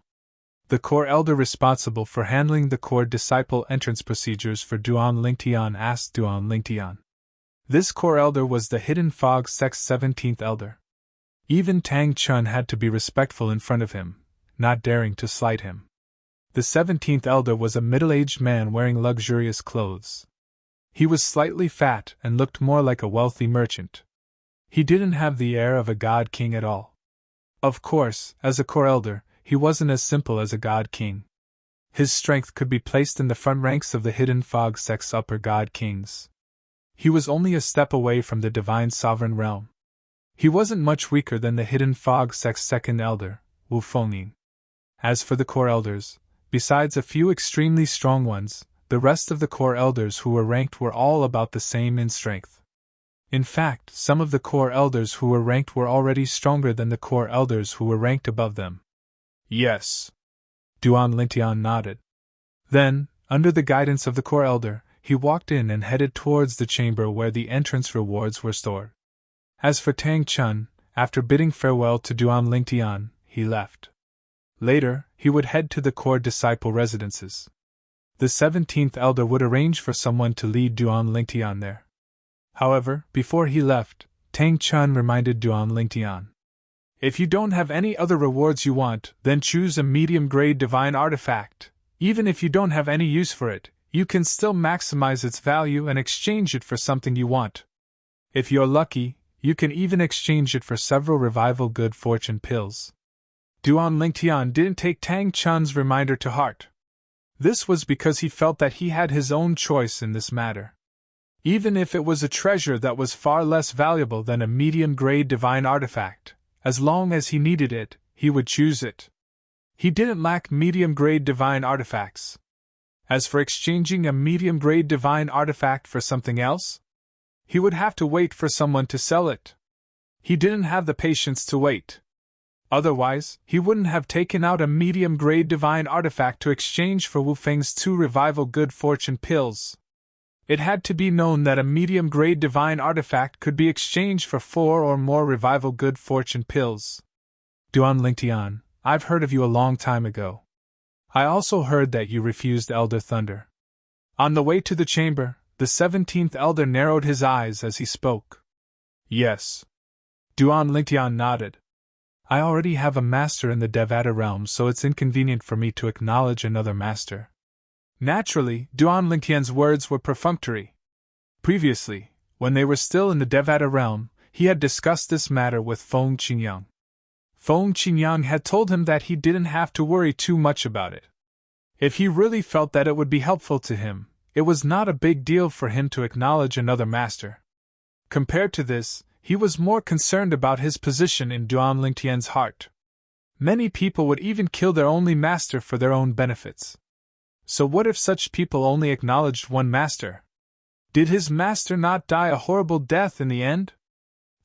S1: The core elder responsible for handling the core disciple entrance procedures for Duan Lingtian asked Duan Lingtian. This core elder was the Hidden Fog sect's 17th elder. Even Tang Chun had to be respectful in front of him, not daring to slight him. The 17th elder was a middle-aged man wearing luxurious clothes. He was slightly fat and looked more like a wealthy merchant. He didn't have the air of a god king at all. Of course, as a core elder, he wasn't as simple as a god king. His strength could be placed in the front ranks of the Hidden Fog sect's upper god kings. He was only a step away from the divine sovereign realm. He wasn't much weaker than the Hidden Fog sect's second elder, Wu Fengyin. As for the core elders, besides a few extremely strong ones, the rest of the core elders who were ranked were all about the same in strength. In fact, some of the core elders who were ranked were already stronger than the core elders who were ranked above them. Yes. Duan Lingtian nodded. Then, under the guidance of the core elder, he walked in and headed towards the chamber where the entrance rewards were stored. As for Tang Chun, after bidding farewell to Duan Lingtian, he left. Later, he would head to the core disciple residences. The 17th elder would arrange for someone to lead Duan Lingtian there. However, before he left, Tang Chun reminded Duan Lingtian. If you don't have any other rewards you want, then choose a medium-grade divine artifact. Even if you don't have any use for it, you can still maximize its value and exchange it for something you want. If you're lucky, you can even exchange it for several revival good fortune pills. Duan Lingtian didn't take Tang Chun's reminder to heart. This was because he felt that he had his own choice in this matter. Even if it was a treasure that was far less valuable than a medium-grade divine artifact, as long as he needed it, he would choose it. He didn't lack medium-grade divine artifacts. As for exchanging a medium-grade divine artifact for something else, he would have to wait for someone to sell it. He didn't have the patience to wait. Otherwise, he wouldn't have taken out a medium-grade divine artifact to exchange for Wu Feng's 2 revival good fortune pills. It had to be known that a medium-grade divine artifact could be exchanged for 4 or more revival good fortune pills. Duan Lingtian, I've heard of you a long time ago. I also heard that you refused Elder Thunder. On the way to the chamber, the 17th elder narrowed his eyes as he spoke. Yes. Duan Lingtian nodded. I already have a master in the Devata realm, so it's inconvenient for me to acknowledge another master. Naturally, Duan Lingtian's words were perfunctory. Previously, when they were still in the Devata realm, he had discussed this matter with Feng Qingyang. Feng Qingyang had told him that he didn't have to worry too much about it. If he really felt that it would be helpful to him, it was not a big deal for him to acknowledge another master. Compared to this, he was more concerned about his position in Duan Lingtian's heart. Many people would even kill their only master for their own benefits. So what if such people only acknowledged one master? Did his master not die a horrible death in the end?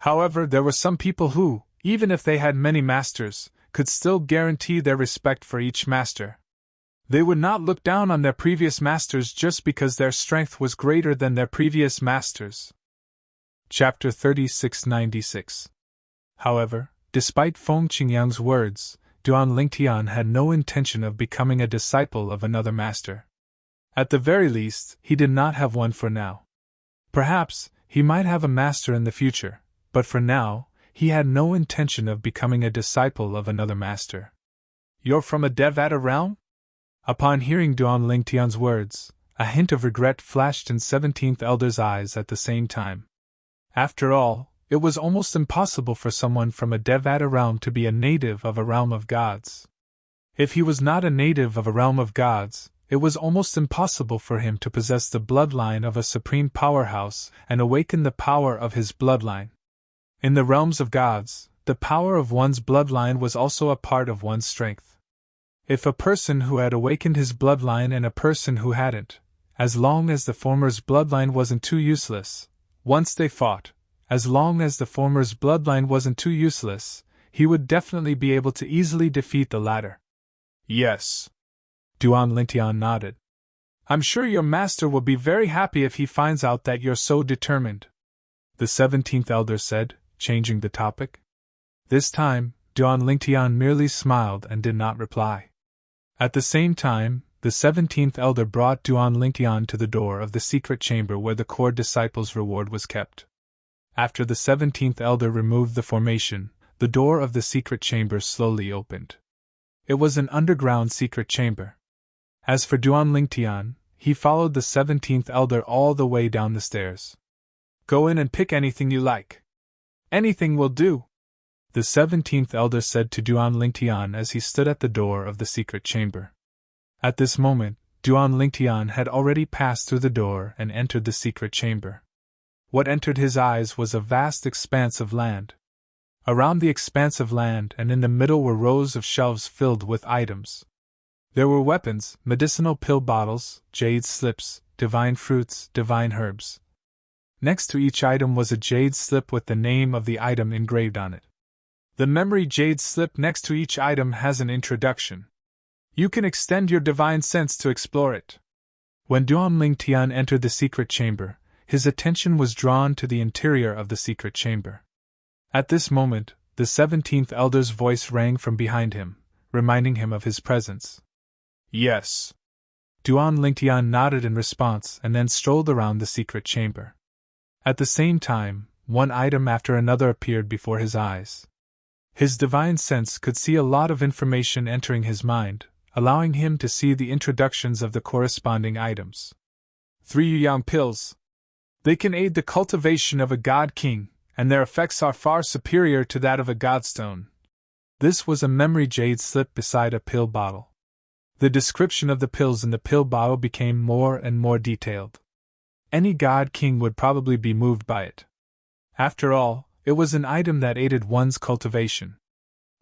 S1: However, there were some people who, even if they had many masters, could still guarantee their respect for each master. They would not look down on their previous masters just because their strength was greater than their previous masters. Chapter 3696. However, despite Feng Qingyang's words, Duan Lingtian had no intention of becoming a disciple of another master. At the very least, he did not have one for now. Perhaps, he might have a master in the future, but for now, he had no intention of becoming a disciple of another master. You're from a Devata realm? Upon hearing Duan Lingtian's words, a hint of regret flashed in 17th Elder's eyes at the same time. After all, it was almost impossible for someone from a Devata realm to be a native of a realm of gods. If he was not a native of a realm of gods, it was almost impossible for him to possess the bloodline of a supreme powerhouse and awaken the power of his bloodline. In the realms of gods, the power of one's bloodline was also a part of one's strength. If a person who had awakened his bloodline and a person who hadn't, as long as the former's bloodline wasn't too useless, once they fought, as long as the former's bloodline wasn't too useless, he would definitely be able to easily defeat the latter. Yes. Duan Lingtian nodded. I'm sure your master will be very happy if he finds out that you're so determined, the 17th Elder said, changing the topic. This time, Duan Lingtian merely smiled and did not reply. At the same time, the 17th Elder brought Duan Lingtian to the door of the secret chamber where the core disciple's reward was kept. After the 17th Elder removed the formation, the door of the secret chamber slowly opened. It was an underground secret chamber. As for Duan Lingtian, he followed the 17th Elder all the way down the stairs. Go in and pick anything you like. Anything will do, the 17th Elder said to Duan Lingtian as he stood at the door of the secret chamber. At this moment, Duan Lingtian had already passed through the door and entered the secret chamber. What entered his eyes was a vast expanse of land. Around the expanse of land and in the middle were rows of shelves filled with items. There were weapons, medicinal pill bottles, jade slips, divine fruits, divine herbs. Next to each item was a jade slip with the name of the item engraved on it. The memory jade slip next to each item has an introduction. You can extend your divine sense to explore it. When Duan Lingtian entered the secret chamber, his attention was drawn to the interior of the secret chamber. At this moment, the 17th Elder's voice rang from behind him, reminding him of his presence. Yes. Duan Lingtian nodded in response and then strolled around the secret chamber. At the same time, one item after another appeared before his eyes. His divine sense could see a lot of information entering his mind, allowing him to see the introductions of the corresponding items. 3 Yuyang pills. They can aid the cultivation of a god king, and their effects are far superior to that of a godstone. This was a memory jade slip beside a pill bottle. The description of the pills in the pill bottle became more and more detailed. Any god king would probably be moved by it. After all, it was an item that aided one's cultivation.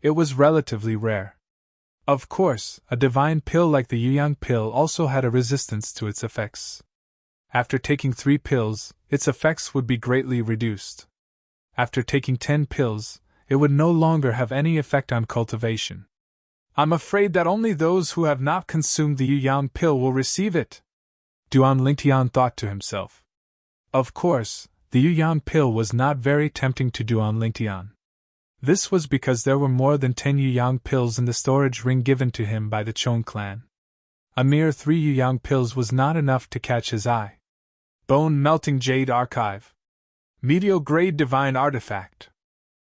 S1: It was relatively rare. Of course, a divine pill like the Yuyang pill also had a resistance to its effects. After taking 3 pills, its effects would be greatly reduced. After taking 10 pills, it would no longer have any effect on cultivation. I'm afraid that only those who have not consumed the Yuyang pill will receive it, Duan Lingtian thought to himself. Of course, the Yuyang pill was not very tempting to Duan Lingtian. This was because there were more than 10 Yuyang pills in the storage ring given to him by the Chong clan. A mere 3 Yuyang pills was not enough to catch his eye. Bone-melting jade archive. Meteor-grade divine artifact.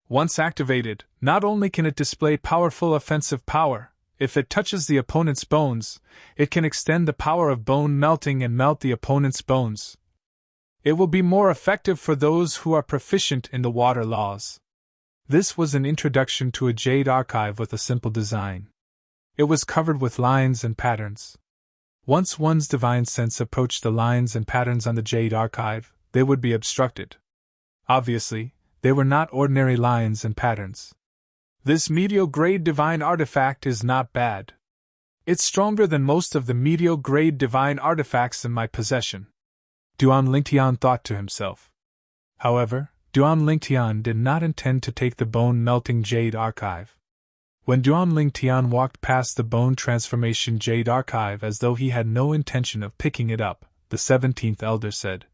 S1: Once activated, not only can it display powerful offensive power, if it touches the opponent's bones, it can extend the power of bone melting and melt the opponent's bones. It will be more effective for those who are proficient in the water laws. This was an introduction to a jade archive with a simple design. It was covered with lines and patterns. Once one's divine sense approached the lines and patterns on the jade archive, they would be obstructed. Obviously, they were not ordinary lines and patterns. This medial-grade divine artifact is not bad. It's stronger than most of the medial-grade divine artifacts in my possession, Duan Lingtian thought to himself. However, Duan Lingtian did not intend to take the bone-melting jade archive. When Duan Lingtian walked past the bone transformation jade archive as though he had no intention of picking it up, the 17th elder said,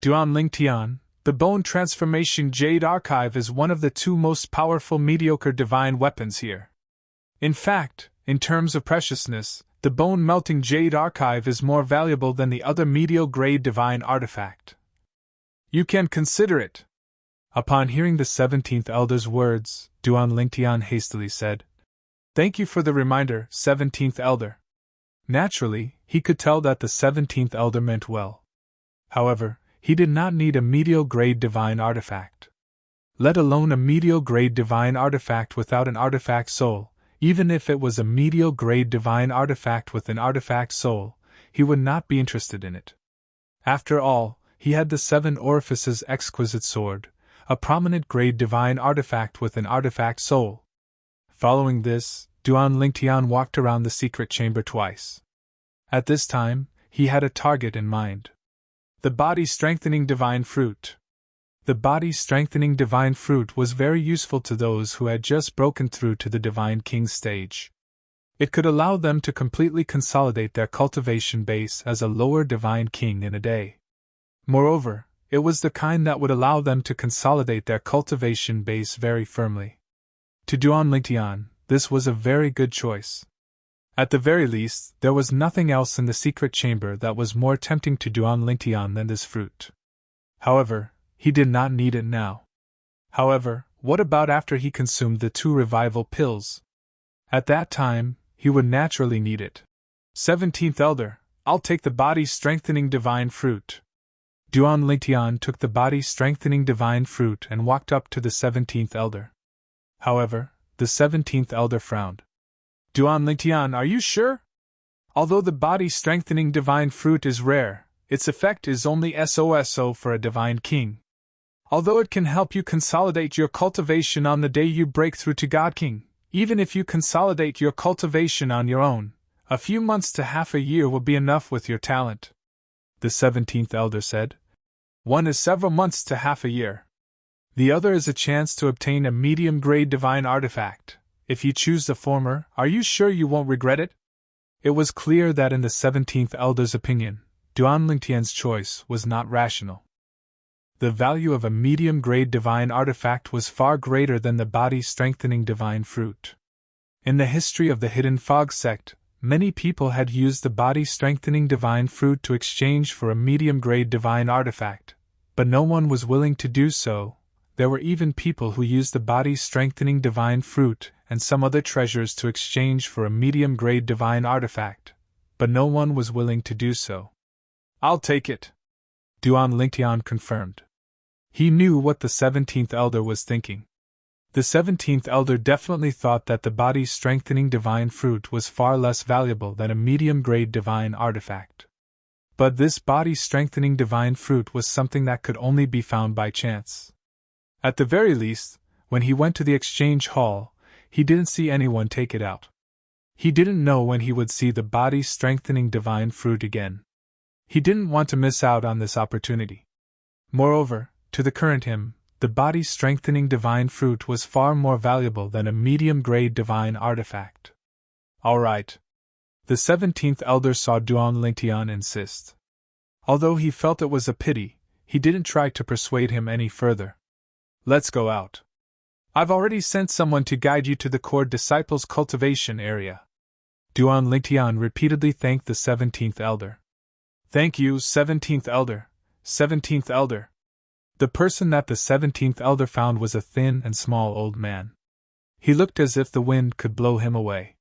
S1: Duan Lingtian, the bone transformation jade archive is one of the two most powerful mediocre divine weapons here. In fact, in terms of preciousness, the bone-melting jade archive is more valuable than the other medial-grade divine artifact. You can consider it. Upon hearing the 17th elder's words, Duan Lingtian hastily said, Thank you for the reminder, 17th elder. Naturally, he could tell that the 17th elder meant well. However, he did not need a medial-grade divine artifact. Let alone a medial-grade divine artifact without an artifact soul. Even if it was a medial-grade divine artifact with an artifact soul, he would not be interested in it. After all, he had the 7 Orifices exquisite sword, a prominent grade divine artifact with an artifact soul. Following this, Duan Lingtian walked around the secret chamber twice. At this time, he had a target in mind. The body-strengthening divine fruit. The body-strengthening divine fruit was very useful to those who had just broken through to the Divine King stage. It could allow them to completely consolidate their cultivation base as a lower Divine King in a day. Moreover, it was the kind that would allow them to consolidate their cultivation base very firmly. To Duan Lingtian, this was a very good choice. At the very least, there was nothing else in the secret chamber that was more tempting to Duan Lingtian than this fruit. However, he did not need it now. However, what about after he consumed the 2 revival pills? At that time, he would naturally need it. 17th elder, I'll take the body-strengthening divine fruit. Duan Lingtian took the body-strengthening divine fruit and walked up to the 17th elder. However, the 17th elder frowned. Duan Lingtian, are you sure? Although the body-strengthening divine fruit is rare, its effect is only SOSO for a divine king. Although it can help you consolidate your cultivation on the day you break through to God King, even if you consolidate your cultivation on your own, a few months to half a year will be enough with your talent. The 17th elder said. One is several months to half a year. The other is a chance to obtain a medium-grade divine artifact. If you choose the former, are you sure you won't regret it? It was clear that in the 17th elder's opinion, Duan Lingtian's choice was not rational. The value of a medium-grade divine artifact was far greater than the body-strengthening divine fruit. In the history of the Hidden Fog sect, many people had used the body-strengthening divine fruit to exchange for a medium-grade divine artifact, but no one was willing to do so. There were even people who used the body-strengthening divine fruit and some other treasures to exchange for a medium-grade divine artifact, but no one was willing to do so. I'll take it, Duan Lingtian confirmed. He knew what the 17th elder was thinking. The 17th elder definitely thought that the body-strengthening divine fruit was far less valuable than a medium-grade divine artifact. But this body-strengthening divine fruit was something that could only be found by chance. At the very least, when he went to the exchange hall, he didn't see anyone take it out. He didn't know when he would see the body-strengthening divine fruit again. He didn't want to miss out on this opportunity. Moreover, to the current him, the body-strengthening divine fruit was far more valuable than a medium-grade divine artifact. All right. The 17th elder saw Duan Lingtian insist. Although he felt it was a pity, he didn't try to persuade him any further. Let's go out. I've already sent someone to guide you to the core disciples' cultivation area. Duan Lingtian repeatedly thanked the 17th elder. Thank you, 17th elder. 17th elder. The person that the 17th elder found was a thin and small old man. He looked as if the wind could blow him away.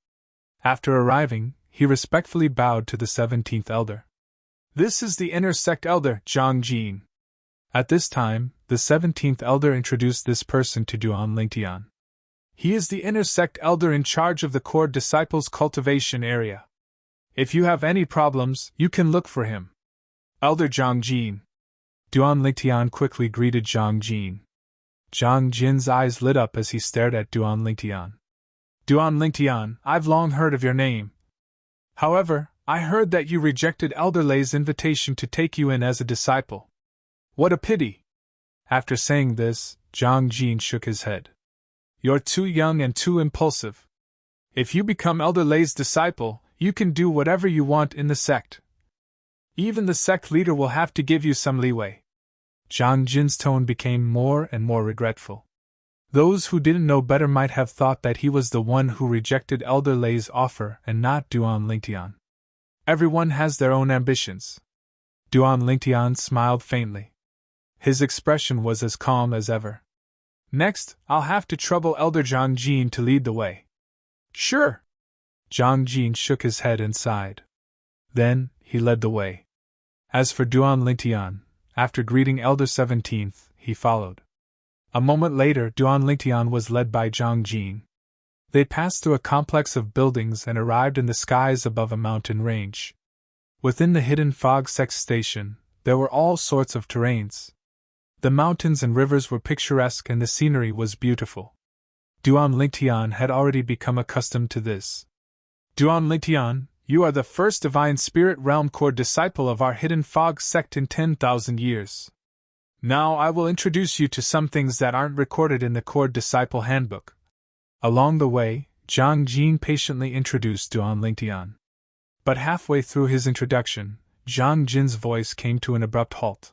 S1: After arriving, he respectfully bowed to the 17th elder. This is the inner sect elder, Zhang Jin. At this time, the 17th elder introduced this person to Duan Lingtian. He is the inner sect elder in charge of the core disciples' cultivation area. If you have any problems, you can look for him. Elder Zhang Jin. Duan Lingtian quickly greeted Zhang Jin. Zhang Jin's eyes lit up as he stared at Duan Lingtian. Duan Lingtian, I've long heard of your name. However, I heard that you rejected Elder Lei's invitation to take you in as a disciple. What a pity! After saying this, Zhang Jin shook his head. You're too young and too impulsive. If you become Elder Lei's disciple, you can do whatever you want in the sect. Even the sect leader will have to give you some leeway. Zhang Jin's tone became more and more regretful. Those who didn't know better might have thought that he was the one who rejected Elder Lei's offer and not Duan Lingtian. Everyone has their own ambitions. Duan Lingtian smiled faintly. His expression was as calm as ever. Next, I'll have to trouble Elder Zhang Jin to lead the way. Sure. Zhang Jin shook his head and sighed. Then, he led the way. As for Duan Lingtian, after greeting Elder 17th, he followed. A moment later, Duan Lingtian was led by Zhang Jin. They passed through a complex of buildings and arrived in the skies above a mountain range. Within the hidden fog sect station, there were all sorts of terrains. The mountains and rivers were picturesque and the scenery was beautiful. Duan Lingtian had already become accustomed to this. Duan Lingtian, you are the first Divine Spirit Realm Core disciple of our Hidden Fog sect in 10,000 years. Now I will introduce you to some things that aren't recorded in the Core Disciple Handbook. Along the way, Zhang Jin patiently introduced Duan Lingtian. But halfway through his introduction, Zhang Jin's voice came to an abrupt halt.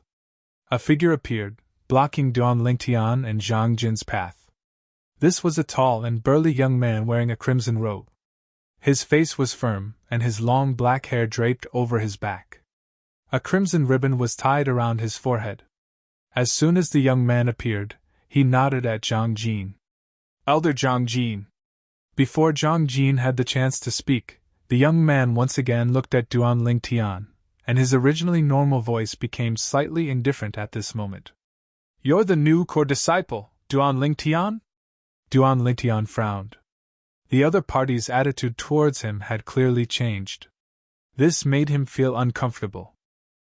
S1: A figure appeared, blocking Duan Lingtian and Zhang Jin's path. This was a tall and burly young man wearing a crimson robe. His face was firm, and his long black hair draped over his back. A crimson ribbon was tied around his forehead. As soon as the young man appeared, he nodded at Zhang Jin. Elder Zhang Jin. Before Zhang Jin had the chance to speak, the young man once again looked at Duan Lingtian, and his originally normal voice became slightly indifferent at this moment. You're the new core disciple, Duan Lingtian? Duan Lingtian frowned. The other party's attitude towards him had clearly changed. This made him feel uncomfortable.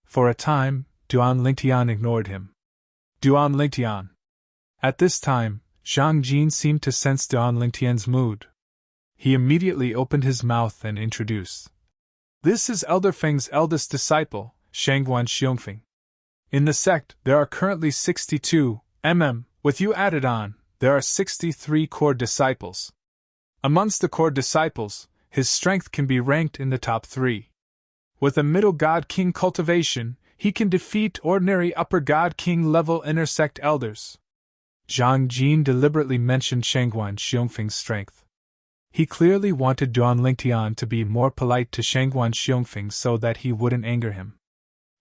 S1: For a time, Duan Lingtian ignored him. Duan Lingtian. At this time, Zhang Jin seemed to sense Duan Lingtian's mood. He immediately opened his mouth and introduced. This is Elder Feng's eldest disciple, Shangguan Xiongfeng. In the sect, there are currently 62, with you added on, there are 63 core disciples. Amongst the core disciples, his strength can be ranked in the top 3. With a middle God King cultivation, he can defeat ordinary upper God King level intersect elders. Zhang Jin deliberately mentioned Shangguan Xiongfeng's strength. He clearly wanted Duan Lingtian to be more polite to Shangguan Xiongfeng so that he wouldn't anger him.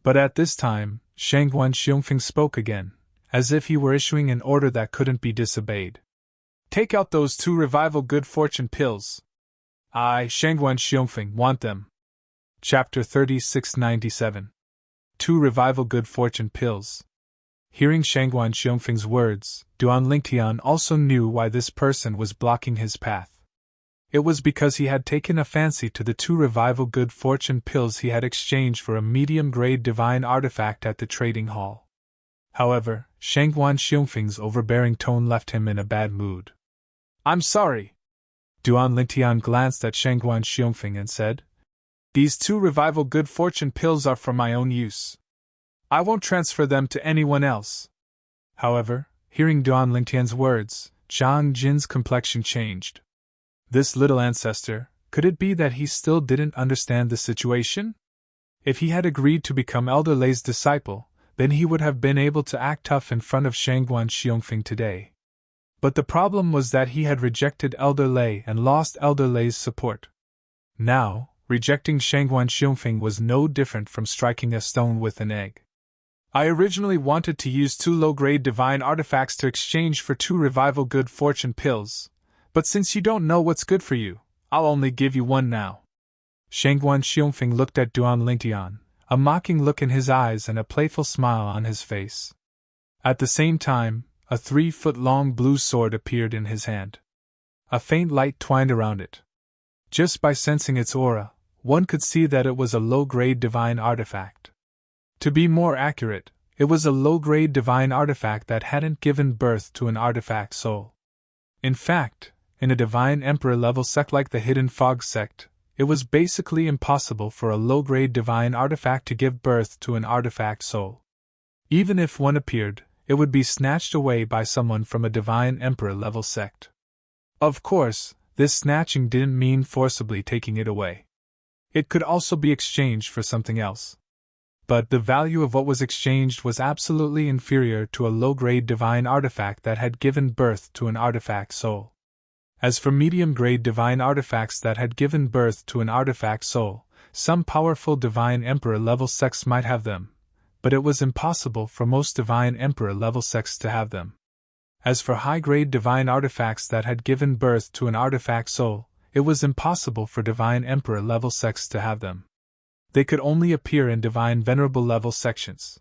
S1: But at this time, Shangguan Xiongfeng spoke again, as if he were issuing an order that couldn't be disobeyed. Take out those 2 revival good fortune pills. I, Shangguan Xiongfeng, want them. Chapter 3697. 2 revival good fortune pills. Hearing Shangguan Xiongfeng's words, Duan Lingtian also knew why this person was blocking his path. It was because he had taken a fancy to the 2 revival good fortune pills he had exchanged for a medium-grade divine artifact at the trading hall. However, Shangguan Xiongfeng's overbearing tone left him in a bad mood. I'm sorry. Duan Lingtian glanced at Shangguan Xiongfeng and said, These 2 revival good fortune pills are for my own use. I won't transfer them to anyone else. However, hearing Duan Lingtian's words, Zhang Jin's complexion changed. This little ancestor, could it be that he still didn't understand the situation? If he had agreed to become Elder Lei's disciple, then he would have been able to act tough in front of Shangguan Xiongfeng today. But the problem was that he had rejected Elder Lei and lost Elder Lei's support. Now, rejecting Shangguan Xiongfeng was no different from striking a stone with an egg. I originally wanted to use 2 low-grade divine artifacts to exchange for 2 revival good fortune pills, but since you don't know what's good for you, I'll only give you 1 now. Shangguan Xiongfeng looked at Duan Lingtian, a mocking look in his eyes and a playful smile on his face. At the same time, a 3-foot-long blue sword appeared in his hand. A faint light twined around it. Just by sensing its aura, one could see that it was a low-grade divine artifact. To be more accurate, It was a low-grade divine artifact that hadn't given birth to an artifact soul. In fact, in a divine emperor-level sect like the Hidden Fog sect, it was basically impossible for a low-grade divine artifact to give birth to an artifact soul. Even if one appeared, it would be snatched away by someone from a divine emperor-level sect. Of course, this snatching didn't mean forcibly taking it away. It could also be exchanged for something else. But the value of what was exchanged was absolutely inferior to a low-grade divine artifact that had given birth to an artifact soul. As for medium-grade divine artifacts that had given birth to an artifact soul, some powerful divine emperor-level sects might have them, but it was impossible for most divine emperor-level sects to have them. As for high-grade divine artifacts that had given birth to an artifact soul, it was impossible for divine emperor-level sects to have them. They could only appear in divine venerable-level sections.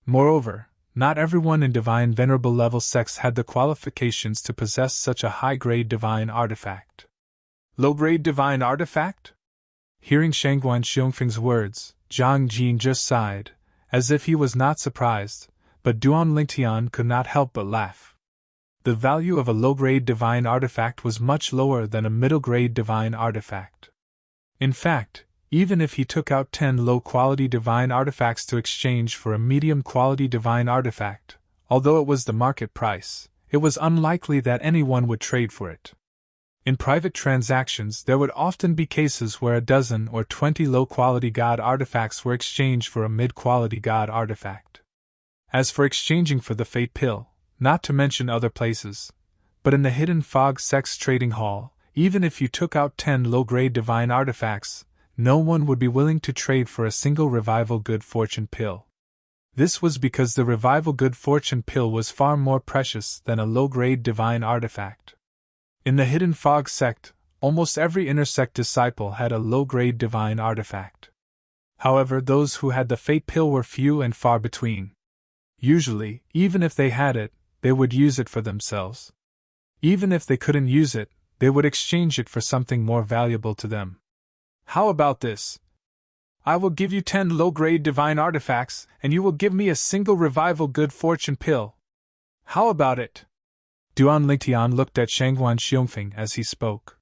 S1: Moreover, not everyone in divine venerable-level sects had the qualifications to possess such a high-grade divine artifact. Low-grade divine artifact? Hearing Shangguan Xiongfeng's words, Zhang Jin just sighed, as if he was not surprised, but Duan Lingtian could not help but laugh. The value of a low-grade divine artifact was much lower than a middle-grade divine artifact. In fact, even if he took out 10 low-quality divine artifacts to exchange for a medium-quality divine artifact, although it was the market price, it was unlikely that anyone would trade for it. In private transactions, there would often be cases where a dozen or 20 low-quality god artifacts were exchanged for a mid-quality god artifact. As for exchanging for the Fate Pill, not to mention other places, but in the Hidden Fog sect's trading hall, even if you took out 10 low-grade divine artifacts, no one would be willing to trade for a single Revival Good Fortune Pill. This was because the Revival Good Fortune Pill was far more precious than a low-grade divine artifact. In the Hidden Fog sect, almost every inner sect disciple had a low-grade divine artifact. However, those who had the Fate Pill were few and far between. Usually, even if they had it, they would use it for themselves. Even if they couldn't use it, they would exchange it for something more valuable to them. How about this? I will give you 10 low-grade divine artifacts, and you will give me a single Revival Good Fortune Pill. How about it? Duan Lingtian looked at Shangguan Xiongfeng as he spoke.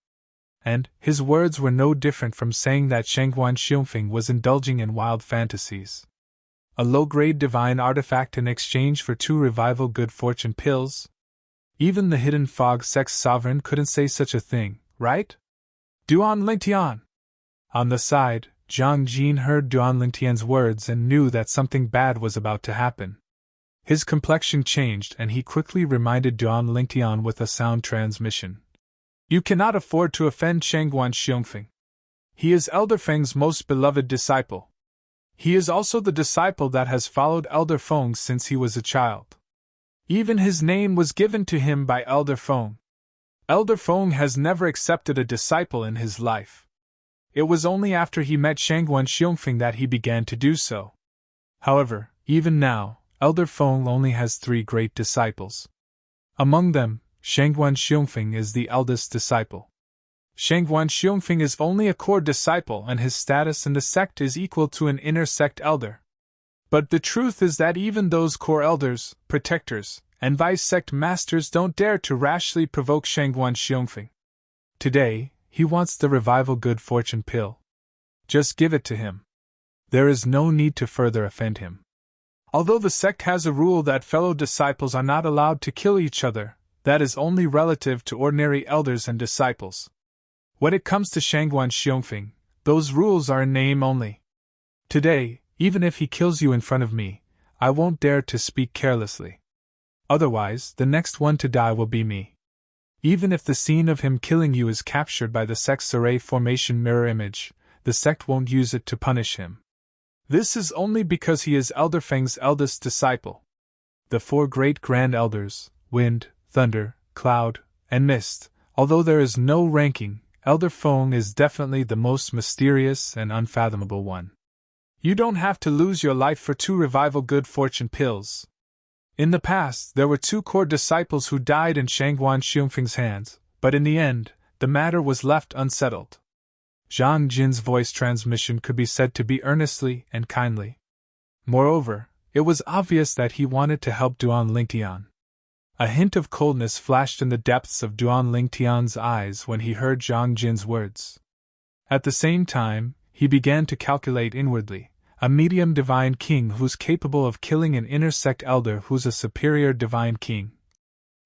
S1: And his words were no different from saying that Shangguan Xiongfeng was indulging in wild fantasies. A low-grade divine artifact in exchange for 2 Revival Good Fortune Pills? Even the Hidden Fog sect's sovereign couldn't say such a thing, right? Duan Lingtian! On the side, Zhang Jin heard Duan Lingtian's words and knew that something bad was about to happen. His complexion changed and he quickly reminded Duan Lingtian with a sound transmission. You cannot afford to offend Shangguan Xiongfeng. He is Elder Feng's most beloved disciple. He is also the disciple that has followed Elder Feng since he was a child. Even his name was given to him by Elder Feng. Elder Feng has never accepted a disciple in his life. It was only after he met Shangguan Xiongfeng that he began to do so. However, even now, Elder Feng only has 3 great disciples. Among them, Shangguan Xiongfeng is the eldest disciple. Shangguan Xiongfeng is only a core disciple and his status in the sect is equal to an inner sect elder. But the truth is that even those core elders, protectors, and vice sect masters don't dare to rashly provoke Shangguan Xiongfeng. Today, he wants the Revival Good Fortune Pill. Just give it to him. There is no need to further offend him. Although the sect has a rule that fellow disciples are not allowed to kill each other, that is only relative to ordinary elders and disciples. When it comes to Shangguan Xiongfeng, those rules are in name only. Today, even if he kills you in front of me, I won't dare to speak carelessly. Otherwise, the next one to die will be me. Even if the scene of him killing you is captured by the sect's array formation mirror image, the sect won't use it to punish him. This is only because he is Elder Feng's eldest disciple. The 4 great grand elders, wind, thunder, cloud, and mist, although there is no ranking, Elder Feng is definitely the most mysterious and unfathomable one. You don't have to lose your life for 2 Revival Good Fortune Pills. In the past, there were 2 core disciples who died in Shangguan Xiongfeng's hands, but in the end, the matter was left unsettled. Zhang Jin's voice transmission could be said to be earnestly and kindly. Moreover, it was obvious that he wanted to help Duan Lingtian. A hint of coldness flashed in the depths of Duan Lingtian's eyes when he heard Zhang Jin's words. At the same time, he began to calculate inwardly, a medium divine king who's capable of killing an inner sect elder who's a superior divine king.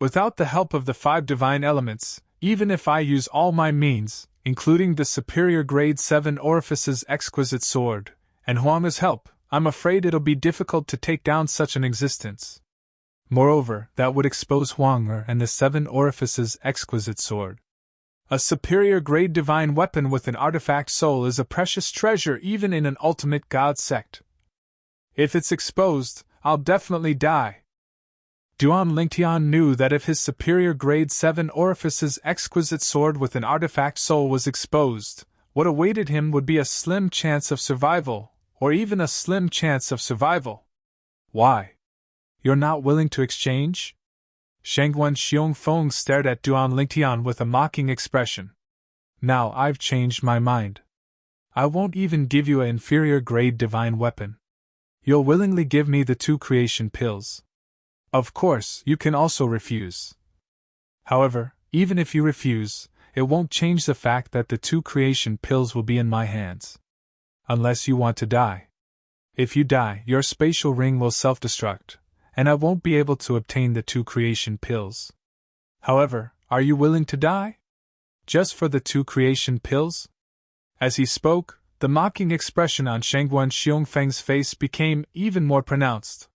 S1: Without the help of the 5 divine elements, even if I use all my means, including the superior grade 7 orifice's exquisite sword, and Huang's help, I'm afraid it'll be difficult to take down such an existence. Moreover, that would expose Huang and the 7 orifice's exquisite sword. A superior grade divine weapon with an artifact soul is a precious treasure even in an ultimate god sect. If it's exposed, I'll definitely die. Duan Lingtian knew that if his superior grade 7 orifice's exquisite sword with an artifact soul was exposed, what awaited him would be a slim chance of survival, or even a slim chance of survival. Why? You're not willing to exchange? Shangguan Xiongfeng stared at Duan Lingtian with a mocking expression. Now I've changed my mind. I won't even give you an inferior grade divine weapon. You'll willingly give me the 2 creation pills. Of course, you can also refuse. However, even if you refuse, it won't change the fact that the 2 creation pills will be in my hands. Unless you want to die. If you die, your spatial ring will self-destruct, and I won't be able to obtain the 2 creation pills. However, are you willing to die? Just for the 2 creation pills? As he spoke, the mocking expression on Shangguan Xiongfeng's face became even more pronounced.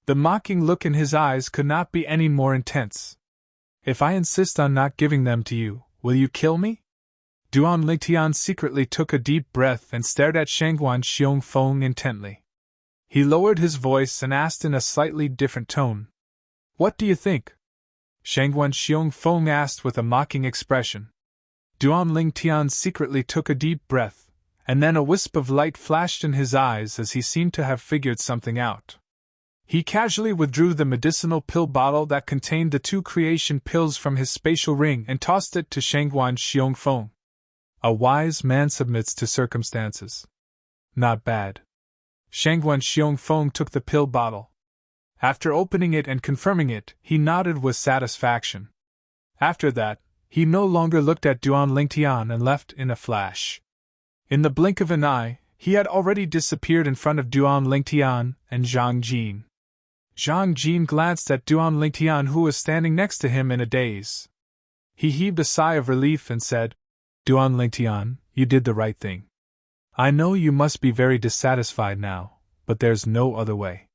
S1: The mocking look in his eyes could not be any more intense. If I insist on not giving them to you, will you kill me? Duan Lingtian secretly took a deep breath and stared at Shangguan Xiongfeng intently. He lowered his voice and asked in a slightly different tone. What do you think? Shangguan Xiongfeng asked with a mocking expression. Duan Lingtian secretly took a deep breath, and then a wisp of light flashed in his eyes as he seemed to have figured something out. He casually withdrew the medicinal pill bottle that contained the 2 creation pills from his spatial ring and tossed it to Shangguan Xiongfeng. A wise man submits to circumstances. Not bad. Shangguan Xiongfeng took the pill bottle. After opening it and confirming it, he nodded with satisfaction. After that, he no longer looked at Duan Lingtian and left in a flash. In the blink of an eye, he had already disappeared in front of Duan Lingtian and Zhang Jin. Zhang Jin glanced at Duan Lingtian, who was standing next to him in a daze. He heaved a sigh of relief and said, Duan Lingtian, you did the right thing. I know you must be very dissatisfied now, but there's no other way.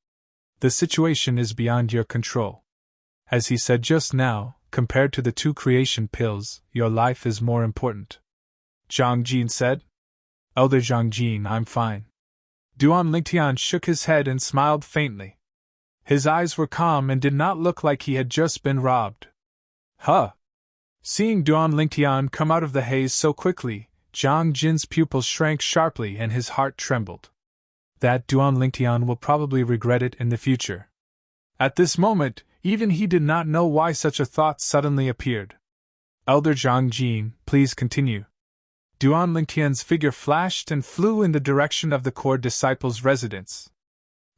S1: The situation is beyond your control. As he said just now, compared to the 2 creation pills, your life is more important. Zhang Jin said. Elder Zhang Jin, I'm fine. Duan Lingtian shook his head and smiled faintly. His eyes were calm and did not look like he had just been robbed. Huh! Seeing Duan Lingtian come out of the haze so quickly, Zhang Jin's pupils shrank sharply and his heart trembled. That Duan Lingtian will probably regret it in the future. At this moment, even he did not know why such a thought suddenly appeared. Elder Zhang Jin, please continue. Duan Lingtian's figure flashed and flew in the direction of the core disciple's residence.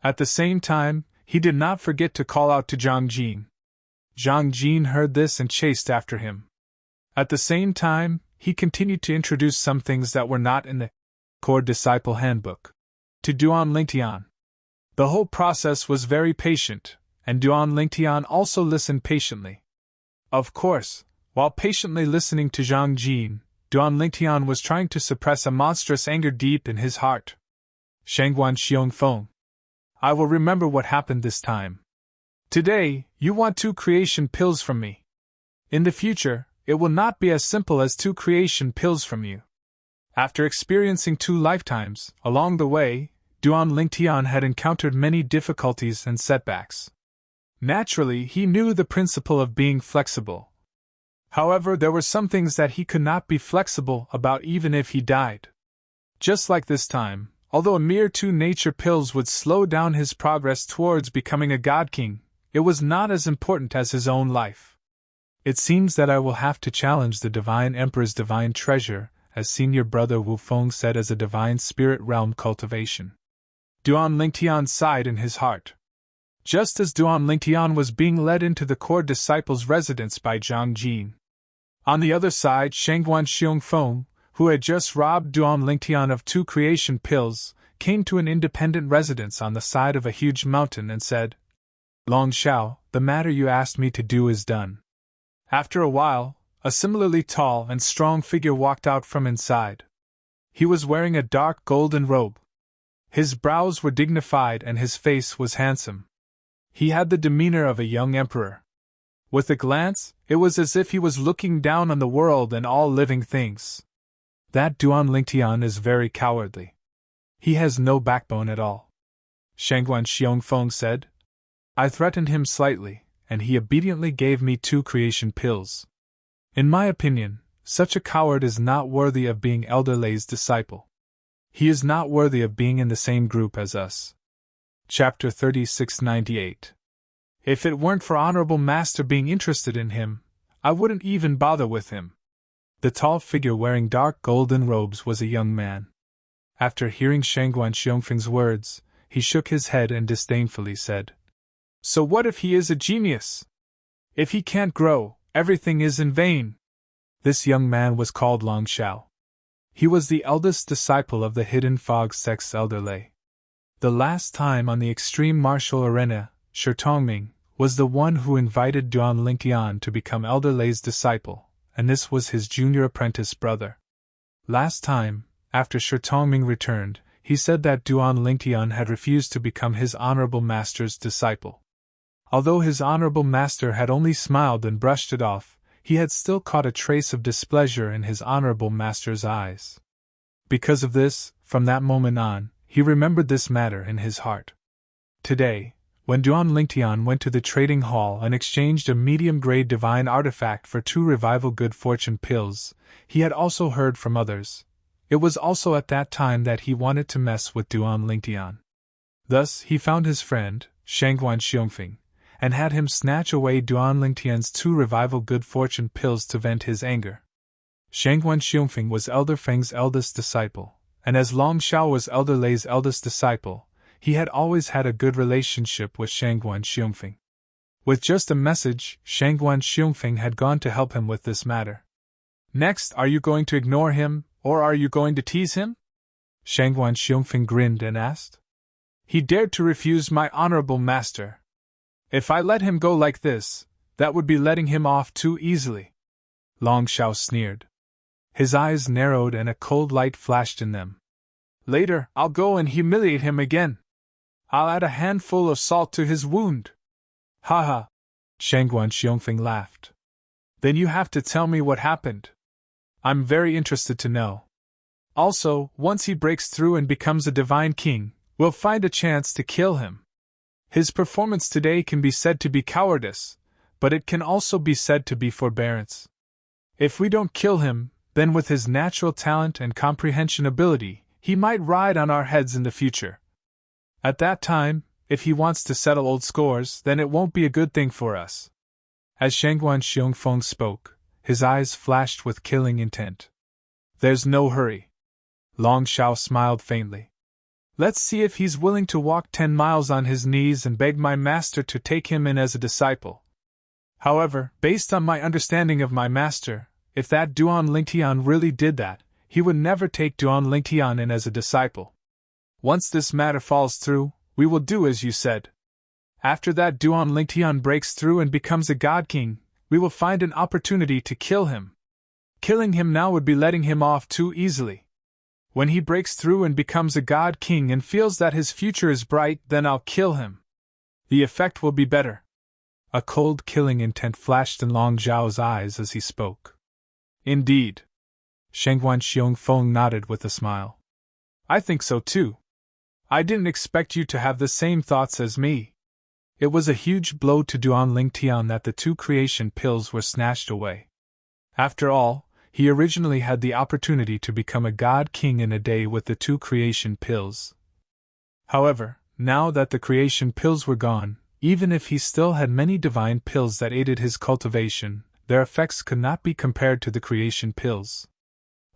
S1: At the same time, he did not forget to call out to Zhang Jin. Zhang Jin heard this and chased after him. At the same time, he continued to introduce some things that were not in the core disciple handbook to Duan Lingtian. The whole process was very patient, and Duan Lingtian also listened patiently. Of course, while patiently listening to Zhang Jin, Duan Lingtian was trying to suppress a monstrous anger deep in his heart. Shangguan Xiongfeng. I will remember what happened this time. Today, you want 2 creation pills from me. In the future, it will not be as simple as 2 creation pills from you. After experiencing 2 lifetimes, along the way, Duan Lingtian had encountered many difficulties and setbacks. Naturally, he knew the principle of being flexible. However, there were some things that he could not be flexible about even if he died. Just like this time, although a mere 2 nature pills would slow down his progress towards becoming a god king, it was not as important as his own life. It seems that I will have to challenge the Divine Emperor's divine treasure, as Senior Brother Wu Feng said, as a divine spirit realm cultivation. Duan Lingtian sighed in his heart. Just as Duan Lingtian was being led into the core disciple's residence by Zhang Jin. On the other side, Shangguan Xiongfeng, who had just robbed Duan Lingtian of 2 creation pills, came to an independent residence on the side of a huge mountain and said, Long Xiao, the matter you asked me to do is done. After a while, a similarly tall and strong figure walked out from inside. He was wearing a dark golden robe. His brows were dignified and his face was handsome. He had the demeanor of a young emperor. With a glance, it was as if he was looking down on the world and all living things. That Duan Lingtian is very cowardly. He has no backbone at all. Shangguan Xiongfeng said. I threatened him slightly, and he obediently gave me 2 creation pills. In my opinion, such a coward is not worthy of being Elder Lei's disciple. He is not worthy of being in the same group as us. Chapter 3698. If it weren't for Honorable Master being interested in him, I wouldn't even bother with him. The tall figure wearing dark golden robes was a young man. After hearing Shangguan Xiongfeng's words, he shook his head and disdainfully said, So what if he is a genius? If he can't grow, everything is in vain. This young man was called Long Xiao. He was the eldest disciple of the Hidden Fog sect's Elder Lei. The last time on the extreme martial arena, Shi Tongming was the one who invited Duan Lingtian to become Elder Lei's disciple, and this was his junior apprentice brother. Last time, after Shi Tongming returned, he said that Duan Lingtian had refused to become his honorable master's disciple. Although his honorable master had only smiled and brushed it off, he had still caught a trace of displeasure in his honorable master's eyes. Because of this, from that moment on, he remembered this matter in his heart. Today, when Duan Lingtian went to the trading hall and exchanged a medium-grade divine artifact for 2 revival good fortune pills, he had also heard from others. It was also at that time that he wanted to mess with Duan Lingtian. Thus, he found his friend, Shangguan Xiongfeng, and had him snatch away Duan Lingtian's 2 revival good fortune pills to vent his anger. Shangguan Xiongfeng was Elder Feng's eldest disciple, and as Long Xiao was Elder Lei's eldest disciple, he had always had a good relationship with Shangguan Xiongfeng. With just a message, Shangguan Xiongfeng had gone to help him with this matter. Next, are you going to ignore him, or are you going to tease him? Shangguan Xiongfeng grinned and asked. He dared to refuse my honorable master. If I let him go like this, that would be letting him off too easily. Long Xiao sneered. His eyes narrowed and a cold light flashed in them. Later, I'll go and humiliate him again. I'll add a handful of salt to his wound. Ha ha! Shangguan Xiongfeng laughed. Then you have to tell me what happened. I'm very interested to know. Also, once he breaks through and becomes a divine king, we'll find a chance to kill him. His performance today can be said to be cowardice, but it can also be said to be forbearance. If we don't kill him, then with his natural talent and comprehension ability, he might ride on our heads in the future. At that time, if he wants to settle old scores, then it won't be a good thing for us. As Shangguan Xiongfeng spoke, his eyes flashed with killing intent. There's no hurry. Long Xiao smiled faintly. Let's see if he's willing to walk 10 miles on his knees and beg my master to take him in as a disciple. However, based on my understanding of my master, if that Duan Lingtian really did that, he would never take Duan Lingtian in as a disciple. Once this matter falls through, we will do as you said. After that Duan Lingtian breaks through and becomes a god king, we will find an opportunity to kill him. Killing him now would be letting him off too easily. When he breaks through and becomes a god king and feels that his future is bright, then I'll kill him. The effect will be better. A cold killing intent flashed in Long Zhao's eyes as he spoke. Indeed. Shangguan Xiongfeng nodded with a smile. I think so too. I didn't expect you to have the same thoughts as me. It was a huge blow to Duan Lingtian that the 2 creation pills were snatched away. After all, he originally had the opportunity to become a god king in a day with the 2 creation pills. However, now that the creation pills were gone, even if he still had many divine pills that aided his cultivation, their effects could not be compared to the creation pills.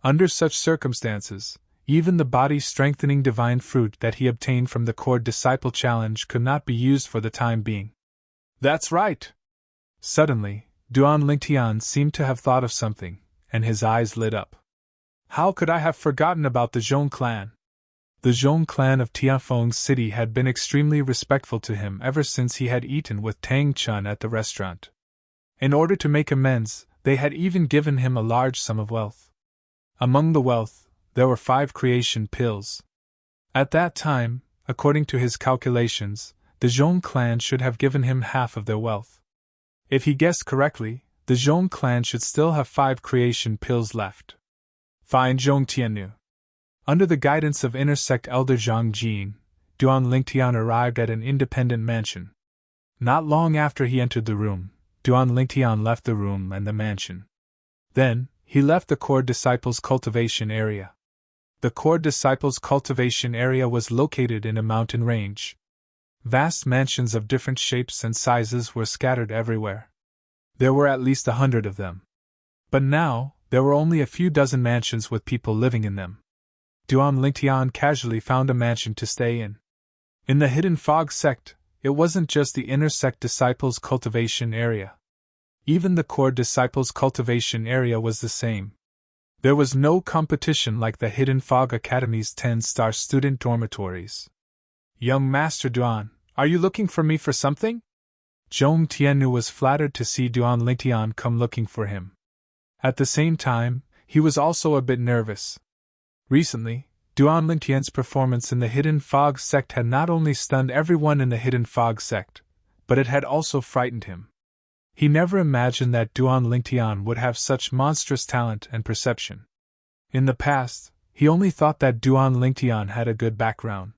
S1: Under such circumstances, Even the body-strengthening divine fruit that he obtained from the Core Disciple Challenge could not be used for the time being. That's right! Suddenly, Duan Lingtian seemed to have thought of something, and his eyes lit up. How could I have forgotten about the Zhong clan? The Zhong clan of Tianfeng City had been extremely respectful to him ever since he had eaten with Tang Chun at the restaurant. In order to make amends, they had even given him a large sum of wealth. Among the wealth, there were 5 creation pills. At that time, according to his calculations, the Zhong clan should have given him half of their wealth. If he guessed correctly, the Zhong clan should still have 5 creation pills left. Fine Zhong Tiannu. Under the guidance of Intersect Elder Zhang Jing, Duan Lingtian arrived at an independent mansion. Not long after he entered the room, Duan Lingtian left the room and the mansion. Then, he left the Core Disciples Cultivation Area. The Core Disciples Cultivation Area was located in a mountain range. Vast mansions of different shapes and sizes were scattered everywhere. There were at least 100 of them. But now, there were only a few dozen mansions with people living in them. Duan Lingtian casually found a mansion to stay in. In the Hidden Fog sect, it wasn't just the Intersect Disciples Cultivation Area. Even the Core Disciples Cultivation Area was the same. There was no competition like the Hidden Fog Academy's 10-star student dormitories. Young Master Duan, are you looking for me for something? Zhong Tiannu was flattered to see Duan Lingtian come looking for him. At the same time, he was also a bit nervous. Recently, Duan Lingtian's performance in the Hidden Fog sect had not only stunned everyone in the Hidden Fog sect, but it had also frightened him. He never imagined that Duan Lingtian would have such monstrous talent and perception. In the past, he only thought that Duan Lingtian had a good background.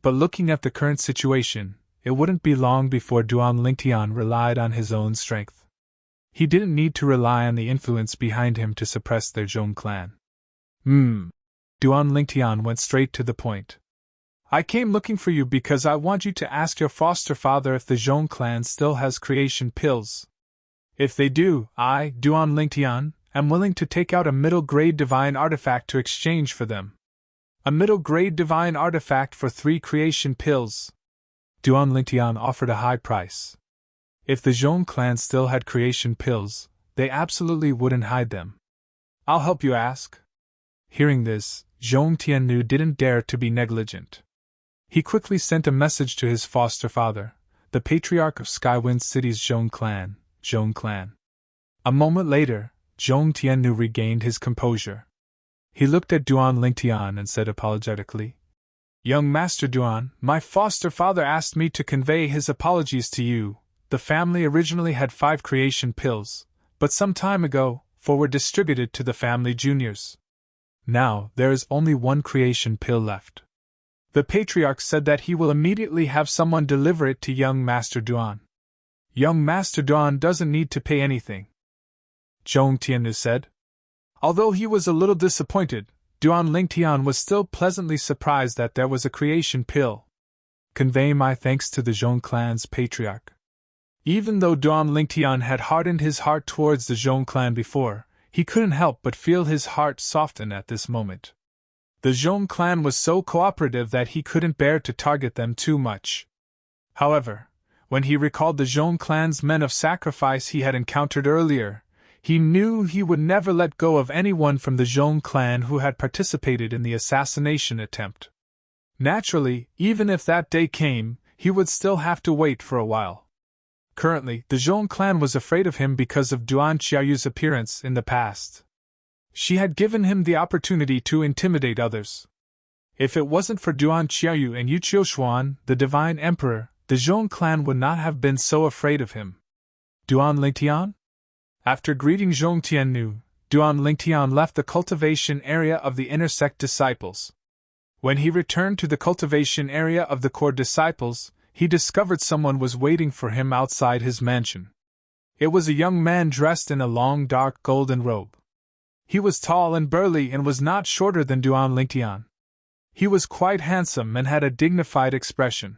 S1: But looking at the current situation, it wouldn't be long before Duan Lingtian relied on his own strength. He didn't need to rely on the influence behind him to suppress their Zhong clan. Duan Lingtian went straight to the point. I came looking for you because I want you to ask your foster father if the Zhong clan still has creation pills. If they do, I, Duan Lingtian, am willing to take out a middle-grade divine artifact to exchange for them. A middle-grade divine artifact for 3 creation pills. Duan Lingtian offered a high price. If the Zhong clan still had creation pills, they absolutely wouldn't hide them. I'll help you ask. Hearing this, Zhong Tiannu didn't dare to be negligent. He quickly sent a message to his foster father, the patriarch of Skywind City's Zhong clan. A moment later, Zhong Tiannu regained his composure. He looked at Duan Lingtian and said apologetically, Young Master Duan, my foster father asked me to convey his apologies to you. The family originally had 5 creation pills, but some time ago, 4 were distributed to the family juniors. Now, there is only 1 creation pill left. The patriarch said that he will immediately have someone deliver it to young Master Duan. Young Master Duan doesn't need to pay anything, Zhong Tiannu said. Although he was a little disappointed, Duan Lingtian was still pleasantly surprised that there was a creation pill. Convey my thanks to the Zhong clan's patriarch. Even though Duan Lingtian had hardened his heart towards the Zhong clan before, he couldn't help but feel his heart soften at this moment. The Zhong clan was so cooperative that he couldn't bear to target them too much. However, when he recalled the Zhong clan's men of sacrifice he had encountered earlier, he knew he would never let go of anyone from the Zhong clan who had participated in the assassination attempt. Naturally, even if that day came, he would still have to wait for a while. Currently, the Zhong clan was afraid of him because of Duan Qiaoyu's appearance in the past. She had given him the opportunity to intimidate others. If it wasn't for Duan Qiaoyu and Yu Qiushuan, the Divine Emperor, the Zhong clan would not have been so afraid of him. Duan Lingtian? After greeting Zhong Tiannu, Duan Lingtian left the cultivation area of the Intersect Disciples. When he returned to the cultivation area of the Core Disciples, he discovered someone was waiting for him outside his mansion. It was a young man dressed in a long dark golden robe. He was tall and burly and was not shorter than Duan Lingtian. He was quite handsome and had a dignified expression.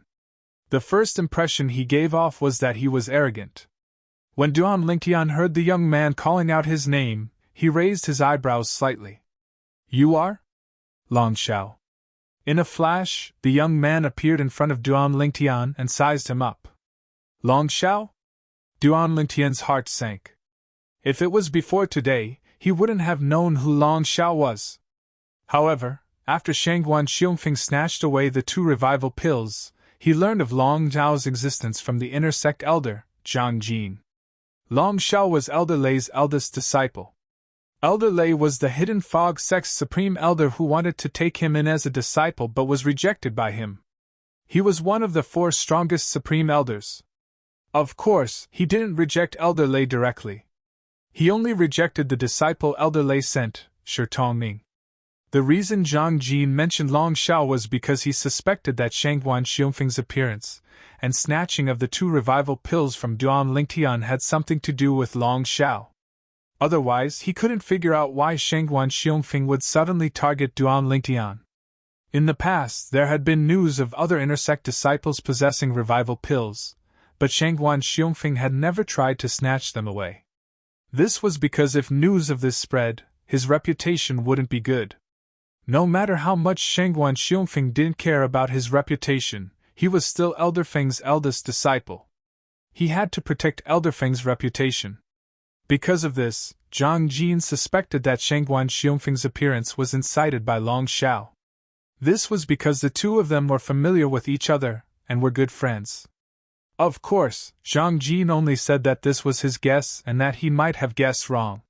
S1: The first impression he gave off was that he was arrogant. When Duan Lingtian heard the young man calling out his name, he raised his eyebrows slightly. You are? Long Xiao. In a flash, the young man appeared in front of Duan Lingtian and sized him up. Long Xiao? Duan Lingtian's heart sank. If it was before today, he wouldn't have known who Long Xiao was. However, after Shangguan Xiongfeng snatched away the 2 revival pills, he learned of Long Xiao's existence from the inner sect elder, Zhang Jin. Long Xiao was Elder Lei's eldest disciple. Elder Lei was the Hidden Fog sect's supreme elder who wanted to take him in as a disciple but was rejected by him. He was one of the 4 strongest supreme elders. Of course, he didn't reject Elder Lei directly. He only rejected the disciple Elder Lei sent, Shi Tongming. The reason Zhang Jin mentioned Long Xiao was because he suspected that Shangguan Xiongfeng's appearance and snatching of the 2 revival pills from Duan Lingtian had something to do with Long Xiao. Otherwise, he couldn't figure out why Shangguan Xiongfeng would suddenly target Duan Lingtian. In the past, there had been news of other intersect disciples possessing revival pills, but Shangguan Xiongfeng had never tried to snatch them away. This was because if news of this spread, his reputation wouldn't be good. No matter how much Shangguan Xiongfeng didn't care about his reputation, he was still Elder Feng's eldest disciple. He had to protect Elder Feng's reputation. Because of this, Zhang Jin suspected that Shangguan Xiongfeng's appearance was incited by Long Xiao. This was because the 2 of them were familiar with each other and were good friends. Of course, Zhang Jin only said that this was his guess and that he might have guessed wrong.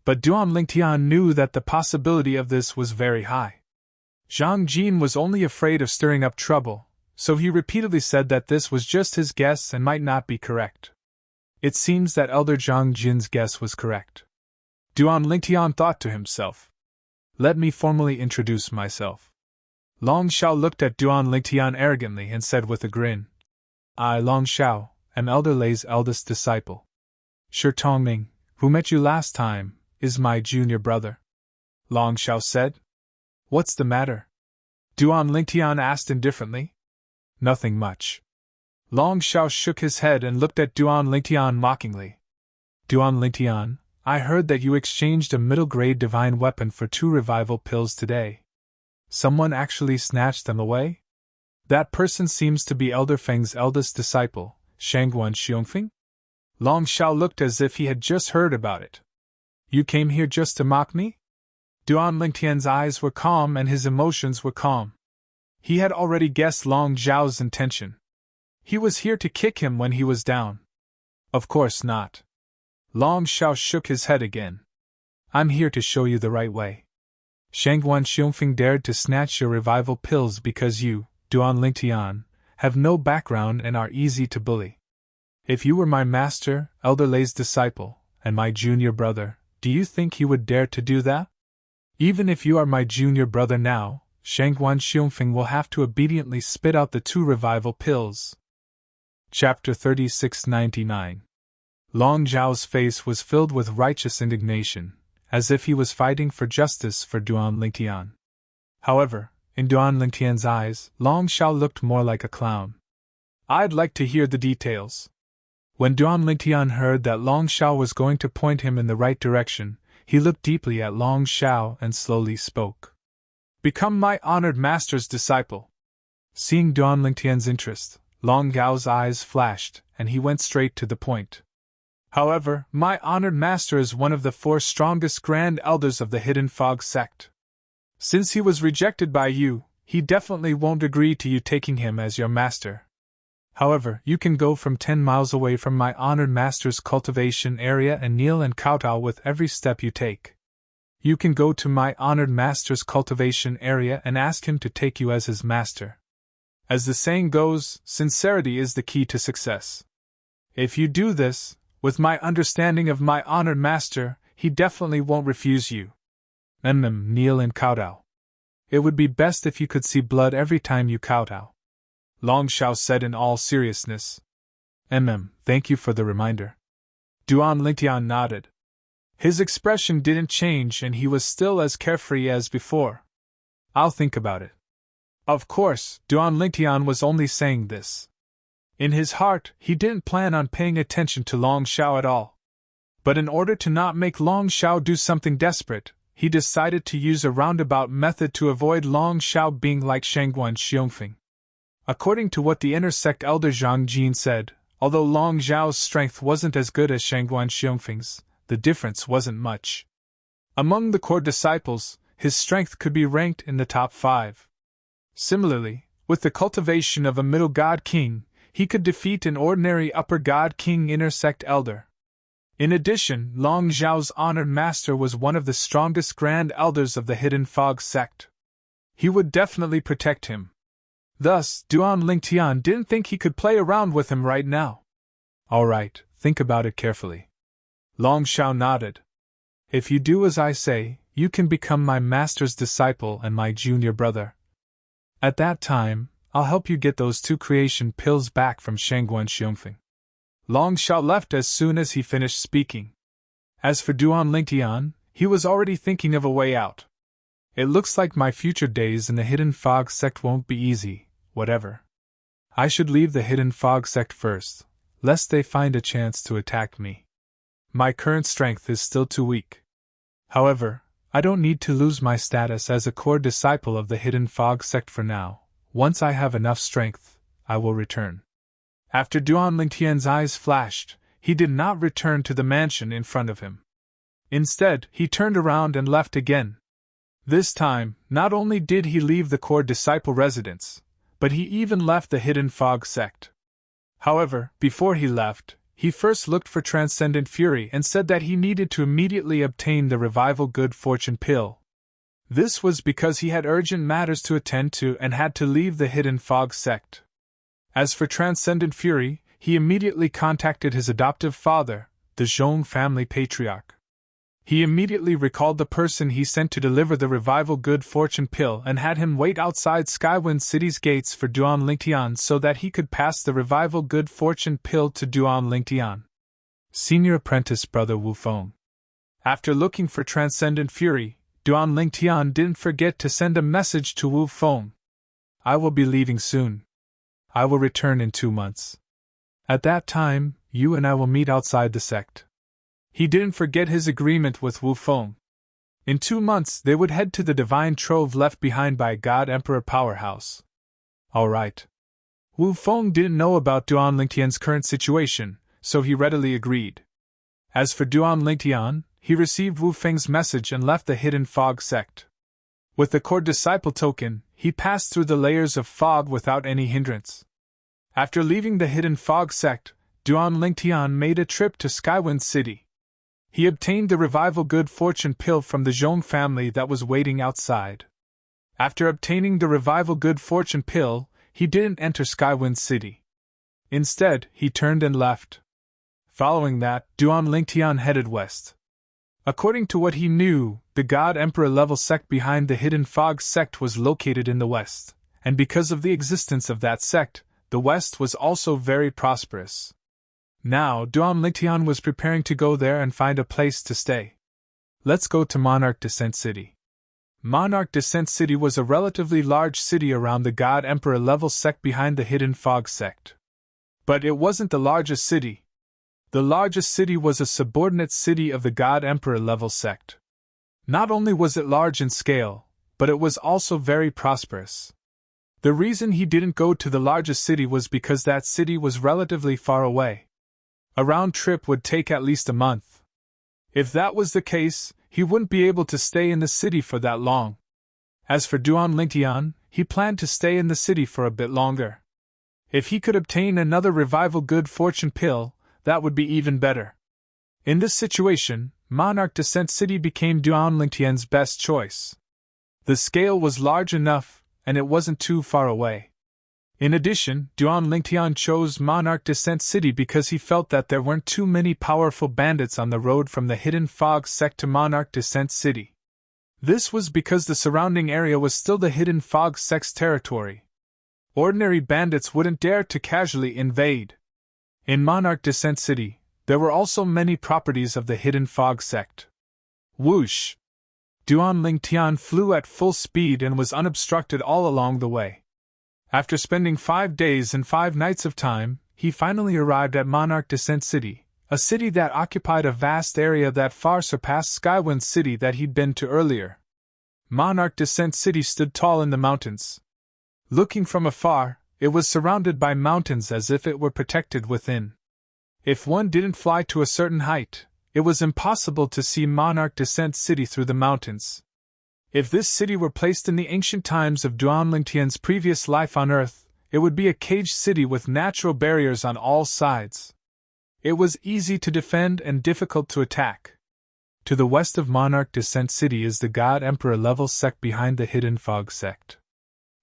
S1: But Duan Lingtian knew that the possibility of this was very high. Zhang Jin was only afraid of stirring up trouble, so he repeatedly said that this was just his guess and might not be correct. It seems that Elder Zhang Jin's guess was correct. Duan Lingtian thought to himself, "Let me formally introduce myself." Long Xiao looked at Duan Lingtian arrogantly and said with a grin, "I, Long Xiao, am Elder Lei's eldest disciple. Shi Tongming, who met you last time, is my junior brother." Long Xiao said. "What's the matter?" Duan Lingtian asked indifferently. "Nothing much." Long Xiao shook his head and looked at Duan Lingtian mockingly. "Duan Lingtian, I heard that you exchanged a middle-grade divine weapon for 2 revival pills today. Someone actually snatched them away? That person seems to be Elder Feng's eldest disciple, Shangguan Xiongfeng?" Long Xiao looked as if he had just heard about it. "You came here just to mock me?" Duan Lingtian's eyes were calm and his emotions were calm. He had already guessed Long Xiao's intention. He was here to kick him when he was down. "Of course not." Long Xiao shook his head again. "I'm here to show you the right way. Shangguan Xiongfeng dared to snatch your revival pills because you, Duan Lingtian, have no background and are easy to bully. If you were my master, Elder Lei's disciple, and my junior brother, do you think he would dare to do that? Even if you are my junior brother now, Shangguan Xiongfeng will have to obediently spit out the 2 revival pills." Chapter 3699. Long Zhao's face was filled with righteous indignation, as if he was fighting for justice for Duan Lingtian. However, in Duan Lingtian's eyes, Long Xiao looked more like a clown. "I'd like to hear the details." When Duan Lingtian heard that Long Xiao was going to point him in the right direction, he looked deeply at Long Xiao and slowly spoke. "Become my honored master's disciple." Seeing Duan Lingtian's interest, Long Gao's eyes flashed, and he went straight to the point. "However, my honored master is one of the 4 strongest grand elders of the Hidden Fog sect. Since he was rejected by you, he definitely won't agree to you taking him as your master. However, you can go from 10 miles away from my honored master's cultivation area and kneel and kowtow with every step you take. You can go to my honored master's cultivation area and ask him to take you as his master. As the saying goes, sincerity is the key to success. If you do this, with my understanding of my honored master, he definitely won't refuse you. Kneel and kowtow. It would be best if you could see blood every time you kowtow." Long Xiao said in all seriousness. Thank you for the reminder." Duan Lingtian nodded. His expression didn't change and he was still as carefree as before. "I'll think about it." Of course, Duan Lingtian was only saying this. In his heart, he didn't plan on paying attention to Long Xiao at all. But in order to not make Long Xiao do something desperate, he decided to use a roundabout method to avoid Long Xiao being like Shangguan Xiongfeng. According to what the inner sect elder Zhang Jin said, although Long Xiao's strength wasn't as good as Shangguan Xiongfeng's, the difference wasn't much. Among the core disciples, his strength could be ranked in the top 5. Similarly, with the cultivation of a middle god king, he could defeat an ordinary upper god king inner sect elder. In addition, Long Xiao's honored master was one of the strongest grand elders of the Hidden Fog sect. He would definitely protect him. Thus, Duan Lingtian didn't think he could play around with him right now. Alright, think about it carefully. Long Xiao nodded. If you do as I say, you can become my master's disciple and my junior brother. At that time, I'll help you get those 2 creation pills back from Shangguan Xiongfeng. Long Xiao left as soon as he finished speaking. As for Duan Lingtian, he was already thinking of a way out. It looks like my future days in the Hidden Fog sect won't be easy. Whatever. I should leave the Hidden Fog sect first, lest they find a chance to attack me. My current strength is still too weak. However, I don't need to lose my status as a core disciple of the Hidden Fog sect for now. Once I have enough strength, I will return. After Duan Lingtian's eyes flashed, he did not return to the mansion in front of him. Instead, he turned around and left again. This time, not only did he leave the core disciple residence, but he even left the Hidden Fog sect. However, before he left, he first looked for Transcendent Fury and said that he needed to immediately obtain the Revival Good Fortune pill. This was because he had urgent matters to attend to and had to leave the Hidden Fog sect. As for Transcendent Fury, he immediately contacted his adoptive father, the Zhong family patriarch. He immediately recalled the person he sent to deliver the Revival Good Fortune pill and had him wait outside Skywind City's gates for Duan Lingtian so that he could pass the Revival Good Fortune pill to Duan Lingtian. Senior apprentice brother Wu Feng. After looking for Transcendent Fury, Duan Lingtian didn't forget to send a message to Wu Feng. I will be leaving soon. I will return in 2 months. At that time, you and I will meet outside the sect. He didn't forget his agreement with Wu Feng. In 2 months they would head to the divine trove left behind by God Emperor Powerhouse. Alright. Wu Feng didn't know about Duan Lingtian's current situation, so he readily agreed. As for Duan Lingtian, he received Wu Feng's message and left the Hidden Fog sect. With the core disciple token, he passed through the layers of fog without any hindrance. After leaving the Hidden Fog sect, Duan Lingtian made a trip to Skywind City. He obtained the Revival Good Fortune pill from the Zhong family that was waiting outside. After obtaining the Revival Good Fortune pill, he didn't enter Skywind City. Instead, he turned and left. Following that, Duan Lingtian headed west. According to what he knew, the God Emperor level sect behind the Hidden Fog sect was located in the west, and because of the existence of that sect, the west was also very prosperous. Now, Duan Lingtian was preparing to go there and find a place to stay. Let's go to Monarch Descent City. Monarch Descent City was a relatively large city around the God Emperor level sect behind the Hidden Fog sect. But it wasn't the largest city. The largest city was a subordinate city of the God Emperor level sect. Not only was it large in scale, but it was also very prosperous. The reason he didn't go to the largest city was because that city was relatively far away. A round trip would take at least a month. If that was the case, he wouldn't be able to stay in the city for that long. As for Duan Lingtian, he planned to stay in the city for a bit longer. If he could obtain another Revival Good Fortune pill, that would be even better. In this situation, Monarch Descent City became Duan Lingtian's best choice. The scale was large enough, and it wasn't too far away. In addition, Duan Lingtian chose Monarch Descent City because he felt that there weren't too many powerful bandits on the road from the Hidden Fog sect to Monarch Descent City. This was because the surrounding area was still the Hidden Fog sect's territory. Ordinary bandits wouldn't dare to casually invade. In Monarch Descent City, there were also many properties of the Hidden Fog sect. Whoosh! Duan Lingtian flew at full speed and was unobstructed all along the way. After spending 5 days and 5 nights of time, he finally arrived at Monarch Descent City, a city that occupied a vast area that far surpassed Skywind's city that he'd been to earlier. Monarch Descent City stood tall in the mountains. Looking from afar, it was surrounded by mountains as if it were protected within. If one didn't fly to a certain height, it was impossible to see Monarch Descent City through the mountains. If this city were placed in the ancient times of Duan Lingtian's previous life on Earth, it would be a caged city with natural barriers on all sides. It was easy to defend and difficult to attack. To the west of Monarch Descent City is the God Emperor level sect behind the Hidden Fog sect.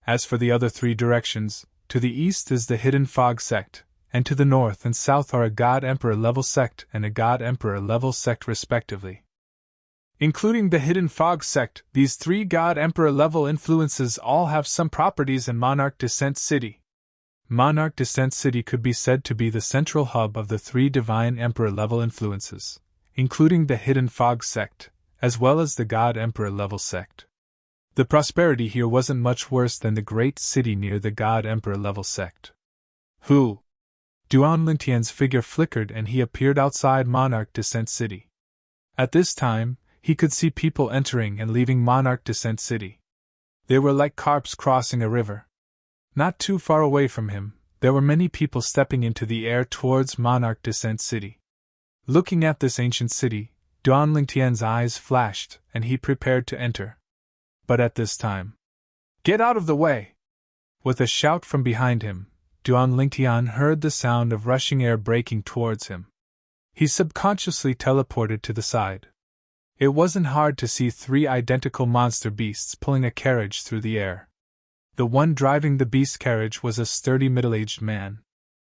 S1: As for the other three directions, to the east is the Hidden Fog sect, and to the north and south are a God Emperor level sect and a God Emperor level sect respectively. Including the Hidden Fog sect, these three God Emperor level influences all have some properties in Monarch Descent City. Monarch Descent City could be said to be the central hub of the three Divine Emperor level influences, including the Hidden Fog sect, as well as the God Emperor level sect. The prosperity here wasn't much worse than the great city near the God Emperor level sect. Who? Duan Lingtian's figure flickered and he appeared outside Monarch Descent City. At this time, he could see people entering and leaving Monarch Descent City. They were like carps crossing a river. Not too far away from him, there were many people stepping into the air towards Monarch Descent City. Looking at this ancient city, Duan Lingtian's eyes flashed and he prepared to enter. But at this time, "Get out of the way!" With a shout from behind him, Duan Lingtian heard the sound of rushing air breaking towards him. He subconsciously teleported to the side. It wasn't hard to see three identical monster beasts pulling a carriage through the air. The one driving the beast carriage was a sturdy middle-aged man.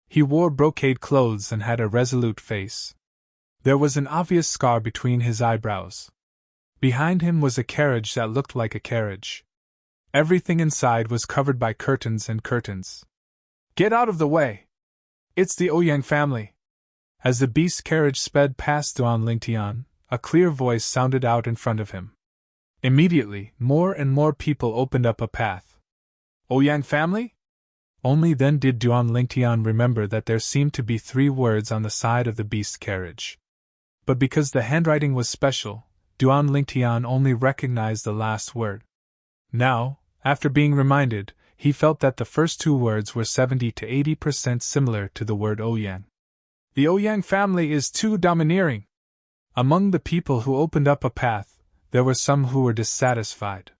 S1: He wore brocade clothes and had a resolute face. There was an obvious scar between his eyebrows. Behind him was a carriage that looked like a carriage. Everything inside was covered by curtains and curtains. "Get out of the way! It's the Ouyang family!" As the beast carriage sped past Duan Lingtian, a clear voice sounded out in front of him. Immediately, more and more people opened up a path. "Ouyang family?" Only then did Duan Lingtian remember that there seemed to be three words on the side of the beast carriage. But because the handwriting was special, Duan Lingtian only recognized the last word. Now, after being reminded, he felt that the first two words were 70 to 80% similar to the word Ouyang. "The Ouyang family is too domineering." Among the people who opened up a path, there were some who were dissatisfied.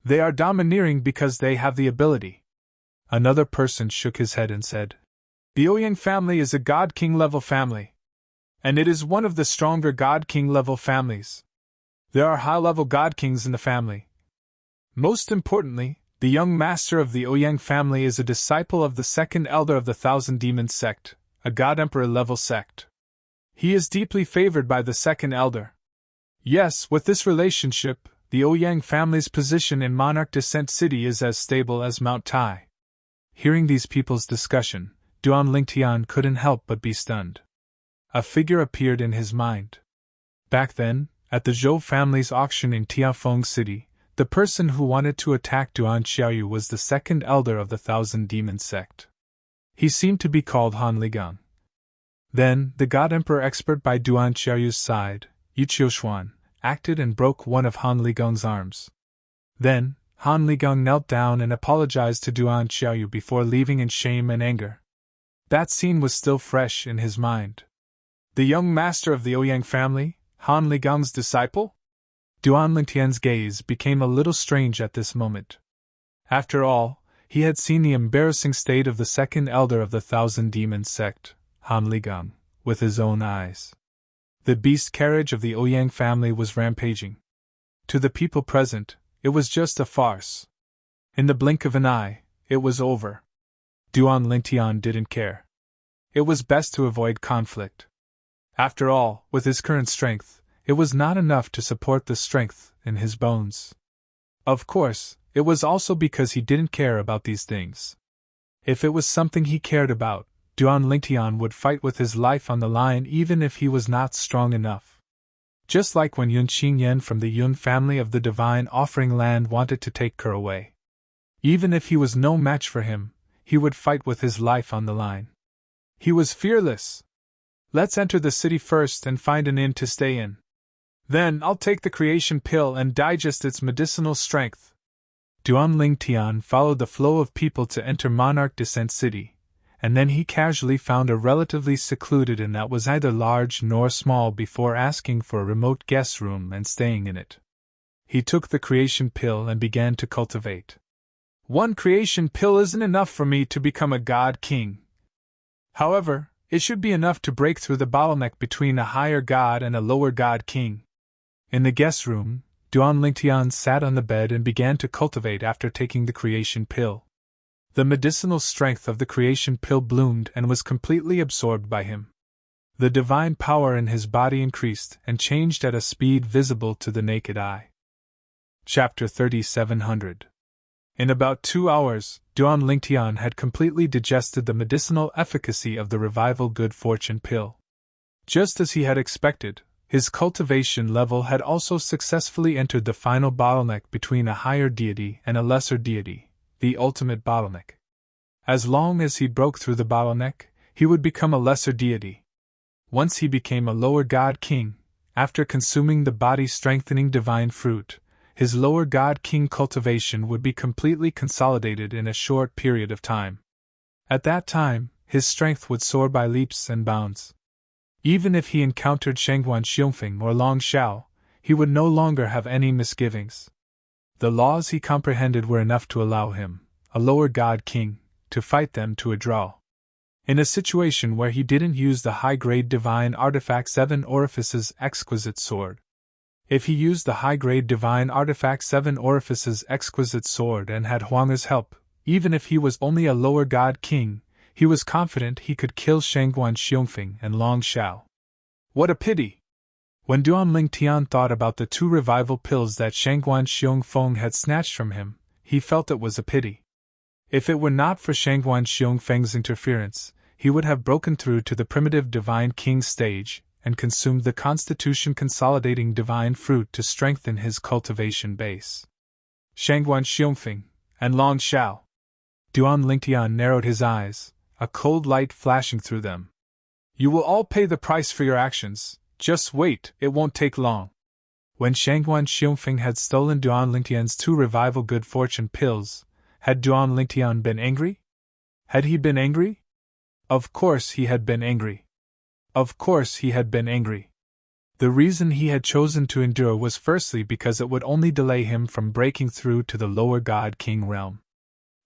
S1: "They are domineering because they have the ability." Another person shook his head and said, "The Ouyang family is a God King level family. And it is one of the stronger God King level families. There are high level God Kings in the family. Most importantly, the young master of the Ouyang family is a disciple of the second elder of the Thousand Demons sect, a God Emperor level sect. He is deeply favored by the second elder. Yes, with this relationship, the Ouyang family's position in Monarch Descent City is as stable as Mount Tai." Hearing these people's discussion, Duan Lingtian couldn't help but be stunned. A figure appeared in his mind. Back then, at the Zhou family's auction in Tiafeng City, the person who wanted to attack Duan Xiaoyu was the second elder of the Thousand Demons sect. He seemed to be called Han Ligang. Then, the God Emperor expert by Duan Xiaoyu's side, Yu Qiushuan, acted and broke one of Han Ligang's arms. Then, Han Ligang knelt down and apologized to Duan Xiaoyu before leaving in shame and anger. That scene was still fresh in his mind. The young master of the Ouyang family, Han Ligang's disciple? Duan Lingtian's gaze became a little strange at this moment. After all, he had seen the embarrassing state of the second elder of the Thousand Demons sect, Han Ligang, with his own eyes. The beast carriage of the Ouyang family was rampaging. To the people present, it was just a farce. In the blink of an eye, it was over. Duan Lingtian didn't care. It was best to avoid conflict. After all, with his current strength, it was not enough to support the strength in his bones. Of course, it was also because he didn't care about these things. If it was something he cared about, Duan Lingtian would fight with his life on the line even if he was not strong enough. Just like when Yun Qingyan from the Yun family of the Divine Offering Land wanted to take Ke away. Even if he was no match for him, he would fight with his life on the line. He was fearless. Let's enter the city first and find an inn to stay in. Then I'll take the creation pill and digest its medicinal strength. Duan Lingtian followed the flow of people to enter Monarch Descent City, and then he casually found a relatively secluded inn that was neither large nor small before asking for a remote guest room and staying in it. He took the creation pill and began to cultivate. One creation pill isn't enough for me to become a god king. However, it should be enough to break through the bottleneck between a higher god and a lower god king. In the guest room, Duan Lingtian sat on the bed and began to cultivate after taking the creation pill. The medicinal strength of the creation pill bloomed and was completely absorbed by him. The divine power in his body increased and changed at a speed visible to the naked eye. Chapter 3700. In about 2 hours, Duan Lingtian had completely digested the medicinal efficacy of the revival good fortune pill. Just as he had expected, his cultivation level had also successfully entered the final bottleneck between a higher deity and a lesser deity, the ultimate bottleneck. As long as he broke through the bottleneck, he would become a lesser deity. Once he became a lower god king, after consuming the body-strengthening divine fruit, his lower god king cultivation would be completely consolidated in a short period of time. At that time, his strength would soar by leaps and bounds. Even if he encountered Shangguan Xiongfeng or Long Shao, he would no longer have any misgivings. The laws he comprehended were enough to allow him, a lower god king, to fight them to a draw. In a situation where he didn't use the high-grade divine artifact 7 Orifices Exquisite Sword. If he used the high-grade divine artifact 7 Orifices Exquisite Sword and had Huanga's help, even if he was only a lower god king, he was confident he could kill Shangguan Xiongfeng and Long Shao. What a pity! When Duan Lingtian thought about the 2 revival pills that Shangguan Xiongfeng had snatched from him, he felt it was a pity. If it were not for Shangguan Xiongfeng's interference, he would have broken through to the primitive divine king stage and consumed the constitution consolidating divine fruit to strengthen his cultivation base. Shangguan Xiongfeng and Long Shao. Duan Lingtian narrowed his eyes, a cold light flashing through them. You will all pay the price for your actions, just wait, it won't take long. When Shangguan Xiongfeng had stolen Duan Lingtian's 2 revival good fortune pills, had Duan Lingtian been angry? Had he been angry? Of course he had been angry. Of course he had been angry. The reason he had chosen to endure was firstly because it would only delay him from breaking through to the lower god king realm.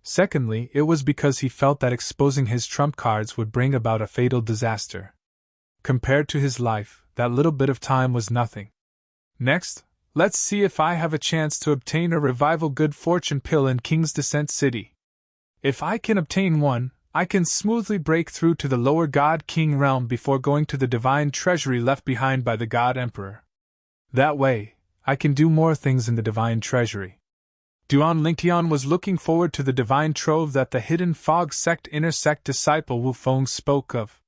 S1: Secondly, it was because he felt that exposing his trump cards would bring about a fatal disaster. Compared to his life, that little bit of time was nothing. Next, let's see if I have a chance to obtain a revival good fortune pill in King's Descent City. If I can obtain one, I can smoothly break through to the lower god king realm before going to the divine treasury left behind by the god emperor. That way, I can do more things in the divine treasury. Duan Lingtian was looking forward to the divine trove that the hidden fog sect inner sect disciple Wu Feng spoke of.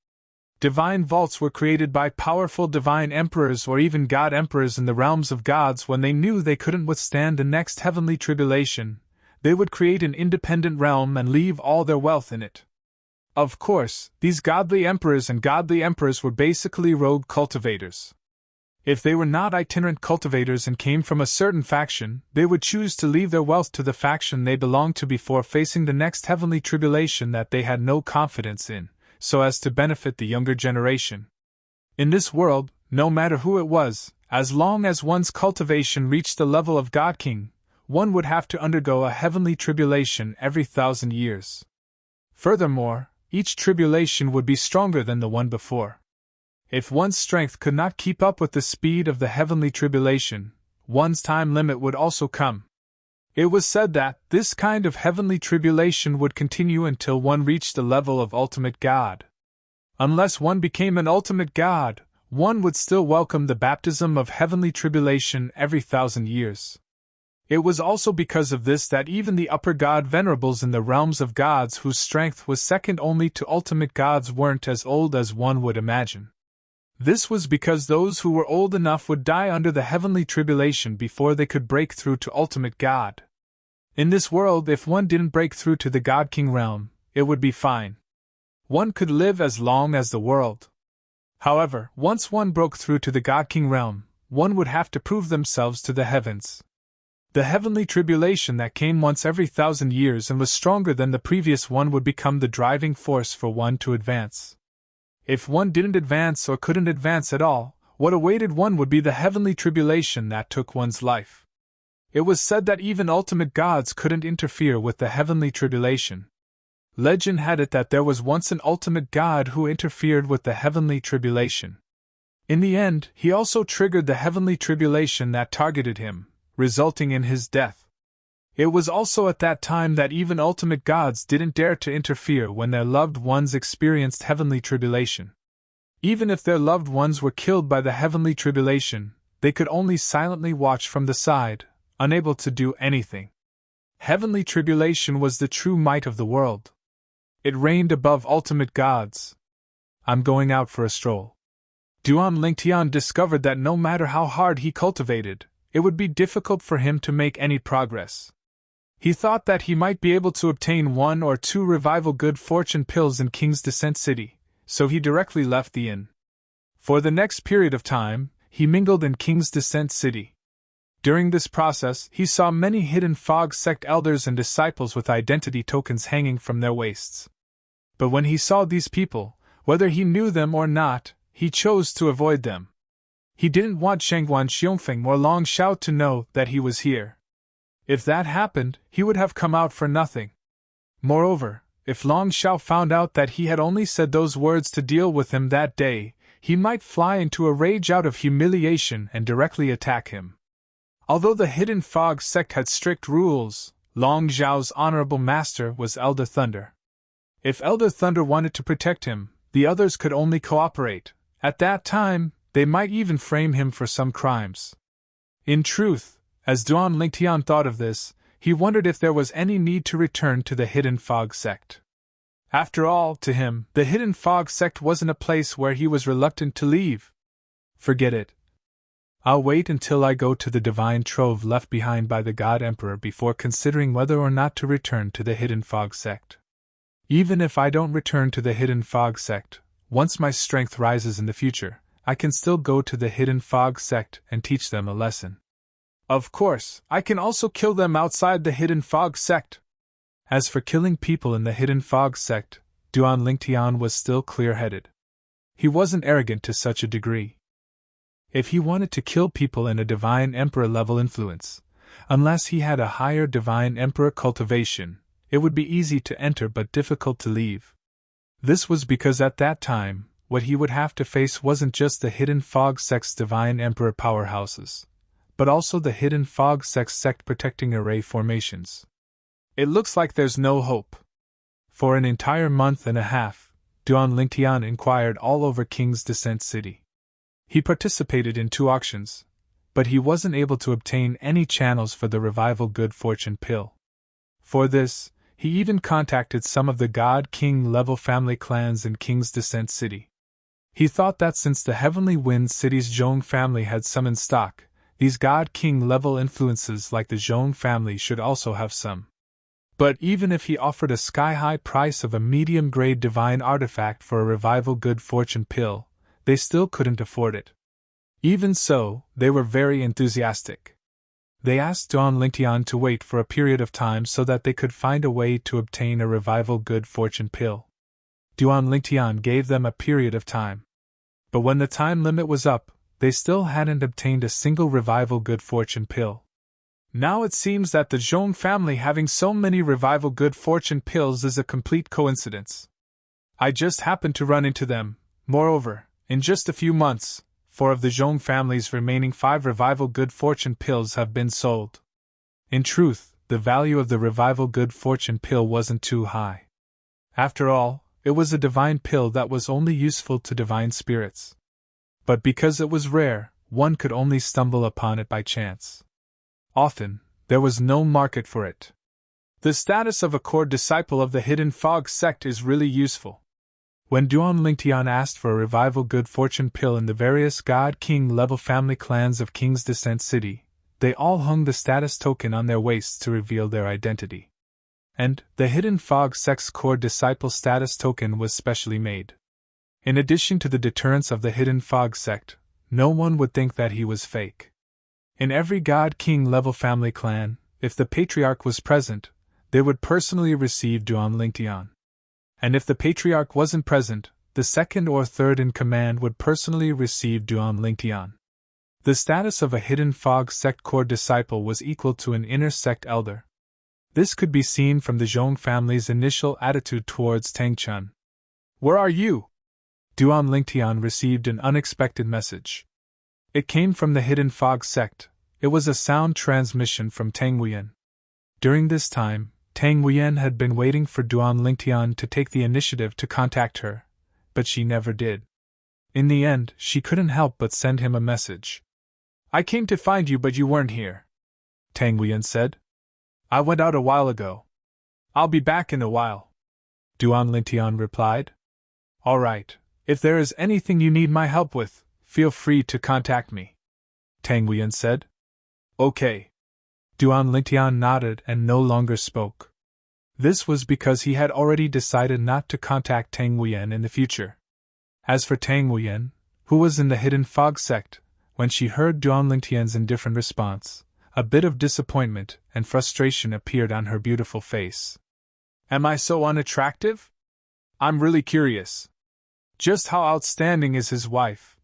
S1: Divine vaults were created by powerful divine emperors or even god emperors in the realms of gods when they knew they couldn't withstand the next heavenly tribulation. They would create an independent realm and leave all their wealth in it. Of course, these godly emperors and godly emperors were basically rogue cultivators. If they were not itinerant cultivators and came from a certain faction, they would choose to leave their wealth to the faction they belonged to before facing the next heavenly tribulation that they had no confidence in, so as to benefit the younger generation. In this world, no matter who it was, as long as one's cultivation reached the level of God King, one would have to undergo a heavenly tribulation every 1,000 years. Furthermore, each tribulation would be stronger than the one before. If one's strength could not keep up with the speed of the heavenly tribulation, one's time limit would also come. It was said that this kind of heavenly tribulation would continue until one reached the level of ultimate God. Unless one became an ultimate God, one would still welcome the baptism of heavenly tribulation every 1,000 years. It was also because of this that even the upper god venerables in the realms of gods whose strength was second only to ultimate gods weren't as old as one would imagine. This was because those who were old enough would die under the heavenly tribulation before they could break through to ultimate God. In this world, if one didn't break through to the God King realm, it would be fine. One could live as long as the world. However, once one broke through to the God King realm, one would have to prove themselves to the heavens. The heavenly tribulation that came once every 1,000 years and was stronger than the previous one would become the driving force for one to advance. If one didn't advance or couldn't advance at all, what awaited one would be the heavenly tribulation that took one's life. It was said that even ultimate gods couldn't interfere with the heavenly tribulation. Legend had it that there was once an ultimate god who interfered with the heavenly tribulation. In the end, he also triggered the heavenly tribulation that targeted him, resulting in his death. It was also at that time that even ultimate gods didn't dare to interfere when their loved ones experienced heavenly tribulation. Even if their loved ones were killed by the heavenly tribulation, they could only silently watch from the side, unable to do anything. Heavenly tribulation was the true might of the world. It reigned above ultimate gods. I'm going out for a stroll. Duan Lingtian discovered that no matter how hard he cultivated, it would be difficult for him to make any progress. He thought that he might be able to obtain 1 or 2 revival good fortune pills in King's Descent City, so he directly left the inn. For the next period of time, he mingled in King's Descent City. During this process, he saw many hidden fog sect elders and disciples with identity tokens hanging from their waists. But when he saw these people, whether he knew them or not, he chose to avoid them. He didn't want Shengguan Xiongfeng or Long Xiao to know that he was here. If that happened, he would have come out for nothing. Moreover, if Long Xiao found out that he had only said those words to deal with him that day, he might fly into a rage out of humiliation and directly attack him. Although the Hidden Fog sect had strict rules, Long Xiao's honorable master was Elder Thunder. If Elder Thunder wanted to protect him, the others could only cooperate. At that time, they might even frame him for some crimes. In truth, as Duan Lingtian thought of this, he wondered if there was any need to return to the Hidden Fog sect. After all, to him, the Hidden Fog sect wasn't a place where he was reluctant to leave. Forget it. I'll wait until I go to the divine trove left behind by the God Emperor before considering whether or not to return to the Hidden Fog sect. Even if I don't return to the Hidden Fog sect, once my strength rises in the future, I can still go to the Hidden Fog sect and teach them a lesson. Of course, I can also kill them outside the Hidden Fog sect. As for killing people in the Hidden Fog sect, Duan Lingtian was still clear-headed. He wasn't arrogant to such a degree. If he wanted to kill people in a Divine Emperor level influence, unless he had a higher Divine Emperor cultivation, it would be easy to enter but difficult to leave. This was because at that time, what he would have to face wasn't just the Hidden Fog sect's Divine Emperor powerhouses, but also the Hidden Fog sect's sect-protecting array formations. It looks like there's no hope. For an entire month and a half, Duan Lingtian inquired all over King's Descent City. He participated in 2 auctions, but he wasn't able to obtain any channels for the Revival Good Fortune pill. For this, he even contacted some of the God King level family clans in King's Descent City. He thought that since the Heavenly Wind City's Zhong family had some in stock, these God King level influences like the Zhong family should also have some. But even if he offered a sky-high price of a medium-grade divine artifact for a Revival Good Fortune pill, they still couldn't afford it. Even so, they were very enthusiastic. They asked Duan Lingtian to wait for a period of time so that they could find a way to obtain a Revival Good Fortune pill. Duan Lingtian gave them a period of time. But when the time limit was up, they still hadn't obtained a single Revival Good Fortune pill. Now it seems that the Zhong family having so many Revival Good Fortune pills is a complete coincidence. I just happened to run into them. Moreover, in just a few months, 4 of the Zhong family's remaining 5 Revival Good Fortune pills have been sold. In truth, the value of the Revival Good Fortune pill wasn't too high. After all, it was a divine pill that was only useful to divine spirits. But because it was rare, one could only stumble upon it by chance. Often, there was no market for it. The status of a core disciple of the Hidden Fog sect is really useful. When Duan Lingtian asked for a Revival Good Fortune pill in the various God King level family clans of King's Descent City, they all hung the status token on their waists to reveal their identity. And the Hidden Fog sect's core disciple status token was specially made. In addition to the deterrence of the hidden fog sect, no one would think that he was fake. In every God-King level family clan, if the patriarch was present, they would personally receive Duan Lingtian. And if the patriarch wasn't present, the second or third in command would personally receive Duan Lingtian. The status of a hidden fog sect core disciple was equal to an inner sect elder. This could be seen from the Zhong family's initial attitude towards Tang Chun. "Where are you?" Duan Lingtian received an unexpected message. It came from the hidden fog sect. It was a sound transmission from Tang Wuyen. During this time, Tang Wuyen had been waiting for Duan Lingtian to take the initiative to contact her, but she never did. In the end, she couldn't help but send him a message. "I came to find you, but you weren't here," Tang Wuyen said. "I went out a while ago. I'll be back in a while," Duan Lingtian replied. "All right, if there is anything you need my help with, feel free to contact me," Tang Wuyen said. "Okay." Duan Lingtian nodded and no longer spoke. This was because he had already decided not to contact Tang Wuyen in the future. As for Tang Wuyen, who was in the hidden fog sect, when she heard Duan Lingtian's indifferent response, a bit of disappointment and frustration appeared on her beautiful face. "Am I so unattractive? I'm really curious. Just how outstanding is his wife?"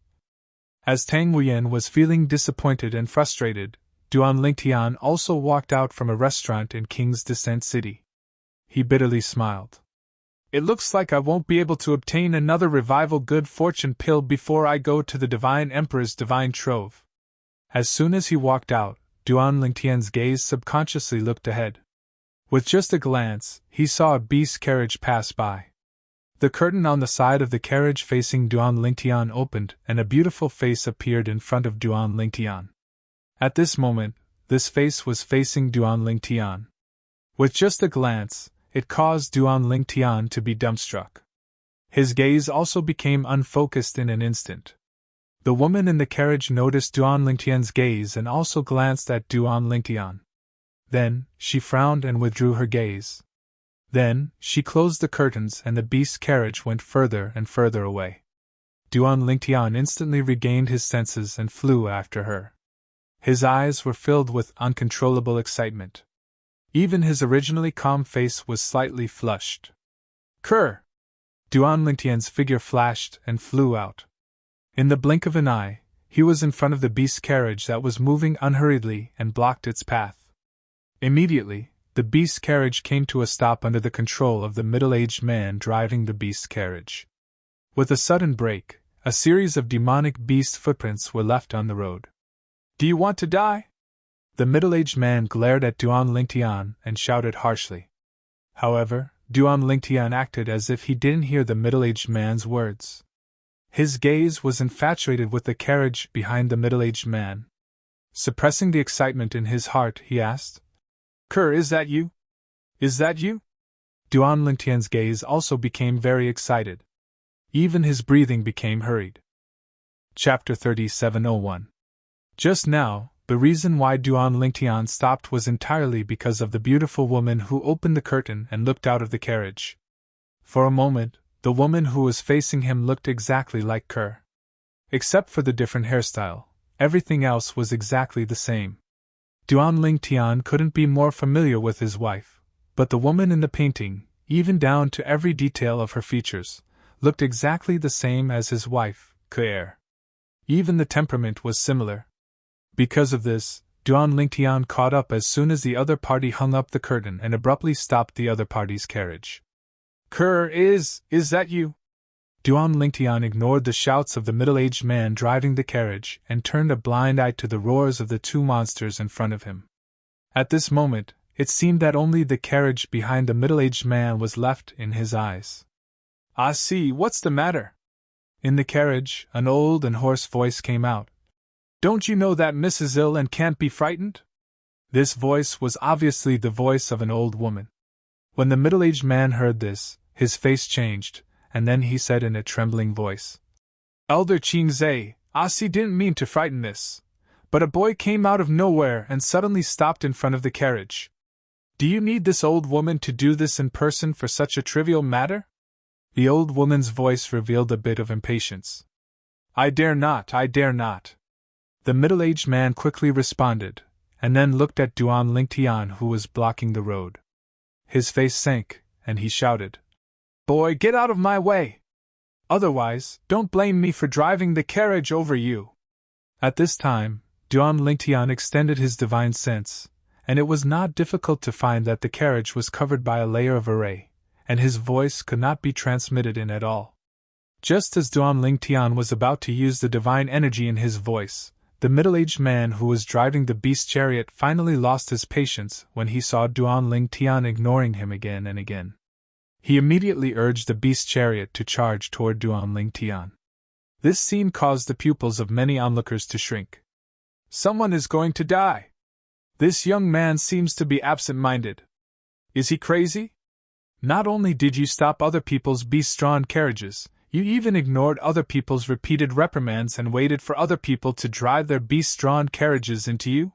S1: As Tang Wuyen was feeling disappointed and frustrated, Duan Lingtian also walked out from a restaurant in King's Descent City. He bitterly smiled. "It looks like I won't be able to obtain another revival good fortune pill before I go to the Divine Emperor's Divine Trove." As soon as he walked out, Duan Lingtian's gaze subconsciously looked ahead. With just a glance, he saw a beast carriage pass by. The curtain on the side of the carriage facing Duan Lingtian opened and a beautiful face appeared in front of Duan Lingtian. At this moment, this face was facing Duan Lingtian. With just a glance, it caused Duan Lingtian to be dumbstruck. His gaze also became unfocused in an instant. The woman in the carriage noticed Duan Lingtian's gaze and also glanced at Duan Lingtian. Then, she frowned and withdrew her gaze. Then, she closed the curtains and the beast carriage went further and further away. Duan Lingtian instantly regained his senses and flew after her. His eyes were filled with uncontrollable excitement. Even his originally calm face was slightly flushed. "Kerr!" Duan Lingtian's figure flashed and flew out. In the blink of an eye, he was in front of the beast carriage that was moving unhurriedly and blocked its path. Immediately, the beast carriage came to a stop under the control of the middle-aged man driving the beast carriage. With a sudden break, a series of demonic beast footprints were left on the road. "Do you want to die?" The middle-aged man glared at Duan Lingtian and shouted harshly. However, Duan Lingtian acted as if he didn't hear the middle-aged man's words. His gaze was infatuated with the carriage behind the middle-aged man. Suppressing the excitement in his heart, he asked, "Kerr, is that you? Is that you?" Duan Lingtian's gaze also became very excited. Even his breathing became hurried. Chapter 3701. Just now, the reason why Duan Lingtian stopped was entirely because of the beautiful woman who opened the curtain and looked out of the carriage. For a moment, the woman who was facing him looked exactly like Kerr. Except for the different hairstyle, everything else was exactly the same. Duan Lingtian couldn't be more familiar with his wife, but the woman in the painting, even down to every detail of her features, looked exactly the same as his wife, Kerr. Even the temperament was similar. Because of this, Duan Lingtian caught up as soon as the other party hung up the curtain and abruptly stopped the other party's carriage. "Kerr, is that you?" Duan Lingtian ignored the shouts of the middle-aged man driving the carriage and turned a blind eye to the roars of the two monsters in front of him. At this moment, it seemed that only the carriage behind the middle-aged man was left in his eyes. "I see, what's the matter?" In the carriage, an old and hoarse voice came out. "Don't you know that Miss is ill and can't be frightened?" This voice was obviously the voice of an old woman. When the middle-aged man heard this, his face changed, and then he said in a trembling voice, "Elder Qingzai, Asi didn't mean to frighten this, but a boy came out of nowhere and suddenly stopped in front of the carriage. Do you need this old woman to do this in person for such a trivial matter?" The old woman's voice revealed a bit of impatience. I dare not, I dare not. The middle-aged man quickly responded, and then looked at Duan Lingtian, who was blocking the road. His face sank, and he shouted, Boy, get out of my way! Otherwise, don't blame me for driving the carriage over you. At this time, Duan Lingtian extended his divine sense, and it was not difficult to find that the carriage was covered by a layer of array, and his voice could not be transmitted in at all. Just as Duan Lingtian was about to use the divine energy in his voice, the middle-aged man who was driving the beast chariot finally lost his patience when he saw Duan Lingtian ignoring him again and again. He immediately urged the beast chariot to charge toward Duan Lingtian. This scene caused the pupils of many onlookers to shrink. Someone is going to die. This young man seems to be absent-minded. Is he crazy? Not only did you stop other people's beast-drawn carriages, you even ignored other people's repeated reprimands and waited for other people to drive their beast-drawn carriages into you?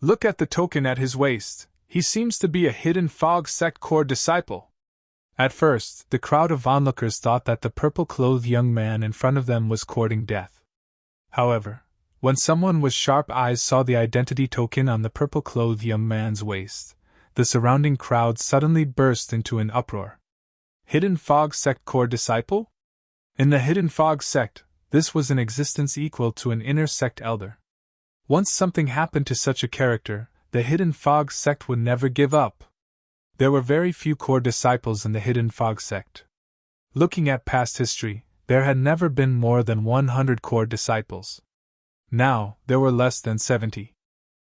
S1: Look at the token at his waist. He seems to be a hidden fog sect core disciple. At first, the crowd of onlookers thought that the purple-clothed young man in front of them was courting death. However, when someone with sharp eyes saw the identity token on the purple-clothed young man's waist, the surrounding crowd suddenly burst into an uproar. Hidden Fog Sect Core Disciple? In the Hidden Fog Sect, this was an existence equal to an inner sect elder. Once something happened to such a character, the Hidden Fog Sect would never give up. There were very few core disciples in the Hidden Fog Sect. Looking at past history, there had never been more than 100 core disciples. Now, there were less than 70.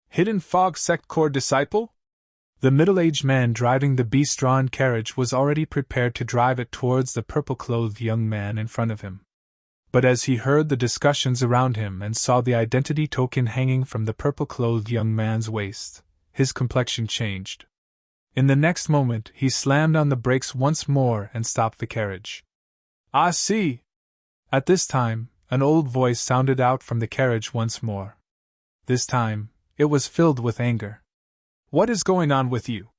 S1: Hidden Fog Sect Core Disciple? The middle-aged man driving the beast-drawn carriage was already prepared to drive it towards the purple-clothed young man in front of him. But as he heard the discussions around him and saw the identity token hanging from the purple-clothed young man's waist, his complexion changed. In the next moment, he slammed on the brakes once more and stopped the carriage. "Ah, see!" At this time, an old voice sounded out from the carriage once more. This time, it was filled with anger. "What is going on with you?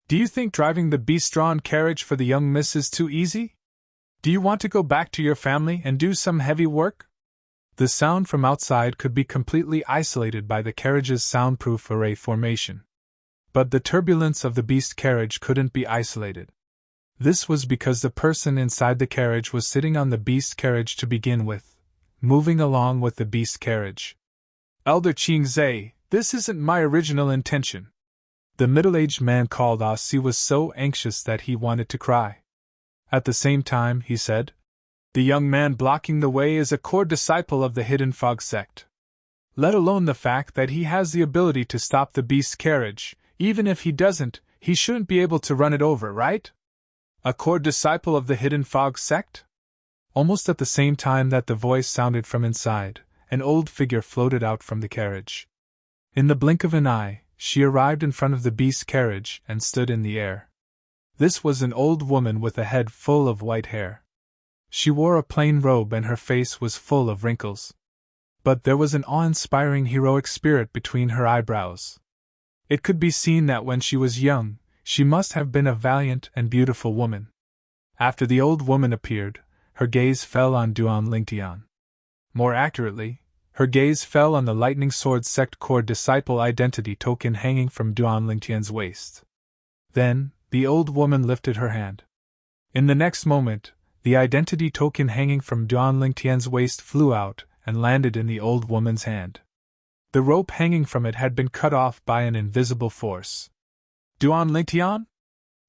S1: Do you think driving the beast-drawn carriage for the young miss is too easy? Do you want to go back to your family and do some heavy work?" The sound from outside could be completely isolated by the carriage's soundproof array formation. But the turbulence of the beast carriage couldn't be isolated. This was because the person inside the carriage was sitting on the beast carriage to begin with, moving along with the beast carriage. "Elder Qingzai, this isn't my original intention." The middle-aged man called Si was so anxious that he wanted to cry. At the same time, he said, "The young man blocking the way is a core disciple of the Hidden Fog Sect. Let alone the fact that he has the ability to stop the beast carriage. Even if he doesn't, he shouldn't be able to run it over, right? A core disciple of the Hidden Fog Sect?" Almost at the same time that the voice sounded from inside, an old figure floated out from the carriage. In the blink of an eye, she arrived in front of the beast carriage and stood in the air. This was an old woman with a head full of white hair. She wore a plain robe and her face was full of wrinkles. But there was an awe-inspiring heroic spirit between her eyebrows. It could be seen that when she was young, she must have been a valiant and beautiful woman. After the old woman appeared, her gaze fell on Duan Lingtian. More accurately, her gaze fell on the Lightning Sword Sect Core Disciple identity token hanging from Duan Lingtian's waist. Then, the old woman lifted her hand. In the next moment, the identity token hanging from Duan Lingtian's waist flew out and landed in the old woman's hand. The rope hanging from it had been cut off by an invisible force. "Duan Lingtian?"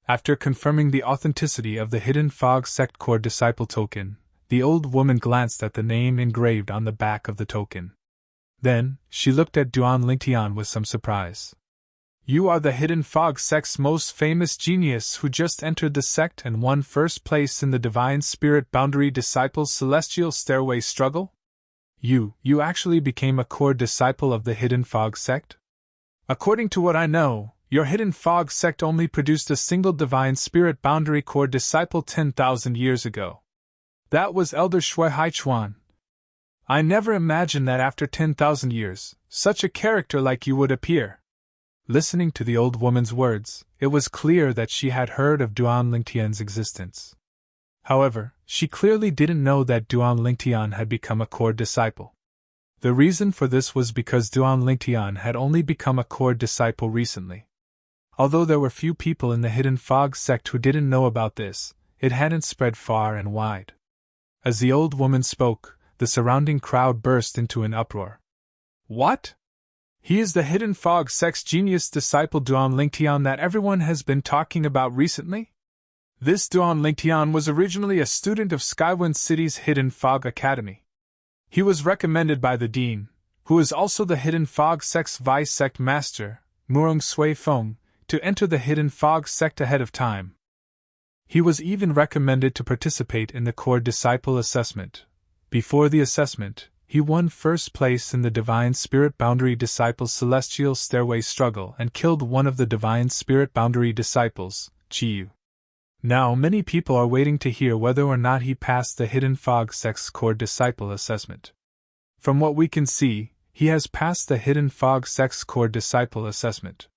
S1: After confirming the authenticity of the Hidden Fog Sect Core Disciple token, the old woman glanced at the name engraved on the back of the token. Then, she looked at Duan Lingtian with some surprise. "You are the Hidden Fog Sect's most famous genius who just entered the sect and won first place in the Divine Spirit Boundary Disciples Celestial Stairway Struggle? You actually became a core disciple of the Hidden Fog Sect? According to what I know, your Hidden Fog Sect only produced a single Divine Spirit Boundary Core disciple 10,000 years ago. That was Elder Shui Haichuan. I never imagined that after 10,000 years, such a character like you would appear." Listening to the old woman's words, it was clear that she had heard of Duan Lingtian's existence. However, she clearly didn't know that Duan Lingtian had become a core disciple. The reason for this was because Duan Lingtian had only become a core disciple recently. Although there were few people in the Hidden Fog sect who didn't know about this, it hadn't spread far and wide. As the old woman spoke, the surrounding crowd burst into an uproar. What? He is the Hidden Fog sect's genius disciple Duan Lingtian that everyone has been talking about recently? This Duan Lingtian was originally a student of Skywind City's Hidden Fog Academy. He was recommended by the dean, who is also the Hidden Fog sect's vice-sect master, Murong Sui Feng, to enter the Hidden Fog sect ahead of time. He was even recommended to participate in the core disciple assessment. Before the assessment, he won first place in the Divine Spirit Boundary Disciples Celestial Stairway struggle and killed one of the Divine Spirit Boundary Disciples, Chiyu. Now many people are waiting to hear whether or not he passed the Hidden Fog sect's core disciple assessment. From what we can see, he has passed the Hidden Fog sect's core disciple assessment.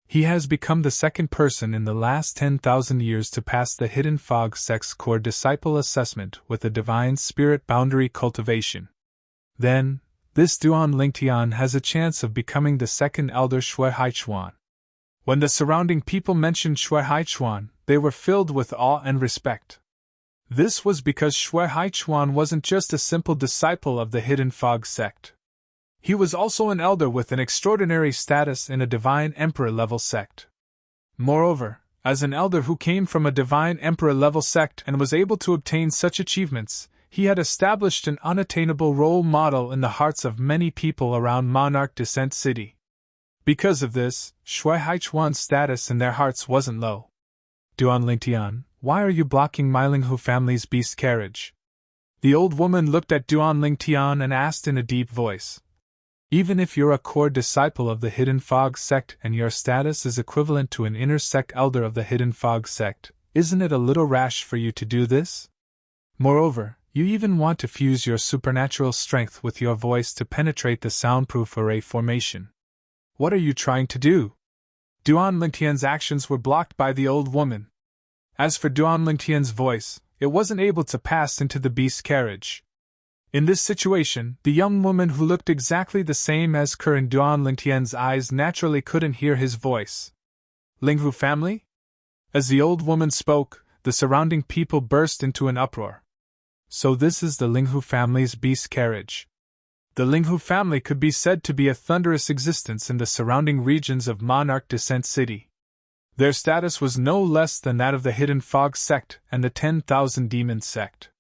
S1: He has become the second person in the last 10,000 years to pass the Hidden Fog sect's core disciple assessment with a Divine Spirit Boundary cultivation. Then, this Duan Lingtian has a chance of becoming the second elder Shui Haichuan. When the surrounding people mentioned Shui Haichuan, they were filled with awe and respect. This was because Shui Haichuan wasn't just a simple disciple of the Hidden Fog sect. He was also an elder with an extraordinary status in a Divine Emperor-level sect. Moreover, as an elder who came from a Divine Emperor-level sect and was able to obtain such achievements, he had established an unattainable role model in the hearts of many people around Monarch Descent City. Because of this, Shui Haichuan's status in their hearts wasn't low. Duan Lingtian, why are you blocking my Linghu family's beast carriage? The old woman looked at Duan Lingtian and asked in a deep voice. Even if you're a core disciple of the Hidden Fog sect and your status is equivalent to an inner sect elder of the Hidden Fog sect, isn't it a little rash for you to do this? Moreover, you even want to fuse your supernatural strength with your voice to penetrate the soundproof array formation. What are you trying to do? Duan Lingtian's actions were blocked by the old woman. As for Duan Lingtian's voice, it wasn't able to pass into the beast carriage. In this situation, the young woman who looked exactly the same as Kerr in Duan Lingtian's eyes naturally couldn't hear his voice. Linghu family? As the old woman spoke, the surrounding people burst into an uproar. So this is the Linghu family's beast carriage. The Linghu family could be said to be a thunderous existence in the surrounding regions of Monarch Descent City. Their status was no less than that of the Hidden Fog sect and the 10,000 Demon sect.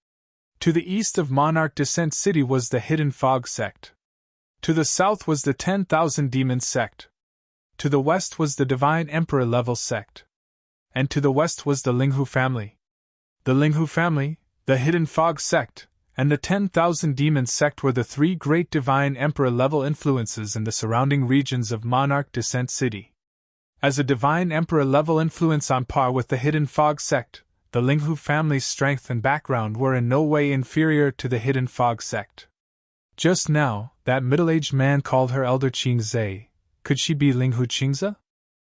S1: To the east of Monarch Descent City was the Hidden Fog sect. To the south was the 10,000 Demon sect. To the west was the Divine Emperor level sect. And to the west was the Linghu family. The Linghu family, the Hidden Fog sect, and the 10,000 Demon sect were the three great Divine Emperor-level influences in the surrounding regions of Monarch Descent City. As a Divine Emperor-level influence on par with the Hidden Fog sect, the Linghu family's strength and background were in no way inferior to the Hidden Fog sect. Just now, that middle-aged man called her Elder Qingze. Could she be Linghu Qingze?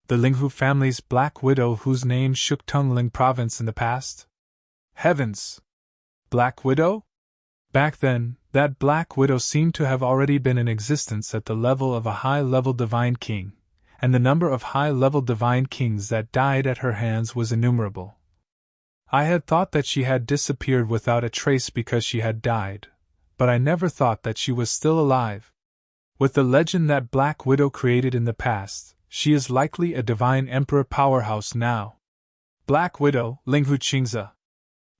S1: The Linghu family's Black Widow whose name shook Tongling Province in the past? Heavens! Black Widow? Back then, that Black Widow seemed to have already been in existence at the level of a high-level Divine King, and the number of high-level Divine Kings that died at her hands was innumerable. I had thought that she had disappeared without a trace because she had died, but I never thought that she was still alive. With the legend that Black Widow created in the past, she is likely a Divine Emperor powerhouse now. Black Widow, Linghu Qingze.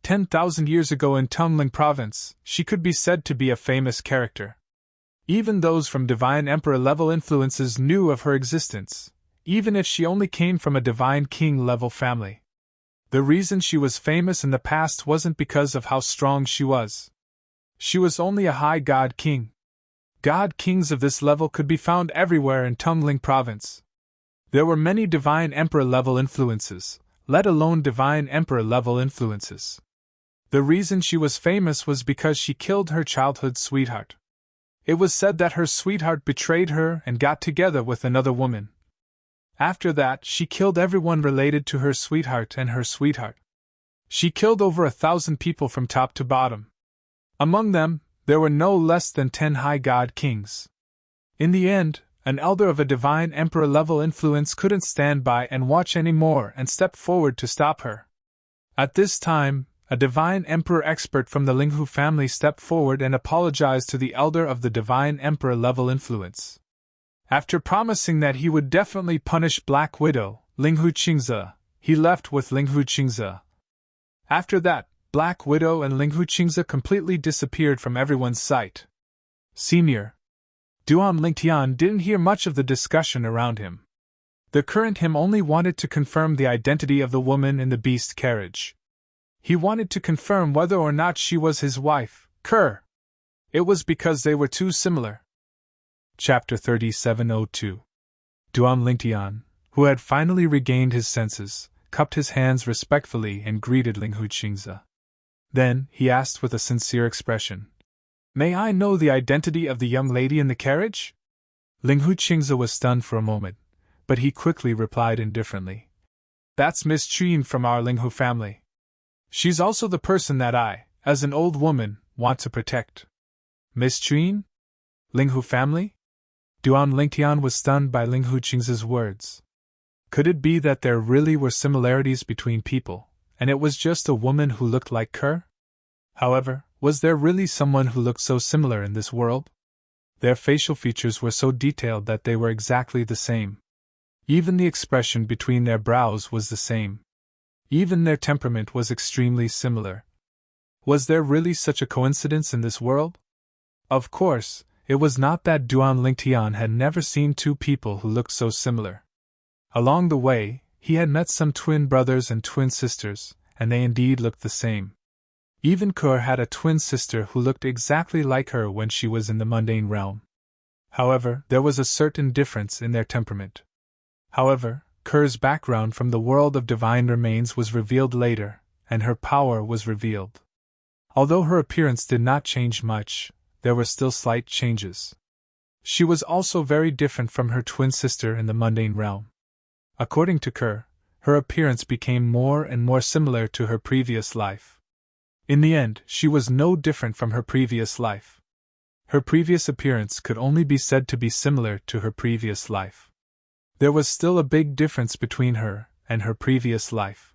S1: 10,000 years ago in Tongling Province, she could be said to be a famous character. Even those from Divine Emperor-level influences knew of her existence, even if she only came from a Divine King-level family. The reason she was famous in the past wasn't because of how strong she was. She was only a high God King. God Kings of this level could be found everywhere in Tongling Province. There were many Divine Emperor-level influences, let alone Divine Emperor-level influences. The reason she was famous was because she killed her childhood sweetheart. It was said that her sweetheart betrayed her and got together with another woman. After that, she killed everyone related to her sweetheart and her sweetheart. She killed over 1,000 people from top to bottom. Among them, there were no less than 10 high god kings. In the end, an elder of a divine emperor-level influence couldn't stand by and watch anymore and stepped forward to stop her. At this time, a divine emperor expert from the Linghu family stepped forward and apologized to the elder of the divine emperor-level influence. After promising that he would definitely punish Black Widow, Linghu Qingze, he left with Linghu Qingze. After that, Black Widow and Linghu Qingze completely disappeared from everyone's sight. Senior Duan Lingtian didn't hear much of the discussion around him. The current him only wanted to confirm the identity of the woman in the beast carriage. He wanted to confirm whether or not she was his wife, Kerr. It was because they were too similar. Chapter 3702 Duan Lingtian, who had finally regained his senses, cupped his hands respectfully and greeted Linghu Qingze. Then, he asked with a sincere expression, "May I know the identity of the young lady in the carriage?" Linghu Qingze was stunned for a moment, but he quickly replied indifferently, "That's Miss Qin from our Linghu family. She's also the person that I, as an old woman, want to protect." Miss Qin? Linghu family? Duan Lingtian was stunned by Linghu Qingze's words. Could it be that there really were similarities between people, and it was just a woman who looked like Kerr? However, was there really someone who looked so similar in this world? Their facial features were so detailed that they were exactly the same. Even the expression between their brows was the same. Even their temperament was extremely similar. Was there really such a coincidence in this world? Of course, it was not that Duan Lingtian had never seen two people who looked so similar. Along the way, he had met some twin brothers and twin sisters, and they indeed looked the same. Even Kerr had a twin sister who looked exactly like her when she was in the mundane realm. However, there was a certain difference in their temperament. However, Kerr's background from the world of divine remains was revealed later, and her power was revealed. Although her appearance did not change much, there were still slight changes. She was also very different from her twin sister in the mundane realm. According to Kerr, her appearance became more and more similar to her previous life. In the end, she was no different from her previous life. Her previous appearance could only be said to be similar to her previous life. There was still a big difference between her and her previous life.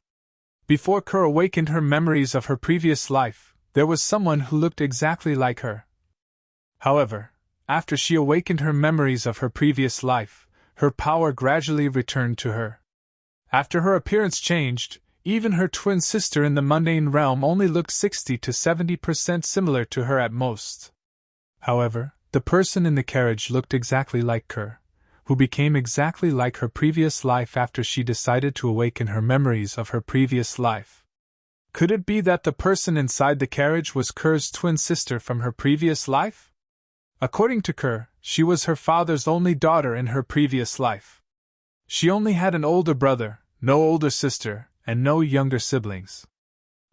S1: Before Kerr awakened her memories of her previous life, there was someone who looked exactly like her. However, after she awakened her memories of her previous life, her power gradually returned to her. After her appearance changed, even her twin sister in the mundane realm only looked 60 to 70% similar to her at most. However, the person in the carriage looked exactly like Kerr, who became exactly like her previous life after she decided to awaken her memories of her previous life. Could it be that the person inside the carriage was Kerr's twin sister from her previous life? According to Kerr, she was her father's only daughter in her previous life. She only had an older brother, no older sister, and no younger siblings.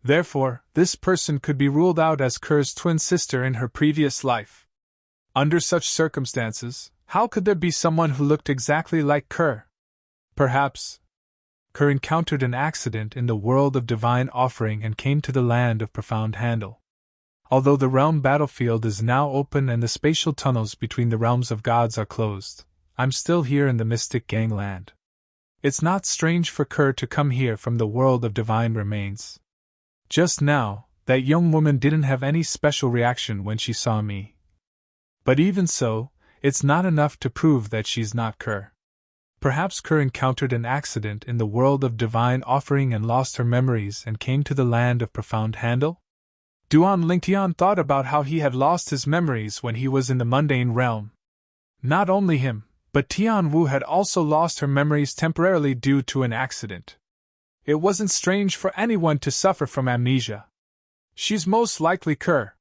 S1: Therefore, this person could be ruled out as Kerr's twin sister in her previous life. Under such circumstances, how could there be someone who looked exactly like Kerr? Perhaps Kerr encountered an accident in the world of divine offering and came to the land of profound handle. Although the realm battlefield is now open and the spatial tunnels between the realms of gods are closed, I'm still here in the mystic gangland. It's not strange for Kerr to come here from the world of divine remains. Just now, that young woman didn't have any special reaction when she saw me. But even so, it's not enough to prove that she's not Kerr. Perhaps Kerr encountered an accident in the world of divine offering and lost her memories and came to the land of profound handle? Duan Lingtian thought about how he had lost his memories when he was in the mundane realm. Not only him, but Tian Wu had also lost her memories temporarily due to an accident. It wasn't strange for anyone to suffer from amnesia. She's most likely Kerr.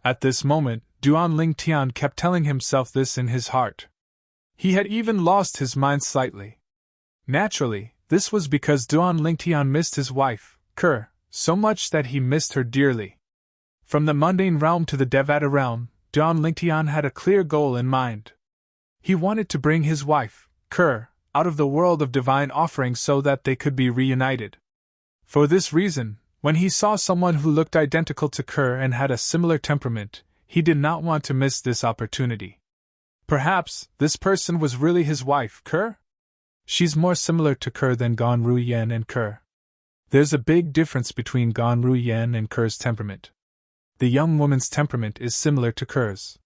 S1: At this moment, Duan Lingtian kept telling himself this in his heart. He had even lost his mind slightly. Naturally, this was because Duan Lingtian missed his wife, Kerr, so much that he missed her dearly. From the mundane realm to the Devata realm, Duan Lingtian had a clear goal in mind. He wanted to bring his wife, Kerr, out of the world of divine offering so that they could be reunited. For this reason, When he saw someone who looked identical to Kerr and had a similar temperament, he did not want to miss this opportunity. Perhaps this person was really his wife, Kerr? She's more similar to Kerr than Gonru Yen and Kerr. There's a big difference between Gonru Yen and Kerr's temperament. The young woman's temperament is similar to Kerr's.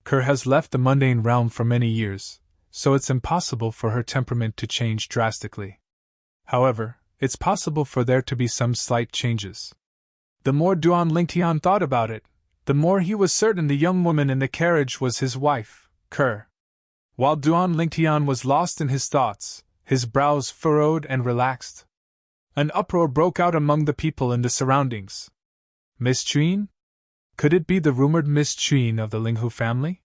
S1: Kerr has left the mundane realm for many years, so it's impossible for her temperament to change drastically. However, it's possible for there to be some slight changes. The more Duan Lingtian thought about it, the more he was certain the young woman in the carriage was his wife, Kerr. While Duan Lingtian was lost in his thoughts, his brows furrowed and relaxed. An uproar broke out among the people in the surroundings. Miss Chuin? Could it be the rumored Miss Chuin of the Linghu family?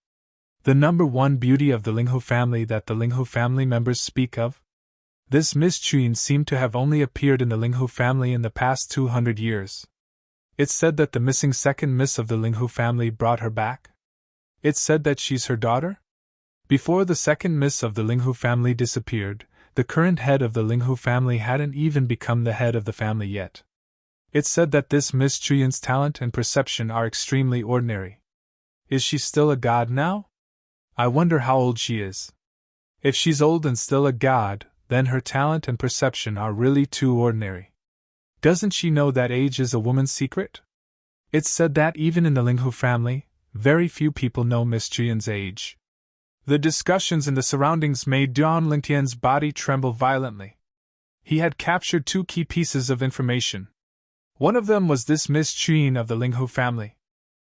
S1: The number one beauty of the Linghu family that the Linghu family members speak of? This Miss Chuin seemed to have only appeared in the Linghu family in the past 200 years. It's said that the missing second miss of the Linghu family brought her back? It's said that she's her daughter? Before the second miss of the Linghu family disappeared, the current head of the Linghu family hadn't even become the head of the family yet. It's said that this Miss Chuin's talent and perception are extremely ordinary. Is she still a god now? I wonder how old she is. If she's old and still a god, then her talent and perception are really too ordinary. Doesn't she know that age is a woman's secret? It's said that even in the Linghu family, very few people know Miss Chuin's age. The discussions in the surroundings made Duan Lingtian's body tremble violently. He had captured two key pieces of information. One of them was this Miss Chuin of the Linghu family.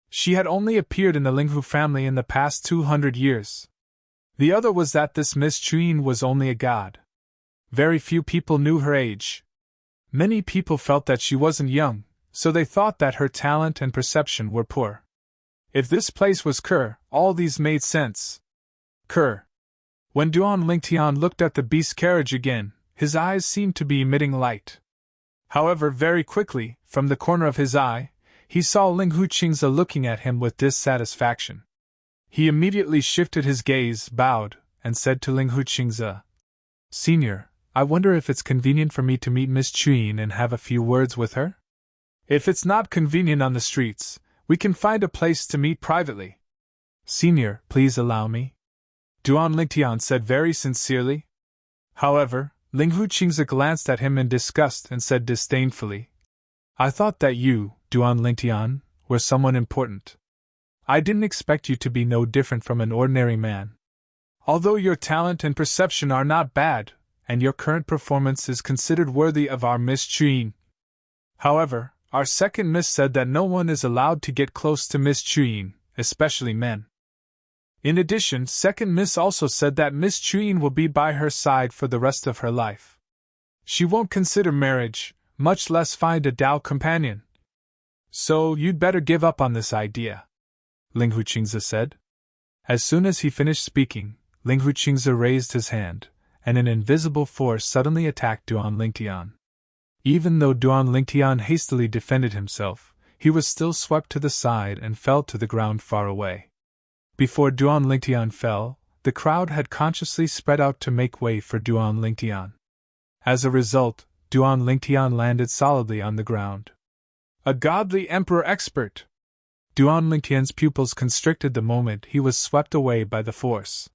S1: She had only appeared in the Linghu family in the past 200 years. The other was that this Miss Chuin was only a god. Very few people knew her age. Many people felt that she wasn't young, so they thought that her talent and perception were poor. If this place was Kerr, all these made sense. Kerr. When Duan Lingtian looked at the beast carriage again, his eyes seemed to be emitting light. However, very quickly, from the corner of his eye, he saw Linghu Qingze looking at him with dissatisfaction. He immediately shifted his gaze, bowed, and said to Linghu Qingze, "Senior, I wonder if it's convenient for me to meet Miss Chuin and have a few words with her? If it's not convenient on the streets, we can find a place to meet privately." "Senior, please allow me," Duan Lingtian said very sincerely. However, Linghu Qingze glanced at him in disgust and said disdainfully, "I thought that you, Duan Lingtian, were someone important. I didn't expect you to be no different from an ordinary man. Although your talent and perception are not bad, and your current performance is considered worthy of our Miss Chuin. However, our second miss said that no one is allowed to get close to Miss Chuin, especially men. In addition, second miss also said that Miss Chuin will be by her side for the rest of her life. She won't consider marriage, much less find a Dao companion. So you'd better give up on this idea," Linghu Qingze said. As soon as he finished speaking, Linghu Qingze raised his hand, and an invisible force suddenly attacked Duan Lingtian. Even though Duan Lingtian hastily defended himself, he was still swept to the side and fell to the ground far away. Before Duan Lingtian fell, the crowd had consciously spread out to make way for Duan Lingtian. As a result, Duan Lingtian landed solidly on the ground. A godly emperor expert! Duan Lingtian's pupils constricted the moment he was swept away by the force.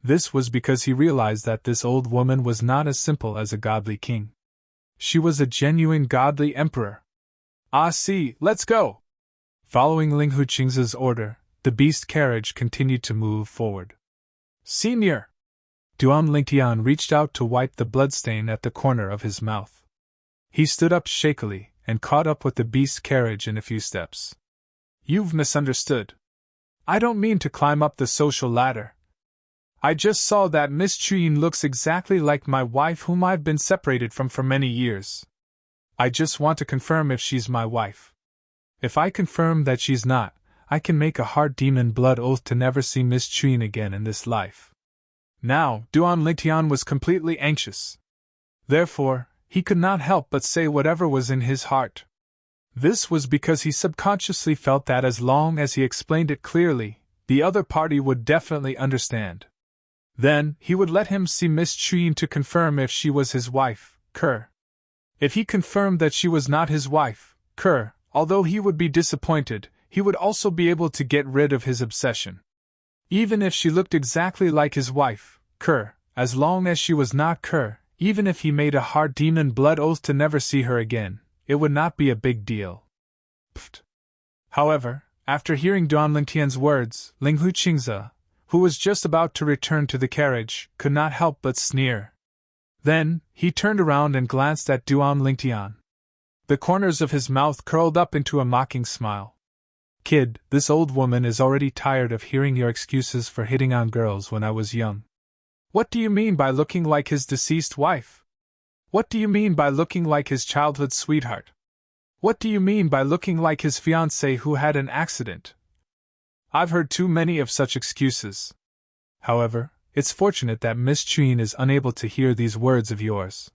S1: This was because he realized that this old woman was not as simple as a godly king. She was a genuine godly emperor. "Ah, see, let's go!" Following Linghu Qingze's order, the beast carriage continued to move forward. "Senior!" Duan Lingtian reached out to wipe the bloodstain at the corner of his mouth. He stood up shakily and caught up with the beast carriage in a few steps. "You've misunderstood. I don't mean to climb up the social ladder. I just saw that Miss Chuin looks exactly like my wife whom I've been separated from for many years. I just want to confirm if she's my wife. If I confirm that she's not, I can make a hard demon blood oath to never see Miss Chuin again in this life." Now, Duan Lingtian was completely anxious. Therefore, he could not help but say whatever was in his heart. This was because he subconsciously felt that as long as he explained it clearly, the other party would definitely understand. Then, he would let him see Miss Chuin to confirm if she was his wife, Kerr. If he confirmed that she was not his wife, although he would be disappointed, he would also be able to get rid of his obsession. Even if she looked exactly like his wife, as long as she was not even if he made a hard demon blood oath to never see her again, it would not be a big deal. Pfft. However, after hearing Duan Lingtian's words, Ling Huqingze, who was just about to return to the carriage, could not help but sneer. Then, he turned around and glanced at Duan Lingtian. The corners of his mouth curled up into a mocking smile. Kid, this old woman is already tired of hearing your excuses for hitting on girls when I was young. What do you mean by looking like his deceased wife? What do you mean by looking like his childhood sweetheart? What do you mean by looking like his fiancée who had an accident? I've heard too many of such excuses. However, it's fortunate that Miss Chuyin is unable to hear these words of yours.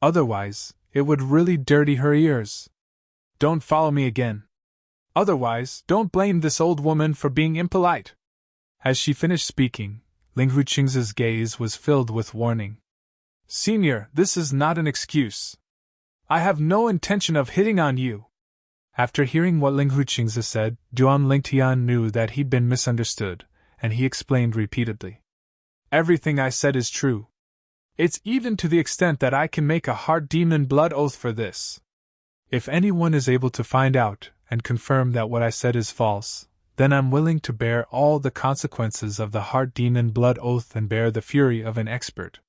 S1: Otherwise, it would really dirty her ears. Don't follow me again. Otherwise, don't blame this old woman for being impolite. As she finished speaking, Ling Huqingze's gaze was filled with warning. Senior, this is not an excuse. I have no intention of hitting on you. After hearing what Ling Huqingze said, Duan Lingtian knew that he'd been misunderstood, and he explained repeatedly. Everything I said is true. It's even to the extent that I can make a hard demon blood oath for this. If anyone is able to find out and confirm that what I said is false, then I'm willing to bear all the consequences of the hard demon blood oath and bear the fury of an expert.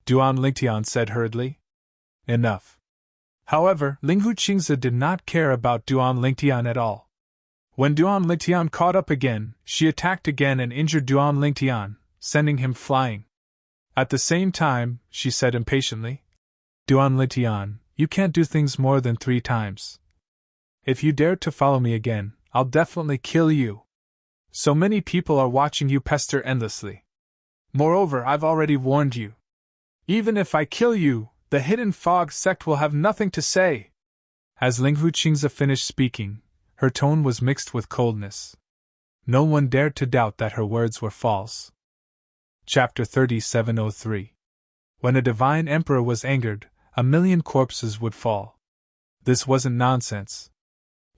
S1: Duan Lingtian said hurriedly. Enough. However, Ling Huqingze did not care about Duan Lingtian at all. When Duan Lingtian caught up again, she attacked again and injured Duan Lingtian, sending him flying. At the same time, she said impatiently, Duan Lingtian, you can't do things more than 3 times. If you dare to follow me again, I'll definitely kill you. So many people are watching you pester endlessly. Moreover, I've already warned you. Even if I kill you, the Hidden Fog sect will have nothing to say. As Ling Huqingze finished speaking, her tone was mixed with coldness. No one dared to doubt that her words were false. Chapter 3703. When a divine emperor was angered, 1,000,000 corpses would fall. This wasn't nonsense.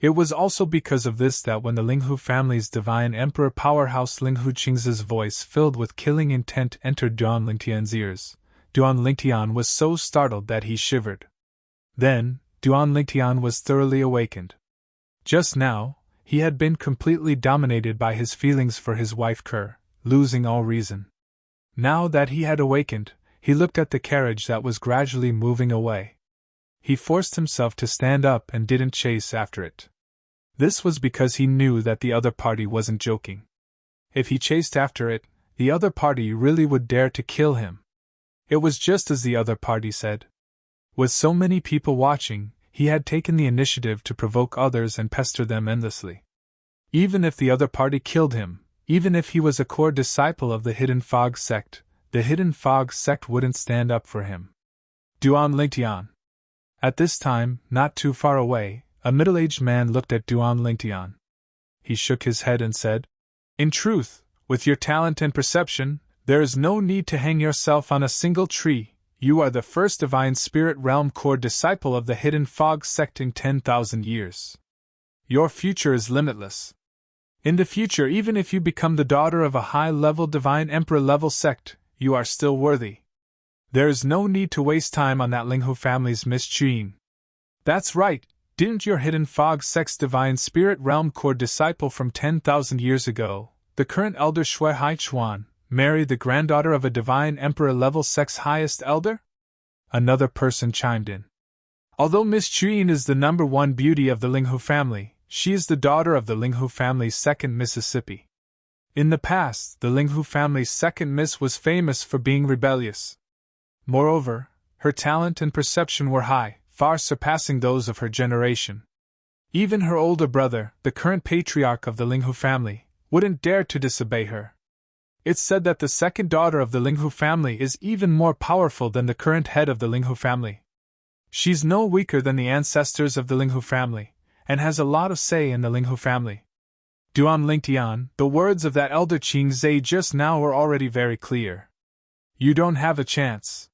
S1: It was also because of this that when the Linghu family's divine emperor powerhouse Ling Huqingze's voice filled with killing intent entered Duan Lingtian's ears, Duan Lingtian was so startled that he shivered. Then, Duan Lingtian was thoroughly awakened. Just now, he had been completely dominated by his feelings for his wife losing all reason. Now that he had awakened, he looked at the carriage that was gradually moving away. He forced himself to stand up and didn't chase after it. This was because he knew that the other party wasn't joking. If he chased after it, the other party really would dare to kill him. It was just as the other party said. With so many people watching, he had taken the initiative to provoke others and pester them endlessly. Even if the other party killed him, even if he was a core disciple of the Hidden Fog sect, the Hidden Fog sect wouldn't stand up for him. Duan Lingtian. At this time, not too far away, a middle-aged man looked at Duan Lingtian. He shook his head and said, In truth, with your talent and perception, there is no need to hang yourself on a single tree. You are the first Divine Spirit Realm core disciple of the Hidden Fog sect in 10,000 years. Your future is limitless. In the future, even if you become the daughter of a high-level Divine Emperor-level sect, you are still worthy. There is no need to waste time on that Linghu family's Miss Chuyin. That's right, didn't your Hidden Fog sect's Divine Spirit Realm core disciple from 10,000 years ago, the current elder Shui Haichuan, marry the granddaughter of a Divine Emperor-level sect's highest elder? Another person chimed in. Although Miss Chuyin is the #1 beauty of the Linghu family, she is the daughter of the Linghu family's second Mississippi. In the past, the Linghu family's second Miss was famous for being rebellious. Moreover, her talent and perception were high, far surpassing those of her generation. Even her older brother, the current patriarch of the Linghu family, wouldn't dare to disobey her. It's said that the second daughter of the Linghu family is even more powerful than the current head of the Linghu family. She's no weaker than the ancestors of the Linghu family, and has a lot of say in the Linghu family. Duan Lingtian, the words of that elder Qing Zhe just now were already very clear. You don't have a chance.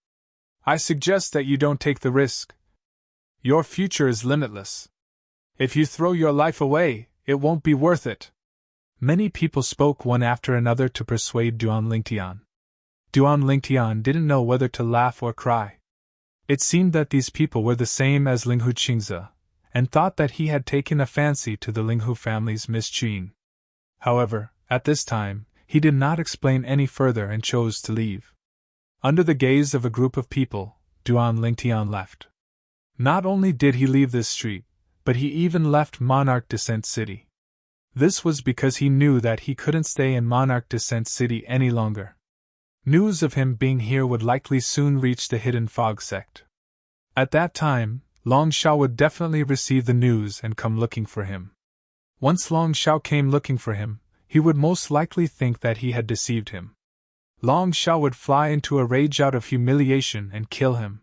S1: I suggest that you don't take the risk. Your future is limitless. If you throw your life away, it won't be worth it. Many people spoke one after another to persuade Duan Lingtian. Duan Lingtian didn't know whether to laugh or cry. It seemed that these people were the same as Linghu Qingze, and thought that he had taken a fancy to the Linghu family's Miss Qin. However, at this time, he did not explain any further and chose to leave. Under the gaze of a group of people, Duan Lingtian left. Not only did he leave this street, but he even left Monarch Descent City. This was because he knew that he couldn't stay in Monarch Descent City any longer. News of him being here would likely soon reach the Hidden Fog sect. At that time, Long Xiao would definitely receive the news and come looking for him. Once Long Xiao came looking for him, he would most likely think that he had deceived him. Long Xiao would fly into a rage out of humiliation and kill him.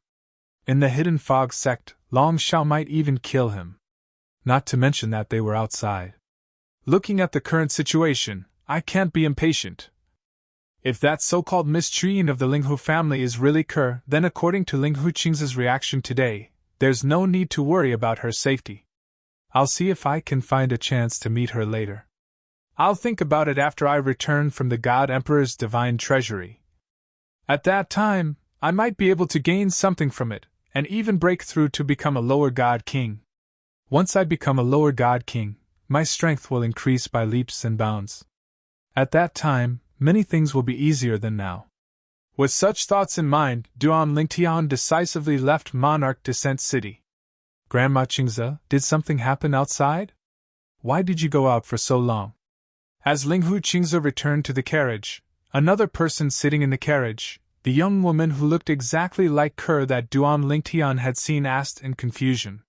S1: In the Hidden Fog sect, Long Xiao might even kill him. Not to mention that they were outside. Looking at the current situation, I can't be impatient. If that so-called Miss Qin of the Linghu family is really Ke, then according to Linghu Qingze's reaction today, there's no need to worry about her safety. I'll see if I can find a chance to meet her later. I'll think about it after I return from the God Emperor's divine treasury. At that time, I might be able to gain something from it, and even break through to become a lower God King. Once I become a lower God King, my strength will increase by leaps and bounds. At that time, many things will be easier than now. With such thoughts in mind, Duan Lingtian decisively left Monarch Descent City. Grandma Qingze, did something happen outside? Why did you go out for so long? As Linghu Qingze returned to the carriage, another person sitting in the carriage, the young woman who looked exactly like Ke that Duan Lingtian had seen, asked in confusion.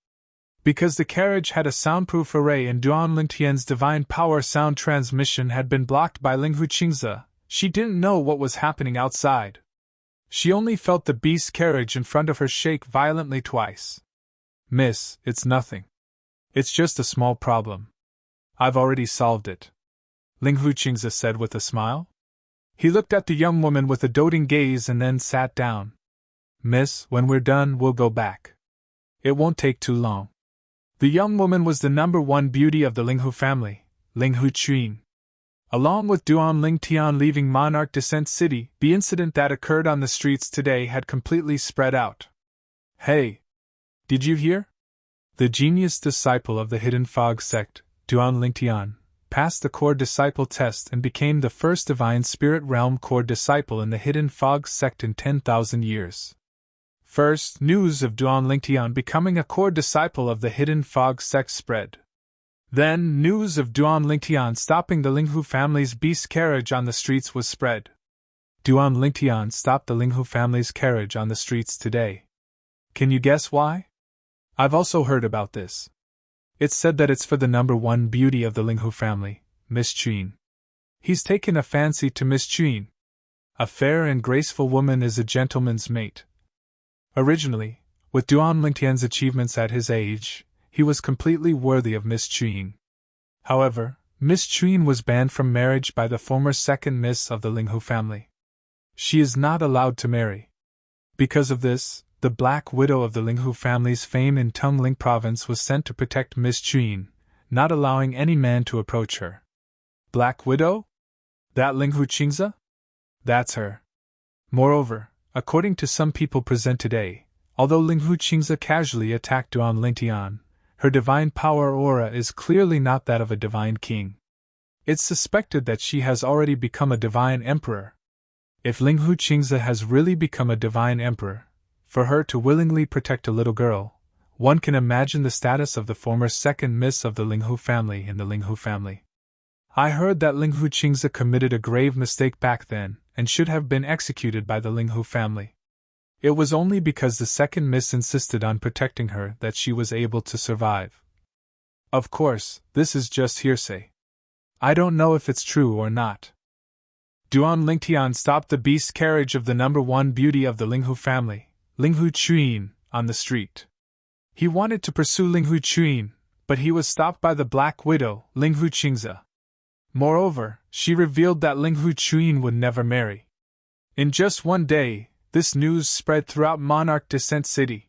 S1: Because the carriage had a soundproof array and Duan Lingtian's divine power sound transmission had been blocked by Linghu Qingze, she didn't know what was happening outside. She only felt the beast carriage in front of her shake violently twice. Miss, it's nothing. It's just a small problem. I've already solved it, Linghu Qingze said with a smile. He looked at the young woman with a doting gaze and then sat down. Miss, when we're done, we'll go back. It won't take too long. The young woman was the number one beauty of the Linghu family, Linghu Qin. Along with Duan Lingtian leaving Monarch Descent City, the incident that occurred on the streets today had completely spread out. Hey! Did you hear? The genius disciple of the Hidden Fog sect, Duan Lingtian, passed the core disciple test and became the first divine spirit realm core disciple in the Hidden Fog sect in 10,000 years. First, news of Duan Lingtian becoming a core disciple of the Hidden Fog sect spread. Then, news of Duan Lingtian stopping the Linghu family's beast carriage on the streets was spread. Duan Lingtian stopped the Linghu family's carriage on the streets today. Can you guess why? I've also heard about this. It's said that it's for the number one beauty of the Linghu family, Miss Qin. He's taken a fancy to Miss Qin. A fair and graceful woman is a gentleman's mate. Originally, with Duan Lingtian's achievements at his age, he was completely worthy of Miss Qin. However, Miss Qin was banned from marriage by the former second miss of the Linghu family. She is not allowed to marry. Because of this, the Black Widow of the Linghu family's fame in Tungling province was sent to protect Miss Qin, not allowing any man to approach her. Black Widow? That Linghu Qingze? That's her. Moreover, according to some people present today, although Linghu Qingze casually attacked Duan Lingtian, her divine power aura is clearly not that of a divine king. It's suspected that she has already become a divine emperor. If Linghu Qingze has really become a divine emperor, for her to willingly protect a little girl, one can imagine the status of the former second miss of the Linghu family in the Linghu family. I heard that Linghu Qingze committed a grave mistake back then, and should have been executed by the Linghu family. It was only because the second miss insisted on protecting her that she was able to survive. Of course, this is just hearsay. I don't know if it's true or not. Duan Lingtian stopped the beast carriage of the number one beauty of the Linghu family, Linghu Qin, on the street. He wanted to pursue Linghu Qin, but he was stopped by the Black Widow, Linghu Qingze. Moreover, she revealed that Linghu Qin would never marry. In just one day, this news spread throughout Monarch Descent City.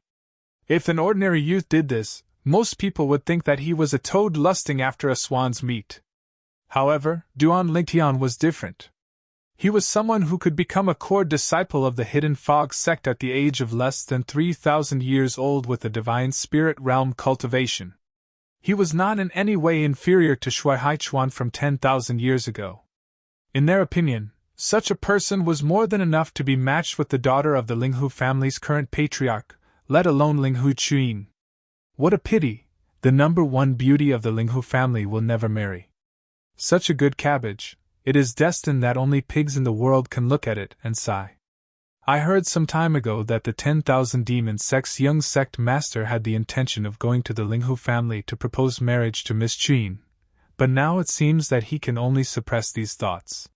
S1: If an ordinary youth did this, most people would think that he was a toad lusting after a swan's meat. However, Duan Lingtian was different. He was someone who could become a core disciple of the Hidden Fog sect at the age of less than 3,000 years old with a divine spirit realm cultivation. He was not in any way inferior to Shui Haichuan from 10,000 years ago. In their opinion, such a person was more than enough to be matched with the daughter of the Linghu family's current patriarch, let alone Linghu Chuyin. What a pity, the number one beauty of the Linghu family will never marry. Such a good cabbage, it is destined that only pigs in the world can look at it and sigh. I heard some time ago that the 10,000 Demon Sect's young sect master had the intention of going to the Linghu family to propose marriage to Miss Chuyin, but now it seems that he can only suppress these thoughts.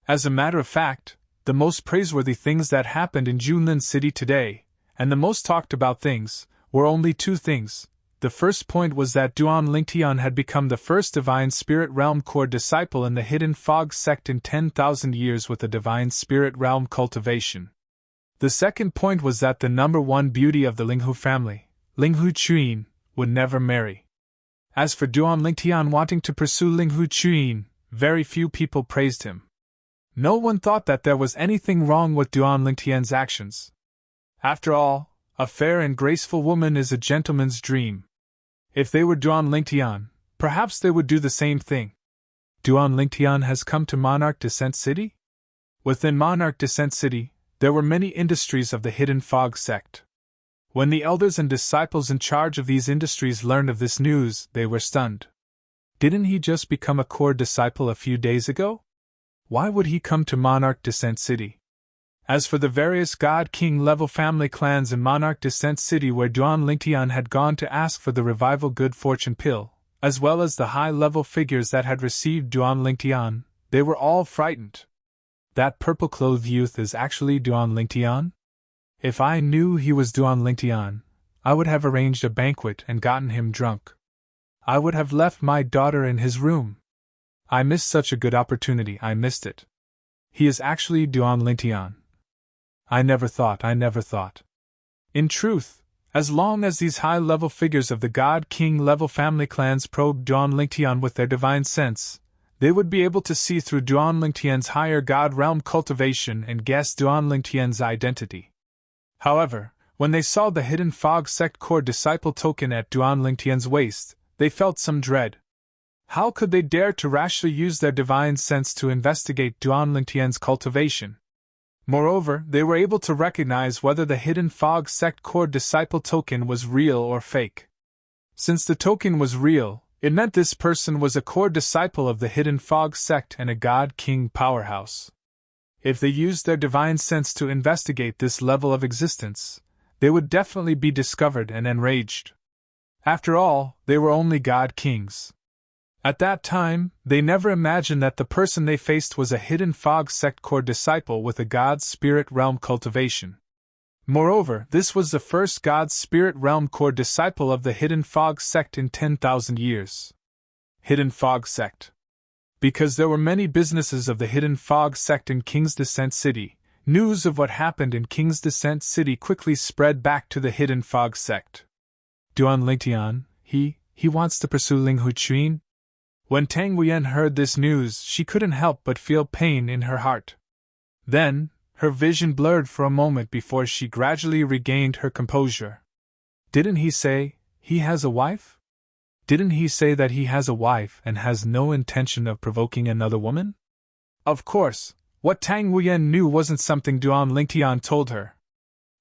S1: As a matter of fact, the most praiseworthy things that happened in Junlin City today, and the most talked about things, were only two things. The first point was that Duan Lingtian had become the first Divine Spirit Realm core disciple in the Hidden Fog sect in 10,000 years with a Divine Spirit Realm cultivation. The second point was that the number one beauty of the Linghu family, Linghu Chuyin, would never marry. As for Duan Lingtian wanting to pursue Linghu Chuyin, very few people praised him. No one thought that there was anything wrong with Duan Lingtian's actions. After all, a fair and graceful woman is a gentleman's dream. If they were Duan Lingtian, perhaps they would do the same thing. Duan Lingtian has come to Monarch Descent City? Within Monarch Descent City, there were many industries of the Hidden Fog sect. When the elders and disciples in charge of these industries learned of this news, they were stunned. Didn't he just become a core disciple a few days ago? Why would he come to Monarch Descent City? As for the various God-King level family clans in Monarch Descent City where Duan Lingtian had gone to ask for the revival good fortune pill, as well as the high-level figures that had received Duan Lingtian, they were all frightened. That purple-clothed youth is actually Duan Lingtian? If I knew he was Duan Lingtian, I would have arranged a banquet and gotten him drunk. I would have left my daughter in his room. I missed such a good opportunity, I missed it. He is actually Duan Lingtian. I never thought. In truth, as long as these high-level figures of the God-King level family clans probed Duan Lingtian with their divine sense, they would be able to see through Duan Lingtian's higher God realm cultivation and guess Duan Lingtian's identity. However, when they saw the Hidden Fog sect core disciple token at Duan Lingtian's waist, they felt some dread. How could they dare to rashly use their divine sense to investigate Duan Lingtian's cultivation? Moreover, they were able to recognize whether the Hidden Fog sect core disciple token was real or fake. Since the token was real, it meant this person was a core disciple of the Hidden Fog sect and a God-King powerhouse. If they used their divine sense to investigate this level of existence, they would definitely be discovered and enraged. After all, they were only God-Kings. At that time, they never imagined that the person they faced was a Hidden Fog sect core disciple with a God's Spirit Realm cultivation. Moreover, this was the first God's Spirit Realm core disciple of the Hidden Fog sect in 10,000 years. Hidden Fog sect. Because there were many businesses of the Hidden Fog sect in King's Descent City, news of what happened in King's Descent City quickly spread back to the Hidden Fog sect. Duan Lingtian, he wants to pursue Linghu Chuyin? When Tang Wuyen heard this news, she couldn't help but feel pain in her heart. Then, her vision blurred for a moment before she gradually regained her composure. Didn't he say he has a wife? Didn't he say that he has a wife and has no intention of provoking another woman? Of course, what Tang Wuyen knew wasn't something Duan Lingtian told her.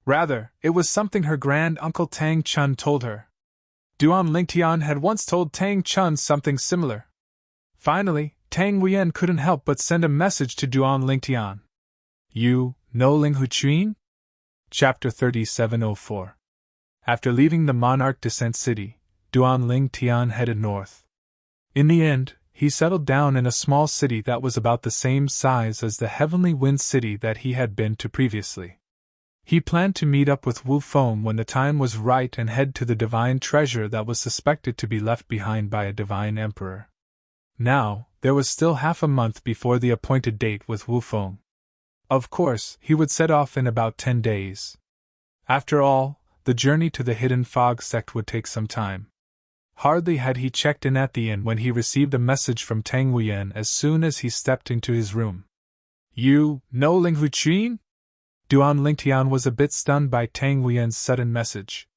S1: Rather, it was something her grand-uncle Tang Chun told her. Duan Lingtian had once told Tang Chun something similar. Finally, Tang Wuyen couldn't help but send a message to Duan Lingtian. You know Linghu Chuyin? Chapter 3704. After leaving the Monarch Descent City, Duan Lingtian headed north. In the end, he settled down in a small city that was about the same size as the Heavenly Wind City that he had been to previously. He planned to meet up with Wu Feng when the time was right and head to the divine treasure that was suspected to be left behind by a divine emperor. Now, there was still half a month before the appointed date with Wu Feng. Of course, he would set off in about 10 days. After all, the journey to the Hidden Fog sect would take some time. Hardly had he checked in at the inn when he received a message from Tang Wuyen as soon as he stepped into his room. You know Ling Huqin? Duan Lingtian was a bit stunned by Tang Wuyen's sudden message.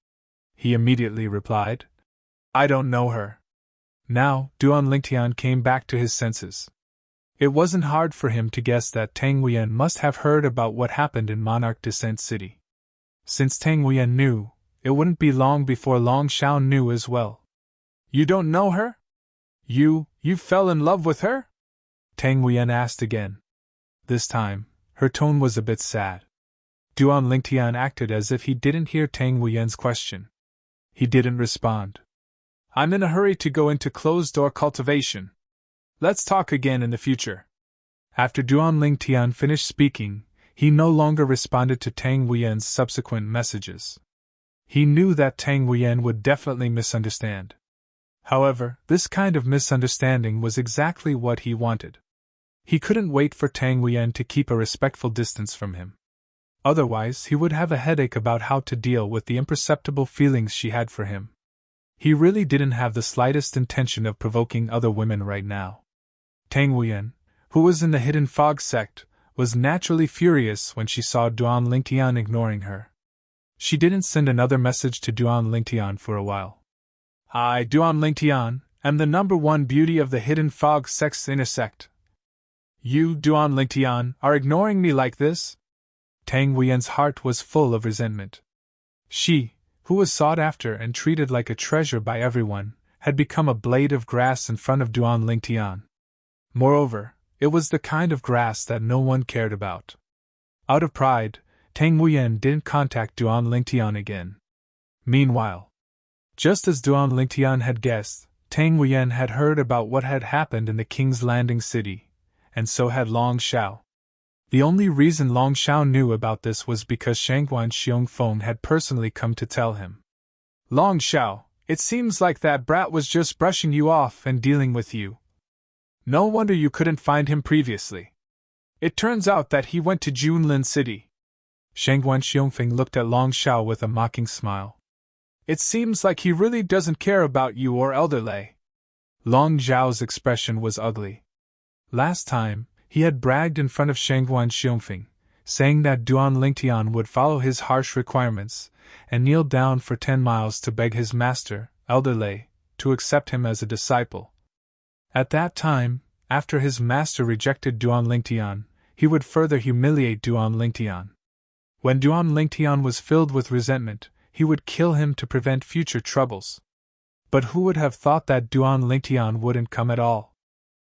S1: He immediately replied, I don't know her. Now, Duan Lingtian came back to his senses. It wasn't hard for him to guess that Tang Wuyen must have heard about what happened in Monarch Descent City. Since Tang Wuyen knew, it wouldn't be long before Long Shao knew as well. You don't know her? You fell in love with her? Tang Wuyen asked again. This time, her tone was a bit sad. Duan Lingtian acted as if he didn't hear Tang Wuyen's question. He didn't respond. I'm in a hurry to go into closed-door cultivation. Let's talk again in the future. After Duan Lingtian finished speaking, he no longer responded to Tang Wuyen's subsequent messages. He knew that Tang Wuyen would definitely misunderstand. However, this kind of misunderstanding was exactly what he wanted. He couldn't wait for Tang Wuyen to keep a respectful distance from him. Otherwise, he would have a headache about how to deal with the imperceptible feelings she had for him. He really didn't have the slightest intention of provoking other women right now. Tang Wuyen, who was in the Hidden Fog sect, was naturally furious when she saw Duan Lingtian ignoring her. She didn't send another message to Duan Lingtian for a while. I, Duan Lingtian, am the #1 beauty of the Hidden Fog sect's inner sect. You, Duan Lingtian, are ignoring me like this? Tang Wuyen's heart was full of resentment. She, who was sought after and treated like a treasure by everyone, had become a blade of grass in front of Duan Lingtian. Moreover, it was the kind of grass that no one cared about. Out of pride, Tang Wuyen didn't contact Duan Lingtian again. Meanwhile, just as Duan Lingtian had guessed, Tang Wuyen had heard about what had happened in the King's Landing city, and so had Long Shao. The only reason Long Shao knew about this was because Shangguan Xiongfeng had personally come to tell him. Long Shao, it seems like that brat was just brushing you off and dealing with you. No wonder you couldn't find him previously. It turns out that he went to Junlin City. Shangguan Xiongfeng looked at Long Shao with a mocking smile. It seems like he really doesn't care about you or Elder Lei. Long Zhao's expression was ugly. Last time, he had bragged in front of Shangguan Xiongfeng, saying that Duan Lingtian would follow his harsh requirements and kneel down for 10 miles to beg his master, Elder Lei, to accept him as a disciple. At that time, after his master rejected Duan Lingtian, he would further humiliate Duan Lingtian. When Duan Lingtian was filled with resentment, he would kill him to prevent future troubles. But who would have thought that Duan Lingtian wouldn't come at all?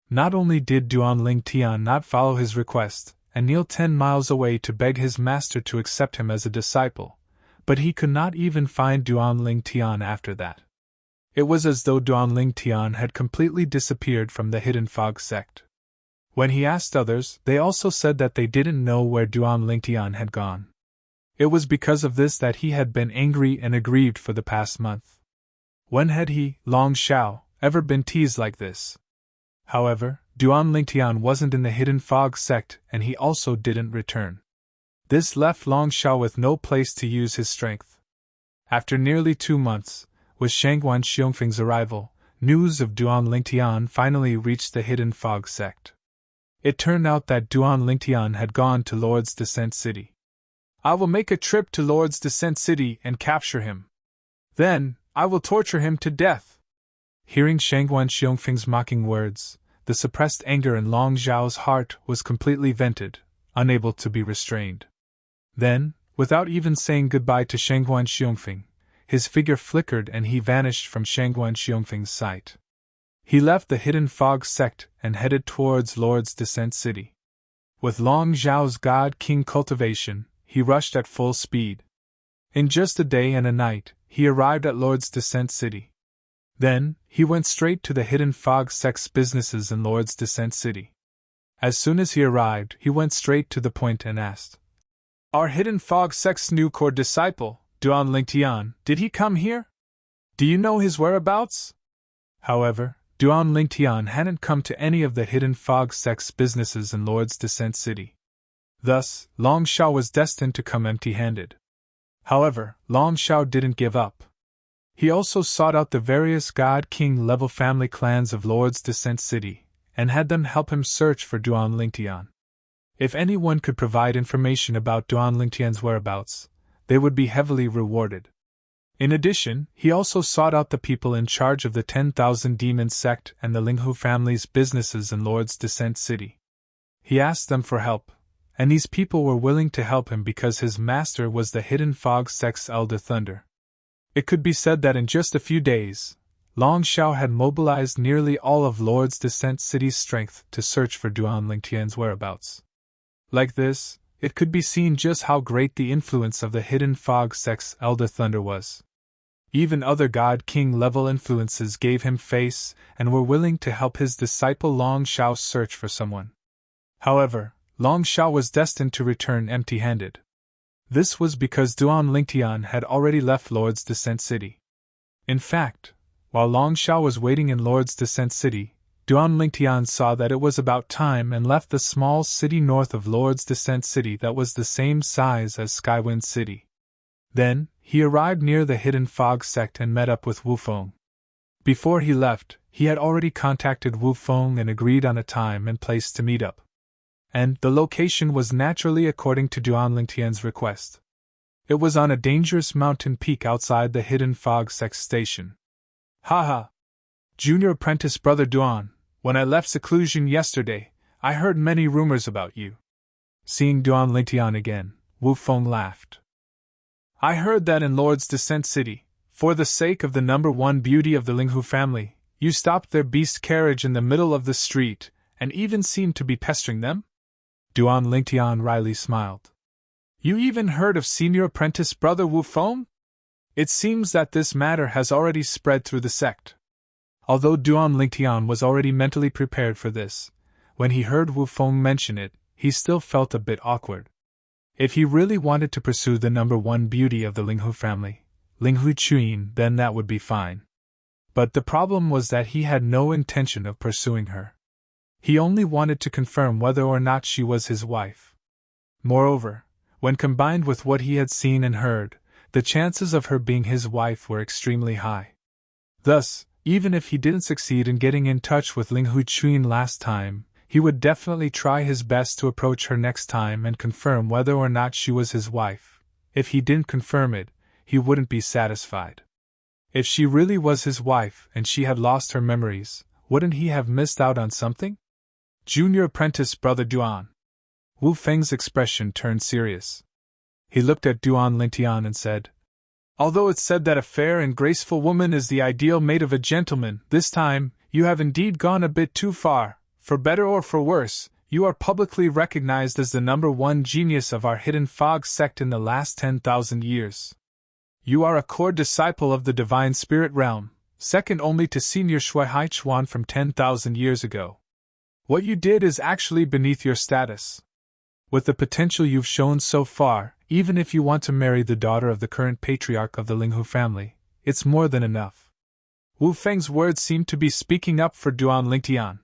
S1: Not only did Duan Lingtian not follow his request and kneel 10 miles away to beg his master to accept him as a disciple, but he could not even find Duan Lingtian after that. It was as though Duan Lingtian had completely disappeared from the Hidden Fog sect. When he asked others, they also said that they didn't know where Duan Lingtian had gone. It was because of this that he had been angry and aggrieved for the past month. When had he, Long Shao, ever been teased like this? However, Duan Lingtian wasn't in the Hidden Fog sect and he also didn't return. This left Long Shao with no place to use his strength. After nearly 2 months, with Shangguan Xiongfeng's arrival, news of Duan Lingtian finally reached the Hidden Fog sect. It turned out that Duan Lingtian had gone to Lord's Descent City. I will make a trip to Lord's Descent City and capture him. Then, I will torture him to death. Hearing Shangguan Xiongfeng's mocking words, the suppressed anger in Long Zhao's heart was completely vented, unable to be restrained. Then, without even saying goodbye to Shangguan Xiongfeng, his figure flickered and he vanished from Shangguan Xiongfeng's sight. He left the Hidden Fog sect and headed towards Lord's Descent City. With Long Zhao's God King cultivation, he rushed at full speed. In just a day and a night, he arrived at Lord's Descent City. Then, he went straight to the Hidden Fog sect's businesses in Lord's Descent City. As soon as he arrived, he went straight to the point and asked, Our Hidden Fog sect's new core disciple, Duan Lingtian, did he come here? Do you know his whereabouts? However, Duan Lingtian hadn't come to any of the Hidden Fog sect's businesses in Lord's Descent City. Thus, Long Shao was destined to come empty-handed. However, Long Shao didn't give up. He also sought out the various God-King level family clans of Lord's Descent City, and had them help him search for Duan Lingtian. If anyone could provide information about Duan Lingtian's whereabouts, they would be heavily rewarded. In addition, he also sought out the people in charge of the 10,000 Demon sect and the Linghu family's businesses in Lord's Descent City. He asked them for help, and these people were willing to help him because his master was the Hidden Fog sect's Elder Thunder. It could be said that in just a few days, Long Shao had mobilized nearly all of Lord's Descent City's strength to search for Duan Lingtian's whereabouts. Like this, it could be seen just how great the influence of the Hidden Fog sect's Elder Thunder was. Even other God-King level influences gave him face and were willing to help his disciple Long Shao search for someone. However, Long Shao was destined to return empty-handed. This was because Duan Lingtian had already left Lord's Descent City. In fact, while Long Shao was waiting in Lord's Descent City, Duan Lingtian saw that it was about time and left the small city north of Lord's Descent City that was the same size as Skywind City. Then, he arrived near the Hidden Fog sect and met up with Wu Feng. Before he left, he had already contacted Wu Feng and agreed on a time and place to meet up. And the location was naturally according to Duan Lingtian's request. It was on a dangerous mountain peak outside the Hidden Fog sect station. Haha! Junior apprentice brother Duan, when I left seclusion yesterday, I heard many rumors about you. Seeing Duan Lingtian again, Wu Feng laughed. I heard that in Lord's Descent City, for the sake of the number one beauty of the Linghu family, you stopped their beast carriage in the middle of the street, and even seemed to be pestering them? Duan Lingtian wryly smiled. You even heard of senior apprentice brother Wu Feng? It seems that this matter has already spread through the sect. Although Duan Lingtian was already mentally prepared for this, when he heard Wu Feng mention it, he still felt a bit awkward. If he really wanted to pursue the number one beauty of the Linghu family, Linghu Chuyin, then that would be fine. But the problem was that he had no intention of pursuing her. He only wanted to confirm whether or not she was his wife. Moreover, when combined with what he had seen and heard, the chances of her being his wife were extremely high. Thus, even if he didn't succeed in getting in touch with Linghu Chuyin last time, he would definitely try his best to approach her next time and confirm whether or not she was his wife. If he didn't confirm it, he wouldn't be satisfied. If she really was his wife and she had lost her memories, wouldn't he have missed out on something? Junior apprentice brother Duan. Wu Feng's expression turned serious. He looked at Duan Lingtian and said, Although it's said that a fair and graceful woman is the ideal mate of a gentleman, this time, you have indeed gone a bit too far. For better or for worse, you are publicly recognized as the number one genius of our Hidden Fog sect in the last 10,000 years. You are a core disciple of the Divine Spirit Realm, second only to Senior Shui Haichuan from 10,000 years ago. What you did is actually beneath your status. With the potential you've shown so far, even if you want to marry the daughter of the current patriarch of the Linghu family, it's more than enough. Wu Feng's words seemed to be speaking up for Duan Lingtian.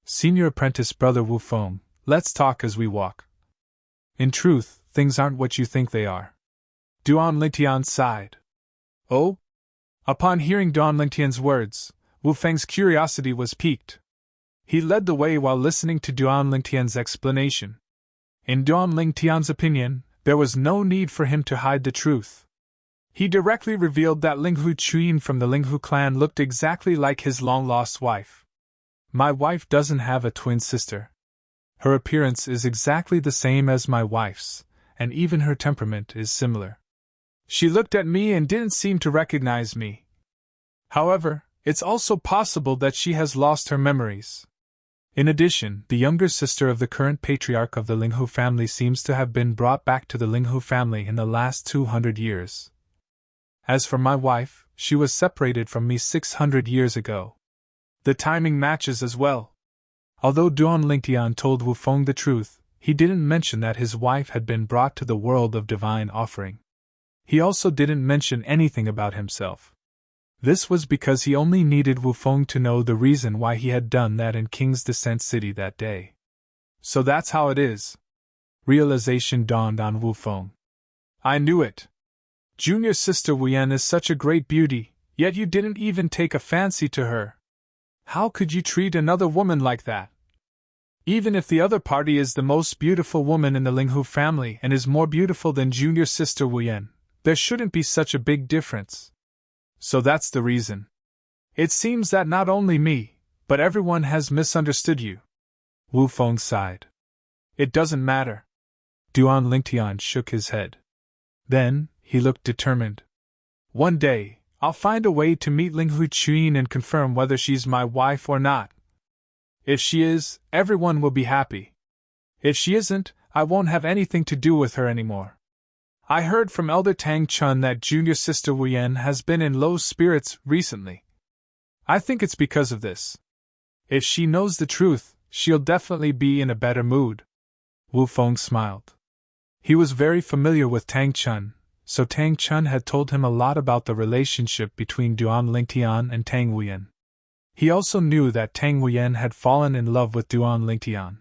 S1: Senior apprentice brother Wu Feng, let's talk as we walk. In truth, things aren't what you think they are. Duan Lingtian sighed. Oh? Upon hearing Duan Lingtian's words, Wu Feng's curiosity was piqued. He led the way while listening to Duan Lingtian's explanation. In Duan Lingtian's opinion, there was no need for him to hide the truth. He directly revealed that Linghu Chuyin from the Linghu clan looked exactly like his long-lost wife. My wife doesn't have a twin sister. Her appearance is exactly the same as my wife's, and even her temperament is similar. She looked at me and didn't seem to recognize me. However, it's also possible that she has lost her memories. In addition, the younger sister of the current patriarch of the Linghu family seems to have been brought back to the Linghu family in the last 200 years. As for my wife, she was separated from me 600 years ago. The timing matches as well. Although Duan Lingtian told Wu Feng the truth, he didn't mention that his wife had been brought to the world of divine offering. He also didn't mention anything about himself. This was because he only needed Wu Feng to know the reason why he had done that in King's Descent City that day. So that's how it is. Realization dawned on Wu Feng. I knew it. Junior sister Wuyen is such a great beauty, yet you didn't even take a fancy to her. How could you treat another woman like that? Even if the other party is the most beautiful woman in the Linghu family and is more beautiful than junior sister Wuyen, there shouldn't be such a big difference. So that's the reason. It seems that not only me, but everyone has misunderstood you. Wu Feng sighed. It doesn't matter. Duan Lingtian shook his head. Then, he looked determined. One day, I'll find a way to meet Linghu Chuyin and confirm whether she's my wife or not. If she is, everyone will be happy. If she isn't, I won't have anything to do with her anymore. I heard from Elder Tang Chun that junior sister Wuyen has been in low spirits recently. I think it's because of this. If she knows the truth, she'll definitely be in a better mood. Wu Feng smiled. He was very familiar with Tang Chun, so Tang Chun had told him a lot about the relationship between Duan Lingtian and Tang Wuyen. He also knew that Tang Wuyen had fallen in love with Duan Lingtian.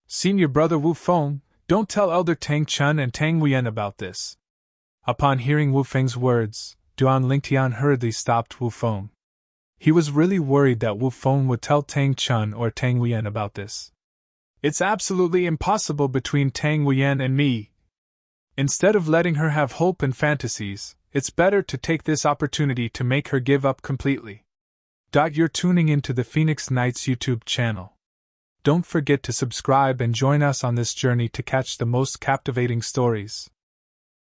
S1: Senior brother Wu Feng, don't tell Elder Tang Chun and Tang Wuyen about this. Upon hearing Wu Feng's words, Duan Lingtian hurriedly stopped Wu Feng. He was really worried that Wu Feng would tell Tang Chun or Tang Wuyen about this. It's absolutely impossible between Tang Wuyen and me. Instead of letting her have hope and fantasies, it's better to take this opportunity to make her give up completely. You're tuning into the Phoenix Nights YouTube channel. Don't forget to subscribe and join us on this journey to catch the most captivating stories.